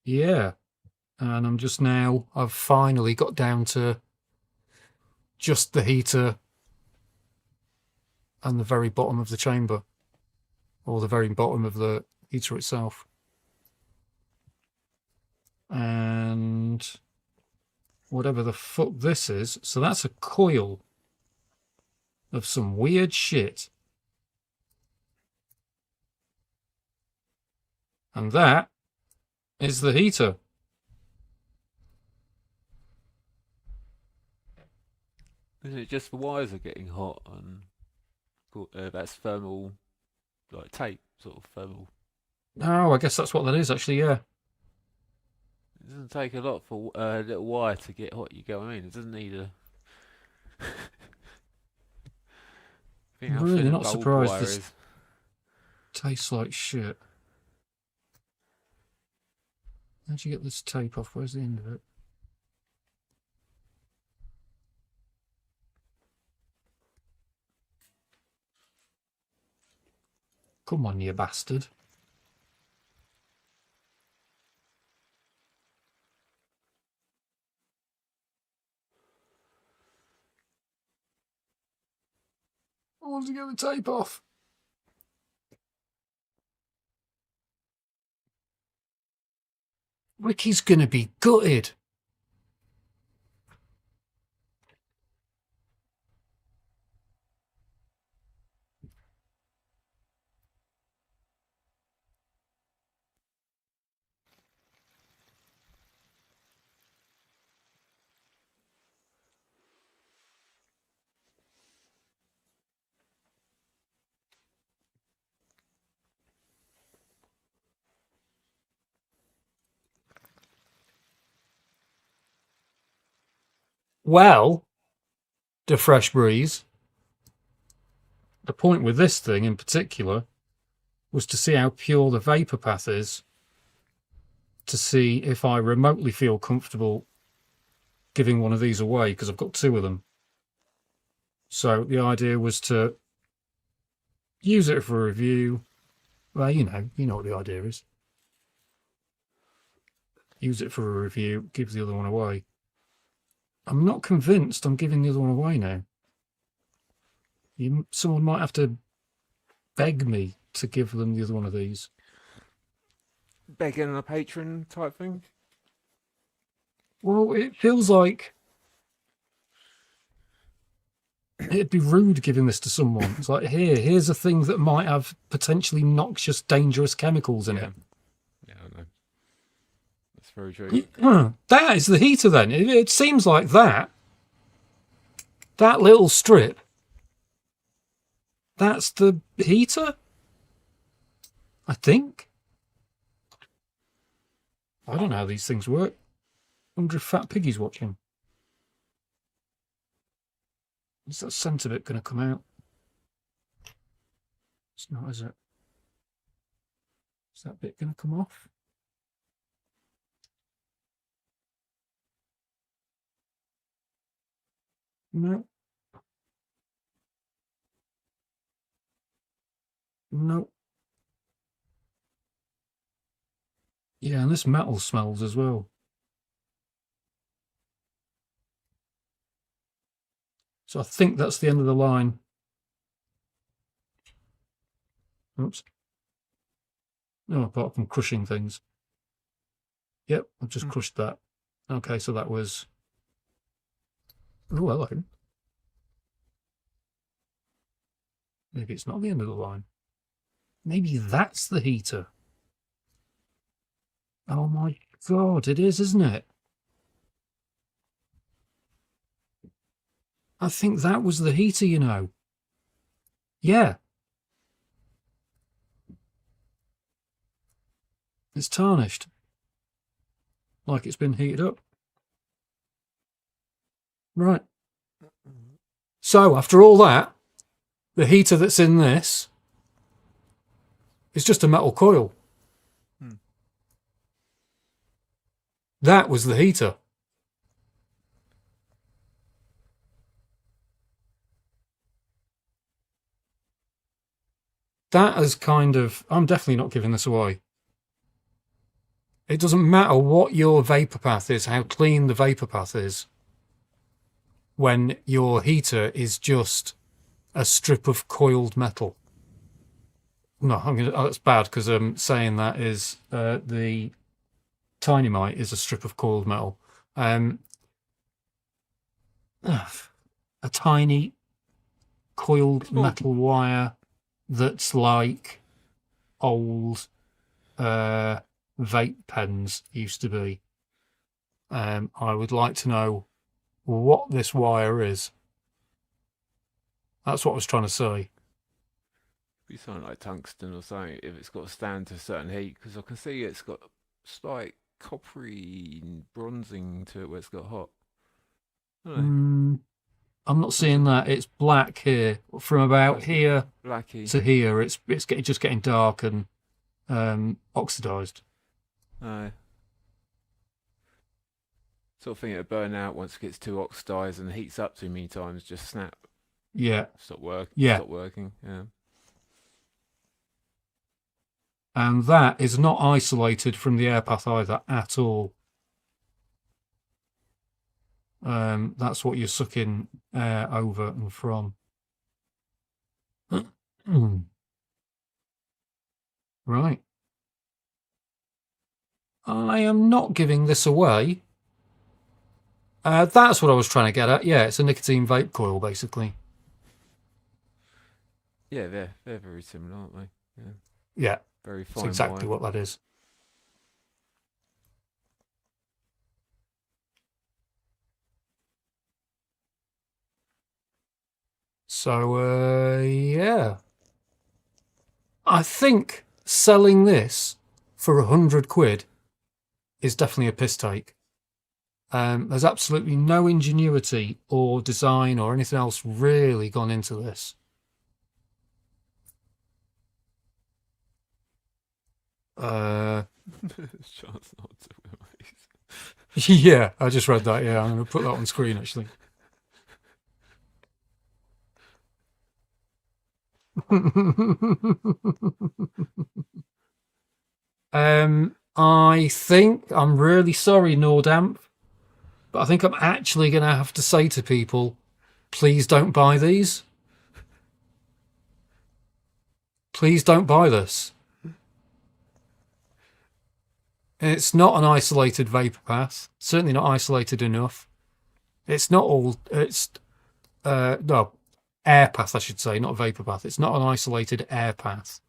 Yeah. And I've finally got down to just the heater and the very bottom of the chamber, or the very bottom of the heater itself. And whatever the fuck this is, so that's a coil of some weird shit. And that is the heater. Is it just the wires are getting hot and that's thermal, like tape, sort of thermal? Oh, I guess that's what that is, actually, yeah. It doesn't take a lot for a little wire to get hot, you get what I mean? It doesn't need a... I'm really not surprised this tastes like shit. How'd you get this tape off? Where's the end of it? Come on, you bastard. I want to get the tape off. Ricky's going to be gutted. Well, the fresh breeze. The point with this thing in particular was to see how pure the vapor path is, to see if I remotely feel comfortable giving one of these away, because I've got 2 of them. So the idea was to use it for a review. Well, you know what the idea is. Use it for a review, give the other one away. I'm not convinced I'm giving the other one away now. Someone might have to beg me to give them the other one of these. Begging a patron type thing? Well, it feels like it'd be rude giving this to someone. It's like, here's a thing that might have potentially noxious, dangerous chemicals in it. Yeah, I know. That's very true. That is the heater then. It seems like that little strip, that's the heater, I think. I don't know how these things work. I wonder if Fat Piggy's watching. Is that centre bit going to come out? It's not, is it? Is that bit going to come off? No. No. Yeah, and this metal smells as well. So I think that's the end of the line. Oops. No, apart from crushing things. Yep, I've just crushed that. Okay, so that was... Oh, hello. Maybe it's not the end of the line. Maybe that's the heater. Oh my God, it is, isn't it? I think that was the heater, you know. Yeah. It's tarnished. Like it's been heated up. Right. So, after all that, the heater that's in this is just a metal coil. That was the heater. That is kind of... I'm definitely not giving this away. It doesn't matter what your vapor path is, how clean the vapor path is, when your heater is just a strip of coiled metal. No, that's bad, because saying that is the Tynamite is a strip of coiled metal. A tiny coiled metal wire that's like old vape pens used to be. I would like to know what this wire is. That's what I was trying to say. Be something like tungsten or something if it's got to stand to a certain heat, because I can see it's got slight coppery bronzing to it where it's got hot. I'm not seeing that. It's black here. From about here Blacky. to here, it's just getting dark and oxidized. Sort of thing it'll burn out once it gets too oxidized and heats up too many times, just snap. Yeah. Stop working. Yeah. Stop working. Yeah. And that is not isolated from the air path either at all. That's what you're sucking air over and from. Right. I am not giving this away. That's what I was trying to get at. Yeah, it's a nicotine vape coil, basically. Yeah, they're very similar, aren't they? Yeah. Yeah. Very fine. That's exactly what that is. So, yeah. I think selling this for £100 is definitely a piss take. There's absolutely no ingenuity or design or anything else really gone into this. Chance not to. Yeah, I just read that. Yeah, I'm going to put that on screen actually. I think I'm really sorry, Nordamp, but I think I'm actually going to have to say to people, please don't buy these. Please don't buy this. It's not an isolated vapor path. Certainly not isolated enough. It's not all. It's no air path, I should say, not vapor path. It's not an isolated air path.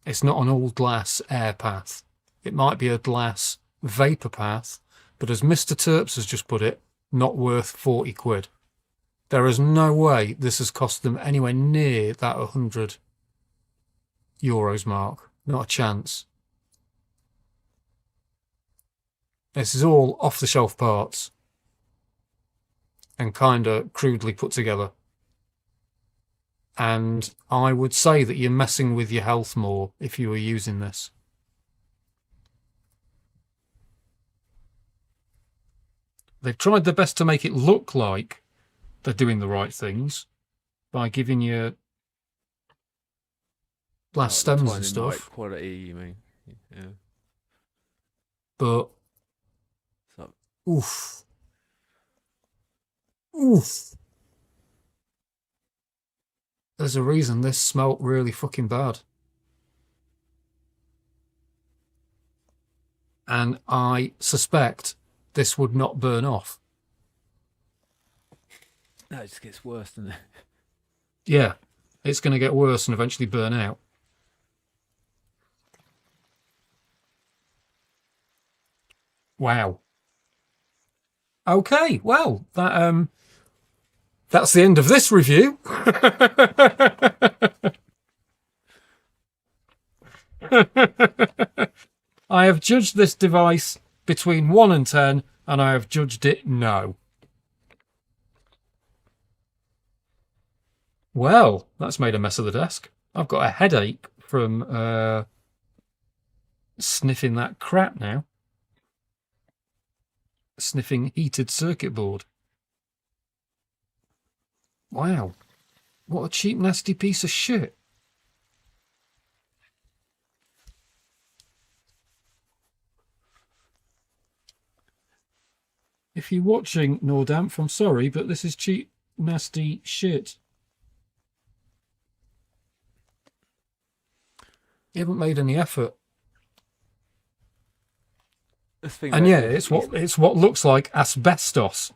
It's not an all glass air path. It might be a glass vapor path, but as Mr. Terps has just put it, not worth 40 quid. There is no way this has cost them anywhere near that €100 mark. Not a chance. This is all off-the-shelf parts and kind of crudely put together. And I would say that you're messing with your health more if you were using this. They've tried their best to make it look like they're doing the right things by giving you glass stems and stuff. Quality, you mean? Yeah. But So, oof. There's a reason this smelt really fucking bad. And I suspect this would not burn off. no, it just gets worse, doesn't it? Yeah, it's going to get worse and eventually burn out. Wow. Okay, well, that's the end of this review. I have judged this device between 1 and 10, and I have judged it no. Well, that's made a mess of the desk. I've got a headache from sniffing that crap now. Sniffing heated circuit board. Wow. What a cheap, nasty piece of shit. If you're watching, Nordamp, I'm sorry, but this is cheap, nasty shit. You haven't made any effort. And yeah, it's what looks like asbestos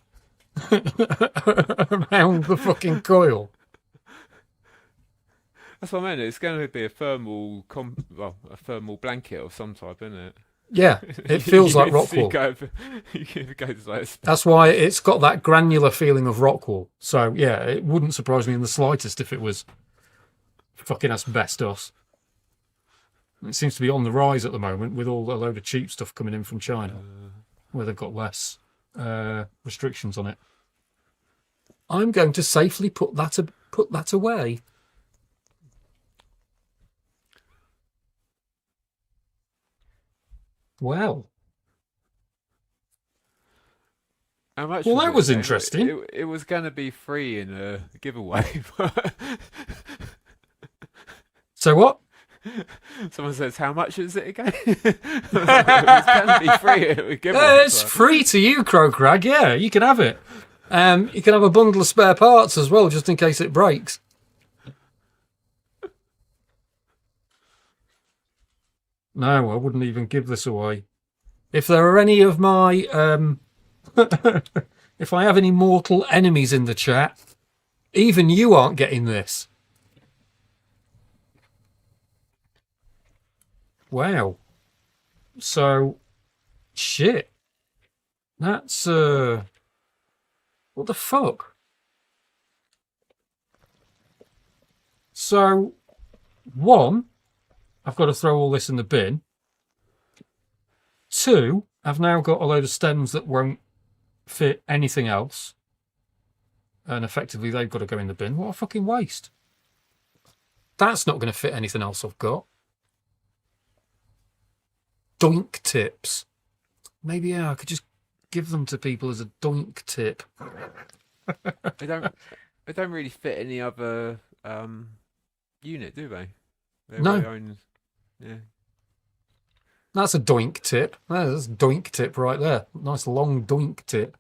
around the fucking coil. That's what I meant. It's going to be a thermal, a thermal blanket of some type, isn't it? Yeah, it feels like Rockwool. That's why it's got that granular feeling of Rockwool. So yeah, it wouldn't surprise me in the slightest if it was fucking asbestos. It seems to be on the rise at the moment with all a load of cheap stuff coming in from China, where they've got less restrictions on it. I'm going to safely put that away. Well, how much well, that was it? interesting. It was going to be free in a giveaway. So what? Someone says, how much is it again? It was going to be free in a giveaway. It's free to you, Crowcrag. Yeah, you can have it. You can have a bundle of spare parts as well, just in case it breaks. No, I wouldn't even give this away. If there are any of my... if I have any mortal enemies in the chat, even you aren't getting this. Wow. So, shit. That's, what the fuck? So, 1, I've got to throw all this in the bin. 2, I've now got a load of stems that won't fit anything else, and effectively they've got to go in the bin. What a fucking waste. That's not going to fit anything else I've got. Doink tips. Maybe, I could just give them to people as a doink tip. They don't really fit any other unit, do they? They're No. their own, yeah. That's a doink tip. That's a doink tip right there. Nice long doink tip.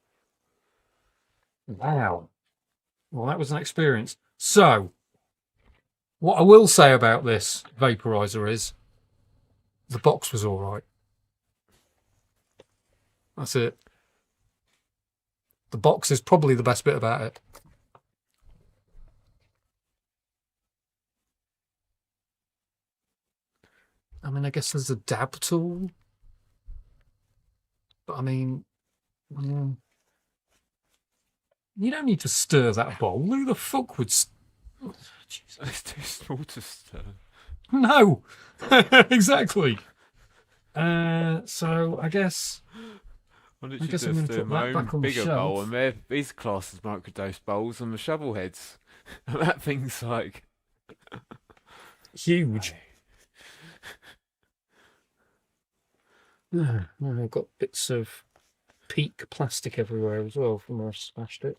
Wow. Well, that was an experience. So, what I will say about this vaporizer is the box was all right. That's it. The box is probably the best bit about it. I mean, I guess there's a dab tool. But I mean, you don't need to stir that bowl. Who the fuck would... Jesus. It's too small to stir. No, exactly. So I guess I'm I'm just going to doing put my that back own on the bigger bowl, shelf. and these are classed as microdose bowls, and the shovel heads. And that thing's like Huge. I've got bits of peak plastic everywhere as well from where I smashed it.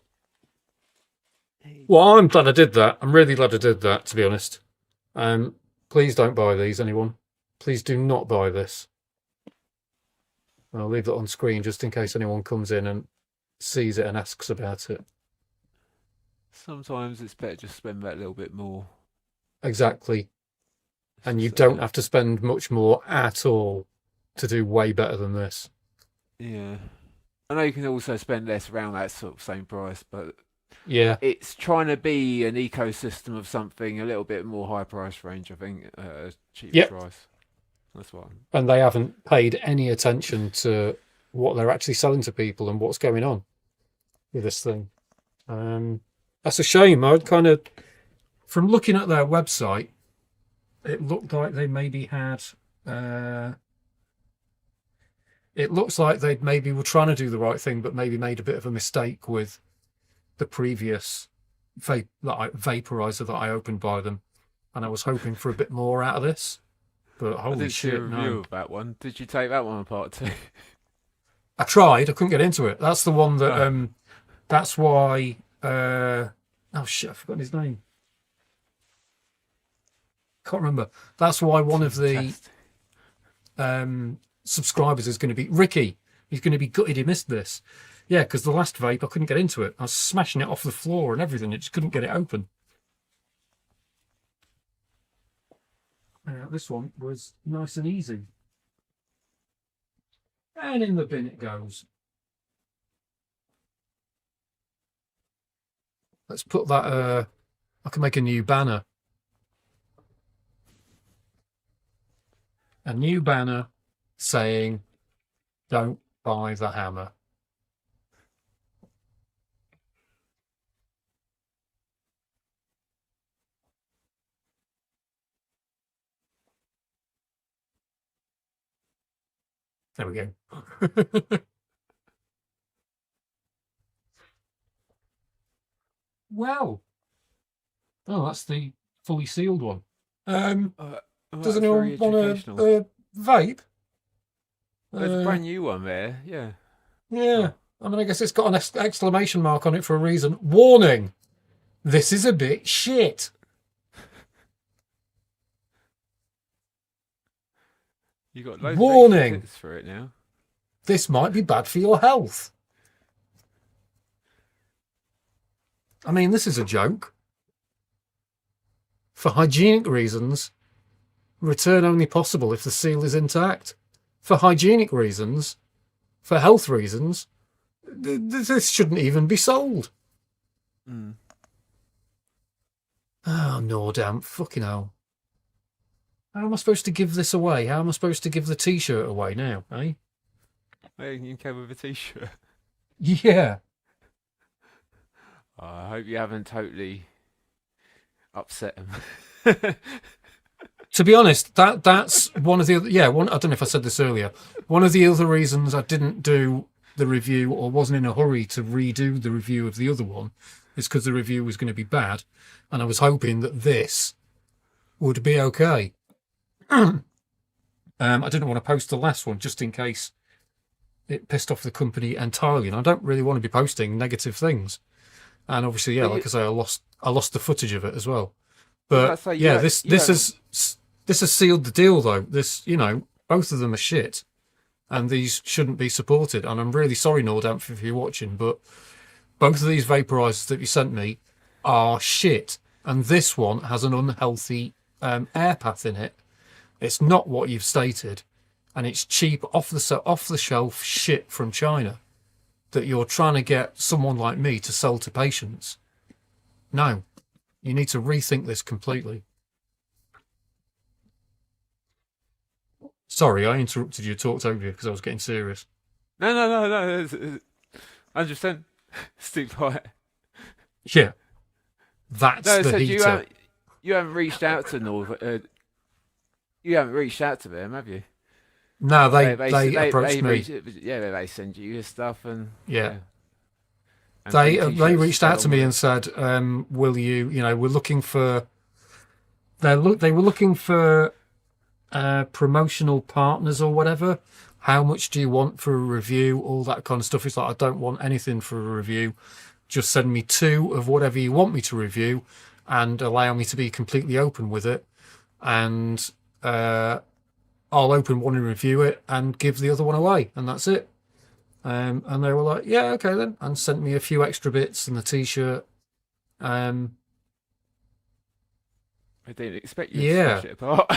Well, I'm glad I did that. I'm really glad I did that, to be honest. Please don't buy these, anyone. Please do not buy this. I'll leave that on screen just in case anyone comes in and sees it and asks about it. sometimes it's better just spend that little bit more. Exactly. And you So, don't have to spend much more at all to do way better than this. yeah. I know you can also spend less around that sort of same price, but Yeah. it's trying to be an ecosystem of something a little bit more high price range, I think, at a cheaper Yep. price. That's what I'm... And they haven't paid any attention to what they're actually selling to people and what's going on with this thing. That's a shame. I'd kind of, from looking at their website, it looked like they maybe had, it looks like they maybe were trying to do the right thing, but maybe made a bit of a mistake with the previous vaporizer that I opened by them. And I was hoping for a bit more out of this. But I holy did see a shit, review no. of that one. Did you take that one apart too? I tried. I couldn't get into it. That's the one that. Oh. That's why. Oh shit! I've forgotten his name. Can't remember. That's why one of the subscribers is going to be Ricky. He's going to be gutted he missed this. Yeah, because the last vape I couldn't get into it. I was smashing it off the floor and everything. It just couldn't get it open. This one was nice and easy. And in the bin it goes. Let's put that, I can make a new banner. A new banner saying, don't buy the hammer. There we go. Well, oh, that's the fully sealed one. Does that's anyone very want educational. a vape? There's a brand new one there, yeah. Yeah, I mean, I guess it's got an exclamation mark on it for a reason. Warning! This is a bit shit. You got loads Warning! of extra for it now. This might be bad for your health. I mean, this is a joke. For hygienic reasons, return only possible if the seal is intact. For hygienic reasons, for health reasons, this shouldn't even be sold. Mm. Oh, no, damn. Fucking hell. How am I supposed to give this away? How am I supposed to give the t-shirt away now, eh? Hey, you came with a t-shirt. Yeah. I hope you haven't totally upset him. To be honest, that's one of the other, I don't know if I said this earlier. One of the other reasons I didn't do the review or wasn't in a hurry to redo the review of the other one is because the review was going to be bad, and I was hoping that this would be okay. I didn't want to post the last one just in case it pissed off the company entirely, and I don't really want to be posting negative things. And obviously, yeah, like I say, I lost the footage of it as well. But yeah, this has sealed the deal, though. This, both of them are shit, and these shouldn't be supported. And I'm really sorry, Nordamph, if you're watching, but both of these vaporizers that you sent me are shit, and this one has an unhealthy air path in it. It's not what you've stated, and it's cheap off the shelf shit from China that you're trying to get someone like me to sell to patients. No, you need to rethink this completely. Sorry, I interrupted you, talked over you because I was getting serious. No. 100%. Stick by it. Yeah, that's the heater. You haven't reached out to you haven't reached out to them, have you? No, they approached me. They send you stuff and yeah. They reached out to me and said, "Will you? We're looking for." They were looking for promotional partners or whatever. How much do you want for a review? All that kind of stuff. It's like, I don't want anything for a review. Just send me 2 of whatever you want me to review, and allow me to be completely open with it. And I'll open one and review it and give the other one away, and that's it. And they were like, yeah, okay then, and sent me a few extra bits and the t-shirt. I didn't expect you to smash it apart.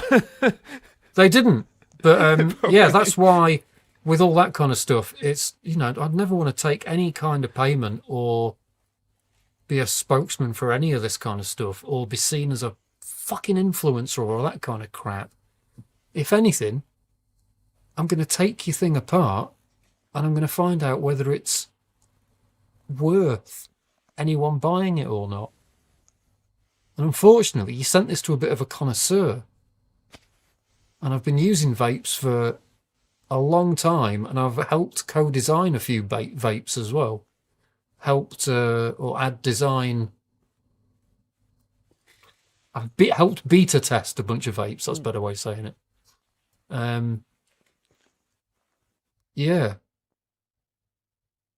They didn't, but yeah, that's why with all that kind of stuff, it's, I'd never want to take any kind of payment or be a spokesman for any of this kind of stuff or be seen as a fucking influencer or all that kind of crap. If anything, I'm going to take your thing apart and I'm going to find out whether it's worth anyone buying it or not. And unfortunately, you sent this to a bit of a connoisseur. And I've been using vapes for a long time, and I've helped co-design a few vapes as well. Helped or add design. I've helped beta test a bunch of vapes. That's a better way of saying it. Yeah.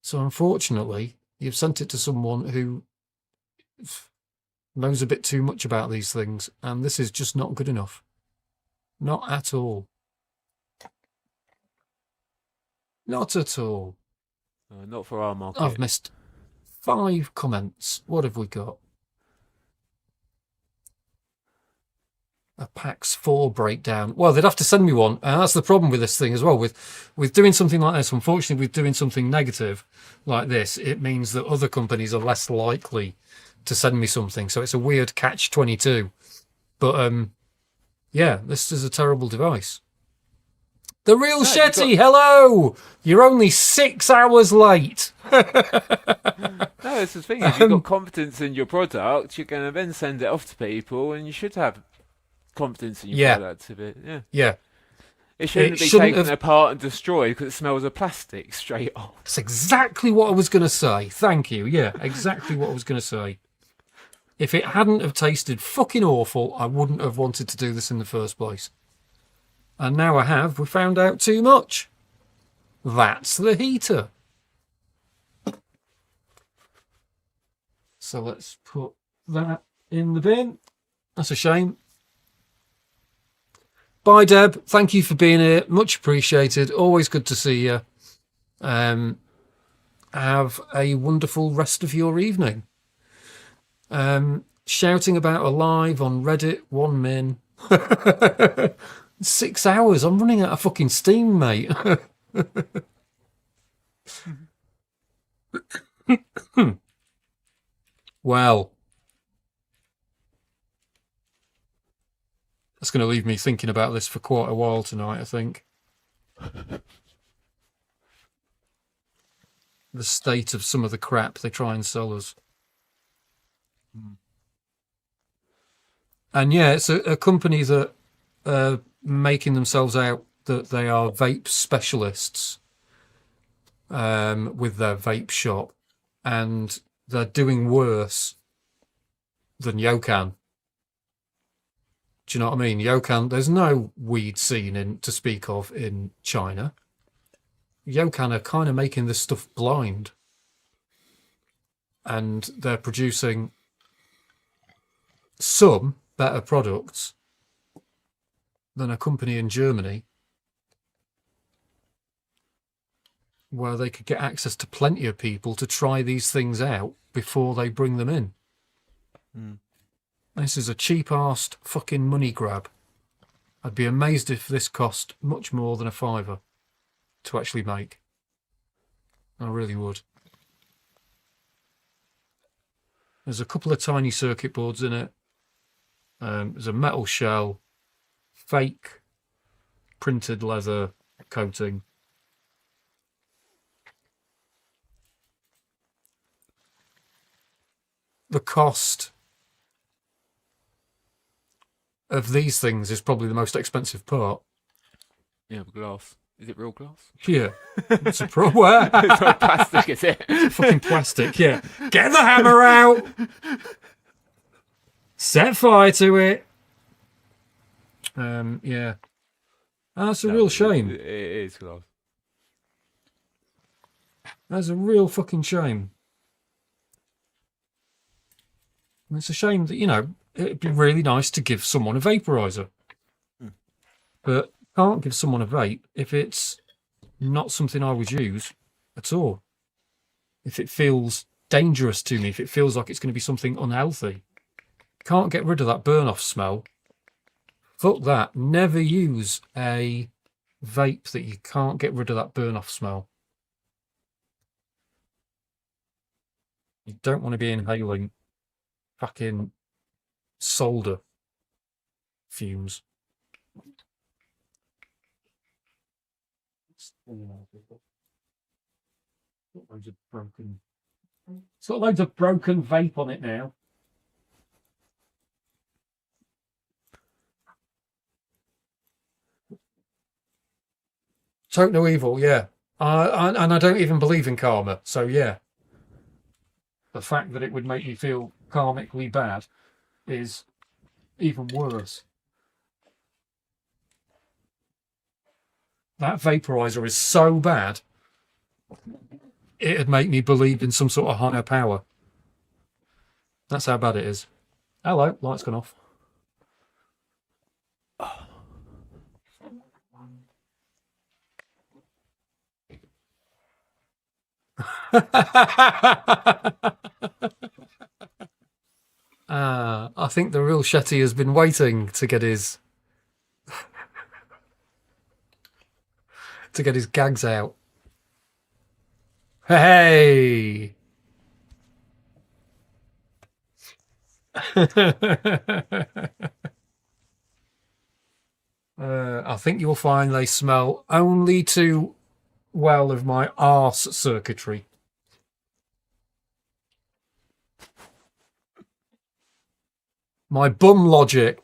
So unfortunately, you've sent it to someone who knows a bit too much about these things, and this is just not good enough. Not at all. Not at all. Not for our market. I've missed 5 comments. What have we got? A PAX 4 breakdown. Well, they'd have to send me one. And that's the problem with this thing as well. With doing something like this, unfortunately, with doing something negative like this, it means that other companies are less likely to send me something. So it's a weird catch-22. But, yeah, this is a terrible device. The Real Shetty, hello! You're only 6 hours late. No, it's the thing. If you've got confidence in your product, you're going to then send it off to people, and you should have confidence in your product. Yeah. It shouldn't be taken apart and destroyed because it smells of plastic straight off. That's exactly what I was going to say. Thank you. Yeah, exactly what I was going to say. If it hadn't have tasted fucking awful, I wouldn't have wanted to do this in the first place. And now I have. We found out too much. That's the heater. So let's put that in the bin. That's a shame. Bye, Deb. Thank you for being here. Much appreciated. Always good to see you. Have a wonderful rest of your evening. Shouting about a live on Reddit, 1 min. 6 hours. I'm running out of fucking steam, mate. Well, that's going to leave me thinking about this for quite a while tonight, I think. The state of some of the crap they try and sell us. And yeah, it's a company that making themselves out that they are vape specialists. with their vape shop, and they're doing worse than Yokan. Do you know what I mean? Yokan, there's no weed scene to speak of in China. Yokan are kind of making this stuff blind. And they're producing some better products than a company in Germany where they could get access to plenty of people to try these things out before they bring them in. This is a cheap-arsed fucking money grab. I'd be amazed if this cost much more than a £5 to actually make. I really would. There's a couple of tiny circuit boards in it. There's a metal shell, fake printed leather coating. The cost of these things is probably the most expensive part. Yeah, glass. Is it real glass? Yeah. It's a where? It's not plastic, is it? It's fucking plastic, yeah. Get the hammer out! Set fire to it! Yeah. That's a real shame. It is glass. That's a real fucking shame. It's a shame that, you know, it'd be really nice to give someone a vaporizer. But can't give someone a vape if it's not something I would use at all. If it feels dangerous to me, if it feels like it's going to be something unhealthy. Can't get rid of that burn-off smell. Fuck that. Never use a vape that you can't get rid of that burn-off smell. You don't want to be inhaling fucking solder fumes. It's got loads of broken vape on it now. Tote no evil, yeah. And I don't even believe in karma, so yeah. The fact that it would make me feel karmically bad is even worse. That vaporizer is so bad, it'd make me believe in some sort of higher power. That's how bad it is. Hello, light's gone off. I think the real Shetty has been waiting to get his gags out. Hey! I think you'll find they smell only too well of my arse circuitry. My bum logic.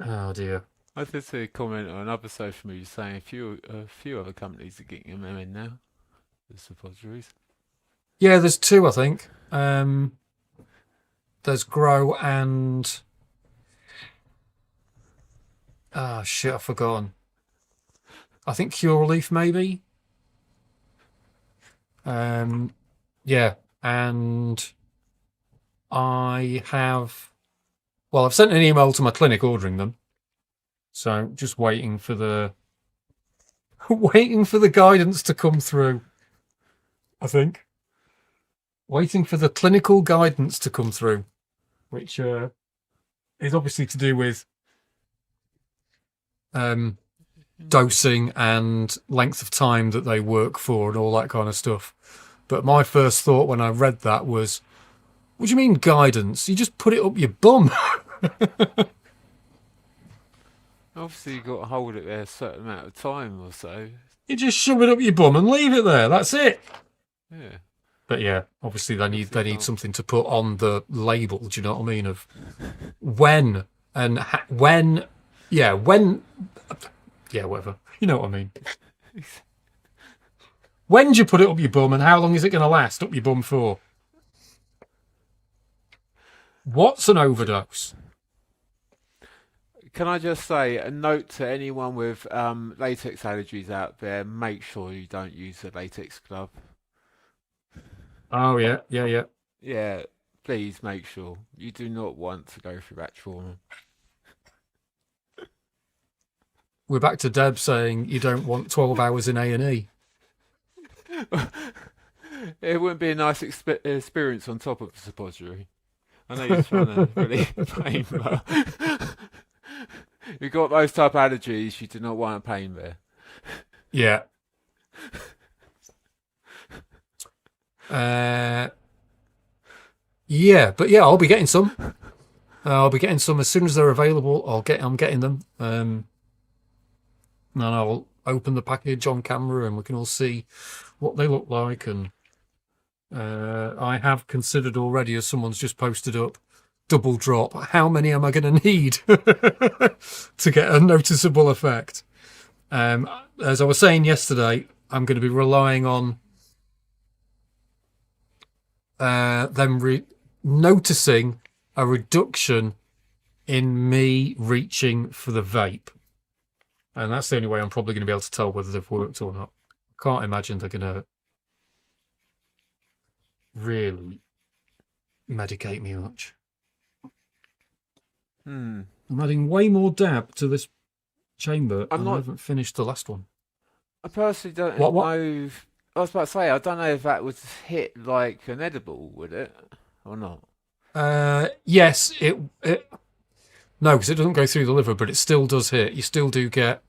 Oh dear. I did see a comment on another social media saying a few other companies are getting them in now. The suppositories. Yeah, there's two, I think. There's Grow and shit, I've forgotten. I think Cureleaf maybe. Yeah, and I've sent an email to my clinic ordering them. So just waiting for the guidance to come through. I think. Waiting for the clinical guidance to come through, which is obviously to do with dosing and length of time that they work for and all that kind of stuff. But my first thought when I read that was, what do you mean guidance? You just put it up your bum. Obviously, you've got to hold it there a certain amount of time or so. You just shove it up your bum and leave it there. That's it. Yeah. But yeah, obviously they need something to put on the label. Do you know what I mean? Of when and when. Yeah, when. Yeah, whatever. You know what I mean. When do you put it up your bum, and how long is it going to last up your bum for? What's an overdose? Can I just say a note to anyone with latex allergies out there? Make sure you don't use a latex glove. Oh, yeah. Yeah, please make sure. You do not want to go through that trauma. We're back to Deb saying you don't want 12 hours in A&E. It wouldn't be a nice experience on top of the suppository. I know you're trying to really pain, but you've got those type of allergies, you do not want a pain there. Yeah. Yeah, but yeah, I'll be getting some. I'll be getting some as soon as they're available. I'm getting them. And I'll open the package on camera and we can all see what they look like. And I have considered already, as someone's just posted up, double drop. How many am I going to need to get a noticeable effect? As I was saying yesterday, I'm going to be relying on them noticing a reduction in me reaching for the vape. And that's the only way I'm probably going to be able to tell whether they've worked or not. I can't imagine they're going to really medicate me much. I'm adding way more dab to this chamber, and I haven't finished the last one. I personally don't What? know. I was about to say, I don't know if that would hit like an edible, would it? Or not? Yes, it no, because it doesn't go through the liver, but it still does hit. You still do get.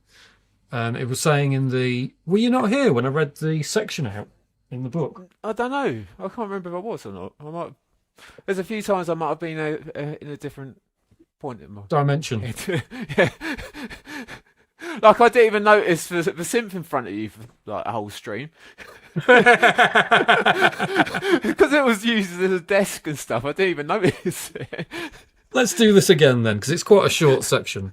It was saying in the. Were you not here when I read the section out in the book? I don't know. I can't remember if I was or not. I might. There's a few times I might have been in a different point in my dimension. Yeah. Like I didn't even notice the synth in front of you for like a whole stream. Because it was used as a desk and stuff. I didn't even notice it. Let's do this again then, because it's quite a short section.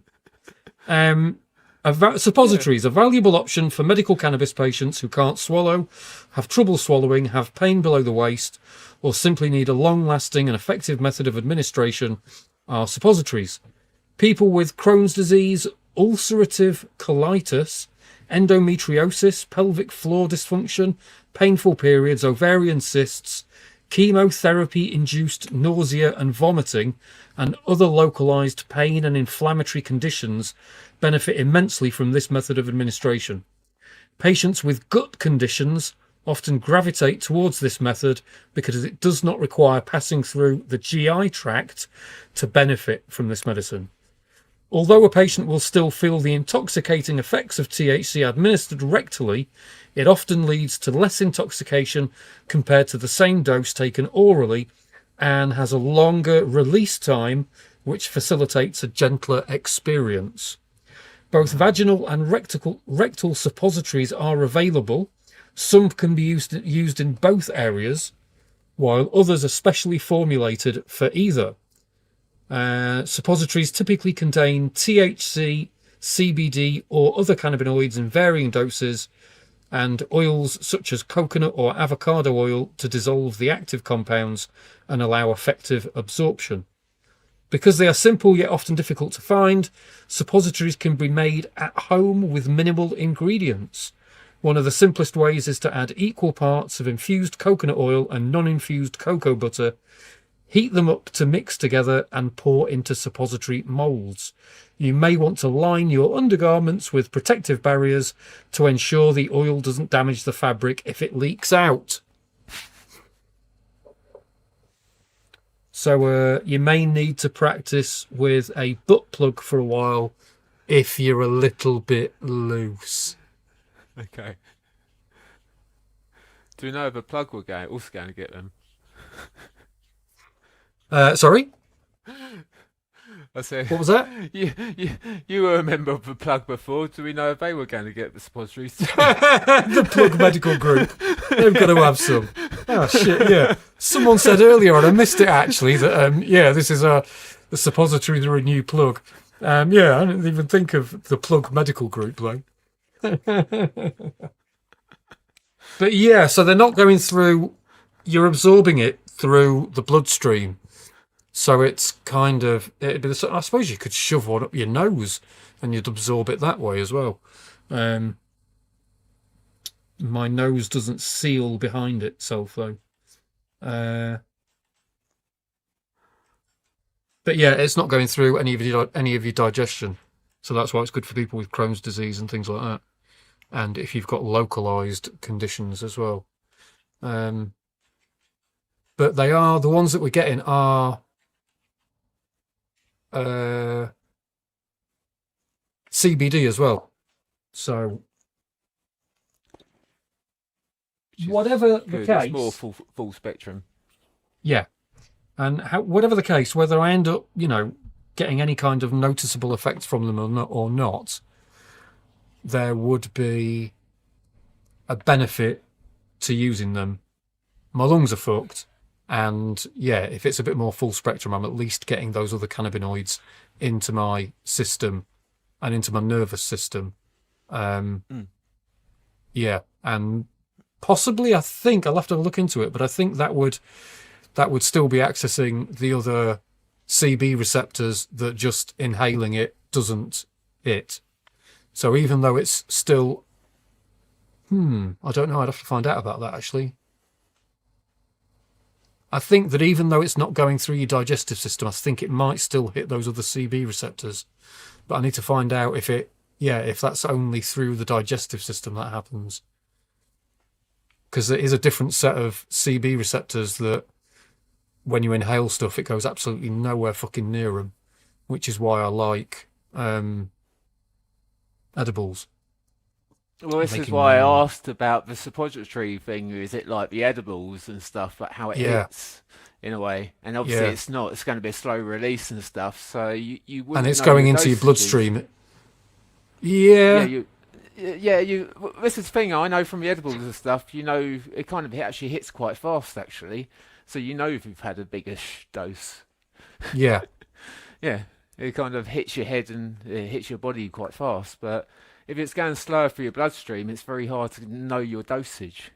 Suppositories, a valuable option for medical cannabis patients who can't swallow, have trouble swallowing, have pain below the waist, or simply need a long-lasting and effective method of administration, are suppositories. People with Crohn's disease, ulcerative colitis, endometriosis, pelvic floor dysfunction, painful periods, ovarian cysts, chemotherapy-induced nausea and vomiting, and other localized pain and inflammatory conditions benefit immensely from this method of administration. Patients with gut conditions often gravitate towards this method because it does not require passing through the GI tract to benefit from this medicine. Although a patient will still feel the intoxicating effects of THC administered rectally, it often leads to less intoxication compared to the same dose taken orally and has a longer release time, which facilitates a gentler experience. Both vaginal and rectal suppositories are available. Some can be used in both areas, while others are specially formulated for either. Suppositories typically contain THC, CBD, or other cannabinoids in varying doses, and oils such as coconut or avocado oil to dissolve the active compounds and allow effective absorption. Because they are simple yet often difficult to find, suppositories can be made at home with minimal ingredients. One of the simplest ways is to add equal parts of infused coconut oil and non-infused cocoa butter. Heat them up to mix together and pour into suppository moulds. You may want to line your undergarments with protective barriers to ensure the oil doesn't damage the fabric if it leaks out. So you may need to practice with a butt plug for a while if you're a little bit loose. Okay. Do you know if a plug will also going to get them? Sorry? I said, what was that? You were a member of the plug before. Do we know if they were going to get the suppositories? The plug medical group. They've got to have some. Oh, shit, yeah. Someone said earlier, and I missed it actually, that, this is the suppositories are a new plug. Yeah, I didn't even think of the Plug Medical Group though. But yeah, so they're not going through. You're absorbing it through the bloodstream, so it's kind of. I suppose you could shove one up your nose, and you'd absorb it that way as well. Um, my nose doesn't seal behind itself though. Uh, but yeah, it's not going through any of your digestion, so that's why it's good for people with Crohn's disease and things like that. And if you've got localized conditions as well. But they are the ones that we're getting are CBD as well. So whatever the Good. case, It's more full spectrum. yeah. And whatever the case, whether I end up, getting any kind of noticeable effects from them or not, there would be a benefit to using them. My lungs are fucked, and yeah, if it's a bit more full spectrum, I'm at least getting those other cannabinoids into my system and into my nervous system. Yeah, and possibly I think I'll have to look into it, but I think that would still be accessing the other CB receptors that just inhaling it doesn't hit. So even though it's still, I don't know, I'd have to find out about that actually. I think that even though it's not going through your digestive system, I think it might still hit those other CB receptors. But I need to find out if that's only through the digestive system that happens. Because there is a different set of CB receptors that when you inhale stuff, it goes absolutely nowhere fucking near them, which is why I like edibles. Well, this is why I asked about the suppository thing. Is it like the edibles and stuff, like how it hits in a way? And obviously it's not. It's going to be a slow release and stuff. So you wouldn't. And it's know going your into your dosages. bloodstream. Yeah. This is the thing I know from the edibles and stuff. It kind of actually hits quite fast, actually. So if you've had a bigger dose. Yeah. Yeah, it kind of hits your head and it hits your body quite fast. But if it's going slower through your bloodstream, it's very hard to know your dosage.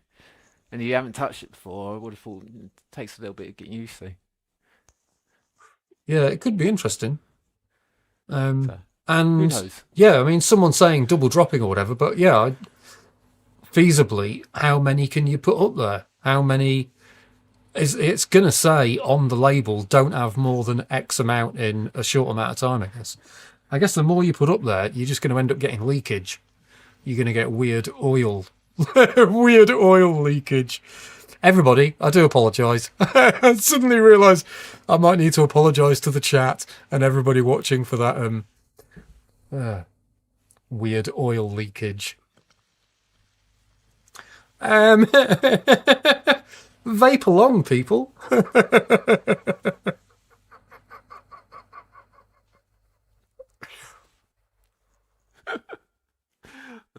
And if you haven't touched it before, I would have thought it takes a little bit of getting used to. Yeah, it could be interesting. Who And knows? yeah, I mean, someone's saying double dropping or whatever, but yeah, feasibly, how many can you put up there? How many? It's going to say on the label, don't have more than X amount in a short amount of time, I guess. I guess the more you put up there, you're just going to end up getting leakage. You're going to get weird oil. Weird oil leakage. Everybody, I do apologise. I suddenly realised I might need to apologise to the chat and everybody watching for that weird oil leakage. Vape along, people. I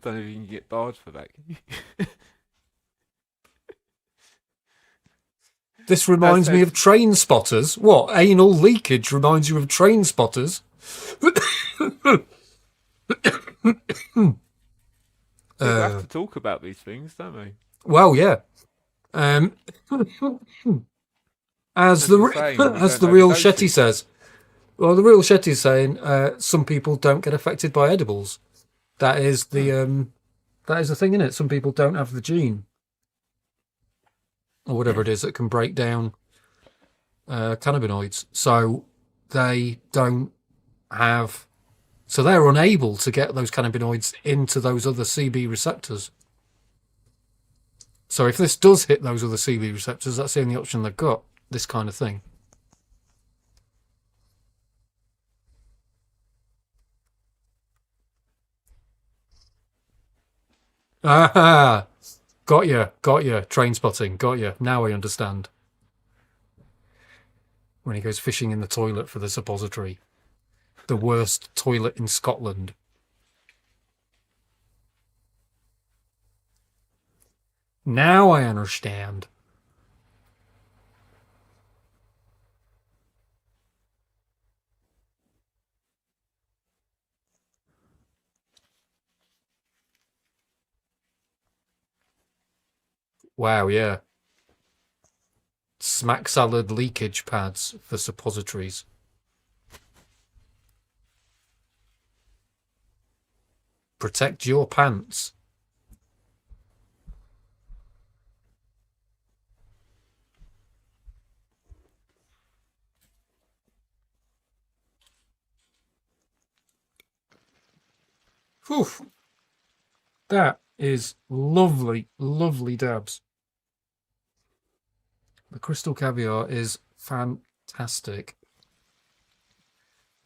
don't know if you can get barred for that. This reminds me of Train Spotters. What? Anal leakage reminds you of Train Spotters? We have to talk about these things, don't we? Well, yeah. As the real Shetty says. Well, the real Shetty is saying some people don't get affected by edibles. That is the thing, isn't it? Some people don't have the gene or whatever it is that can break down cannabinoids, so they don't have. So they're unable to get those cannabinoids into those other CB receptors. So if this does hit those other CB receptors, that's the only option they've got. This kind of thing. Ah, got you. Train spotting, got you. Now I understand. When he goes fishing in the toilet for the suppository. The worst toilet in Scotland. Now I understand. Wow, yeah. Smack salad leakage pads for suppositories. Protect your pants. Whew. That is lovely, lovely dabs. The crystal caviar is fantastic.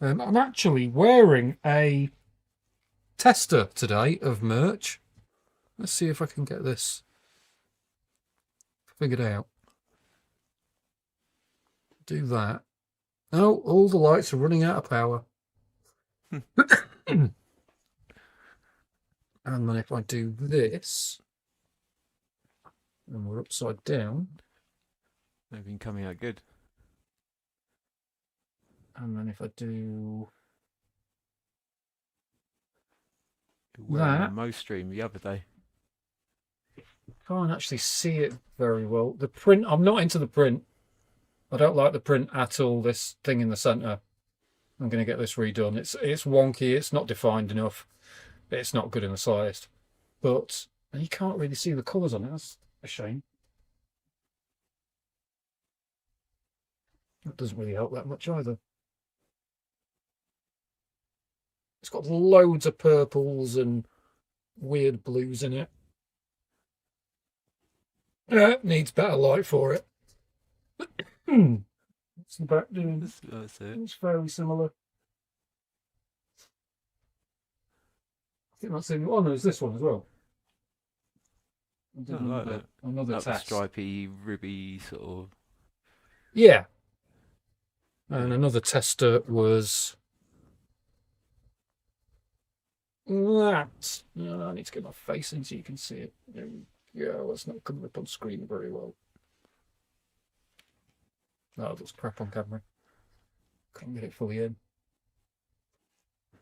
I'm actually wearing a tester today of merch. Let's see if I can get this figured out. Do that. Oh, all the lights are running out of power. And then if I do this, and we're upside down. They've been coming out good. And then if I do You were wearing that, a Mo stream the other day. can't actually see it very well. The print, I'm not into the print. I don't like the print at all, this thing in the centre. I'm going to get this redone. It's wonky, it's not defined enough. It's not good in the slightest. But you can't really see the colours on it. That's a shame. That doesn't really help that much either. It's got loads of purples and weird blues in it. Needs better light for it. What's the back doing? That's it. It's fairly similar. I think that's in. Oh, no, there's this one as well. I did I like that. Another That test. stripy, ribby sort of. Yeah. And another tester was that. No, I need to get my face in so you can see it. There we go. It's not coming up on screen very well. That looks crap on camera. Can't get it fully in.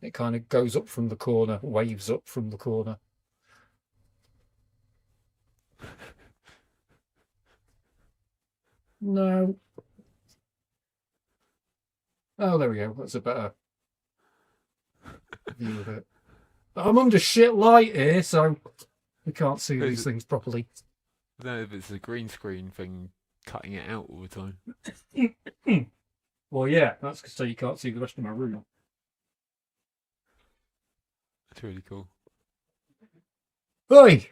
It kind of goes up from the corner, waves up from the corner. No. Oh, there we go. That's a better view of it. I'm under shit light here, so we can't see these things properly. I don't know if it's a green screen thing cutting it out all the time. Well, yeah, that's so you can't see the rest of my room. That's really cool. Oi!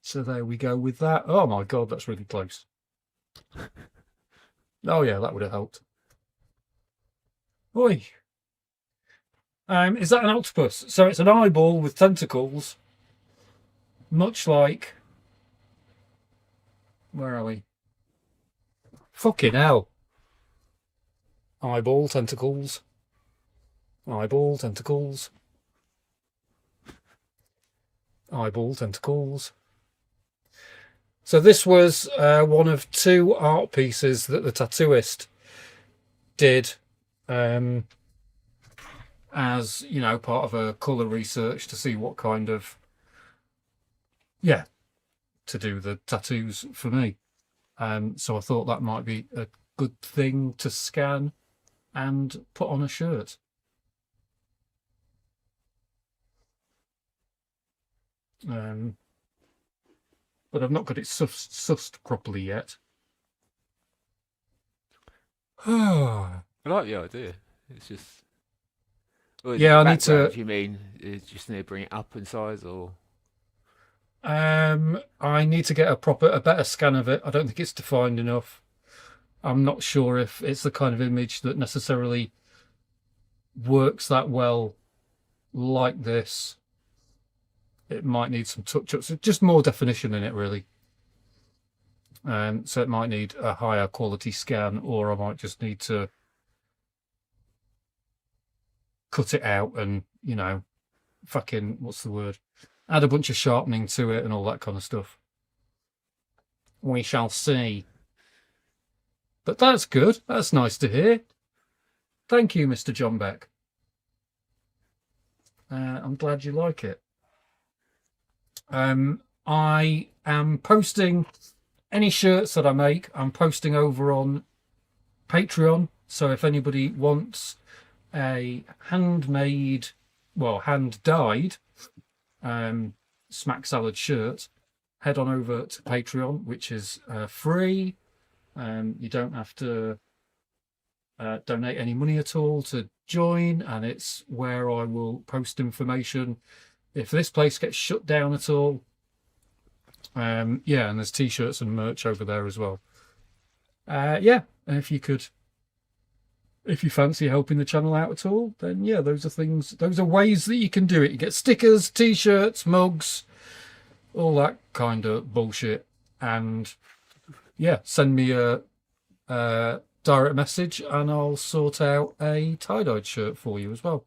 So there we go with that. Oh my god, that's really close. Oh yeah, that would have helped. Oi! Is that an octopus? So it's an eyeball with tentacles, much like. Where are we? Fucking hell! Eyeball tentacles. Eyeball tentacles. Eyeball tentacles. So this was one of two art pieces that the tattooist did as, you know, part of a colour research to see what kind of, yeah, to do the tattoos for me. So I thought that might be a good thing to scan and put on a shirt. But I've not got it sussed properly yet. I like the idea. It's just. Well, Yeah, I need to. background, you mean? Just need to bring it up in size, or? I need to get a better scan of it. I don't think it's defined enough. I'm not sure if it's the kind of image that necessarily works that well like this. It might need some touch-ups, just more definition in it, really. So it might need a higher quality scan, or I might just need to cut it out and, you know, fucking, what's the word? Add a bunch of sharpening to it and all that kind of stuff. We shall see. But that's good. That's nice to hear. Thank you, Mr. John Beck. I'm glad you like it. I am posting any shirts that I make. I'm posting over on Patreon. So if anybody wants a handmade, well, hand dyed smack salad shirt, head on over to Patreon, which is free. You don't have to donate any money at all to join, and it's where I will post information if this place gets shut down at all. Yeah, and there's t-shirts and merch over there as well. Yeah, and if you fancy helping the channel out at all, then yeah, those are ways that you can do it. You get stickers, t-shirts, mugs, all that kind of bullshit. And yeah, send me a direct message and I'll sort out a tie-dyed shirt for you as well.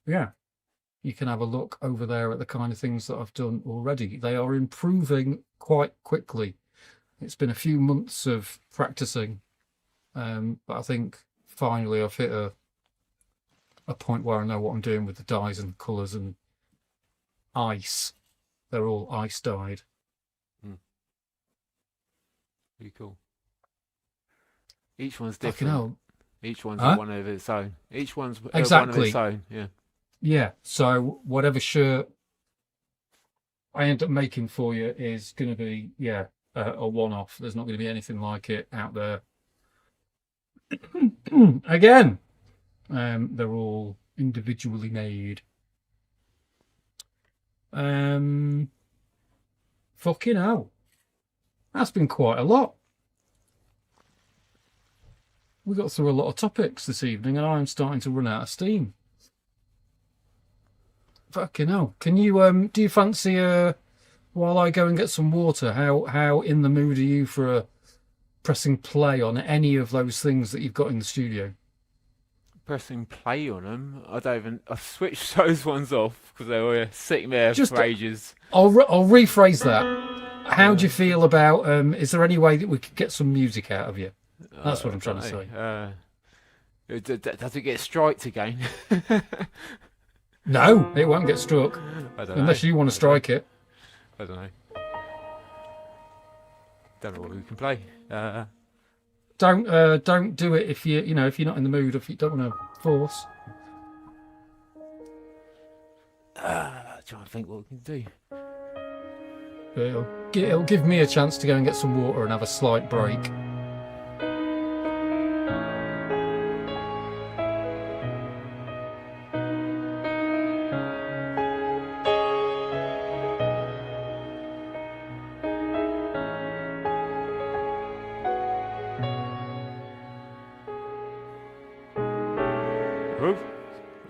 Yeah, you can have a look over there at the kind of things that I've done already. They are improving quite quickly. It's been a few months of practicing, but I think finally I've hit a point where I know what I'm doing with the dyes and colours and ice. They're all ice dyed. Pretty cool. Each one's Fucking different. hell. Each one's Huh? one of its own. Each one's one of Exactly. its own. Yeah. Yeah, so whatever shirt I end up making for you is going to be, yeah, a one-off. There's not going to be anything like it out there. Again, they're all individually made. Fucking hell. That's been quite a lot. We got through a lot of topics this evening and I'm starting to run out of steam. Fucking hell. Can you, do you fancy, while I go and get some water, how in the mood are you for pressing play on any of those things that you've got in the studio? Pressing play on them. I've switched those ones off because they were sitting there Just for ages. I'll rephrase that. How do you feel about, is there any way that we could get some music out of you? That's what I'm trying to say. Does it get striked again? No, it won't get struck. Unless you want to strike it. I don't know. Don't know what we can play. Don't do it if if you're not in the mood, if you don't want to force. Trying to think what we can do. It'll give me a chance to go and get some water and have a slight break.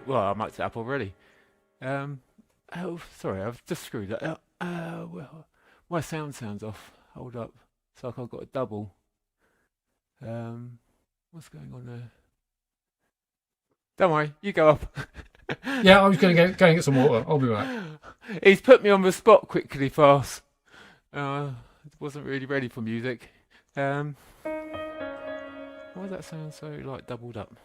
Well, I mucked it up already. Oh, sorry, I've just screwed that up. Well, my sound's off. Hold up. It's like I've got a double. What's going on there? Don't worry, you go up. Yeah, I was going to go and get some water. I'll be back. He's put me on the spot quickly fast. Wasn't really ready for music. Why does that sound so like doubled up?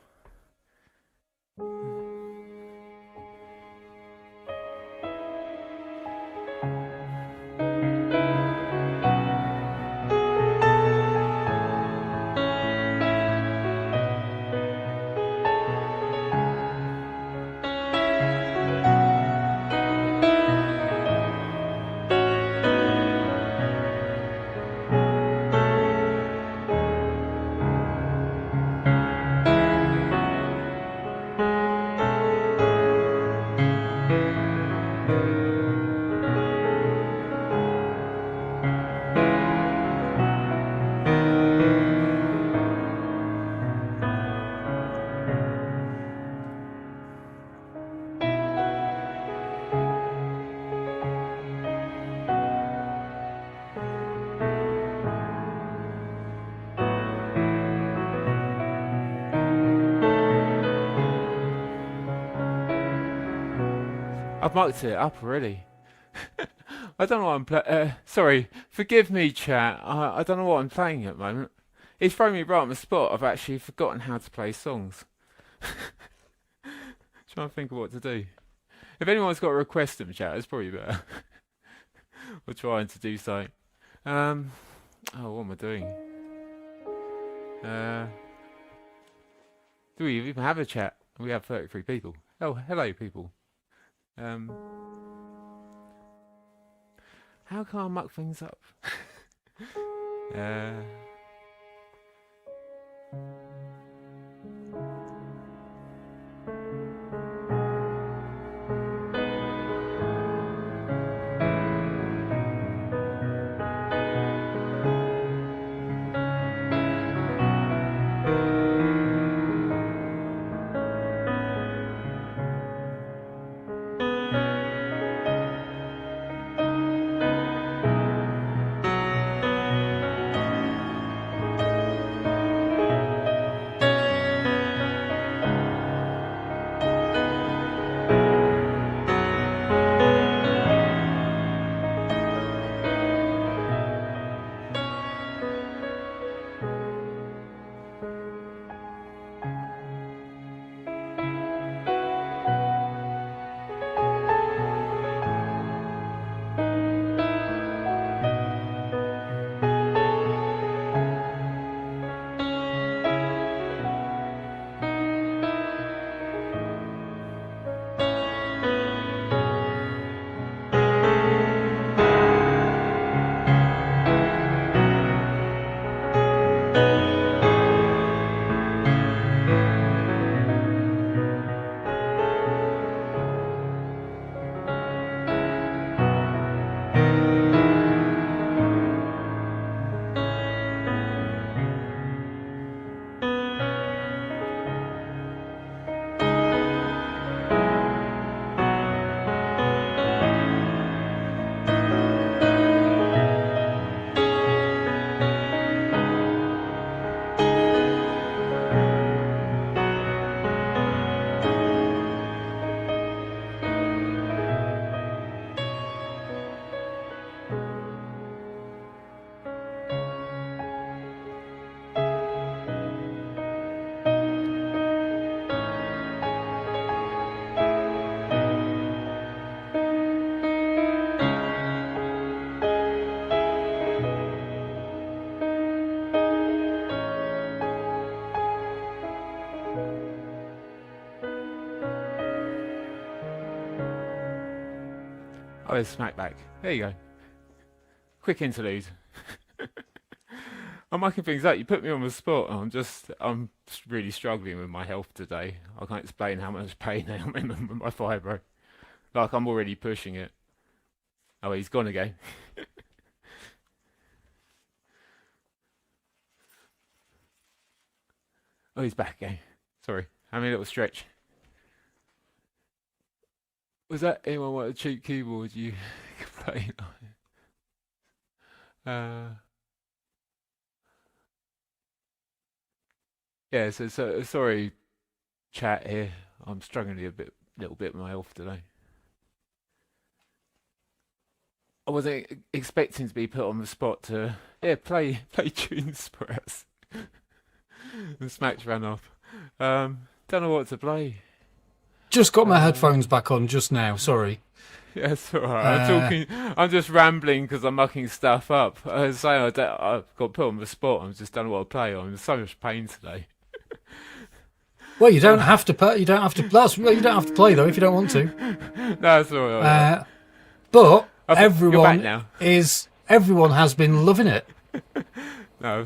I've mucked it up already. I don't know what I'm playing. Sorry, forgive me, chat. I don't know what I'm playing at the moment. He's thrown me right on the spot. I've actually forgotten how to play songs. Trying to think of what to do. If anyone's got to request them, chat, it's probably better. We're trying to do so. What am I doing? Do we even have a chat? We have 33 people. Oh, hello, people. How can I muck things up? Oh, there's smack back. There you go. Quick interlude. I'm mucking things up. You put me on the spot. I'm really struggling with my health today. I can't explain how much pain I'm in with my fibro. Like, I'm already pushing it. Oh, he's gone again. Oh, he's back again. Sorry. Having a little stretch. Was that anyone want a cheap keyboard you could play on? Yeah, so sorry, chat here. I'm struggling little bit with my health today. I wasn't expecting to be put on the spot to play tunes for us. And Smack's ran off. Don't know what to play. Just got my headphones back on just now. Sorry. Yeah, it's alright. I'm just rambling because I'm mucking stuff up. I was saying I've got put on the spot. I'm just don't know what to play on. There's so much pain today. Well, you don't have to play. You don't have to. You don't have to play though if you don't want to. No, it's alright. But everyone has been loving it. No,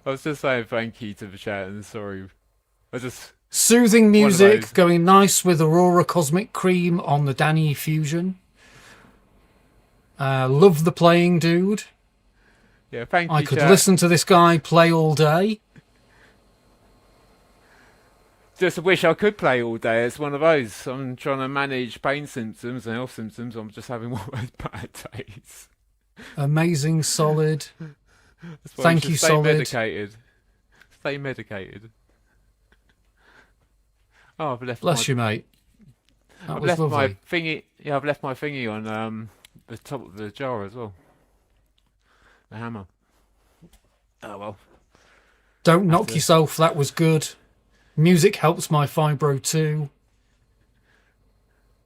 I was just saying thank you to the chat and sorry. Soothing music, going nice with Aurora Cosmic Cream on the Danny Fusion. Love the playing, dude. Yeah, thank you. I could listen to this guy play all day. Just wish I could play all day. It's one of those. I'm trying to manage pain symptoms and health symptoms. I'm just having one of those bad days. Amazing, solid. Thank you, solid. Stay medicated. Oh, I've left. Bless you, mate. I've left my thingy. Yeah, I've left my thingy on the top of the jar as well. The hammer. Oh well. Don't knock yourself. That was good. Music helps my fibro too.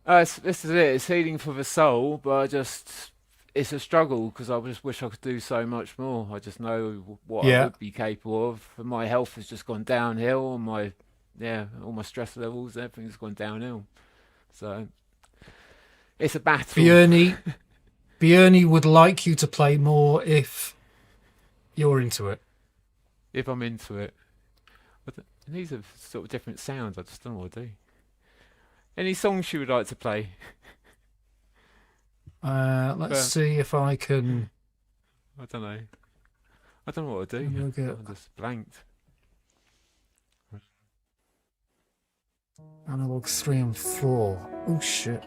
This is it. It's healing for the soul, but it's a struggle because I just wish I could do so much more. I just know what I Yeah. would be capable of. And my health has just gone downhill, and all my stress levels, everything's gone downhill. So it's a battle. Björny would like you to play more if you're into it. If I'm into it. And these are sort of different sounds. I just don't know what to do. Any songs you would like to play? Let's see if I can. I don't know. I don't know what to do. I'm just blanked. Analogs 3 and 4. Oh shit.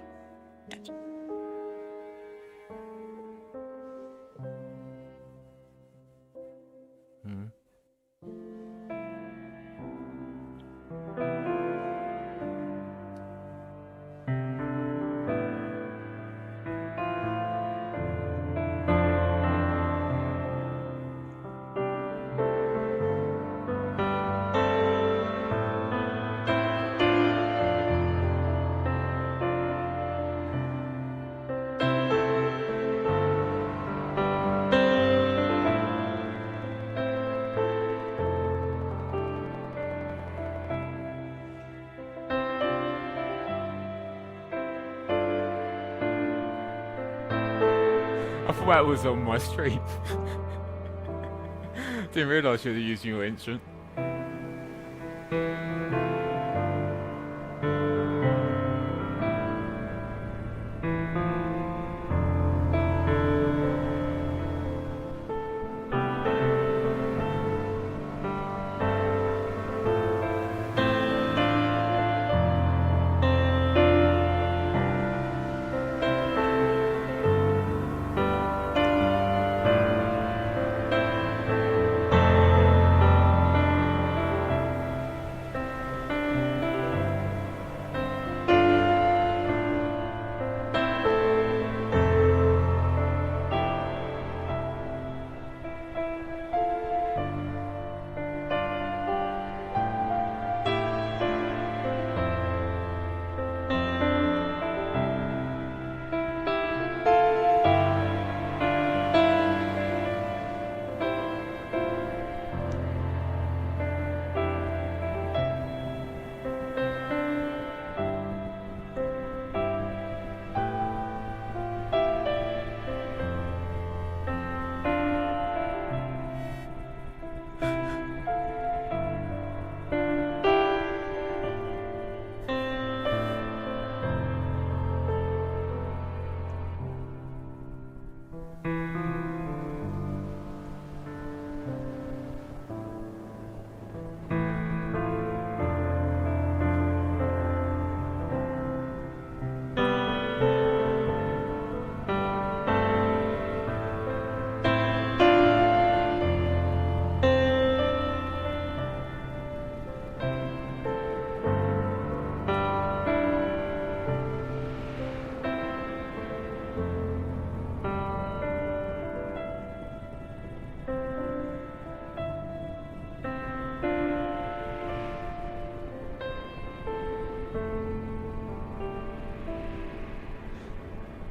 Hmm. I thought that was on my stream. Didn't realise you were using your instrument.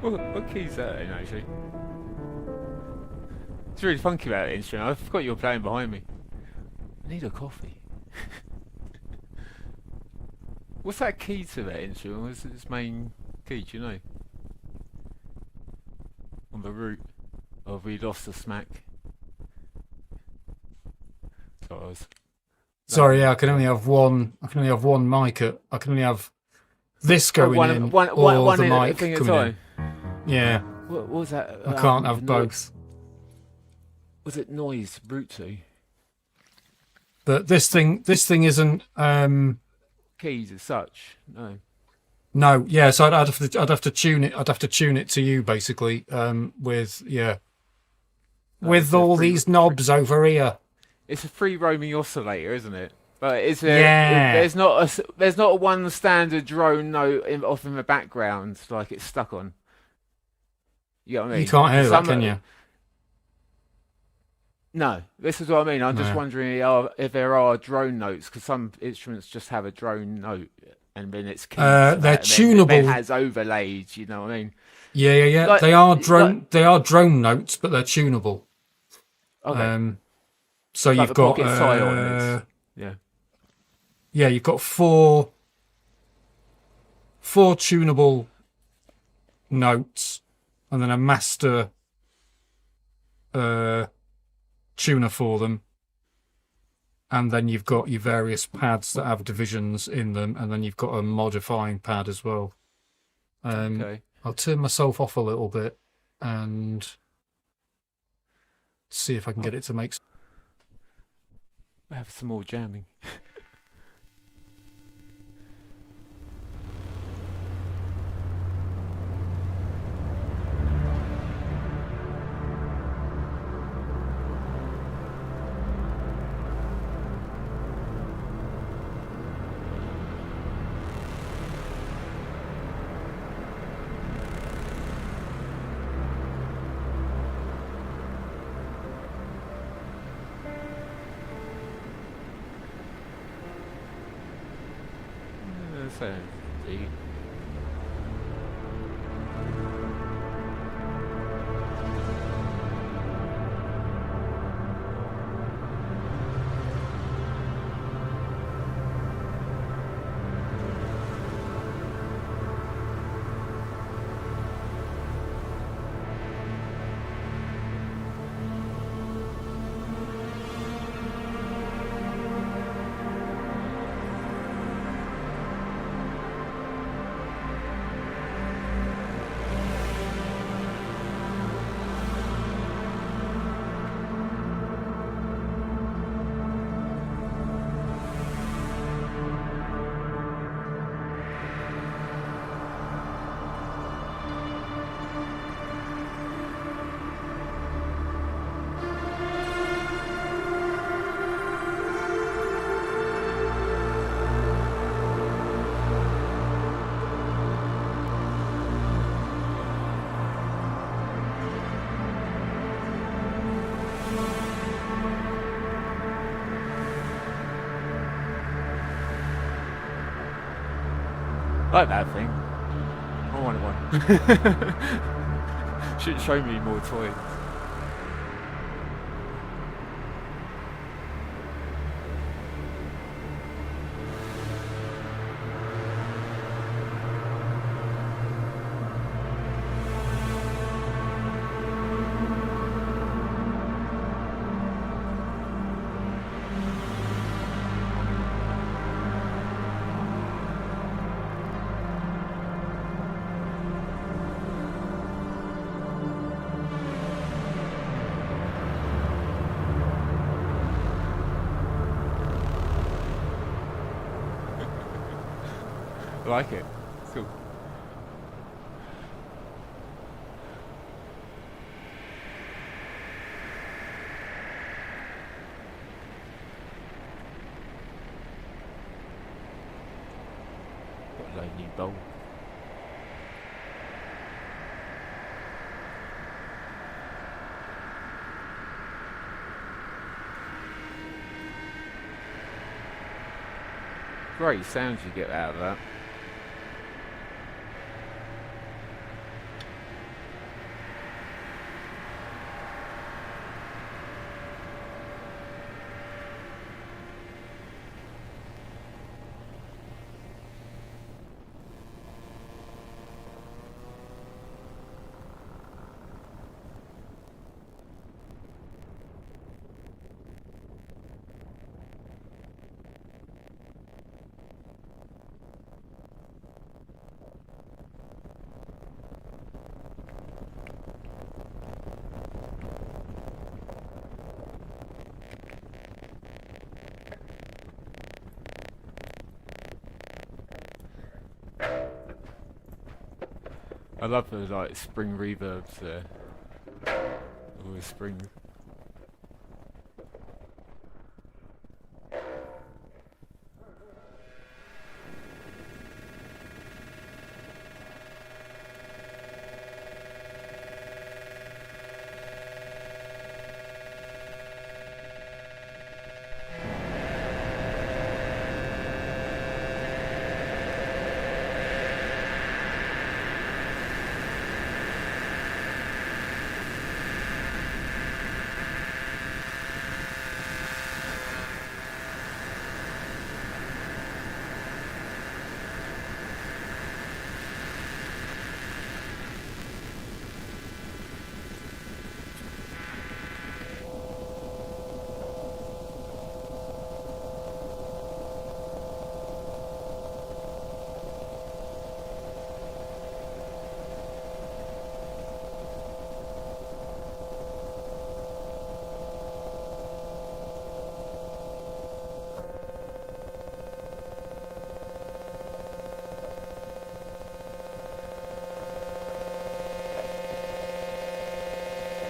What key is that in, actually? It's really funky about that instrument. I forgot you were playing behind me. I need a coffee. What's that key to that instrument? What's its main key, do you know? On the root? Or have we lost the smack? Sorry, yeah, I can only have one. I can only have one mic. I can only have this going in, or the mic coming in. Yeah. What was that? I can't have both. Was it noise root to? But this thing isn't keys as such. No. No, yeah. So I'd have to tune it. I'd have to tune it to you basically. With all these knobs over here. It's a free roaming oscillator, isn't it? But is there? Yeah. There's not a one standard drone note off in the background like it's stuck on. You know what I mean? You can't hear that, can you? No, this is what I mean. I'm just wondering if there are drone notes, because some instruments just have a drone note and then it's keyed to They're that, and then tunable. has overlays. You know what I mean? Yeah. Like, They are drone. like They are drone notes, but they're tunable. okay, So like you've the got Pocket Scion is. Yeah. you've got four tunable notes, and then a master tuner for them, and then you've got your various pads that have divisions in them, and then you've got a modifying pad as well. Okay. I'll turn myself off a little bit and see if I can get it to make. We have some more jamming. So, like that thing. I want one. Should show me more toys. I like it. It's cool. Got a new bowl. Great sounds you get out of that. I love the like spring reverbs there. Always spring.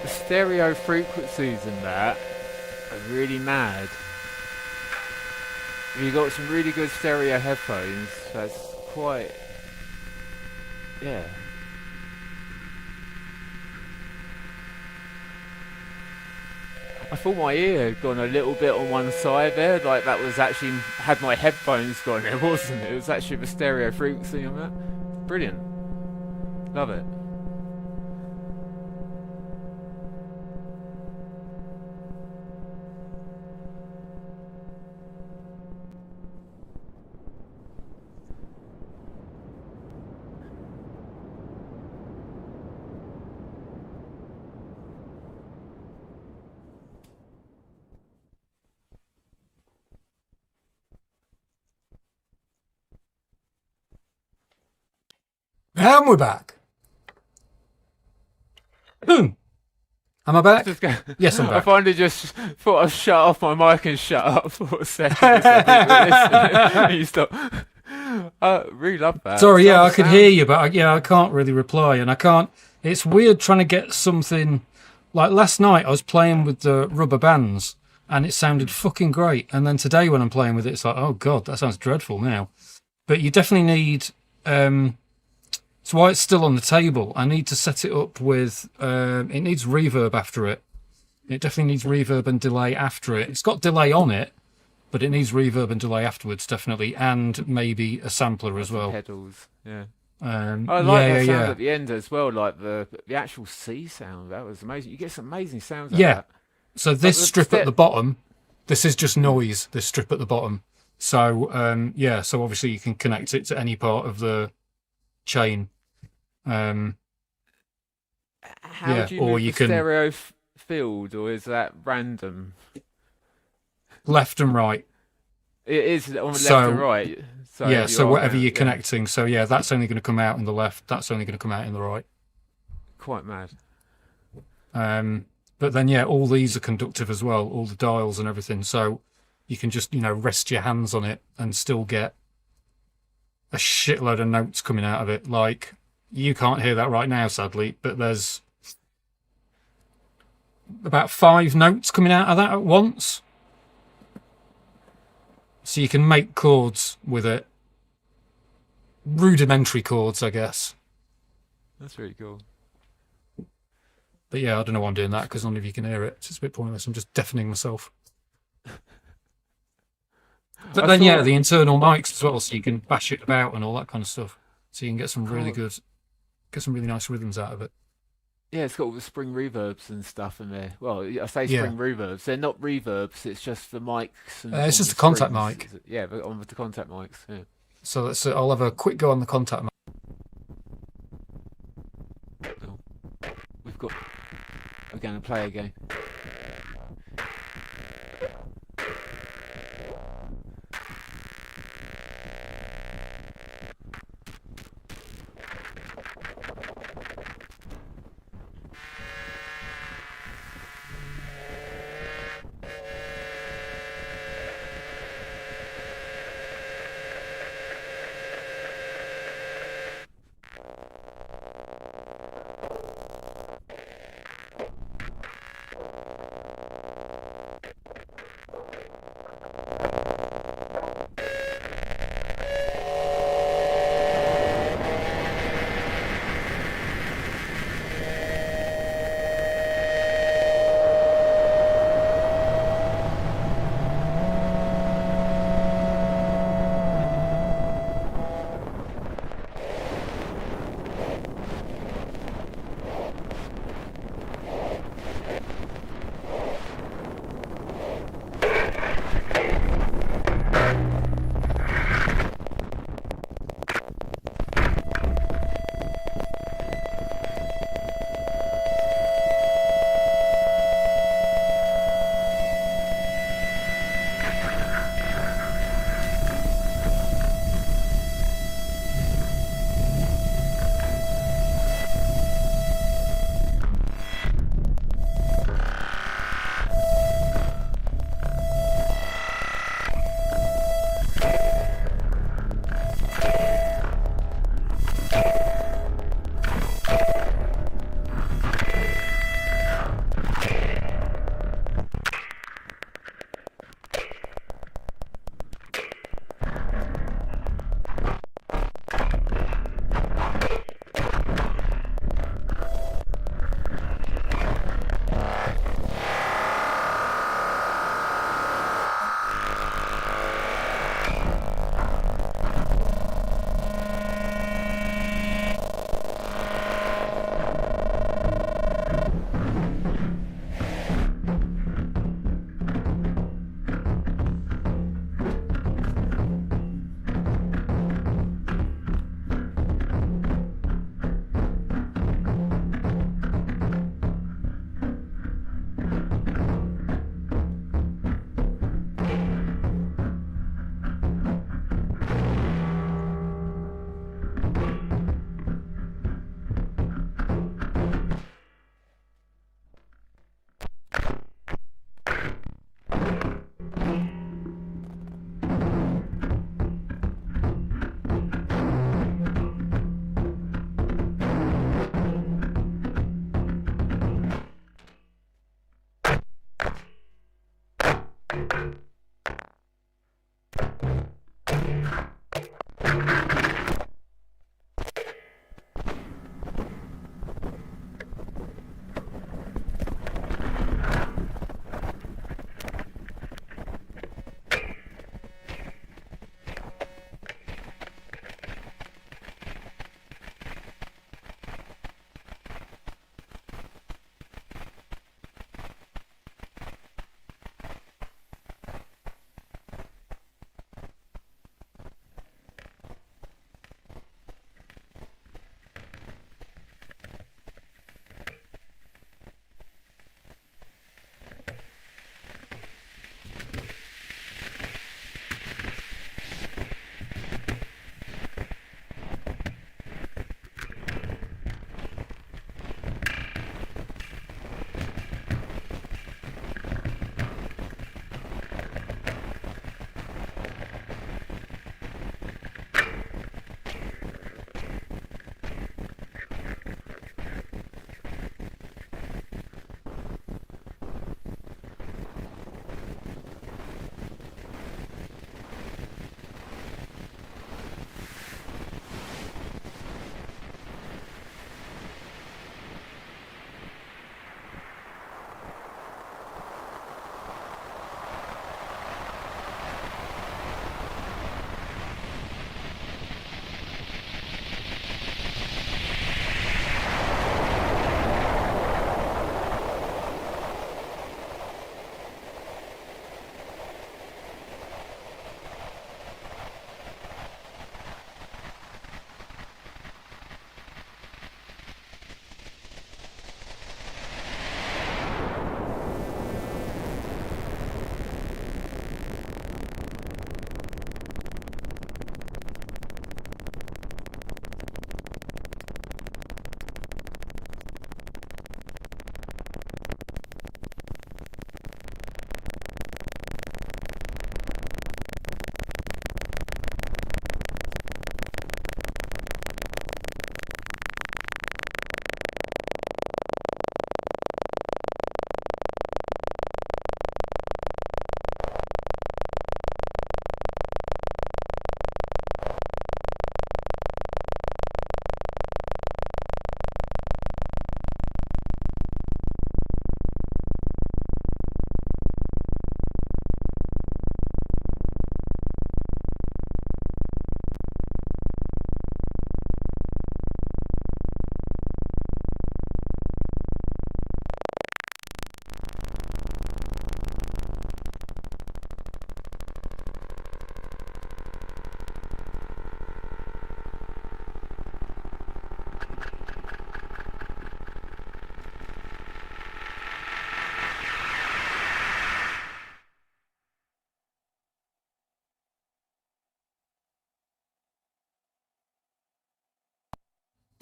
stereo frequencies and that are really mad. If you've got some really good stereo headphones, that's quite... yeah. I thought my ear had gone a little bit on one side there, like that was actually had my headphones gone. It wasn't. It was actually the stereo frequency on that. Brilliant. Love it. And we're back. Am I back? Yes, I'm back. I finally just thought I'd shut off my mic and shut up for a second. And you stop. I really love that. Sorry, yeah, I could hear you, but I can't really reply, and I can't. It's weird trying to get something. Like last night, I was playing with the rubber bands, and it sounded fucking great. And then today, when I'm playing with it, it's like, oh god, that sounds dreadful now. But you definitely need. That's why it's still on the table. I need to set it up with. It needs reverb after it. It definitely needs reverb and delay after it. It's got delay on it, but it needs reverb and delay afterwards, definitely, and maybe a sampler as well. Pedals, yeah. I like that sound at the end as well, like the actual C sound. That was amazing. You get some amazing sounds. Like that. So this strip at the bottom, this is just noise. This strip at the bottom. So so obviously you can connect it to any part of the chain. How do you move the stereo field, or is that random? Left and right. It is on the left and right. So whatever you're connecting. So that's only going to come out in the left. That's only going to come out in the right. Quite mad. But then all these are conductive as well. All the dials and everything. So you can just rest your hands on it and still get a shitload of notes coming out of it. Like you can't hear that right now, sadly, but there's about 5 notes coming out of that at once. So you can make chords with it. Rudimentary chords, I guess. That's really cool. But I don't know why I'm doing that, because none of you can hear it. It's a bit pointless. I'm just deafening myself. But then, the internal mics as well, so you can bash it about and all that kind of stuff. So you can get some really really nice rhythms out of it. Yeah, it's got all the spring reverbs and stuff in there. Well, I say spring reverbs. They're not reverbs. It's just the mics. And it's just a contact mic. Yeah, but on the contact mics. Yeah. So I'll have a quick go on the contact mic. Oh, we're going to play again.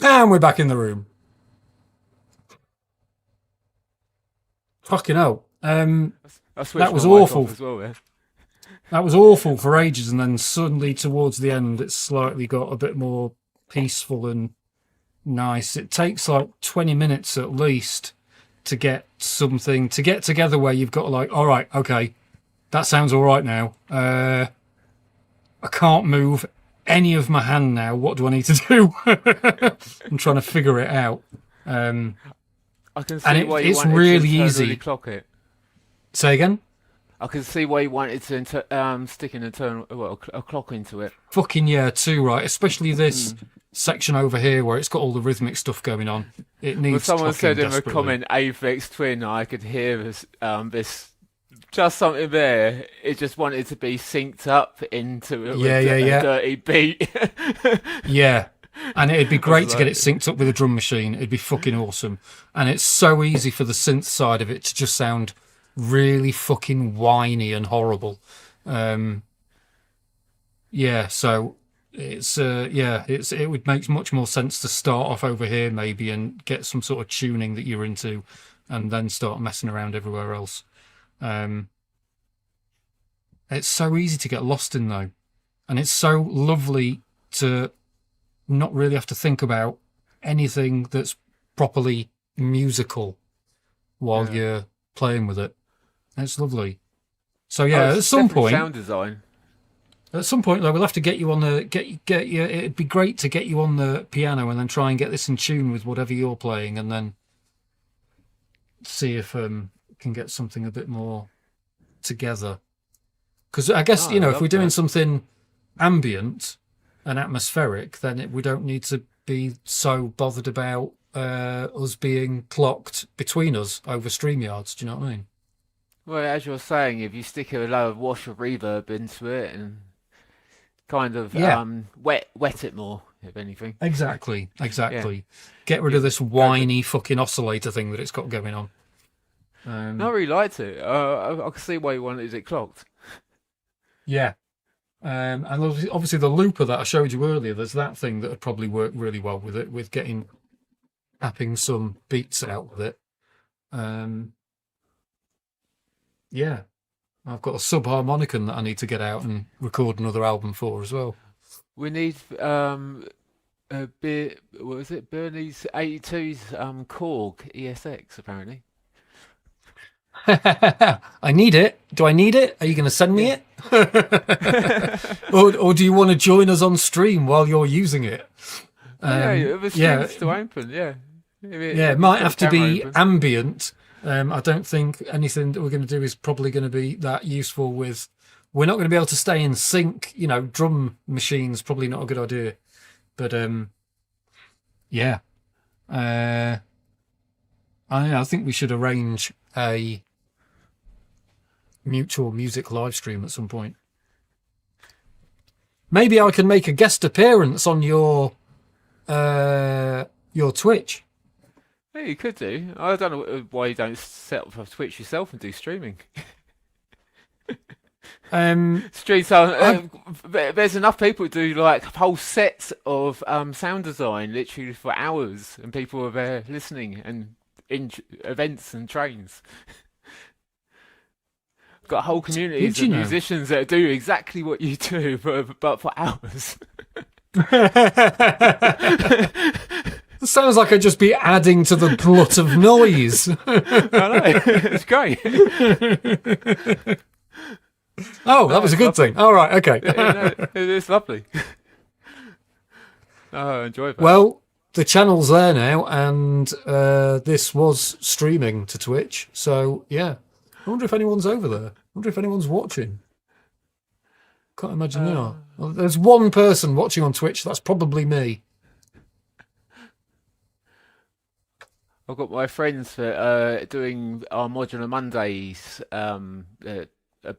And we're back in the room. Fucking hell. That was awful. As well, That was awful for ages, and then suddenly towards the end, it's slightly got a bit more peaceful and nice. It takes like 20 minutes at least to get something to get together where you've got like, all right, okay, that sounds all right now. I can't move any of my hand now. What do I need to do? I'm trying to figure it out. I can see why you it's wanted really to easy. internally clock it. Say again? I can see why you wanted to stick an internal a clock into it. Fucking yeah, too right. Especially this section over here where it's got all the rhythmic stuff going on. It needs. When someone said in a desperately. comment Aphex Twin, I could hear this just something there. It just wanted to be synced up into it with a dirty beat. Yeah. And it'd be great to get it synced up with a drum machine. It'd be fucking awesome. And it's so easy for the synth side of it to just sound really fucking whiny and horrible. Yeah, so it would make much more sense to start off over here maybe and get some sort of tuning that you're into and then start messing around everywhere else. It's so easy to get lost in though. And it's so lovely to not really have to think about anything that's properly musical while you're playing with it. It's lovely. So Oh, yeah, it's at some definitely point, sound design. though, we'll have to get you on the get you. It'd be great to get you on the piano and then try and get this in tune with whatever you're playing, and then see if can get something a bit more together. Because I guess Oh, I if we're love doing that. something ambient and atmospheric, then we don't need to be so bothered about us being clocked between us over StreamYards. Do you know what I mean? Well, as you're saying, if you stick a low of wash of reverb into it and kind of Yeah, wet it more, if anything. exactly. Yeah, Get rid of you this go for. whiny fucking oscillator thing that it's got going on. No, I Um, really liked it. I can see why you wanted it clocked. yeah. And obviously the looper that I showed you earlier, there's that thing that would probably work really well with it, with tapping some beats out with it. Yeah, I've got a subharmonicon that I need to get out and record another album for as well. We need a bit. What was it? Bernie's 82's Korg ESX apparently. I need it. Do I need it? Are you going to send me Yeah. it? or do you want to join us on stream while you're using it? Yeah, it was Yeah, strings to open. Yeah, yeah, it if might you've got have the to camera be open. ambient. I don't think anything that we're going to do is probably going to be that useful with. We're not going to be able to stay in sync. Drum machines probably not a good idea. But yeah, I think we should arrange a mutual music live stream at some point. Maybe I can make a guest appearance on your Twitch. Yeah, you could do. I don't know why you don't set up a Twitch yourself and do streaming. Streets are. There's enough people who do like whole sets of sound design, literally for hours, and people are there listening and in events and trains. Got whole communities Did you of know? musicians that do exactly what you do, but for hours. It sounds like I'd just be adding to the glut of noise. I know, it's great. Oh, that was a good thing. All right, okay. It's lovely. Oh, I enjoy that. Well, the channel's there now, and this was streaming to Twitch. So, yeah. I wonder if anyone's over there. I wonder if anyone's watching. Can't imagine they are. Well, there's one person watching on Twitch. That's probably me. I've got my friends for doing our Modular Mondays, a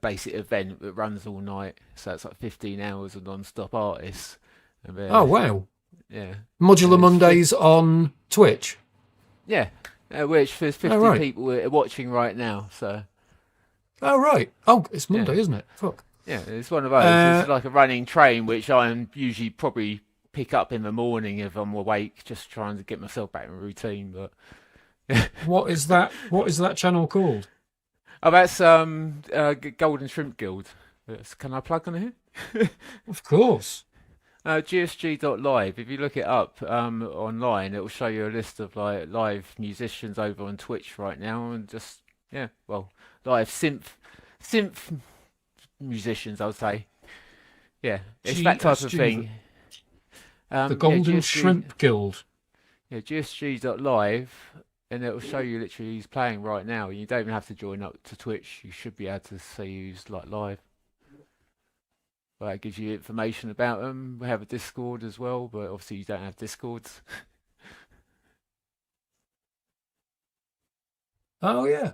basic event that runs all night. So it's like 15 hours of non-stop artists. And Oh, wow. yeah, Modular it's Mondays on Twitch. yeah. Which there's 50 right. people watching right now. So Oh, right. Oh, it's Monday, Yeah. isn't it? Fuck. yeah, it's one of those. It's like a running train, which I'm usually probably pick up in the morning if I'm awake, just trying to get myself back in routine. But What is that? What is that channel called? oh, that's Golden Shrimp Guild. Can I plug on here? Of course. GSG.live. If you look it up online, it will show you a list of like live musicians over on Twitch right now, and just live synth musicians, I would say. Yeah, it's that type of GSG, thing. The Golden GSG, Shrimp Guild. Yeah, GSG.live, and it will show you literally who's playing right now. You don't even have to join up to Twitch. You should be able to see who's like live. Well, that gives you information about them. We have a Discord as well, but obviously you don't have Discords. Oh, yeah.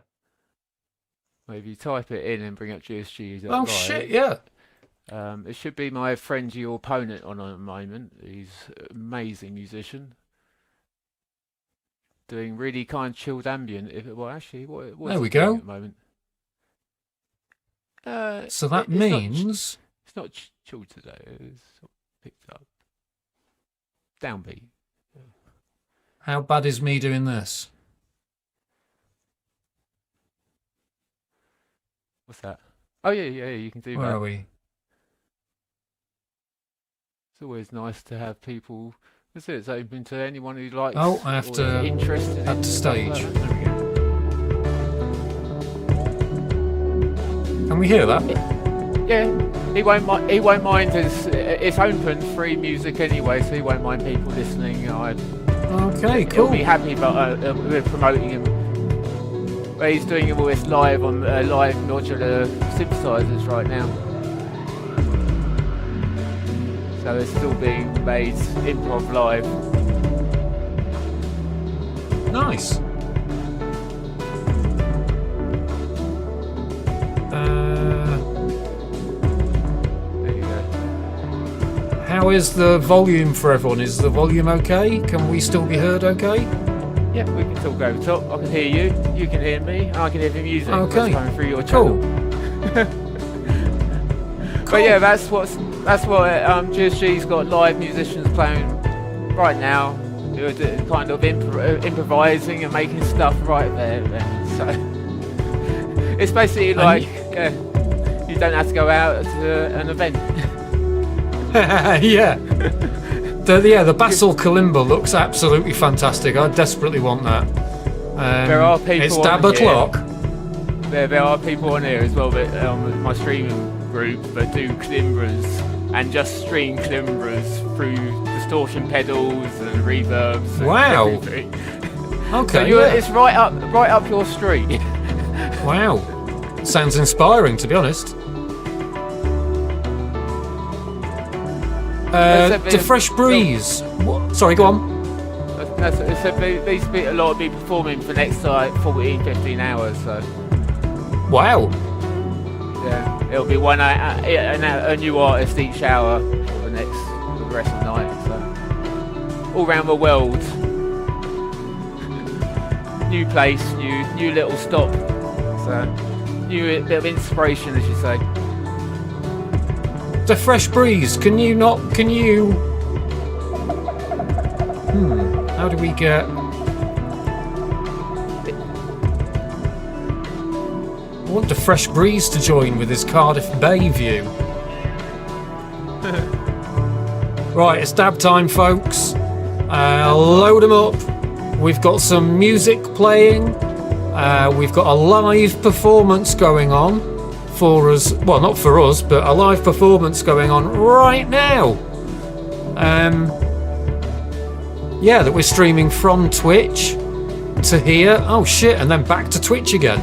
Well, if you type it in and bring up GSG.live, Oh, shit, yeah. it should be my friend, your opponent, on at the moment. He's an amazing musician, doing really kind of chilled ambient. Actually, what There is we he doing go. at the moment? So that it's means... it's not chilled today. It's sort of picked up. Downbeat. How bad is me doing this? What's that? Oh yeah, you can do Where that. are we? It's always nice to have people. That's it. It's open to anyone who likes. Oh, I have or to is interested add in to stuff stage. like that. There we go. Can we hear that? Yeah, he won't mind. He won't mind. It's open, free music anyway, so he won't mind people listening. Okay, cool. He'll be happy about we're promoting him. But he's doing all this live on live modular synthesizers right now. So it's still being made improv live. Nice. There you go. How is the volume for everyone? Is the volume okay? Can we still be heard okay? Yeah, we can still go top. I can hear you. You can hear me. I can hear the music. Okay. That's coming through your channel. But yeah, that's what GSG's got live musicians playing right now. Who are kind of improvising and making stuff right there. So it's basically like you don't have to go out to an event. Yeah. The Basil Kalimba looks absolutely fantastic. I desperately want that. There are people. It's dab on here. o'clock. There are people on here as well that my streaming group that do Klimbras and just stream Klimbras through distortion pedals and reverbs. And wow. everything. Okay. So it's right up your street. Wow. Sounds inspiring, to be honest. The Fresh Breeze. What? Sorry, go on. These a lot will be performing for the next 14, 15 hours. So Wow. yeah, it'll be a new artist each hour for the rest of the night. So all around the world, new place, new little stop. So new bit of inspiration, as you say. The Fresh Breeze. Can you? How do we get? I want the Fresh Breeze to join with his Cardiff Bay view. Right, it's dab time, folks. Load them up. We've got some music playing. We've got a live performance going on. For us, well, not for us, but a live performance going on right now. That we're streaming from Twitch to here. Oh shit, and then back to Twitch again.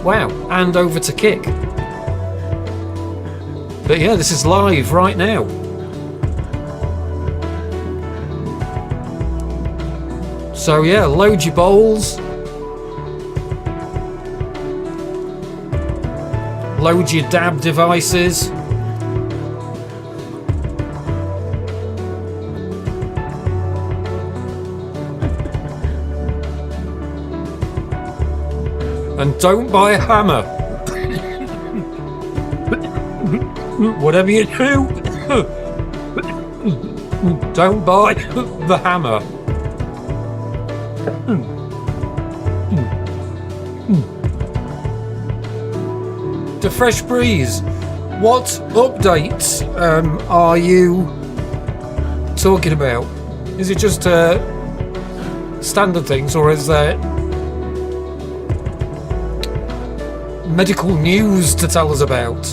Wow, and over to Kick. But yeah, this is live right now. So yeah, load your bowls. Load your dab devices. And don't buy a hammer. Whatever you do, don't buy the hammer. The Fresh Breeze, what updates are you talking about? Is it just standard things, or is there medical news to tell us about?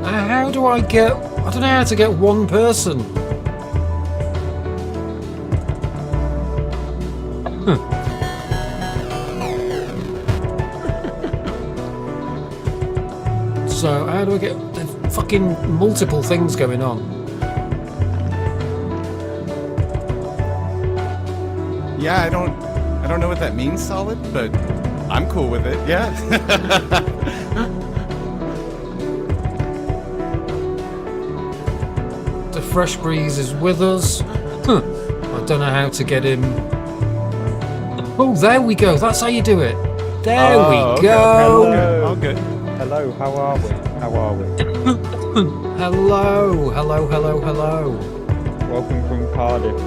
How do I don't know how to get one person. So how do I get fucking multiple things going on? Yeah, I don't know what that means, Solid, but I'm cool with it. Yeah. The Fresh Breeze is with us. I don't know how to get him. Oh, there we go. That's how you do it. There we go. Hello. All good. Hello, how are we? Hello, hello, hello, hello. Welcome from Cardiff,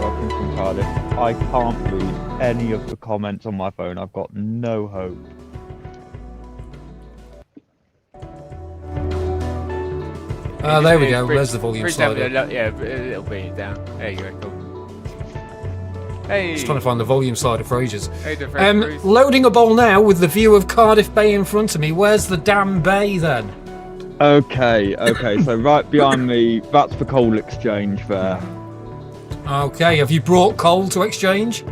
I can't read any of the comments on my phone. I've got no hope. There we go. There's the volume slider. Yeah, it'll bring it down. There you go. Cool. Hey. Just trying to find the volume slider for ages. Hey, different Bruce. Loading a bowl now with the view of Cardiff Bay in front of me. Where's the damn bay then? Okay, so right behind me, that's the coal exchange there. Okay, have you brought coal to exchange?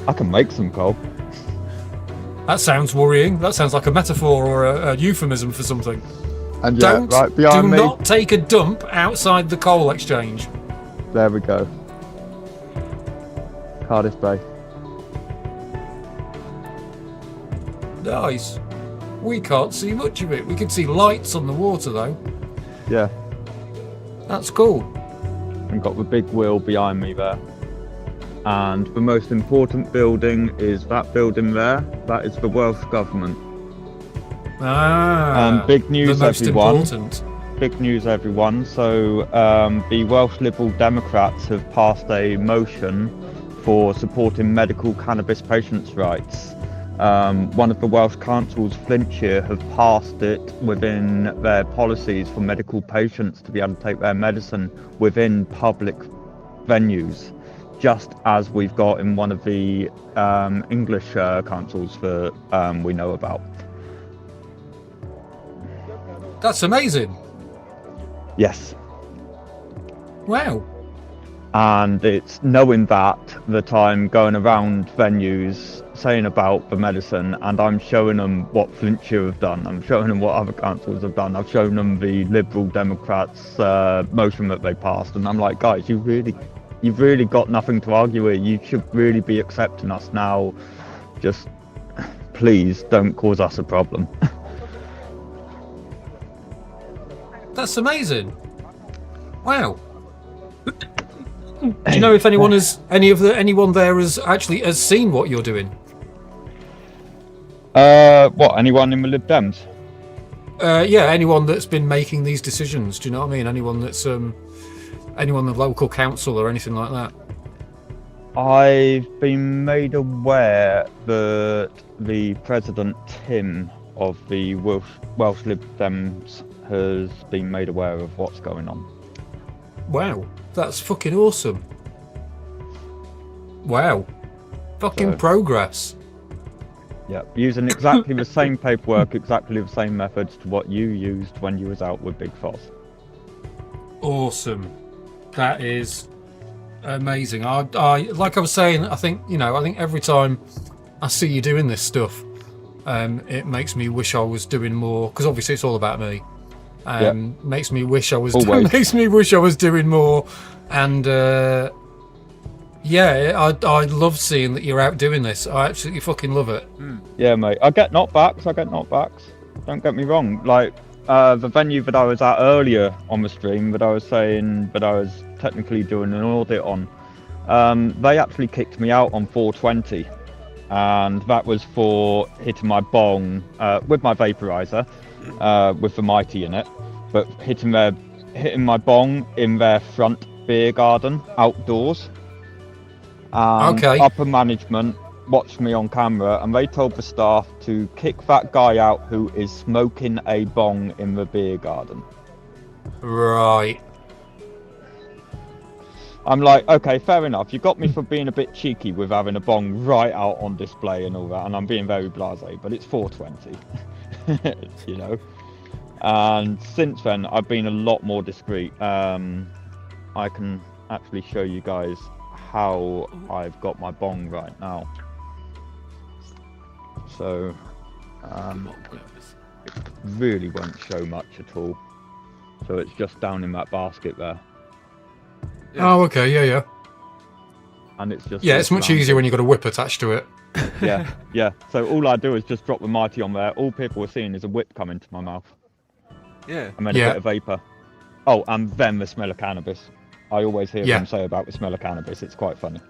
I can make some coal. That sounds worrying. That sounds like a metaphor or a euphemism for something. And yeah, Don't right behind do me. not take a dump outside the coal exchange. There we go. Cardiff Bay. Nice. We can't see much of it. We can see lights on the water though. Yeah, That's cool. and got the big wheel behind me there. And the most important building is that building there. That is the Welsh Government. Big news, the most everyone. important. Big news, everyone. So the Welsh Liberal Democrats have passed a motion for supporting medical cannabis patients' rights. One of the Welsh councils, Flintshire, have passed it within their policies for medical patients to be able to take their medicine within public venues, just as we've got in one of the English councils that we know about. That's amazing. Yes. Wow. And it's knowing that I'm going around venues saying about the medicine, and I'm showing them what Flintshire have done. I'm showing them what other councils have done. I've shown them the Liberal Democrats' motion that they passed, and I'm like, guys, you've really got nothing to argue with. You should really be accepting us now. Just please don't cause us a problem. That's amazing. Wow. Do you know if anyone there has seen what you're doing? What? Anyone in the Lib Dems? Yeah, anyone that's been making these decisions. Do you know what I mean? Anyone that's anyone in the local council or anything like that. I've been made aware that the President Tim of the Welsh Lib Dems has been made aware of what's going on. Wow, that's fucking awesome. Wow. Fucking So- progress. Yeah, using exactly the same paperwork, exactly the same methods to what you used when you was out with Big Foz. Awesome. That is amazing. I like I was saying, I think every time I see you doing this stuff, it makes me wish I was doing more, because obviously it's all about me. Makes me wish I was doing more, and I love seeing that you're out doing this. I absolutely fucking love it. Yeah, mate. I get knockbacks. Don't get me wrong. Like the venue that I was at earlier on the stream, that I was saying that I was technically doing an audit on, they actually kicked me out on 420, and that was for hitting my bong with my vaporizer, with the Mighty in it, but hitting my bong in their front beer garden outdoors. Okay. Upper management watched me on camera, and they told the staff to kick that guy out who is smoking a bong in the beer garden. Right. I'm like, okay, fair enough. You got me for being a bit cheeky with having a bong right out on display and all that, and I'm being very blasé, but it's 420, you know. And since then, I've been a lot more discreet. I can actually show you guys how I've got my bong right now. So, it really won't show much at all. So it's just down in that basket there. Yeah. Oh, okay, yeah. And it's just... Yeah, it's much easier when you've got a whip attached to it. Yeah. So all I do is just drop the Mighty on there. All people are seeing is a whip come into my mouth. Yeah. And then a bit of vapor. Oh, and then the smell of cannabis. I always hear them say about the smell of cannabis. It's quite funny.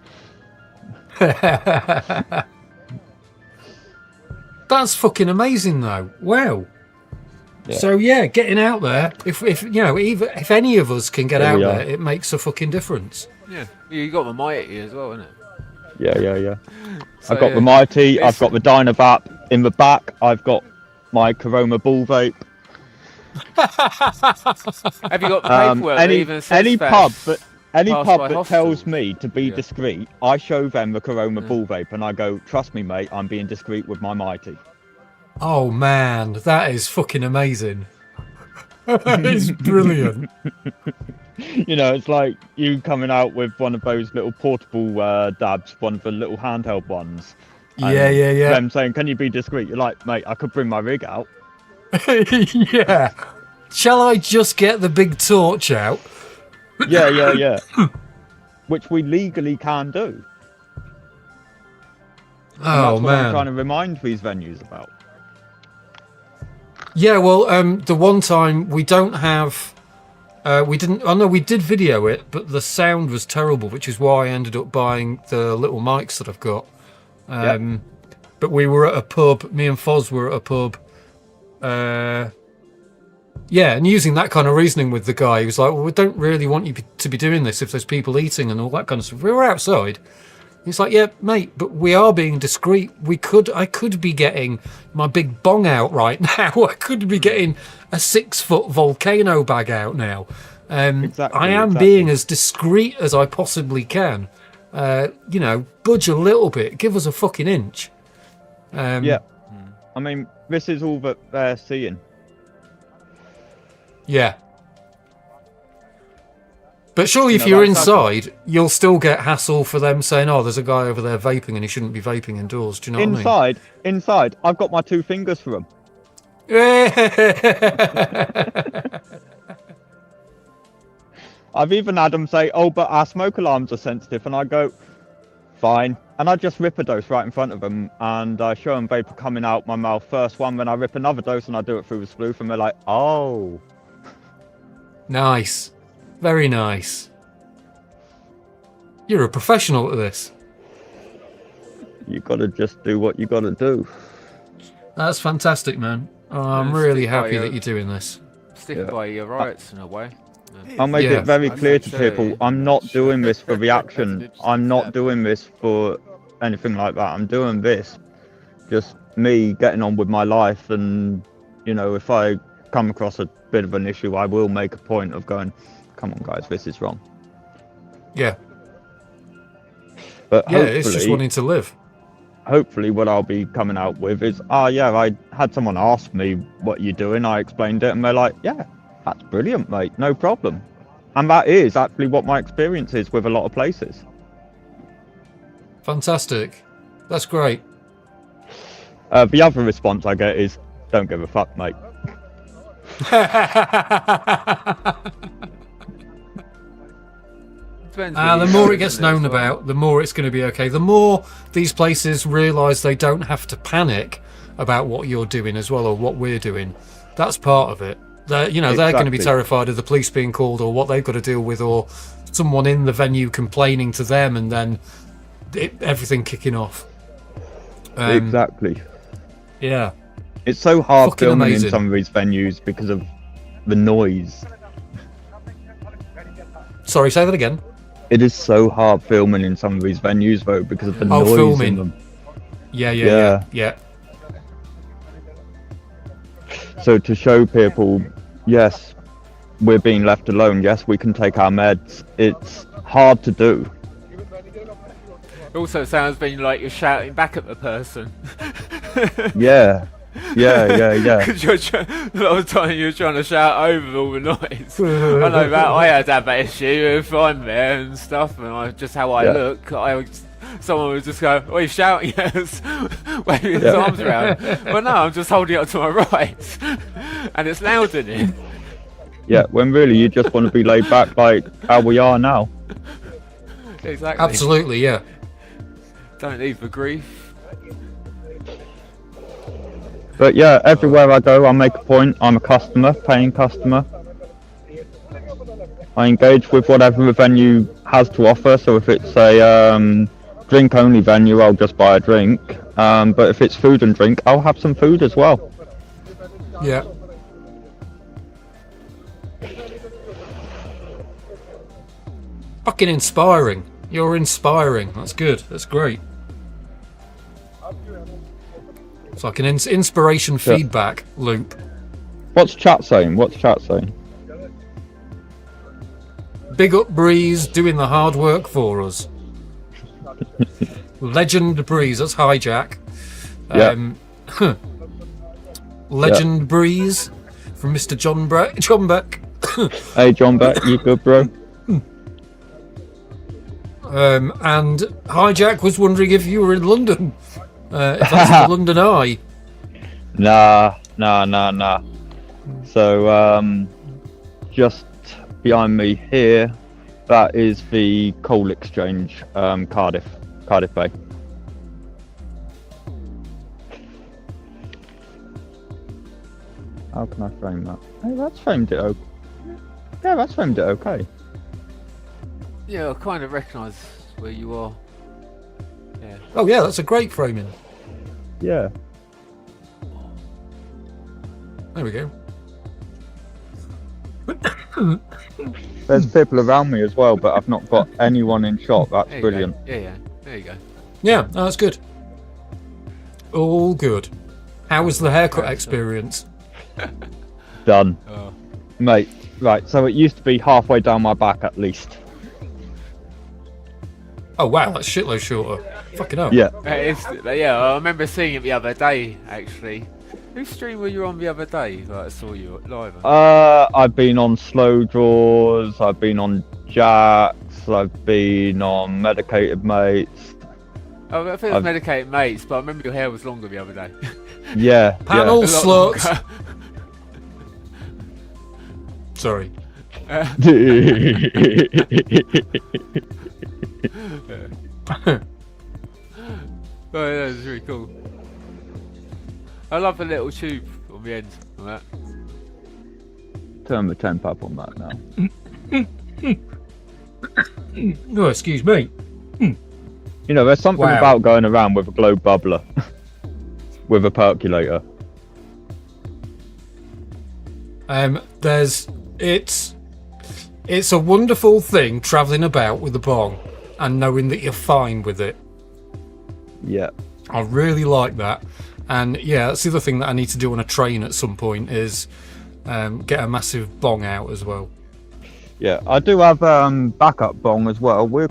That's fucking amazing, though. Wow. Yeah. So getting out there. If if any of us can get Here out we are. there, it makes a fucking difference. Yeah. You got the Mighty as well, innit? Yeah. So, I've got the Mighty. it's- I've got the Dynavap in the back. I've got my Coroma Bull Vape. Have you got the paperwork that even says Any that? pub that Any passed pub by that hostels. tells me to be Yeah. discreet, I show them the Corona ball vape and I go, trust me, mate, I'm being discreet with my mighty. Oh man, that is fucking amazing. That is brilliant. You know, it's like you coming out with one of those little portable dabs, one of the little handheld ones. and Yeah. Them saying, can you be discreet? You're like, mate, I could bring my rig out. Yeah. Shall I just get the big torch out? Yeah. Which we legally can do. And Oh that's what I'm trying man. to remind these venues about. Yeah, well, the one time we don't have, we didn't. Oh no, we did video it, but the sound was terrible, which is why I ended up buying the little mics that I've got. But we were at a pub. Me and Foz were at a pub. Yeah, and using that kind of reasoning with the guy, he was like, "Well, we don't really want you to be doing this if there's people eating and all that kind of stuff." We were outside. He's like, "Yeah, mate, but we are being discreet. I could be getting my big bong out right now. I could be getting a 6-foot volcano bag out now. I am being as discreet as I possibly can. Budge a little bit. Give us a fucking inch." Yeah. I mean, this is all that they're seeing. Yeah. But surely if you're inside, you'll still get hassle for them saying, "Oh, there's a guy over there vaping and he shouldn't be vaping indoors." Do you know what I mean? Inside, I've got my 2 fingers for them. I've even had them say, "Oh, but our smoke alarms are sensitive," and I go, "Fine." And I just rip a dose right in front of them, and I show them vapor coming out my mouth first one, then I rip another dose and I do it through the sploof, and they're like, "Oh." Nice. Very nice. You're a professional at this. You gotta just do what you gotta do. That's fantastic, man. I'm really happy that you're doing this. Stick by your rights in a way. I'll make Yeah. it very clear to Absolutely. people, I'm not doing this for reaction. I'm not doing this for anything like that. I'm doing this just me getting on with my life, and if I come across a bit of an issue, I will make a point of going, "Come on guys, this is wrong." Yeah. But Yeah, it's just wanting to live. hopefully what I'll be coming out with is, I had someone ask me what you're doing, I explained it, and they're like, "Yeah, that's brilliant, mate, no problem." And that is actually what my experience is with a lot of places. Fantastic. That's great. The other response I get is, "Don't give a fuck, mate." The more it gets known about, the more it's going to be okay. The more these places realise they don't have to panic about what you're doing as well, or what we're doing. That's part of it. They're going to be terrified of the police being called, or what they've got to deal with, or someone in the venue complaining to them, and then everything kicking off. Exactly. Yeah. It's so hard Fucking filming amazing. in some of these venues because of the noise. Sorry, say that again. It is so hard filming in some of these venues though because of the Oh, noise filming. in them. Yeah. So to show people, yes, we're being left alone. Yes, we can take our meds. It's hard to do. It also sounds like you're shouting back at the person. Yeah. Because a lot of the time you're trying to shout over all the noise. I know that I had that issue if I'm there and stuff, and just how I look, someone would just go, "Oh, he's shouting at us," waving his arms around. Well, no, I'm just holding up to my right, and it's loud in here. Yeah, when really you just want to be laid back like how we are now. Exactly. Absolutely, yeah. Don't need the grief. But yeah, everywhere I go, I make a point. I'm a customer, paying customer. I engage with whatever the venue has to offer. So if it's a drink-only venue, I'll just buy a drink. But if it's food and drink, I'll have some food as well. Yeah. Fucking inspiring. You're inspiring. That's good. That's great. It's like an inspiration feedback loop. What's chat saying? Big up Breeze doing the hard work for us. Legend Breeze, that's hijack. Legend Breeze from Mr. John Beck. Hey, John Beck, you good, bro? And hijack was wondering if you were in London. If that's the London Eye. Nah. So, just behind me here, that is the coal exchange, Cardiff Bay. How can I frame that? Hey, that's framed it okay. Yeah, that's framed it okay. Yeah, I kind of recognise where you are. Yeah. Oh yeah, that's a great framing. Yeah. There we go. There's people around me as well, but I've not got anyone in shot. That's There you brilliant. go. Yeah, there you go. Yeah, no, that's good. All good. How was the haircut experience? Done. Oh. Mate, right, so it used to be halfway down my back at least. Oh wow, that's shitload shorter. Fucking hell. Yeah. Yeah, I remember seeing it the other day, actually. Whose stream were you on the other day? Like, I saw you live. I've been on Slow Draws, I've been on Jacks, I've been on Medicated Mates. Oh, I think it was Medicating Mates, but I remember your hair was longer the other day. Yeah. Panel A lot sluts. longer. Sorry. Oh, yeah, that's really cool. I love the little tube on the end of that. Turn the temp up on that now. No, excuse me. You know, there's something Wow. about going around with a globe bubbler. With a percolator. It's a wonderful thing travelling about with a bong and knowing that you're fine with it. Yeah. I really like that. And yeah, that's the other thing that I need to do on a train at some point is get a massive bong out as well. Yeah, I do have backup bong as well. We're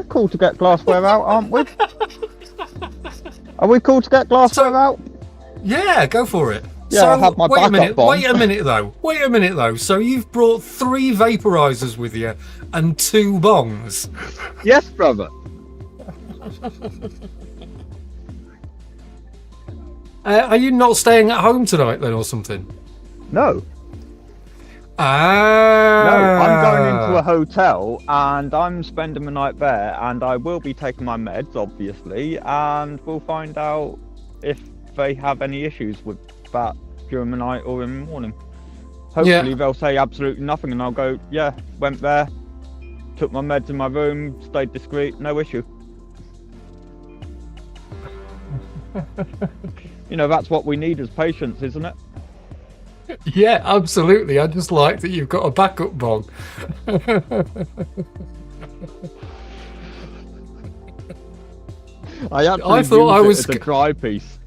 cool to get glassware out, aren't we? Are we cool to get glassware out? Yeah, go for it. Yeah, so, I have my wait a backup minute, bong. Wait a minute though. So you've brought 3 vaporizers with you and 2 bongs. Yes, brother. Are you not staying at home tonight then or something? No. Ah. No, I'm going into a hotel and I'm spending the night there, and I will be taking my meds, obviously, and we'll find out if they have any issues with that during the night or in the morning. Hopefully they'll say absolutely nothing and I'll go, yeah, went there, took my meds in my room, stayed discreet, no issue. You know, that's what we need as patients, isn't it? Yeah, absolutely. I just like that you've got a backup bong. I I thought I was a dry piece.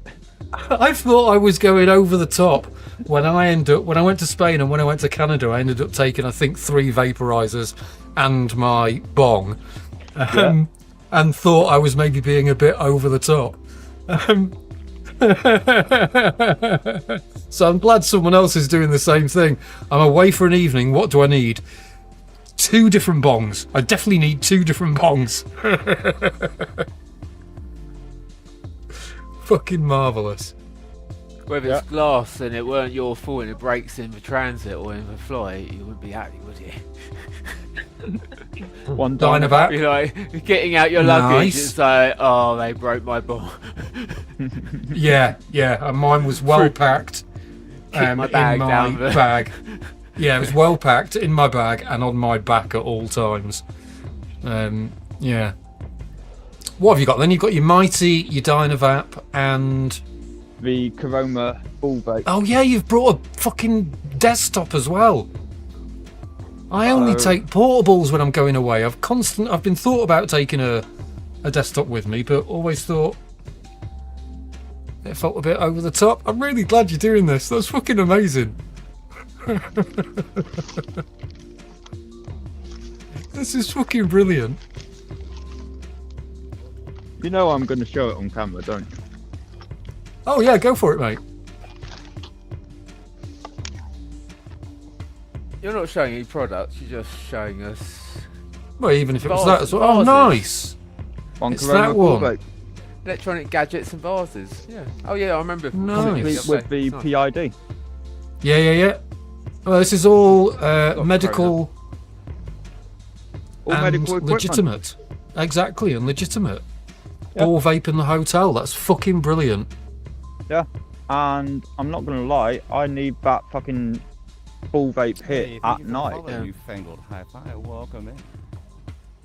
I thought I was going over the top when I went to Spain and when I went to Canada. I ended up taking, I think, 3 vaporizers and my bong, and thought I was maybe being a bit over the top. So I'm glad someone else is doing the same thing. I'm away for an evening. What do I need? 2 different bongs. I definitely need 2 different bongs. Fucking marvellous. Whether it's glass and it weren't your fault and it breaks in the transit or in the flight, you wouldn't be happy, would you? One Dynavac. Be like getting out your luggage. Nice. It's like, oh, they broke my ball. Yeah, and mine was well packed. Kick my bag in my down the- bag. Yeah, it was well packed in my bag and on my back at all times. Yeah. What have you got then? You've got your Mighty, your Dynavap, and... The Corona ball vape. Oh yeah, you've brought a fucking desktop as well. I only take portables when I'm going away. I've been thought about taking a desktop with me, but always thought it felt a bit over the top. I'm really glad you're doing this. That's fucking amazing. This is fucking brilliant. You know I'm going to show it on camera, don't you? Oh yeah, go for it, mate. You're not showing any products, you're just showing us Well, even if it was Vases, that as well. Oh, vases. nice. On It's Corona that one. Vape. electronic gadgets and vases. Yeah. Oh yeah, I remember. Nice. With the Nice. PID. Yeah. Well, this is all medical All and medical equipment. legitimate. Exactly, and legitimate. Yeah. All vape in the hotel. That's fucking brilliant. Yeah. And I'm not going to lie, I need that fucking full vape hit Hey, at thank you for night. following, Yeah. You fangled hi-fi. Welcome in.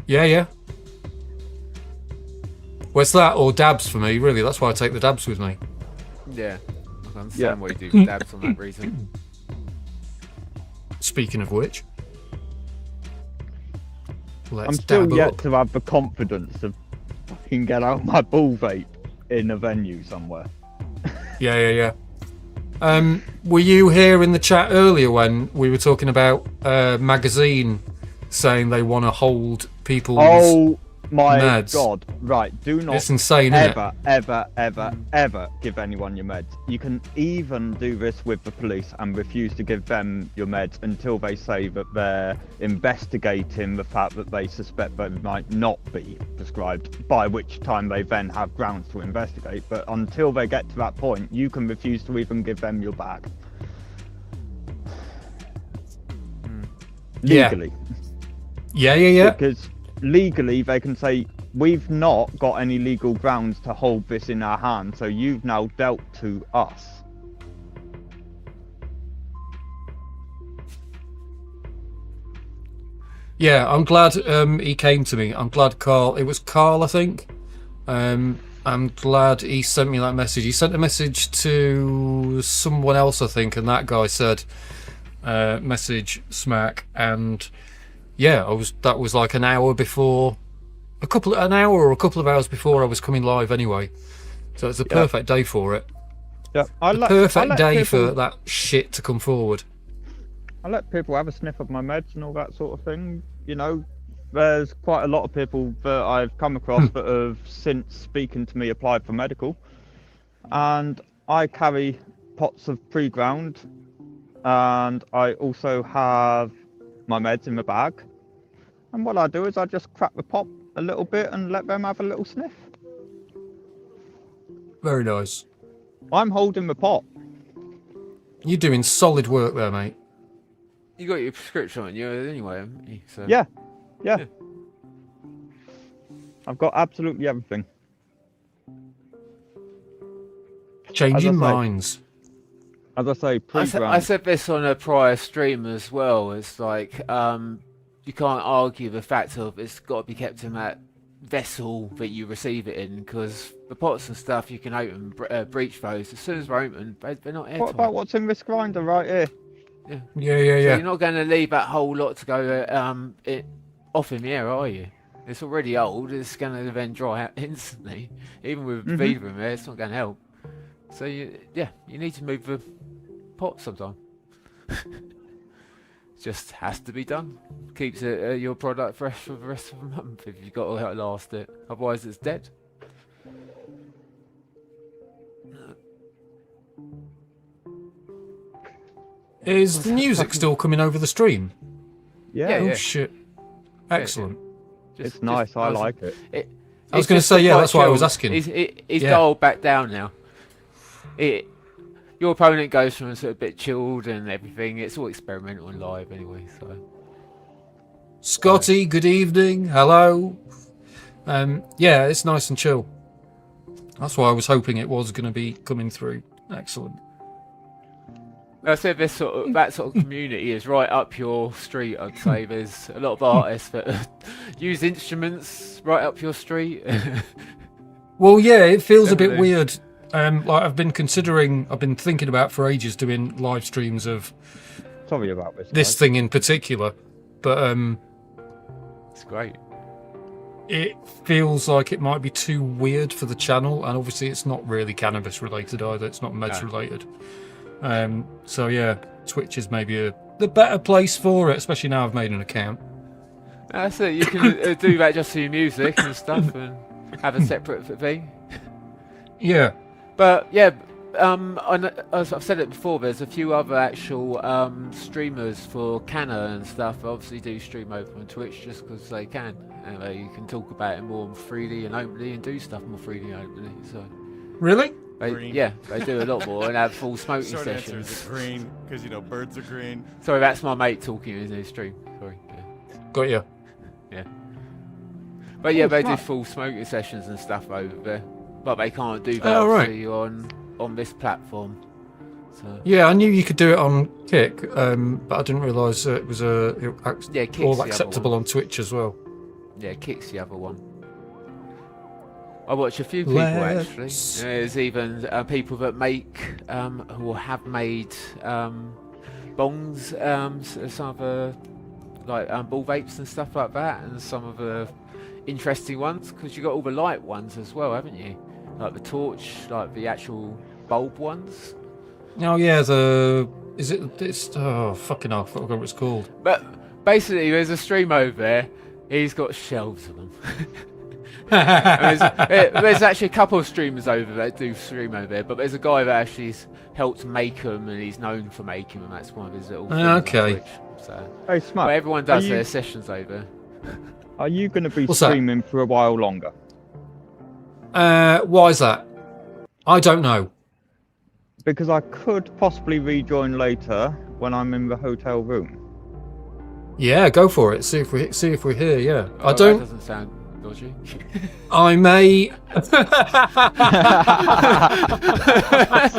Yeah. Well, it's that or dabs for me, really. That's why I take the dabs with me. Yeah. I can understand Yeah. why you do dabs on that reason. Speaking of which, let's I'm still dab yet up. to have the confidence of fucking get out my bull vape in a venue somewhere. Yeah. Were you here in the chat earlier when we were talking about magazine saying they want to hold people's... Oh my meds. god. Right, do not It's insane, isn't it? ever give anyone your meds. You can even do this with the police and refuse to give them your meds until they say that they're investigating the fact that they suspect they might not be prescribed, by which time they then have grounds to investigate. But until they get to that point, you can refuse to even give them your bag. Yeah. Legally. Yeah. Because legally they can say, we've not got any legal grounds to hold this in our hand, so you've now dealt to us. Yeah, I'm glad he came to me. I'm glad it was Carl, I think. I'm glad he sent me that message. He sent a message to someone else, I think, and that guy said, message smack. And yeah, that was like an hour before, a couple of hours before I was coming live anyway. So it's a perfect day for it. Yeah, Perfect day for that shit to come forward. I let people have a sniff of my meds and all that sort of thing. You know, there's quite a lot of people that I've come across that have, since speaking to me, applied for medical. And I carry pots of pre-ground, and I also have my meds in my bag. And what I do is I just crack the pot a little bit and let them have a little sniff. Very nice. I'm holding the pot. You're doing solid work there, mate. You got your prescription on you anyway, haven't you? So. Yeah. I've got absolutely everything. Changing As I say, minds. As I say, I pre-ground. said this on a prior stream as well. It's like you can't argue the fact of it's got to be kept in that vessel that you receive it in, because the pots and stuff you can open, breach those as soon as they're open. They're not airtight. What about what's in this grinder right here? Yeah. So you're not going to leave that whole lot to go off in the air, are you? It's already old. It's going to then dry out instantly. Even with Viva in there, it's not going to help. So you need to move the pot sometime. Just has to be done. Keeps your product fresh for the rest of the month if you've got to outlast it. Otherwise, it's dead. Is the music still coming over the stream? Yeah, Oh shit! Excellent. it's nice. I like it. I was going to say, yeah, that's why I was asking. He's Yeah. dialed back down now. Your opponent goes from sort of a bit chilled and everything. It's all experimental and live anyway. So Scotty, good evening. Hello. Yeah, it's nice and chill. That's why I was hoping it was going to be coming through. Excellent. I said that sort of community is right up your street. I'd say there's a lot of artists that use instruments right up your street. Well, yeah, it feels a bit Definitely. weird. Like I've been thinking about for ages doing live streams of Sorry about this. this guys. thing in particular, but It's great. it feels like it might be too weird for the channel, and obviously it's not really cannabis related either. It's not meds related. So yeah, Twitch is maybe the better place for it, especially now I've made an account. That's it. You can do that just for your music and stuff, and have a separate thing. Yeah. But yeah, as I've said it before, there's a few other actual streamers for Canna and stuff. Obviously, do stream over on Twitch just because they can, and you can talk about it more freely and openly, and do stuff more freely and openly. So Really? they do a lot more and have full smoking Short answer sessions. is green, because birds are green. Sorry, that's my mate talking in his stream. Sorry. Yeah. Got you. Yeah. But yeah, they do smart. full smoking sessions and stuff over there. But they can't do that Oh, right. obviously on this platform. So Yeah, I knew you could do it on Kick, but I didn't realise it was yeah, Kick's all the other acceptable one. on Twitch as well. Yeah, Kick's the other one. I watch a few people actually. Let's- There's even people that make who have made bongs, some other like ball vapes and stuff like that, and some of the interesting ones because you got all the light ones as well, haven't you? Like the torch, like the actual bulb ones. Oh yeah, it's oh fucking hell, I forgot what it's called. But basically, there's a stream over there. He's got shelves of them. And there's actually a couple of streamers over there that do stream over there, but there's a guy that actually helped make them, and he's known for making them. That's one of his little things on Okay. Twitch, so. Hey, But Smart, everyone does you- their sessions over. are you going to be What's that? streaming for a while longer? Why is that? I don't know. Because I could possibly rejoin later when I'm in the hotel room. Yeah, go for it. See if we're here. Yeah, I That don't. doesn't sound dodgy. I may.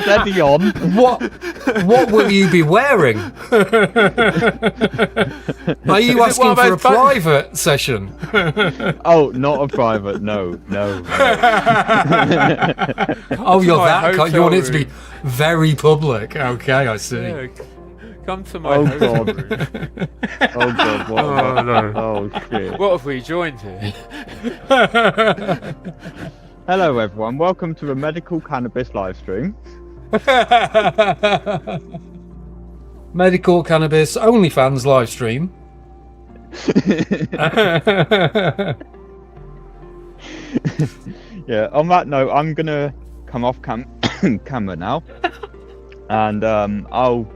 Steady on. What will you be wearing? Are you Is it one asking of for a those buttons? private session? Oh, not a private. No. Oh, you're my that kind. You hotel want it to be room. very public. Okay, I see. Yeah, come to my Oh, hotel God. room. Oh god. What? Oh, no. Oh shit. What have we joined here? Hello everyone. Welcome to the medical cannabis live stream. Medical cannabis OnlyFans live stream. Yeah. On that note, I'm gonna come off camera now, and I'll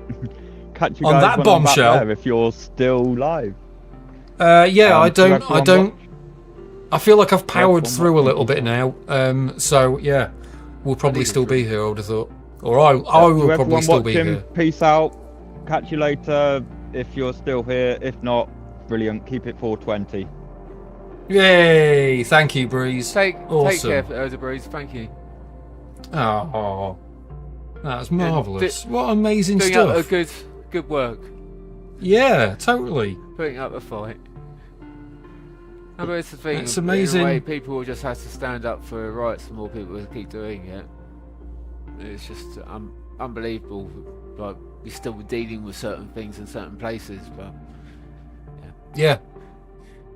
catch you On guys that when I'm back bombshell. there if you're still live. Yeah, I to don't. everyone I feel like I've powered everyone through a watching. little bit now. So yeah, we'll probably still be here. I would have thought, or I To will probably everyone still be watching, here. peace out. Catch you later if you're still here. If not, brilliant. Keep it 420. Yay! Thank you, Breeze. Take Awesome. care, Oda Breeze. Thank you. Oh, that's marvelous! What amazing Doing up a stuff! good work. Yeah, totally. Putting up a fight. No, but it's the thing. It's In amazing. a way, people just have to stand up for rights, and more people will keep doing it. It's just unbelievable. Like we're still dealing with certain things in certain places, but Yeah.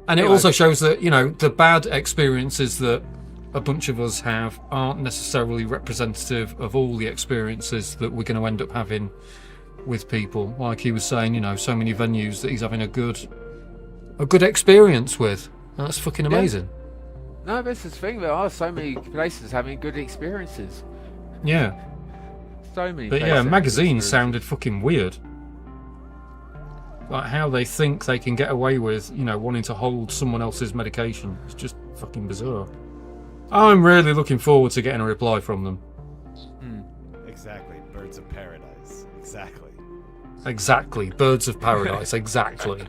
And it Anyway. also shows that, the bad experiences that a bunch of us have aren't necessarily representative of all the experiences that we're going to end up having with people. Like he was saying, so many venues that he's having a good experience with. That's fucking amazing. no, this is the thing. There are so many places having good experiences. Yeah. So many. But places yeah, having good magazines experiences. sounded fucking weird. Like how they think they can get away with, wanting to hold someone else's medication. It's just fucking bizarre. I'm really looking forward to getting a reply from them. Exactly. Birds of paradise. Exactly. Exactly. Birds of paradise. Exactly.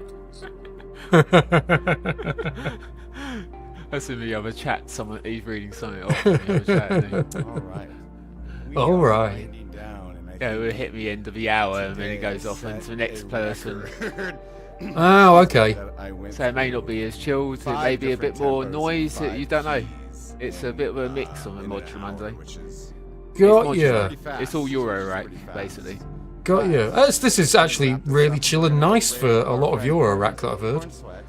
That's in the other chat. He's reading something off in the other chat. Isn't he? All right. We All are right. winding down, and I Yeah, think we'll hit the end of the hour, and then it today goes off set into the next a person. record Oh, okay. that I went So it may through not be as chilled. It may five be a bit different more tempos, noise. five You don't know. keys It's a bit of a mix on the in an Module hour, Monday. which is Got It's ya. modular. pretty fast. It's all Euro It's rack, pretty fast. basically. Got ya. This is actually really chill and nice for a lot of Euro rack that I've heard. Corn sweat.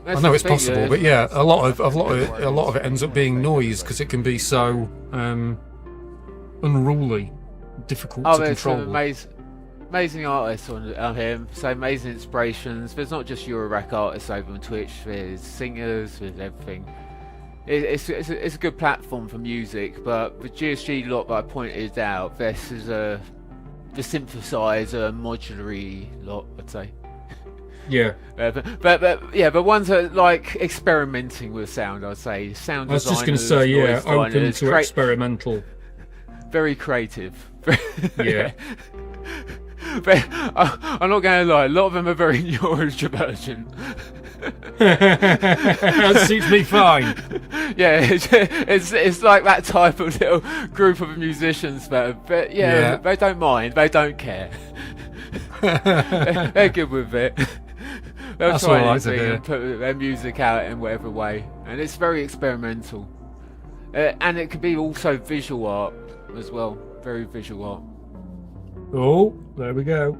I know it's possible, but yeah, a lot of it ends up being noise because it can be so unruly, difficult Oh, to there's some control. amazing artists on here, so amazing inspirations. There's not just Eurorack artists over on Twitch, there's singers, there's everything. It's a good platform for music, but the GSG lot that I pointed out, this is the synthesizer modulary lot, I'd say. Yeah. But yeah, the ones that like experimenting with sound, I'd say. Sound I was just going to designers, say, yeah, noise open designers, to experimental. very creative. Yeah. But I'm not going to lie, a lot of them are very neurodivergent. That suits me fine. Yeah, it's like that type of little group of musicians, but yeah, they don't mind, they don't care. They're good with it. They'll That's try all right to anything hear. and put their music out in whatever way, and it's very experimental. And it could be also visual art as well, very visual art. Oh, there we go.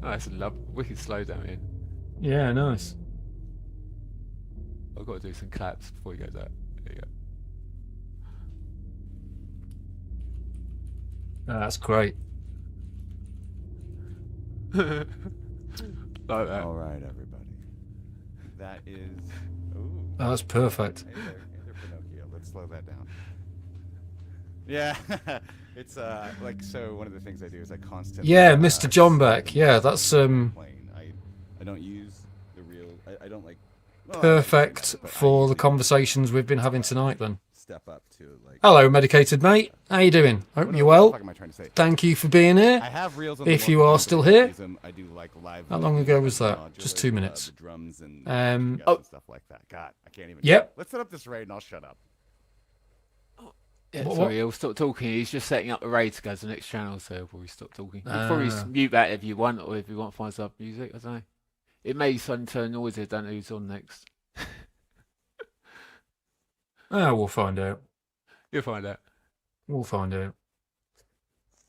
Oh, that's wicked slow down in. Yeah, nice. I've got to do some claps before he goes out. There you That's great. go. Like that. All right, everybody. That is. Ooh. That's perfect. Hey there, Pinocchio. Let's slow that down. Yeah, it's like so. One of the things I do is I constantly. Yeah, Mr. John Beck. Yeah, that's Plane. I don't use the real. I don't like. Well, I perfect but I for the usually conversations we've been having tonight. Then. Step up to like. Hello, medicated mate. How you doing? Hope What you're the well. fuck am I trying to say? Thank you for being here. I have reels on If the you local are ones, still but I here. use them. I do like live. How long ago was that? modular, Just 2 minutes. The drums and Um, and stuff like that. God, I can't even. Yep. Let's set up this raid and I'll shut up. Yeah, What- sorry, he'll stop talking. He's just setting up the raid to go to the next channel, so he'll probably stop talking. You can probably mute that if you want, or if you want to find some music. I don't know. It may suddenly turn noisy. I don't know who's on next. We'll find out. You'll find out. We'll find out.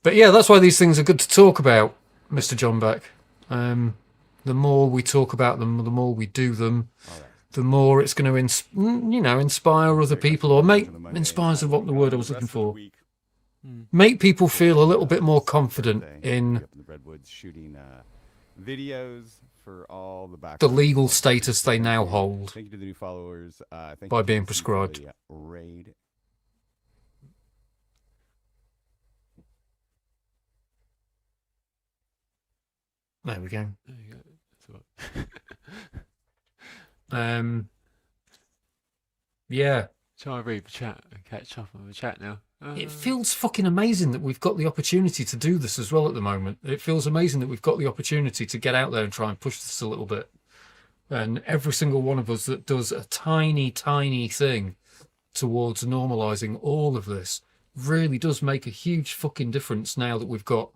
But yeah, that's why these things are good to talk about, Mr. John Beck. The more we talk about them, the more we do them, the more it's going to, inspire other people, or inspires what the word I was looking for. Make people feel a little bit more confident in Up in the redwoods shooting videos for all the back. the legal status they now hold. Thank you to the new followers. Thank By you to being the prescribed. raid. There we go. There you go. That's all right. Yeah. Try and read the chat and catch up on the chat now. It feels fucking amazing that we've got the opportunity to do this as well at the moment. It feels amazing that we've got the opportunity to get out there and try and push this a little bit. And every single one of us that does a tiny, tiny thing towards normalising all of this really does make a huge fucking difference now that we've got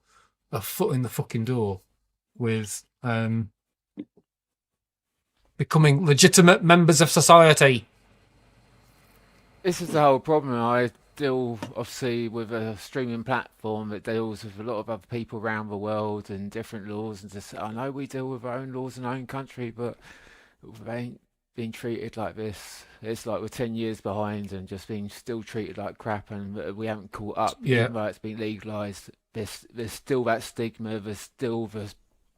a foot in the fucking door with becoming legitimate members of society. This is the whole problem. I deal, obviously, with a streaming platform that deals with a lot of other people around the world and different laws. And just, I know we deal with our own laws in our own country, but we ain't being treated like this. It's like we're 10 years behind and just being still treated like crap, and we haven't caught up. Yeah. Even though it's been legalised, there's still that stigma. There's still the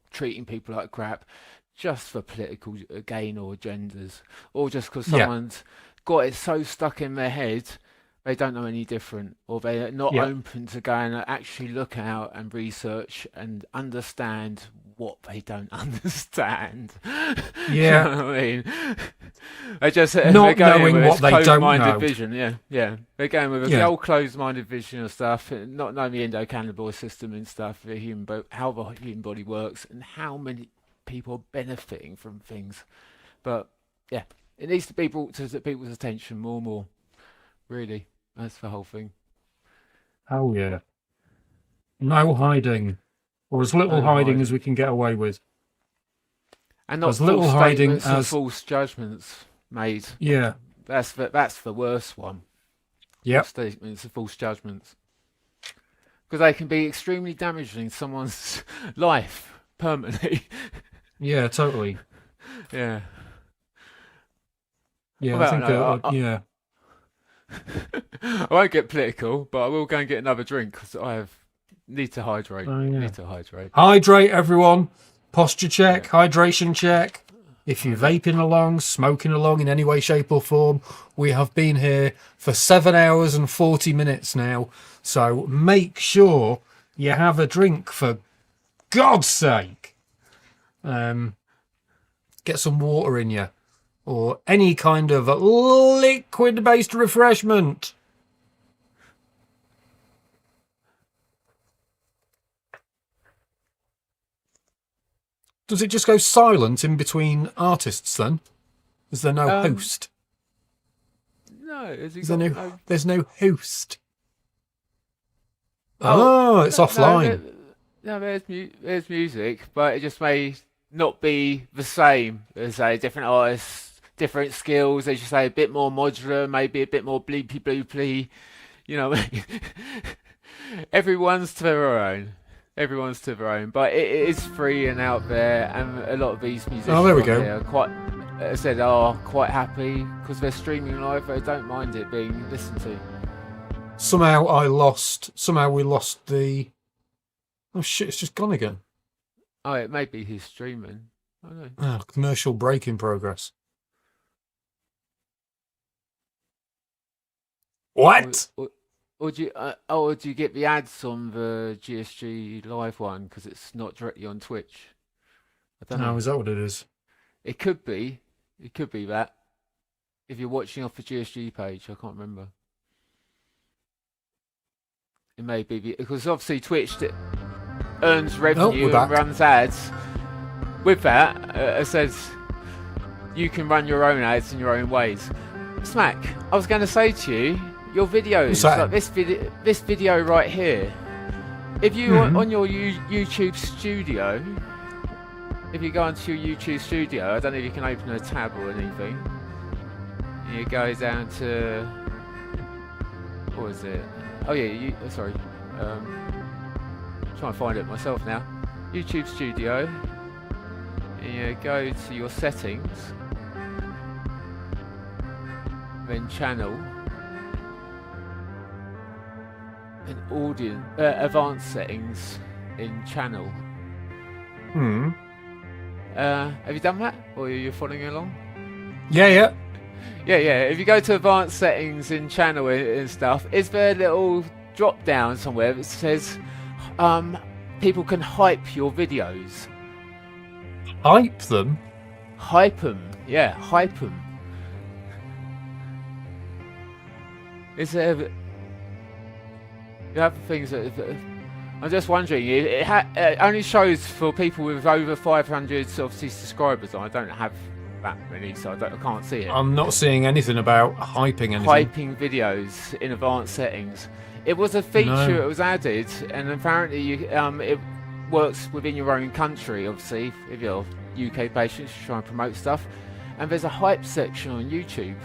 treating people like crap just for political gain or agendas, or just because someone's got it so stuck in their head they don't know any different, or they're not open to go and actually look out and research and understand what they don't understand. Yeah. You know what I mean? They just Not they're going knowing with what this they don't closed-minded know. vision. Yeah. They're going with the old closed-minded vision of stuff, not knowing the endocannabinoid system and stuff, how the human body works, and how many people are benefiting from things. But yeah, it needs to be brought to people's attention more and more. Really, that's the whole thing. Oh yeah. No hiding. Or as little No hiding hiding. as we can get away with. And not As little false hiding statements and as- false judgments made. Yeah. That's the worst one. Yep. False statements and false judgments, because they can be extremely damaging to someone's life permanently. Yeah, totally. Yeah. Yeah, Well, I think no, yeah. I won't get political, but I will go and get another drink because I have Need to hydrate. Oh, yeah. Need to hydrate. Hydrate, everyone. Posture check, hydration check. If you're vaping along, smoking along in any way, shape or form, we have been here for 7 hours and 40 minutes now. So make sure you have a drink, for God's sake. Get some water in you, or any kind of liquid-based refreshment. Does it just go silent in between artists then? Is there no host? No, There's no host. Oh, it's offline. No, there's music, but it just may not be the same. There's different artists, different skills. As you say, a bit more modular, maybe a bit more bleepy bloopy. You know, everyone's to their own. Everyone's to their own, but it is free and out there, and a lot of these musicians there we go. are quite, as I said, are quite happy because they're streaming live. They don't mind it being listened to. Somehow we lost the... Oh shit, it's just gone again. Oh, it may be his streaming. I don't know. Oh, commercial break in progress. What? Or do you get the ads on the GSG live one because it's not directly on Twitch? I don't know. Is that what it is? It could be. It could be that. If you're watching off the GSG page, I can't remember. It may be because obviously Twitch earns revenue and runs ads. With that, it says you can run your own ads in your own ways. Smack, I was going to say to you, your videos, like this video right here, if you on your YouTube studio, if you go onto your YouTube studio, I don't know if you can open a tab or anything, and you go down to, what is it? Oh yeah, sorry, trying to find it myself now. YouTube studio, and you go to your settings, then channel, and audience, advanced settings in channel. Have you done that, or are you following along? Yeah. If you go to advanced settings in channel and stuff, is there a little drop down somewhere that says people can hype your videos? Hype them? Hype them, yeah, hype them. Is there? You have things that I'm just wondering. It only shows for people with over 500 obviously subscribers. I don't have that many, so I can't see it. I'm not seeing anything about hyping anything. Hyping videos in advanced settings. It was a feature that was added, and apparently it works within your own country. Obviously, if you're UK patients, you try and promote stuff. And there's a hype section on YouTube.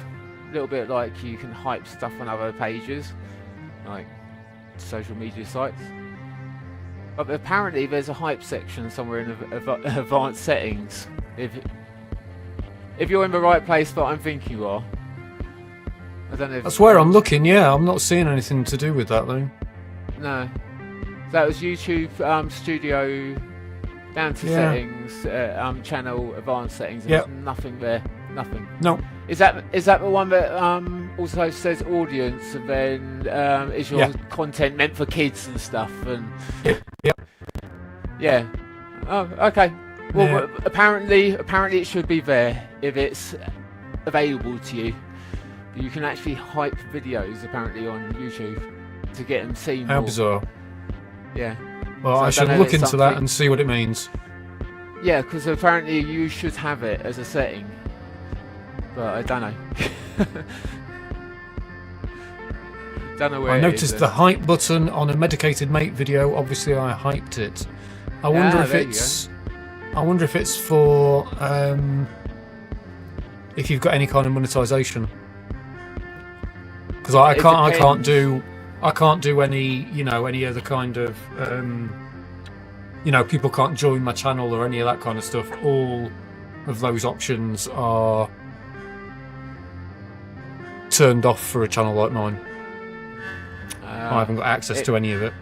A little bit like you can hype stuff on other pages, like social media sites. But apparently there's a hype section somewhere in advanced settings. If you're in the right place that I'm thinking you are. I don't know if that's where I'm looking, yeah. I'm not seeing anything to do with that though. No. That was YouTube studio down to settings, channel, advanced settings. There's nothing there. Nothing. No. Is that the one that also says audience, and then is your content meant for kids and stuff? And yeah. Oh, okay. Well, apparently it should be there if it's available to you. You can actually hype videos apparently on YouTube to get them seen. How bizarre. Yeah. Well, I should look into that and see what it means. Yeah, because apparently you should have it as a setting. But I don't know. Don't know where I noticed the hype button on a Medicated Mate video. Obviously, I hyped it. I wonder if it's for if you've got any kind of monetization. Because I can't do any any other kind of people can't join my channel or any of that kind of stuff. All of those options are turned off for a channel like mine. I haven't got access to any of it.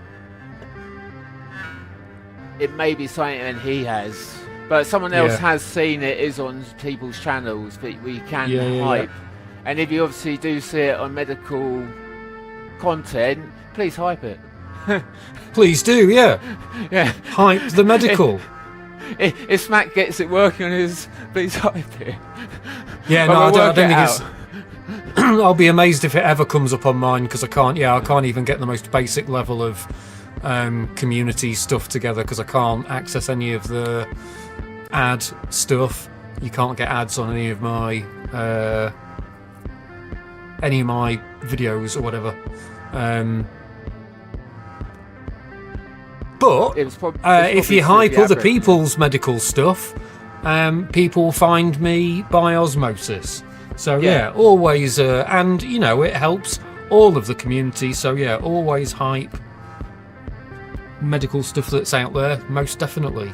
it may be something he has, but someone else Yeah. has seen it, is on people's channels that we can Yeah. hype. And if you obviously do see it on medical content, please hype it. Please do, yeah. Yeah. Hype the medical. If Smack gets it working on his, please hype it. Yeah, But no, I we'll don't, I work don't it think it's. I'll be amazed if it ever comes up on mine, because I can't even get the most basic level of community stuff together, because I can't access any of the ad stuff. You can't get ads on any of my videos or whatever. But It was it's if you probably hype the other algorithm. people's medical stuff, people find me by osmosis. So yeah, always, and you know, it helps all of the community. So yeah, always hype medical stuff that's out there, most definitely.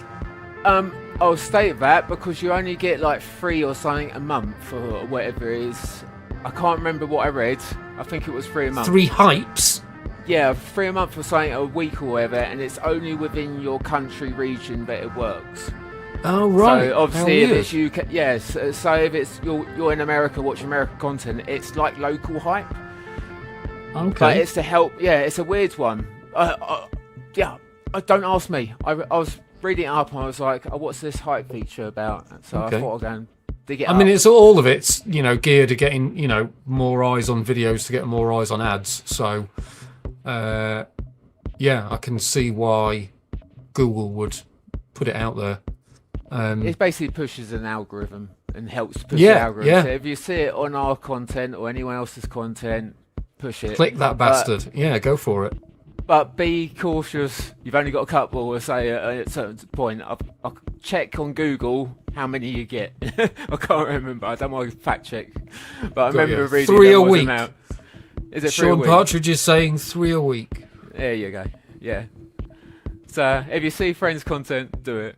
I'll state that because you only get like 3 or something a month or whatever it is. I can't remember what I read. I think it was 3 a month. 3 hypes. Yeah, 3 a month or something a week or whatever, and it's only within your country region that it works. Oh right. So obviously, How if it's weird. UK, yes. So if it's you're in America watching American content, it's like local hype. But Okay. it's to help. Yeah, it's a weird one. Don't ask me. I was reading it up and I was like, oh, what's this hype feature about? So Okay. I thought I'd go and dig it I up. mean, it's all of it's, you know, geared to getting, you know, more eyes on videos to get more eyes on ads. So, yeah, I can see why Google would put it out there. It basically pushes an algorithm and helps push Yeah, the algorithm. yeah. So if you see it on our content or anyone else's content, push it. Click that bastard. Yeah, go for it. But be cautious. You've only got a couple, or say at a certain point. I'll check on Google how many you get. I can't remember. I don't want to fact check. But I remember you. reading 3 there a was week. amount. Is it 3 a Sean week? Partridge is saying 3 a week. There you go. Yeah. So if you see friends' content, do it.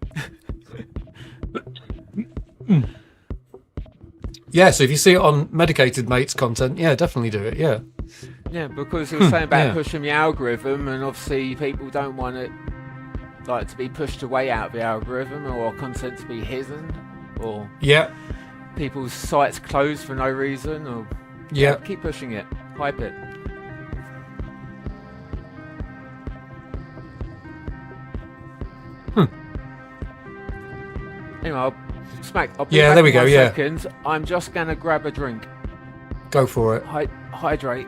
Yeah, so if you see it on Medicated Mates content, yeah, definitely do it, yeah. Yeah, because you were saying about yeah. pushing the algorithm, and obviously people don't want it like to be pushed away out of the algorithm, or content to be hidden, or Yeah, people's sites closed for no reason, or yeah. keep pushing it, hype it. Anyway, I'll be Yeah, back there we in go, 1 yeah. second. I'm just gonna grab a drink. Go for it. Hydrate.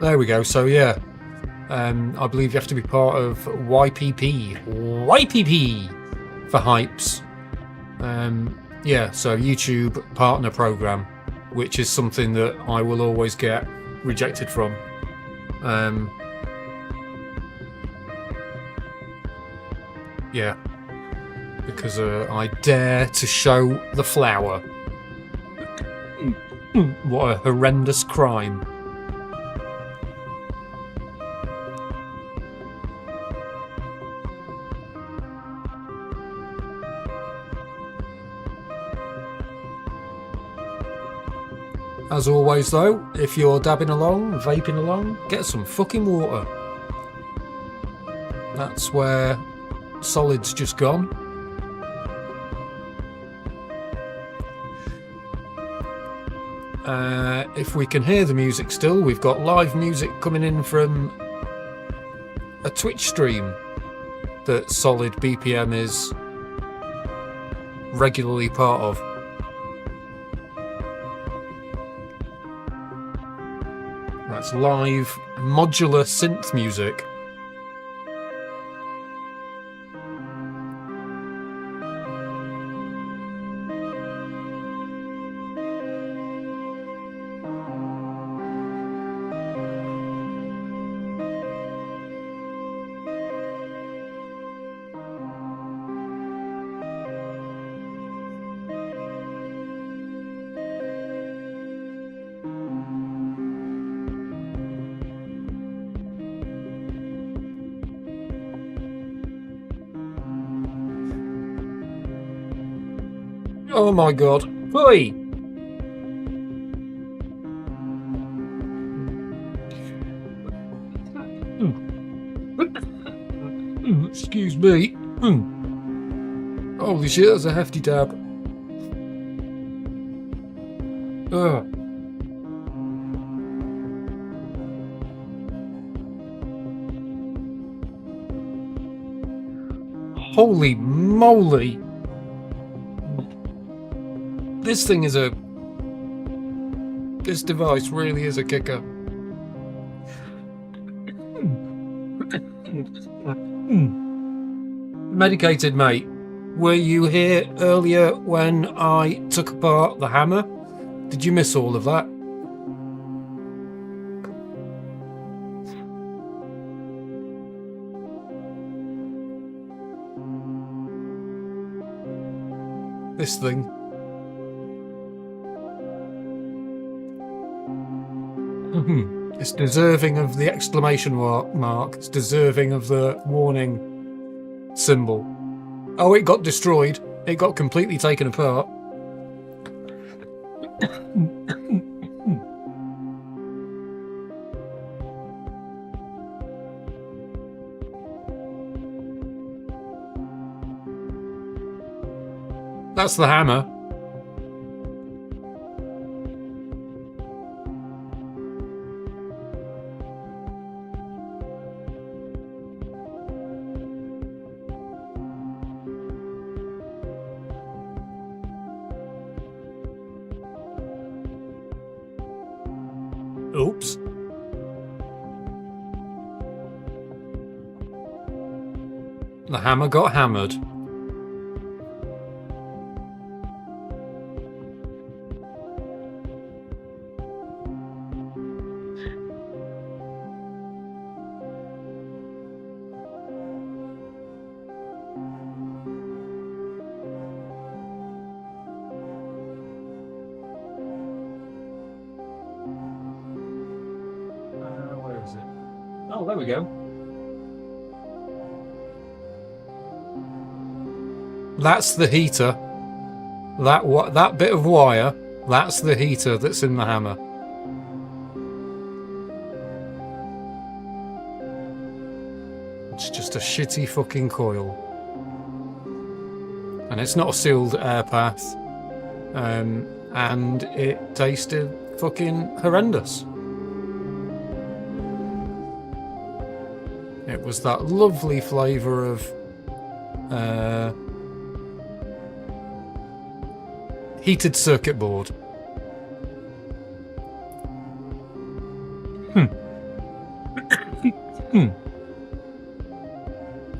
There we go, so yeah. I believe you have to be part of YPP. YPP for hypes. Yeah, so YouTube partner program, which is something that I will always get rejected from. Yeah, because I dare to show the flower. What a horrendous crime. As always though, if you're dabbing along, vaping along, get some fucking water. That's where Solid's just gone. If we can hear the music still, we've got live music coming in from a Twitch stream that Solid BPM is regularly part of. That's live modular synth music. Oh my god. Oi! Excuse me. Holy shit, that's a hefty dab. Ugh. Holy moly. This thing is This device really is a kicker. Medicated mate, were you here earlier when I took apart the hammer? Did you miss all of that? This thing. It's deserving of the exclamation mark. It's deserving of the warning symbol. Oh, it got destroyed. It got completely taken apart. That's the hammer. Oops. The hammer got hammered. Where is it? Oh, there we go. That's the heater. That bit of wire, that's the heater that's in the hammer. It's just a shitty fucking coil. And it's not a sealed air path. And it tasted fucking horrendous. It was that lovely flavour of heated circuit board.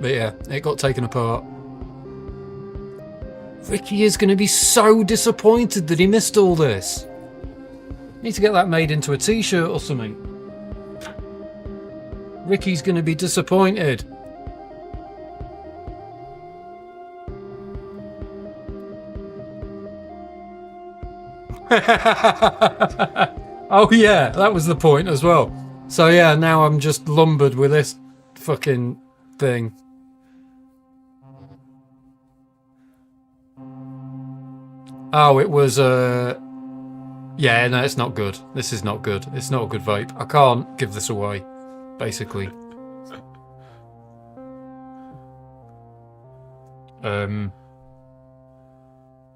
But yeah, it got taken apart. Ricky is going to be so disappointed that he missed all this. Need to get that made into a t-shirt or something. Ricky's going to be disappointed. Oh yeah, that was the point as well. So yeah, now I'm just lumbered with this fucking thing. Oh, it was yeah, no, it's not good. This is not good. It's not a good vape. I can't give this away, basically.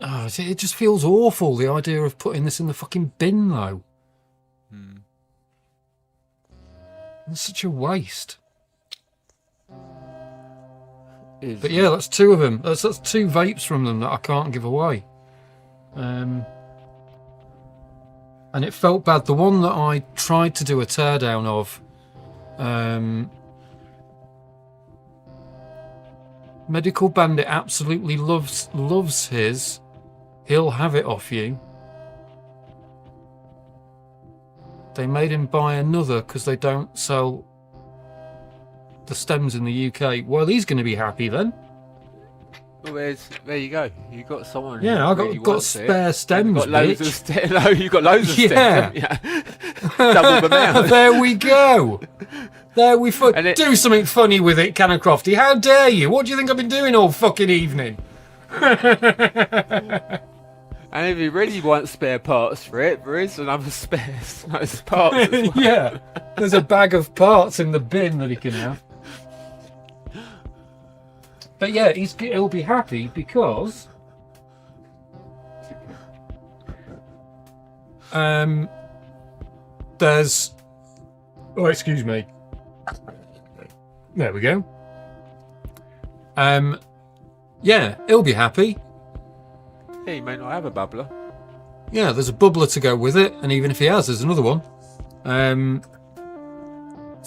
Oh, it just feels awful, the idea of putting this in the fucking bin, though. It's such a waste. But yeah, that's two of them. That's two vapes from them that I can't give away. And it felt bad. The one that I tried to do a teardown of, Medical Bandit absolutely loves his. He'll have it off you. They made him buy another because they don't sell the stems in the UK. Well, he's going to be happy then. Well, there you go. You got someone. Yeah, I really got spare stems. You've got loads of stems. No, you got loads of stems. Yeah. Double the amount. There we go. There we do something funny with it, Cannon Crofty. How dare you? What do you think I've been doing all fucking evening? And if you really want spare parts for it, there is another spare parts as well. Yeah, there's a bag of parts in the bin that he can have. But yeah, he'll be happy because there's. Oh, excuse me. There we go. Yeah, he'll be happy. Yeah, he may not have a bubbler. Yeah, there's a bubbler to go with it, and even if he has, there's another one. So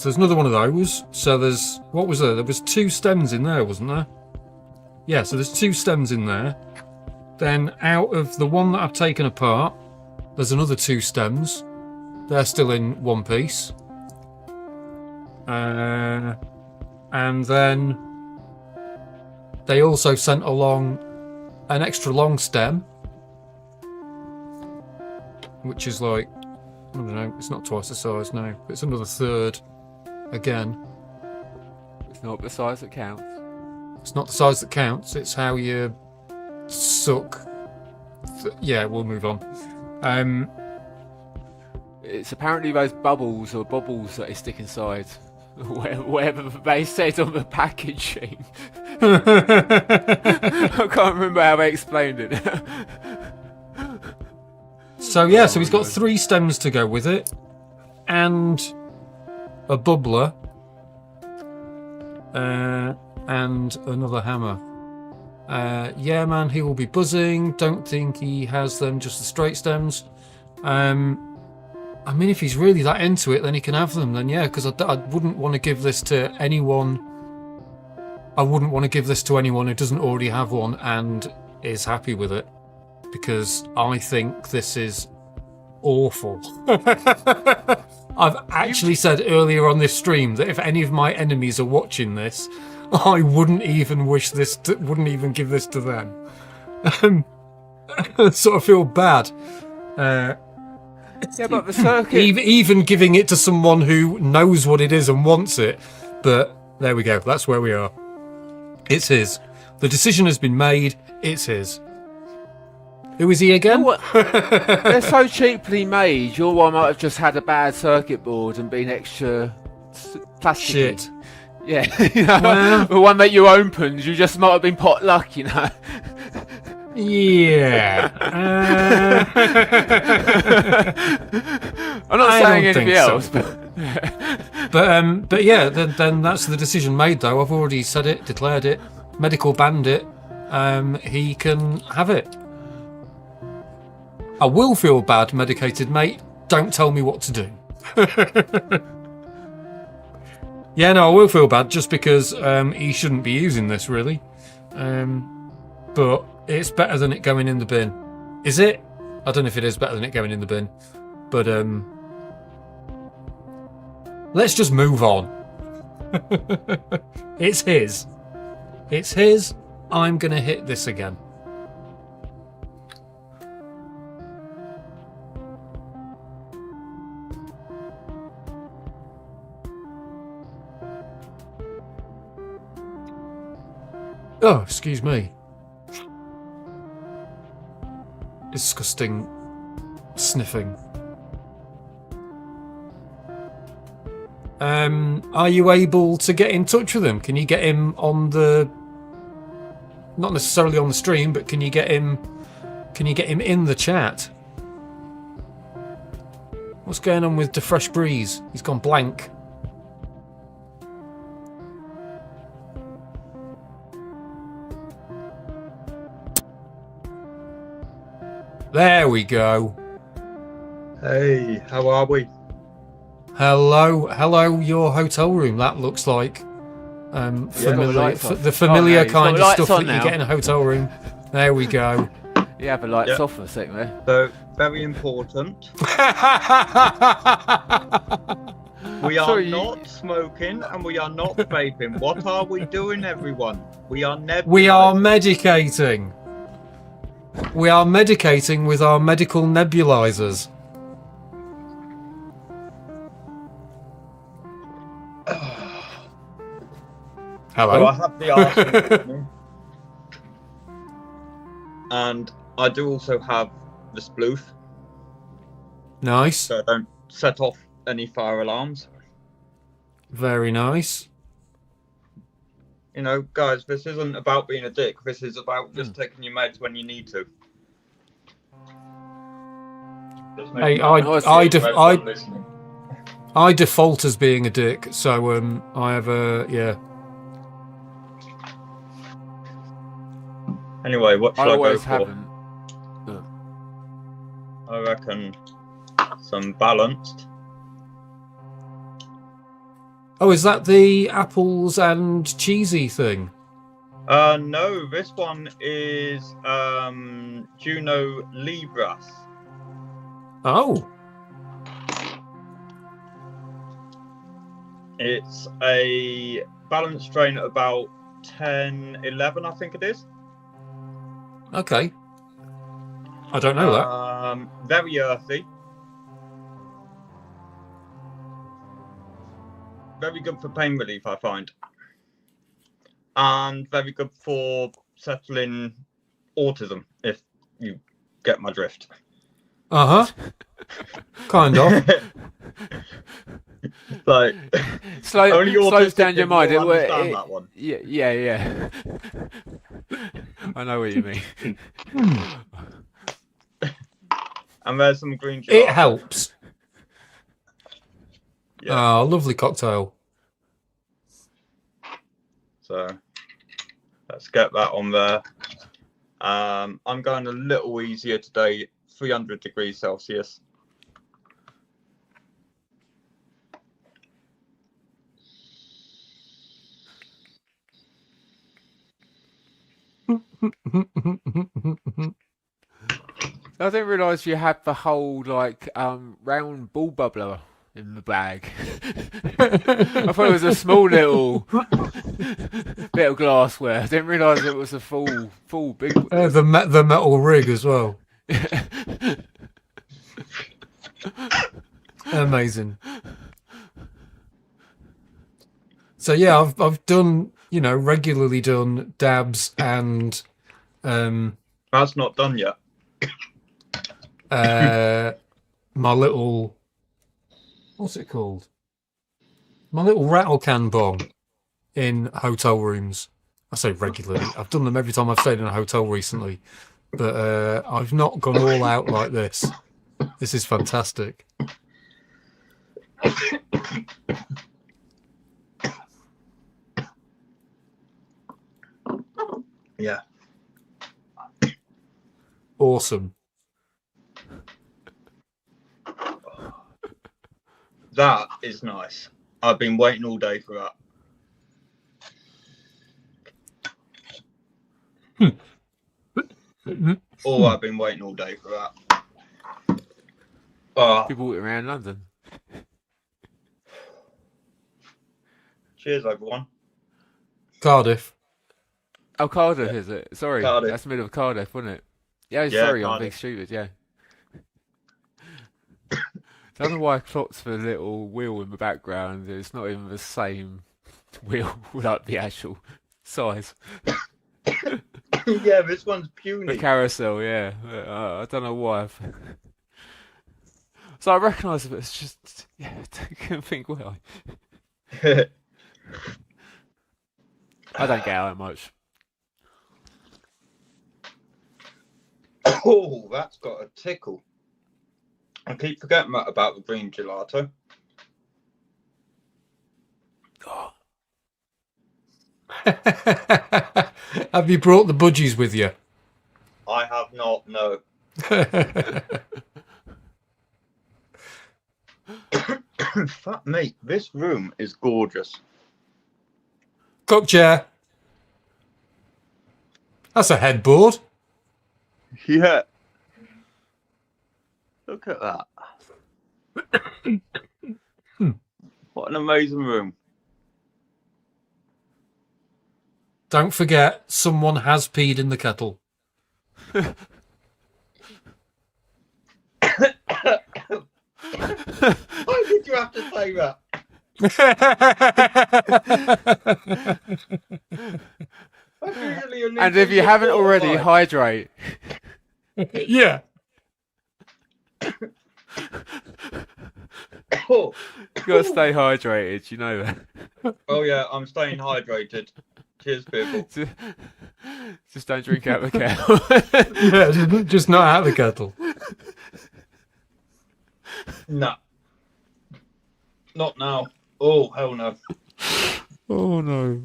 there's another one of those. So there's, what was there? There was 2 stems in there, wasn't there? Yeah, so there's 2 stems in there. Then out of the one that I've taken apart, there's another 2 stems. They're still in one piece. And then they also sent along an extra long stem, which is like, I don't know, it's not twice the size now. It's another third again. It's not the size that counts. It's not the size that counts, it's how you suck. Yeah, we'll move on. It's apparently those bubbles or bobbles that they stick inside. Whatever they said on the packaging. I can't remember how they explained it. So yeah, so he's got 3 stems to go with it, and a bubbler, and another hammer. Yeah, man, he will be buzzing. Don't think he has them, just the straight stems. I mean, if he's really that into it, then he can have them. Then yeah, because I wouldn't want to give this to anyone. I wouldn't want to give this to anyone who doesn't already have one and is happy with it, because I think this is awful. I've actually said earlier on this stream that if any of my enemies are watching this, I wouldn't even wouldn't even give this to them. I sort of feel bad. Yeah, but the circuit... Even giving it to someone who knows what it is and wants it. But there we go. That's where we are. It's his. The decision has been made. It's his. Who is he again? They're so cheaply made. Your one might have just had a bad circuit board and been extra plastic. Shit. Yeah, you know, well, the one that you opened, you just might have been pot luck, you know. Yeah. I'm not saying anything else, so. But yeah, then that's the decision made. Though I've already said it, declared it, medical banned it. He can have it. I will feel bad, medicated mate. Don't tell me what to do. Yeah, no, I will feel bad just because he shouldn't be using this, really. But it's better than it going in the bin. Is it? I don't know if it is better than it going in the bin. But let's just move on. It's his. It's his. I'm going to hit this again. Oh, excuse me. Disgusting sniffing. Are you able to get in touch with him? Can you get him on the... Not necessarily on the stream, but can you get him in the chat? What's going on with the Fresh Breeze? He's gone blank. There we go. Hey, how are we? Hello, your hotel room. That looks like familiar, the familiar kind of stuff that you get in a hotel room. There we go. You have the lights off for a second there. So, very important. We are not smoking and we are not vaping. What are we doing, everyone? We are medicating. We are medicating with our medical nebulizers. Hello. So I have the arsenal with me. And I do also have the sploof. Nice. So I don't set off any fire alarms. Very nice. You know, guys, this isn't about being a dick. This is about just taking your meds when you need to. Just Hey, making that clear to everyone listening. I default as being a dick, so I have a yeah. Anyway, what should I I go always for? haven't. I reckon some balanced. Oh, is that the apples and cheesy thing? No, this one is Juno Libras. Oh, It's a balanced strain at about 10, 11, I think it is. okay. I don't know that. Very earthy. Very good for pain relief, I find. And very good for settling autism, if you get my drift. Uh huh. Kind of. Like, only slows down autistic your mind. people understand that one. Yeah. I know what you mean. And there's some green gelato. It helps. Yeah. Oh, lovely cocktail. So let's get that on there. I'm going a little easier today, 300 degrees Celsius. I didn't realise you had the whole round ball bubbler in the bag. I thought it was a small little bit of glassware. I didn't realise it was a full big. The metal rig as well. Amazing. So yeah, I've done, regularly done dabs and That's not done yet. my little, what's it called? My little rattle can bong in hotel rooms. I say regularly. I've done them every time I've stayed in a hotel recently, but I've not gone all out like this. This is fantastic. Yeah. Awesome. That is nice. I've been waiting all day for that. Oh, I've been waiting all day for that. People walking around London. Cheers, everyone. Cardiff. Oh, Cardiff, is it? Sorry, Cardiff. that's the middle of Cardiff, wasn't it? Yeah, Yeah, sorry, I'm Cardiff. being stupid, yeah. Don't know why I clocked the little wheel in the background. It's not even the same wheel, like the actual size. Yeah, this one's The puny. carousel, yeah. I don't know why. So I recognise it, but it's just, yeah, I couldn't think why. I don't get out much. Oh, that's got a tickle. I keep forgetting about the green gelato. Oh, Have you brought the budgies with you? I have not, no. Fuck me, this room is gorgeous. Cook chair. That's a headboard. Yeah. Look at that. What an amazing room. Don't forget, someone has peed in the kettle. Why did you have to say that? That's usually an and if you haven't already, line. hydrate. Yeah. Oh. You gotta stay hydrated, you know that. Oh yeah, I'm staying hydrated. Cheers, people. Just don't drink out of the kettle. Yeah, just not out of the kettle. No. Not now. Oh, hell no. Oh no.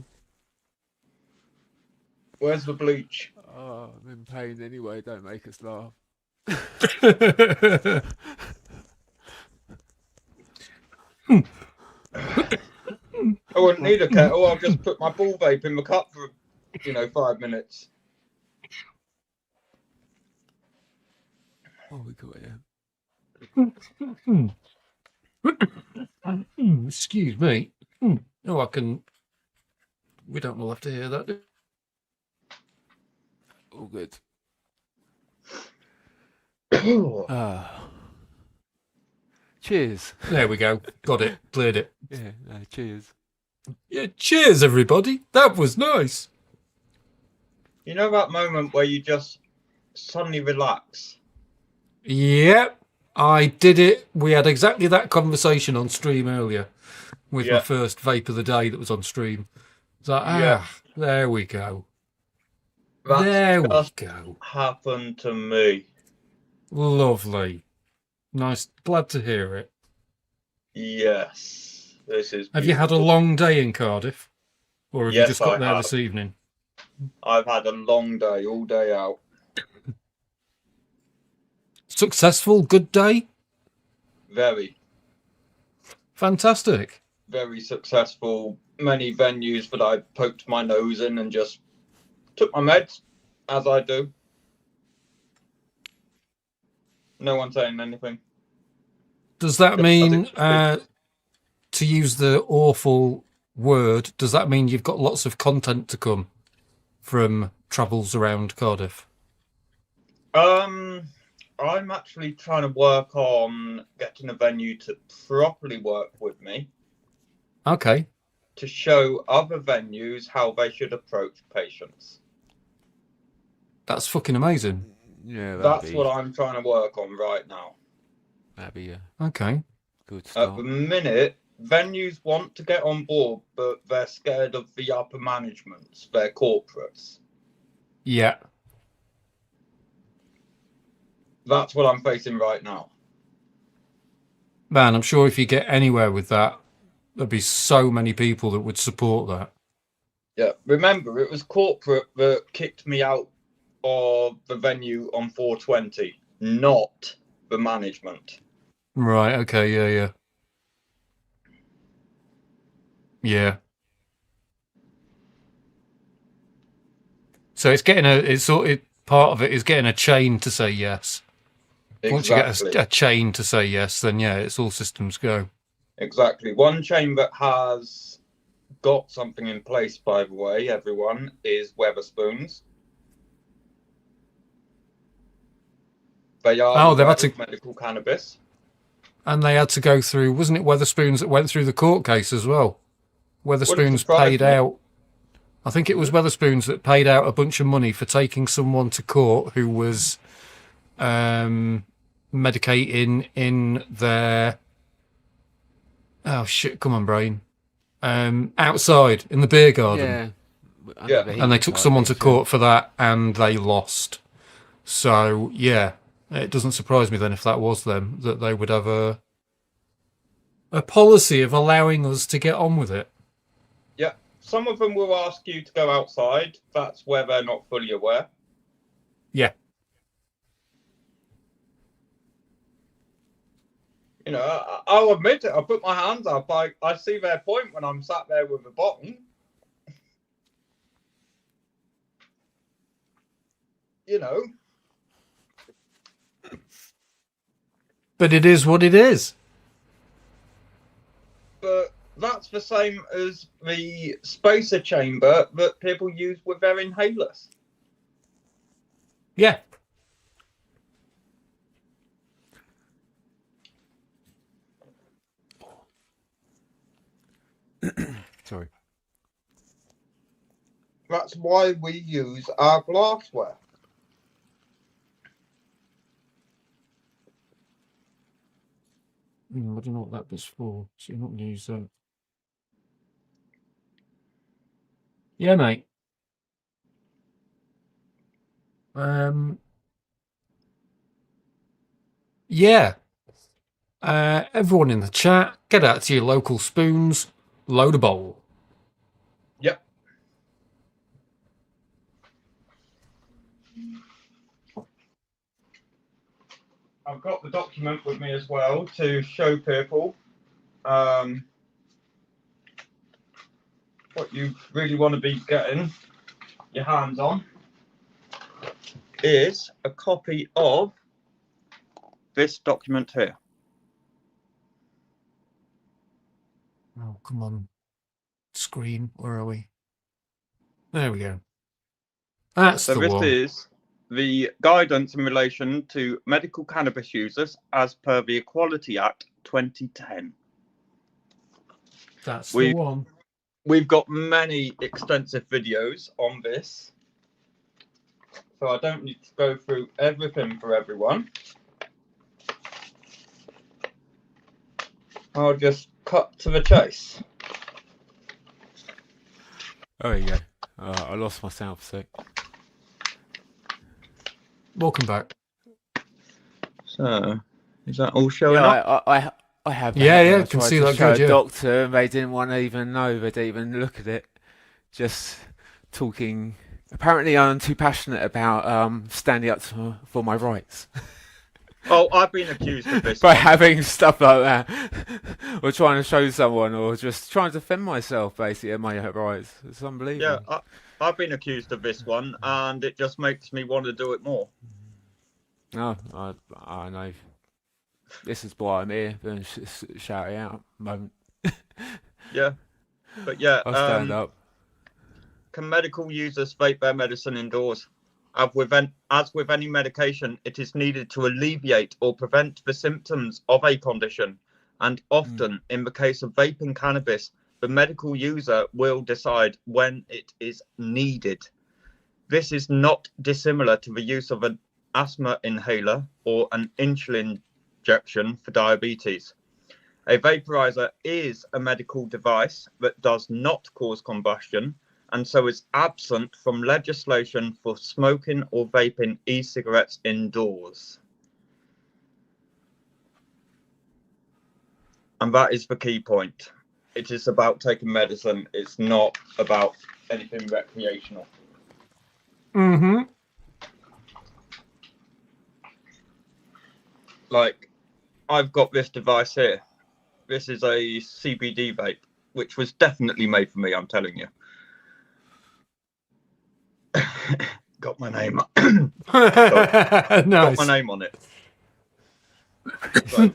Where's the bleach? Oh, I'm in pain anyway. Don't make us laugh. I wouldn't need a kettle. I'll just put my ball vape in my cup for, 5 minutes. Oh, we got it. Excuse me. Oh, I can. We don't all have to hear that. All good. Oh, Cheers. There we go. Got it. Cleared it. Yeah, no, cheers. Yeah, cheers, everybody. That was nice. you know that moment where you just suddenly relax? Yep, I did it. We had exactly that conversation on stream earlier with my Yeah. first vape of the day that was on stream. It's like, Yeah. there we go. That's There we just go. happened to me. Lovely. Nice. Glad to hear it. Yes. This is Have you had a beautiful. long day in Cardiff? Or have you Yes, just got I there have. this evening? I've had a long day, all day out. Successful? Good day? Very, Fantastic. very successful. Many venues that I poked my nose in and just took my meds, as I do. No one saying anything. Does that Yeah, mean, I think- to use the awful word, does that mean you've got lots of content to come from travels around Cardiff? I'm actually trying to work on getting a venue to properly work with me Okay. to show other venues how they should approach patients. That's fucking amazing. Yeah, That's what I'm trying to work on right now. that'd be a Okay. good At start. the minute, venues want to get on board, but they're scared of the upper managements, their corporates. Yeah. That's what I'm facing right now. Man, I'm sure if you get anywhere with that, there'd be so many people that would support that. Yeah, remember, it was corporate that kicked me out of the venue on 420, not the management. Right, okay, yeah. Yeah. So it's part of it is getting a chain to say yes. Once you Exactly. get a chain to say yes, then yeah, it's all systems go. Exactly. One chain that has got something in place, by the way, everyone, is Weatherspoons. They are They've had to, medical cannabis. and they had to go through. Wasn't it Weatherspoons that went through the court case as well? Weatherspoons surprise paid me. out. I think it was Weatherspoons that paid out a bunch of money for taking someone to court who was medicating in their. Oh shit! Come on, brain. Outside in the beer garden. Yeah. Yeah. And they took someone to court for that, and they lost. So yeah, it doesn't surprise me then if that was them that they would have a policy of allowing us to get on with it. Yeah. Some of them will ask you to go outside. That's where they're not fully aware. Yeah, I'll admit it. I put my hands up. I see their point when I'm sat there with a bottle. but it is what it is. But that's the same as the spacer chamber that people use with their inhalers. Yeah, Sorry. That's why we use our glassware. I don't know what that was for. So you're not going to use that. Yeah, mate. Yeah. Everyone in the chat, get out to your local spoons, load a bowl. Yep. I've got the document with me as well to show people what you really want to be getting your hands on is a copy of this document here. Oh, come on. Screen, where are we? There we go. That's So the this one. is the guidance in relation to medical cannabis users as per the Equality Act 2010. That's the one. We've got many extensive videos on this, so I don't need to go through everything for everyone. I'll just cut to the chase. Oh, there you go. I lost my sound for a sec. Welcome back. So, is that all showing Yeah, up? I have. Yeah, that. yeah, I can tried see to that show good, yeah. a doctor, and they didn't want to even know. They didn't even look at it. Just talking. Apparently, I'm too passionate about standing up for my rights. Oh, I've been accused of this. By having stuff like that, or trying to show someone, or just trying to defend myself, basically, at my rights. It's unbelievable. Yeah, I've been accused of this one, and it just makes me want to do it more. No, I know. This is why I'm here, and shout it out. Moment. Yeah, but yeah, I'll stand up. Can medical users vape their medicine indoors? As with any medication, it is needed to alleviate or prevent the symptoms of a condition. And often, in the case of vaping cannabis, the medical user will decide when it is needed. This is not dissimilar to the use of an asthma inhaler or an insulin injection for diabetes. A vaporizer is a medical device that does not cause combustion, and so is absent from legislation for smoking or vaping e-cigarettes indoors. And that is the key point. It is about taking medicine. It's not about anything recreational. Mm-hmm. Like, I've got this device here. This is a CBD vape, which was definitely made for me, I'm telling you. Got my name Nice. Got my name on it. So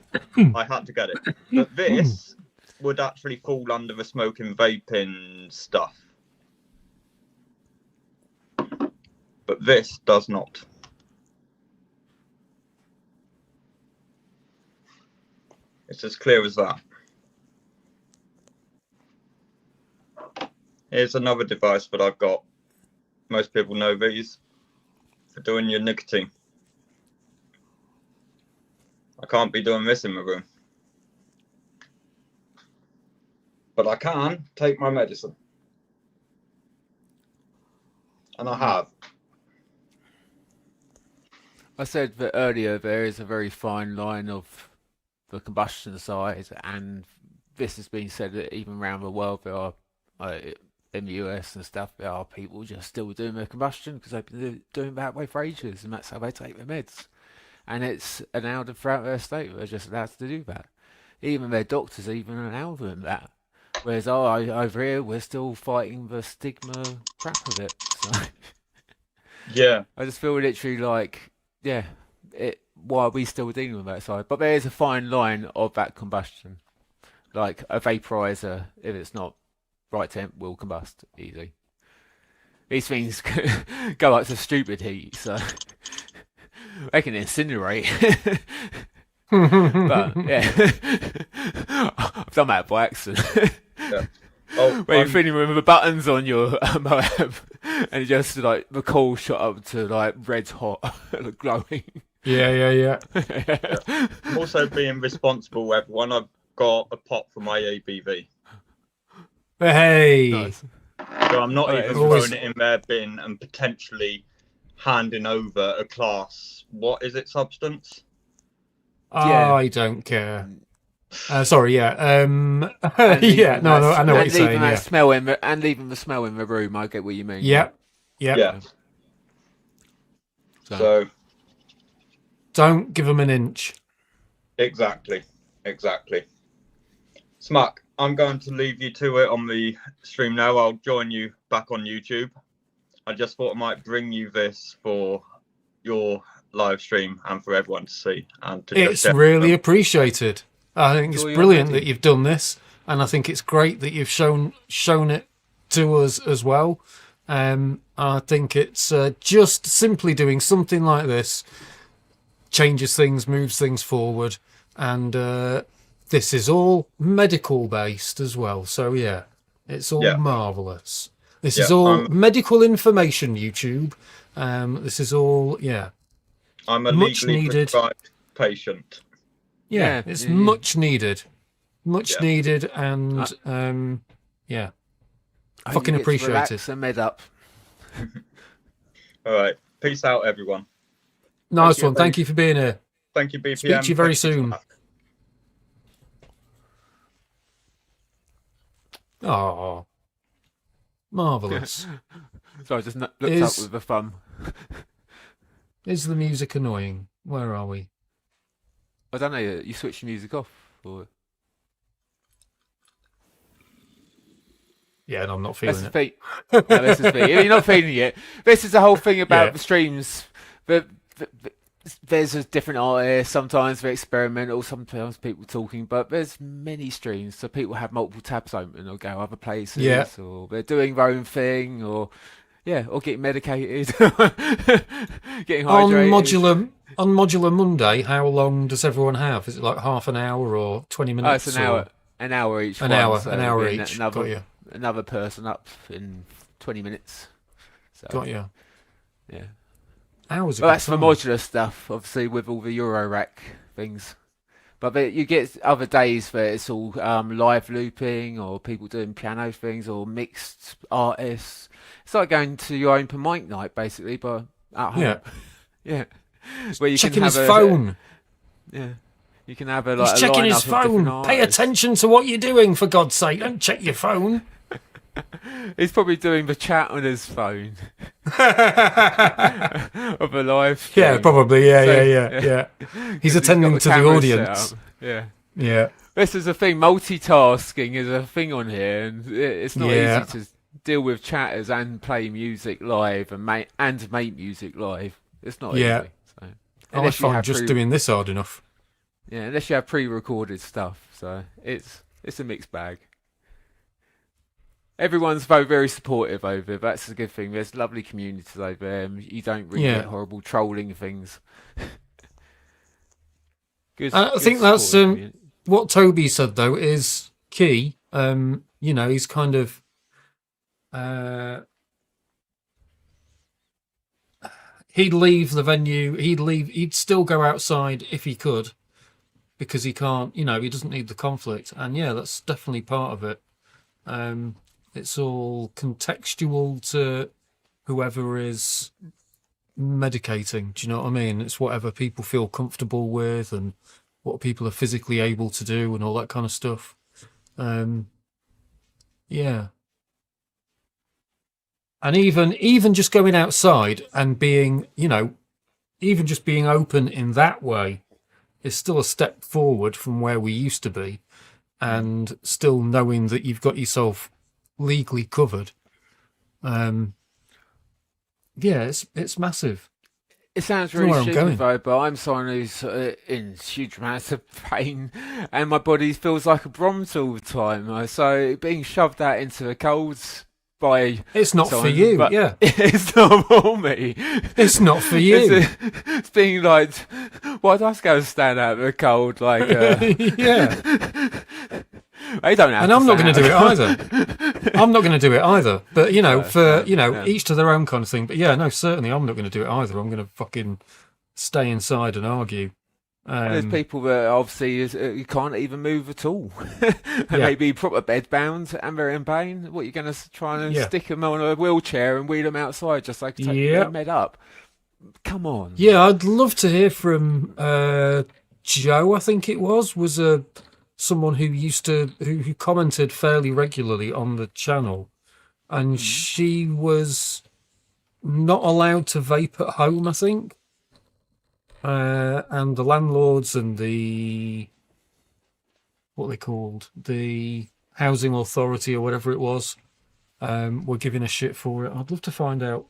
I had to get it. But this would actually fall under the smoking vaping stuff. But this does not. It's as clear as that. Here's another device that I've got. Most people know these for doing your nicotine. I can't be doing this in my room. But I can take my medicine. And I have. I said that earlier there is a very fine line of the combustion side, and this has been said that even around the world there are, in the US and stuff, there are people just still doing their combustion because they've been doing that way for ages, and that's how they take their meds. And it's allowed throughout their state. They're just allowed to do that. Even their doctors even allow them that. Whereas over here, we're still fighting the stigma crap of it. So Yeah. I just feel literally like, yeah, why are we still dealing with that side? But there is a fine line of that combustion. Like a vaporizer, if it's not right temp, will combust easy. These things go up to stupid heat, so they can incinerate. But yeah, I've done that by accident. Yeah. Oh, When you're feeling with the buttons on your Moab, and just like the coal shot up to like red hot, glowing. Yeah. I'm also being responsible, everyone. I've got a pot for my ABV. Hey. Nice. So I'm not Oh, even always- throwing it in their bin and potentially handing over a class. What is it? Substance? Yeah. I don't care. Sorry, yeah. And Yeah, leaving no, that- I know what and you're saying. leaving that Yeah. smell in the, and leaving the smell in the room. I get what you mean. Yep. Yep. Yeah. So, So Don't give them an inch. exactly. Smack, I'm going to leave you to it on the stream now. I'll join you back on YouTube. I just thought I might bring you this for your live stream and for everyone to see. And to It's just really appreciated. I think it's Enjoy your brilliant holiday. that you've done this, and I think it's great that you've shown it to us as well. I think it's just simply doing something like this changes things, moves things forward, and this is all medical based as well. So yeah, it's all marvelous. This is all medical information. YouTube. This is all I'm a much legally needed. prescribed patient. Yeah, it's much needed, needed, and I hope fucking you get to appreciate relax it. and med up. All right. Peace out, everyone. Nice you, one. Thank you for being here. Thank you, BPM. Speak to you very Thank soon. Smack. Oh, marvelous. So I just looked up with the thumb. Is the music annoying? Where are we? I don't know. You switched the music off, or Yeah, and I'm not this feeling is it. Pete. No, this is Pete. You're not feeling it. This is the whole thing about Yeah. the streams. There's a different artists. Sometimes they're experimental. Sometimes people talking, but there's many streams. So people have multiple tabs open or go other places, Yeah. or they're doing their own thing, or getting medicated, getting hydrated. On modular Monday, how long does everyone have? Is it like half an hour or 20 Oh, minutes? it's an hour each. An one, hour, so an hour it'll be each. Got you. Another person up in 20 minutes. So, Got you. yeah. Hours. Well, that's the modular stuff, obviously, with all the Euro rack things. But you get other days where it's all live looping, or people doing piano things, or mixed artists. It's like going to your open mic night, basically, but at home. Yeah. Yeah. Where you Checking can his have phone. Yeah. You can have a He's checking his phone. Pay attention to what you're doing, for God's sake. Don't check your phone. He's probably doing the chat on his phone of a live stream. Yeah, probably. Yeah, So, yeah. He's got attending the to the cameras set audience. up. Yeah. Yeah. This is a thing. Multitasking is a thing on here, and it's not Yeah. easy to deal with chatters and play music live and make music live. It's not Yeah. easy. So, I unless you find have just doing this hard enough. Yeah, unless you have pre-recorded stuff. So it's a mixed bag. Everyone's very supportive over there. That's a good thing. There's lovely communities over there. You don't really get horrible trolling things. Good. I think good that's supportive community. what Toby said though is key. He's kind of he'd leave the venue. He'd still go outside if he could, because he can't. He doesn't need the conflict. And yeah, that's definitely part of it. It's all contextual to whoever is medicating. Do you know what I mean? It's whatever people feel comfortable with and what people are physically able to do and all that kind of stuff. Yeah. And even just going outside and being, even just being open in that way is still a step forward from where we used to be, and still knowing that you've got yourself legally covered. It's massive. It sounds Don't know really where I'm stupid going. though, but I'm someone who's in huge amounts of pain, and my body feels like a bronze all the time. So being shoved out into the cold by It's not for someone, you, but yeah. it's not for me. It's not for you. It's being like, why do I have to go and stand out in the cold? Like, Yeah. I don't have And to I'm not going to stand do it out. either. I'm not going to do it either. But, yeah. each to their own kind of thing. But yeah, no, certainly I'm not going to do it either. I'm going to fucking stay inside and argue. There's people that obviously you can't even move at all, and Yeah. maybe proper bed bound and they're in pain. What, you're going to try and Yeah. stick them on a wheelchair and wheel them outside just so they can take Yeah. their med up? Come on. Yeah, I'd love to hear from Joe. I think it was someone who used to who commented fairly regularly on the channel, and she was not allowed to vape at home, I think. And the landlords and what they called, the housing authority or whatever it was, were giving a shit for it. I'd love to find out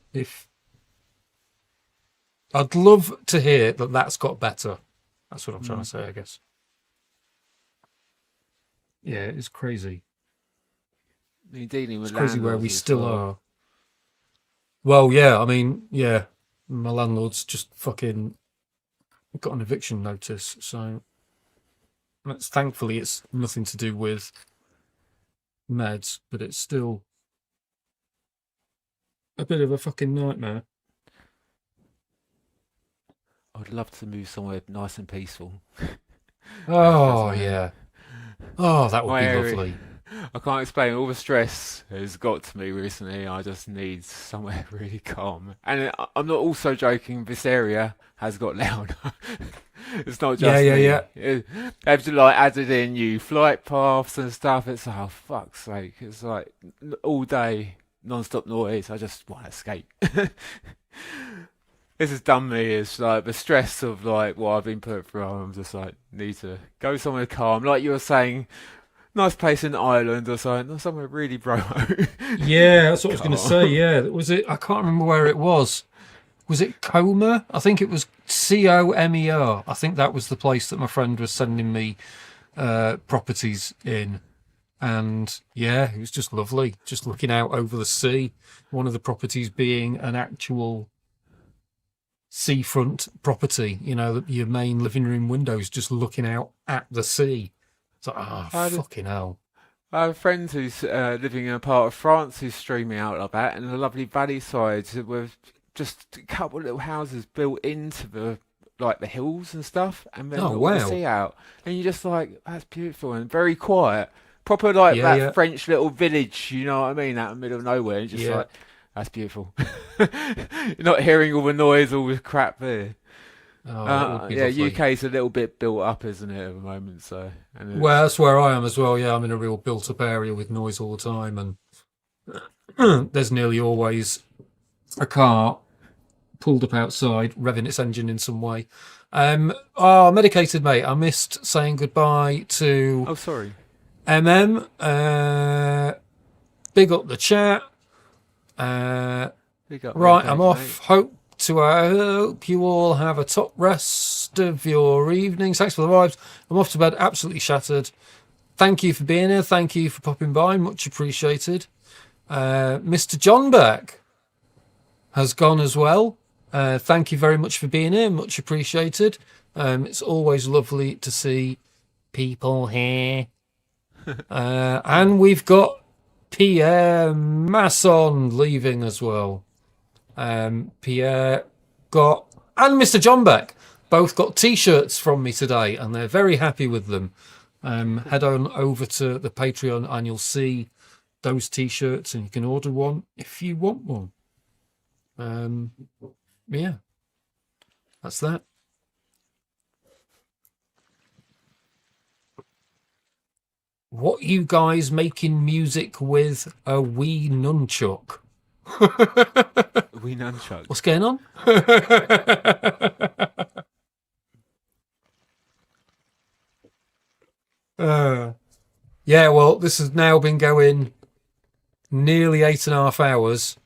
I'd love to hear that that's got better. That's what I'm trying to say, I guess. Yeah, it's crazy. You're dealing with It's crazy where we landlords as still well. are. Well, yeah, I mean, yeah, my landlord's just fucking got an eviction notice, so thankfully it's nothing to do with meds, but it's still a bit of a fucking nightmare. I'd love to move somewhere nice and peaceful. Oh, yeah. Oh, that would My be area- lovely. I can't explain. All the stress has got to me recently. I just need somewhere really calm. And I'm not also joking. This area has got louder. It's not just me. They've like added in new flight paths and stuff. It's oh fuck's sake. It's like all day non-stop noise. I just want to escape. This has done me. It's like the stress of like what I've been put through. I'm just like need to go somewhere calm. Like you were saying. Nice place in Ireland or something, somewhere really bromo. Yeah, that's what I was going to say. Yeah, was it? I can't remember where it was. Was it Comer? I think it was Comer. I think that was the place that my friend was sending me properties in, and yeah, it was just lovely. Just looking out over the sea. One of the properties being an actual seafront property. You know, your main living room windows just looking out at the sea. It's like, fucking hell. I have a friend who's living in a part of France who's streaming out like that, and a lovely valley side with just a couple of little houses built into the hills and stuff, and then all the sea out, and you're just like, that's beautiful and very quiet, proper that French little village. You know what I mean? Out in the middle of nowhere, and just like that's beautiful. You're not hearing all the noise, all the crap there. Oh, yeah, UK's a little bit built up, isn't it, at the moment? So, well, that's where I am as well. Yeah, I'm in a real built-up area with noise all the time, and there's nearly always a pulled up outside, revving its engine in some way. Medicated mate, I missed saying goodbye to. Oh, sorry. Big up the chat. Big up, right, I'm off. I hope you all have a top rest of your evenings. Thanks for the vibes. I'm off to bed absolutely shattered. Thank you for being here. Thank you for popping by. Much appreciated. Mr. John Beck has gone as well. Thank you very much for being here. Much appreciated. It's always lovely to see people here. And we've got Pierre Masson leaving as well. Pierre and Mr. John Beck both got t-shirts from me today, and they're very happy with them. Head on over to the Patreon and you'll see those t-shirts, and you can order one if you want one. Yeah, that's that. What you guys making music with a wee nunchuck? We nunchuck. What's going on? Yeah, well, this has now been going nearly 8.5 hours,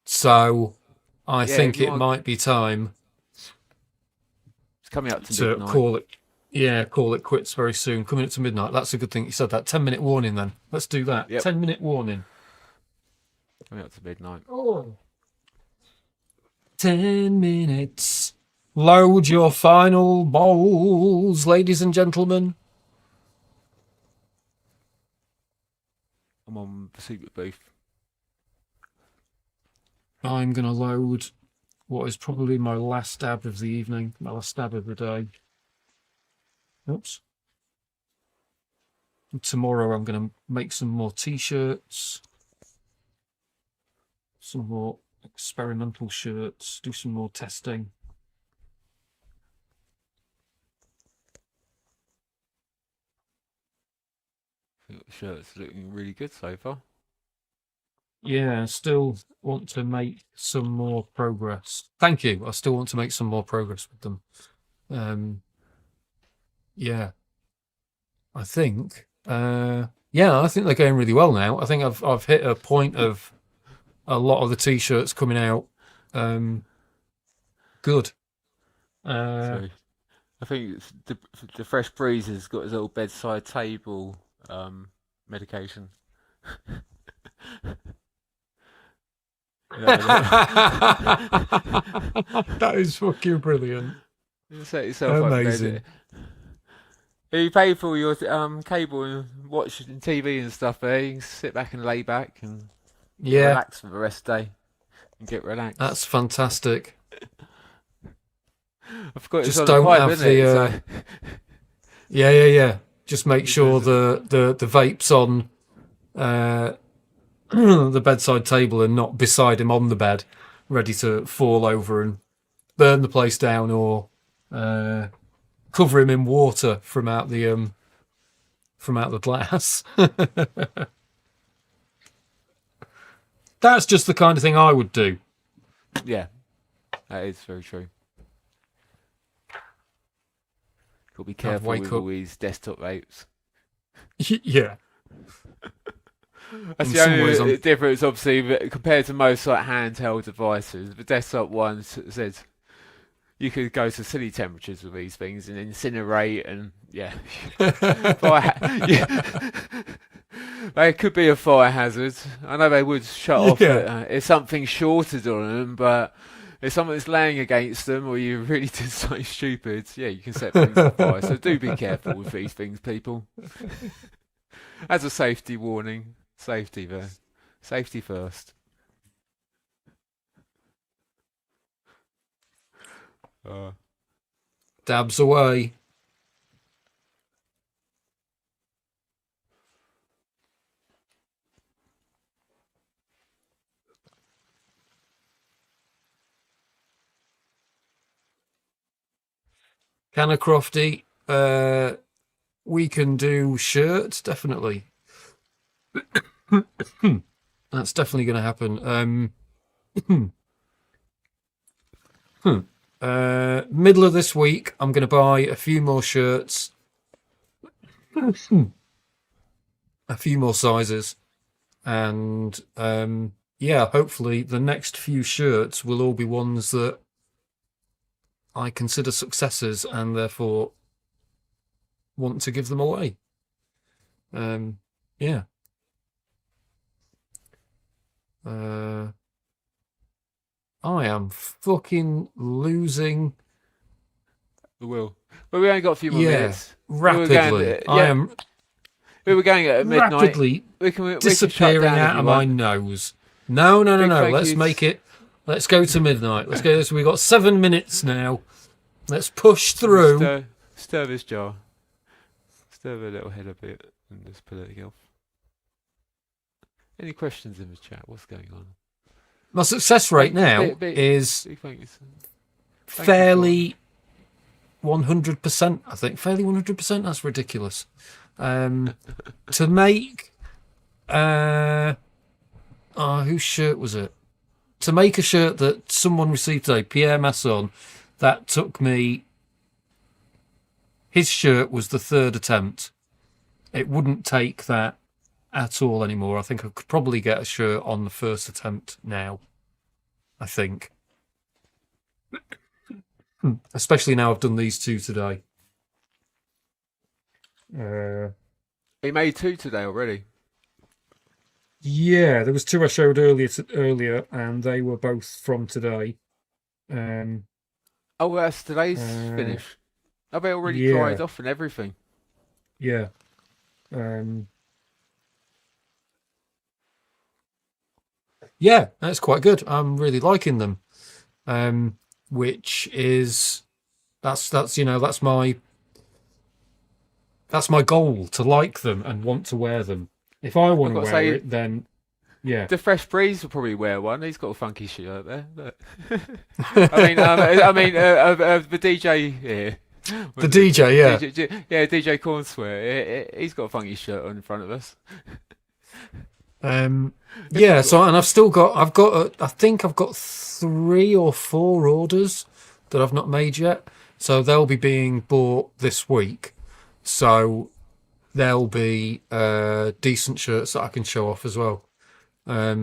so I think it might be time It's coming up to midnight. call it quits very soon. Coming up to midnight. That's a good thing you said that. 10-minute warning then. Let's do that. Yep. 10-minute warning. Coming up to midnight. Oh. 10 minutes. Load your final bowls, ladies and gentlemen. I'm on the secret booth. I'm going to load what is probably my last stab of the evening, my last stab of the day. Oops. And tomorrow I'm going to make some more t-shirts, some more experimental shirts, do some more testing. I think the shirt's looking really good so far. Yeah, I still want to make some more progress. Thank you. I still want to make some more progress with them. Yeah, I think. I think they're going really well now. I think I've hit a point of a lot of the t-shirts coming out. Good. So, I think it's the Fresh Breeze has got his little bedside table medication. That is fucking brilliant. You set yourself Amazing. up there. You pay for your cable and watch TV and stuff there. You can sit back and lay back and relax for the rest of the day and get relaxed. That's fantastic. I forgot Just it's on don't the pipe, have isn't the. it? Yeah. Just make sure the vape's on the bedside table and not beside him on the bed, ready to fall over and burn the place down, or cover him in water from out the glass. That's just the kind of thing I would do. Yeah, that is very true. Got to be careful with all these desktop vapes. Yeah. That's the only difference, obviously, compared to most like handheld devices. The desktop one says you could go to silly temperatures with these things and incinerate, and they could be a fire hazard. I know they would shut off if something shorted on them, but if something's laying against them or you really did something stupid, you can set things on fire. So do be careful with these things, people. As a safety warning. Safety there. Safety first. Dabs away. Canna Crofty, we can do shirts, definitely. That's definitely going to happen. Middle of this week, I'm going to buy a few more shirts, a few more sizes, and hopefully the next few shirts will all be ones that I consider successes and therefore want to give them away. I am fucking losing the will. But we only got a few more minutes. Rapidly. We were going at midnight. Rapidly disappearing out of my nose. No. Let's make it. Let's go to midnight. Let's go. We've got 7 minutes now. Let's push through. Stir this jar. Stir the little head a bit and just pull it off. Any questions in the chat? What's going on? My success rate now is fairly 100%. I think fairly 100%. That's ridiculous. To make whose shirt was it? To make a shirt that someone received today, Pierre Masson, that took me. His shirt was the third attempt. It wouldn't take that at all anymore. I think I could probably get a shirt on the first attempt now. I think. Especially now I've done these two today. He made 2 today already. Yeah, there was 2 I showed earlier, and they were both from today. That's today's finish. Are they already dried off and everything? Yeah. Yeah, that's quite good. I'm really liking them. Which is that's my That's my goal, to like them and want to wear them. If I want to I've got to wear say- it, then yeah. The Fresh Breeze will probably wear one. He's got a funky shirt there. Look. The DJ here. The DJ, yeah. DJ Cornswear. He's got a funky shirt on in front of us. Yeah, so and I think I've got 3 or 4 orders that I've not made yet. So they'll be being bought this week. So there'll be decent shirts that I can show off as well. Yeah,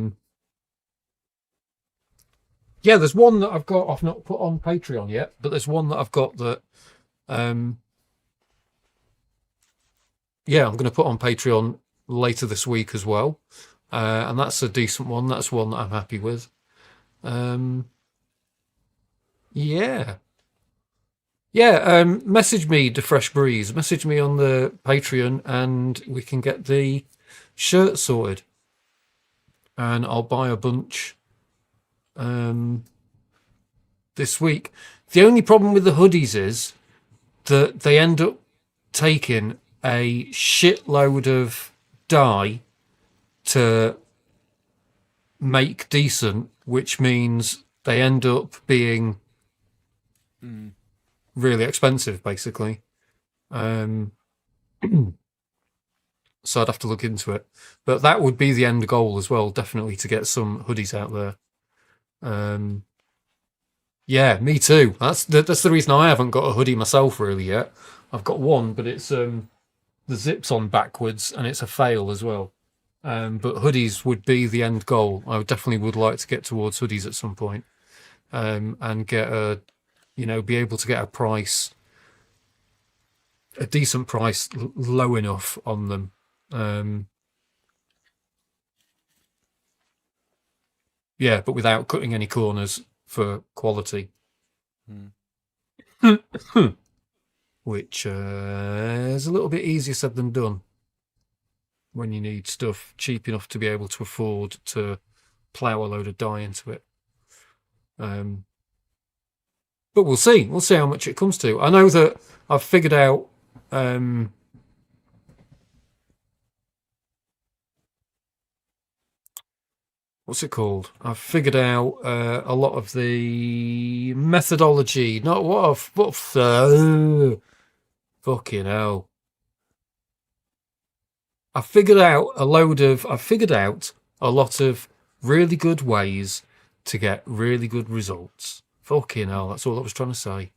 there's one that I've not put on Patreon yet, but there's one that I've got that I'm going to put on Patreon later this week as well. And that's a decent one. That's one that I'm happy with. Message me, The Fresh Breeze. Message me on the Patreon and we can get the shirt sorted. And I'll buy a bunch this week. The only problem with the hoodies is that they end up taking a shitload of dye to make decent, which means they end up being really expensive, basically. So I'd have to look into it. But that would be the end goal as well, definitely, to get some hoodies out there. Yeah, me too. That's the reason I haven't got a hoodie myself really yet. I've got one, but it's the zip's on backwards and it's a fail as well. But hoodies would be the end goal. I definitely would like to get towards hoodies at some point, and get be able to get a decent price, low enough on them. Yeah, but without cutting any corners for quality. Which is a little bit easier said than done when you need stuff cheap enough to be able to afford to plough a load of dye into it. But we'll see. We'll see how much it comes to. I know that I've figured out what's it called? I've figured out a lot of the methodology. Not fucking hell. I've figured out a lot of really good ways to get really good results. Fucking hell, that's all I was trying to say.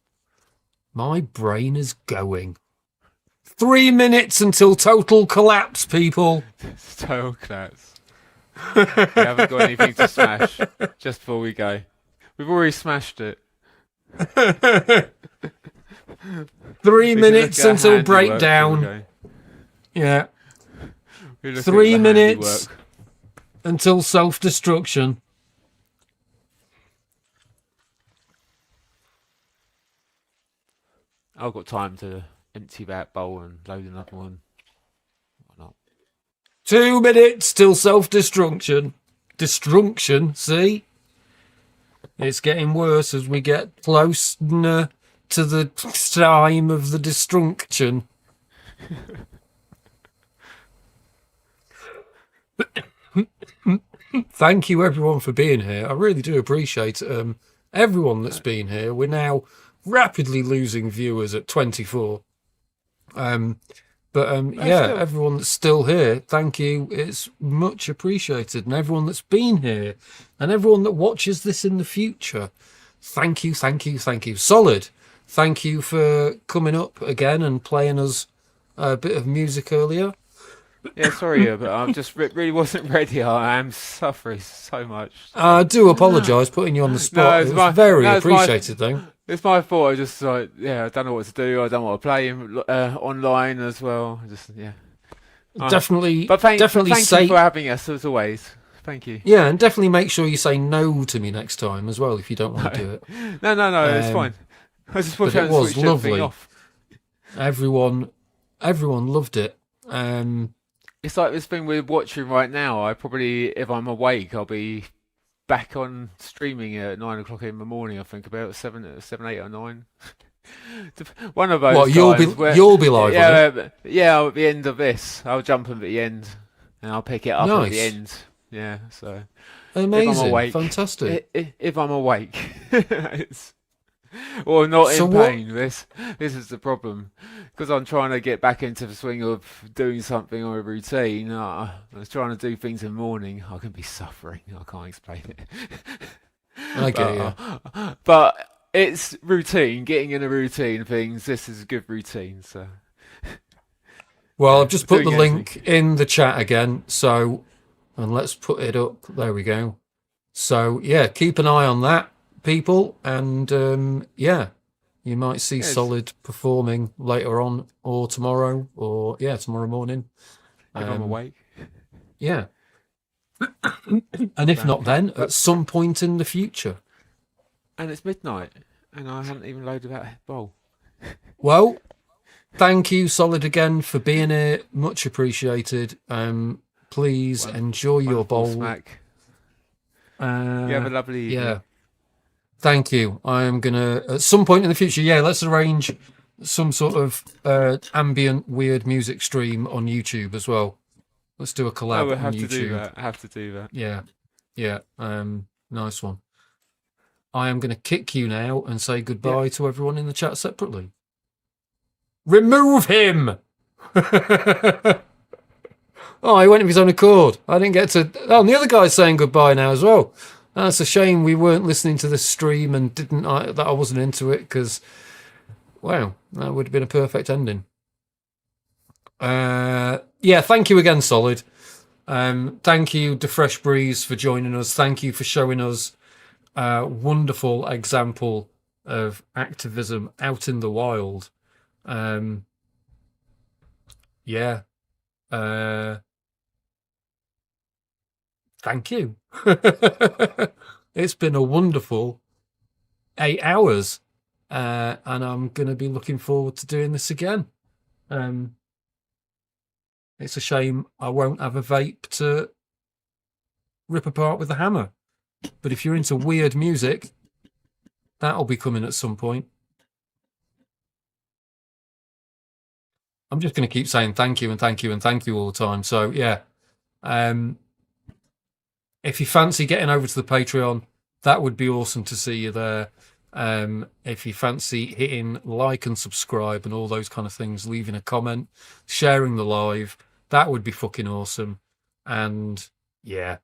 My brain is going. 3 minutes until total collapse, people. Total collapse. We haven't got anything to smash just before we go. We've already smashed it. 3 minutes until breakdown. Yeah. 3 minutes until self-destruction. I've got time to empty that bowl and load another one. Why not? 2 minutes till self-destruction. Destruction, see? It's getting worse as we get closer to the time of the destruction. Thank you everyone for being here. I really do appreciate everyone that's been here. We're now rapidly losing viewers at 24. Everyone that's still here, thank you. It's much appreciated. And everyone that's been here and everyone that watches this in the future, thank you. Solid, thank you for coming up again and playing us a bit of music earlier. Yeah, sorry, but I just really wasn't ready. I am suffering so much. I do apologise putting you on the spot. It was very appreciated, though. It's my fault. I just I don't know what to do. I don't want to play online as well. Definitely, thank you for having us as always. Thank you. Yeah, and definitely make sure you say no to me next time as well if you don't want to do it. No, it's fine. I just want to switch everything off. Everyone loved it. It's like this thing we're watching right now. I probably, if I'm awake, I'll be back on streaming at 9 o'clock in the morning. I think about 7, 8 or 9. One of those What, you'll times where, you'll be live on it? yeah, at the end of this, I'll jump in at the end, and I'll pick it up at the Nice. end. Yeah, so Amazing. if I'm awake, Fantastic. if I'm awake, or not So in what- pain. This is the problem, because I'm trying to get back into the swing of doing something or a routine. I was trying to do things in the morning. I can be suffering. I can't explain it. I get you. But it's routine. Getting in a routine of things. This is a good routine. So. Well, I've just put the doing link in the chat again. So, and let's put it up. There we go. So, yeah, keep an eye on that, people. And, yeah, you might see Yes. Solid performing later on or tomorrow or, yeah, tomorrow morning. If I'm awake. Yeah. And if not then, at some point in the future. And it's midnight, and I haven't even loaded that bowl. Well, thank you, Solid, again for being here. Much appreciated. Please enjoy your Wonderful bowl. smack. You You have a lovely evening. Yeah. Thank you. I am gonna at some point in the future. Yeah, let's arrange some sort of ambient weird music stream on YouTube as well. Let's do a collab I will on have YouTube. to do that. I have to do that. Yeah, yeah. Nice one. I am going to kick you now and say goodbye to everyone in the chat separately. Remove him! Oh, he went of his own accord. I didn't get to... Oh, and the other guy's saying goodbye now as well. That's a shame we weren't listening to this stream and that I wasn't into it, because, wow, that would have been a perfect ending. Yeah, thank you again, Solid. Thank you, The Fresh Breeze, for joining us. Thank you for showing us a wonderful example of activism out in the wild. Yeah. Thank you. It's been a wonderful 8 hours, and I'm going to be looking forward to doing this again. It's a shame I won't have a vape to rip apart with a hammer. But if you're into weird music, that'll be coming at some point. I'm just going to keep saying thank you and thank you and thank you all the time. So, yeah. If you fancy getting over to the Patreon, that would be awesome to see you there. If you fancy hitting like and subscribe and all those kind of things, leaving a comment, sharing the live, that would be fucking awesome. And yeah,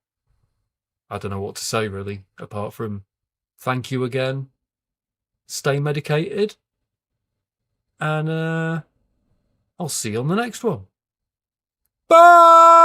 I don't know what to say really, apart from thank you again. Stay medicated. And I'll see you on the next one. Bye!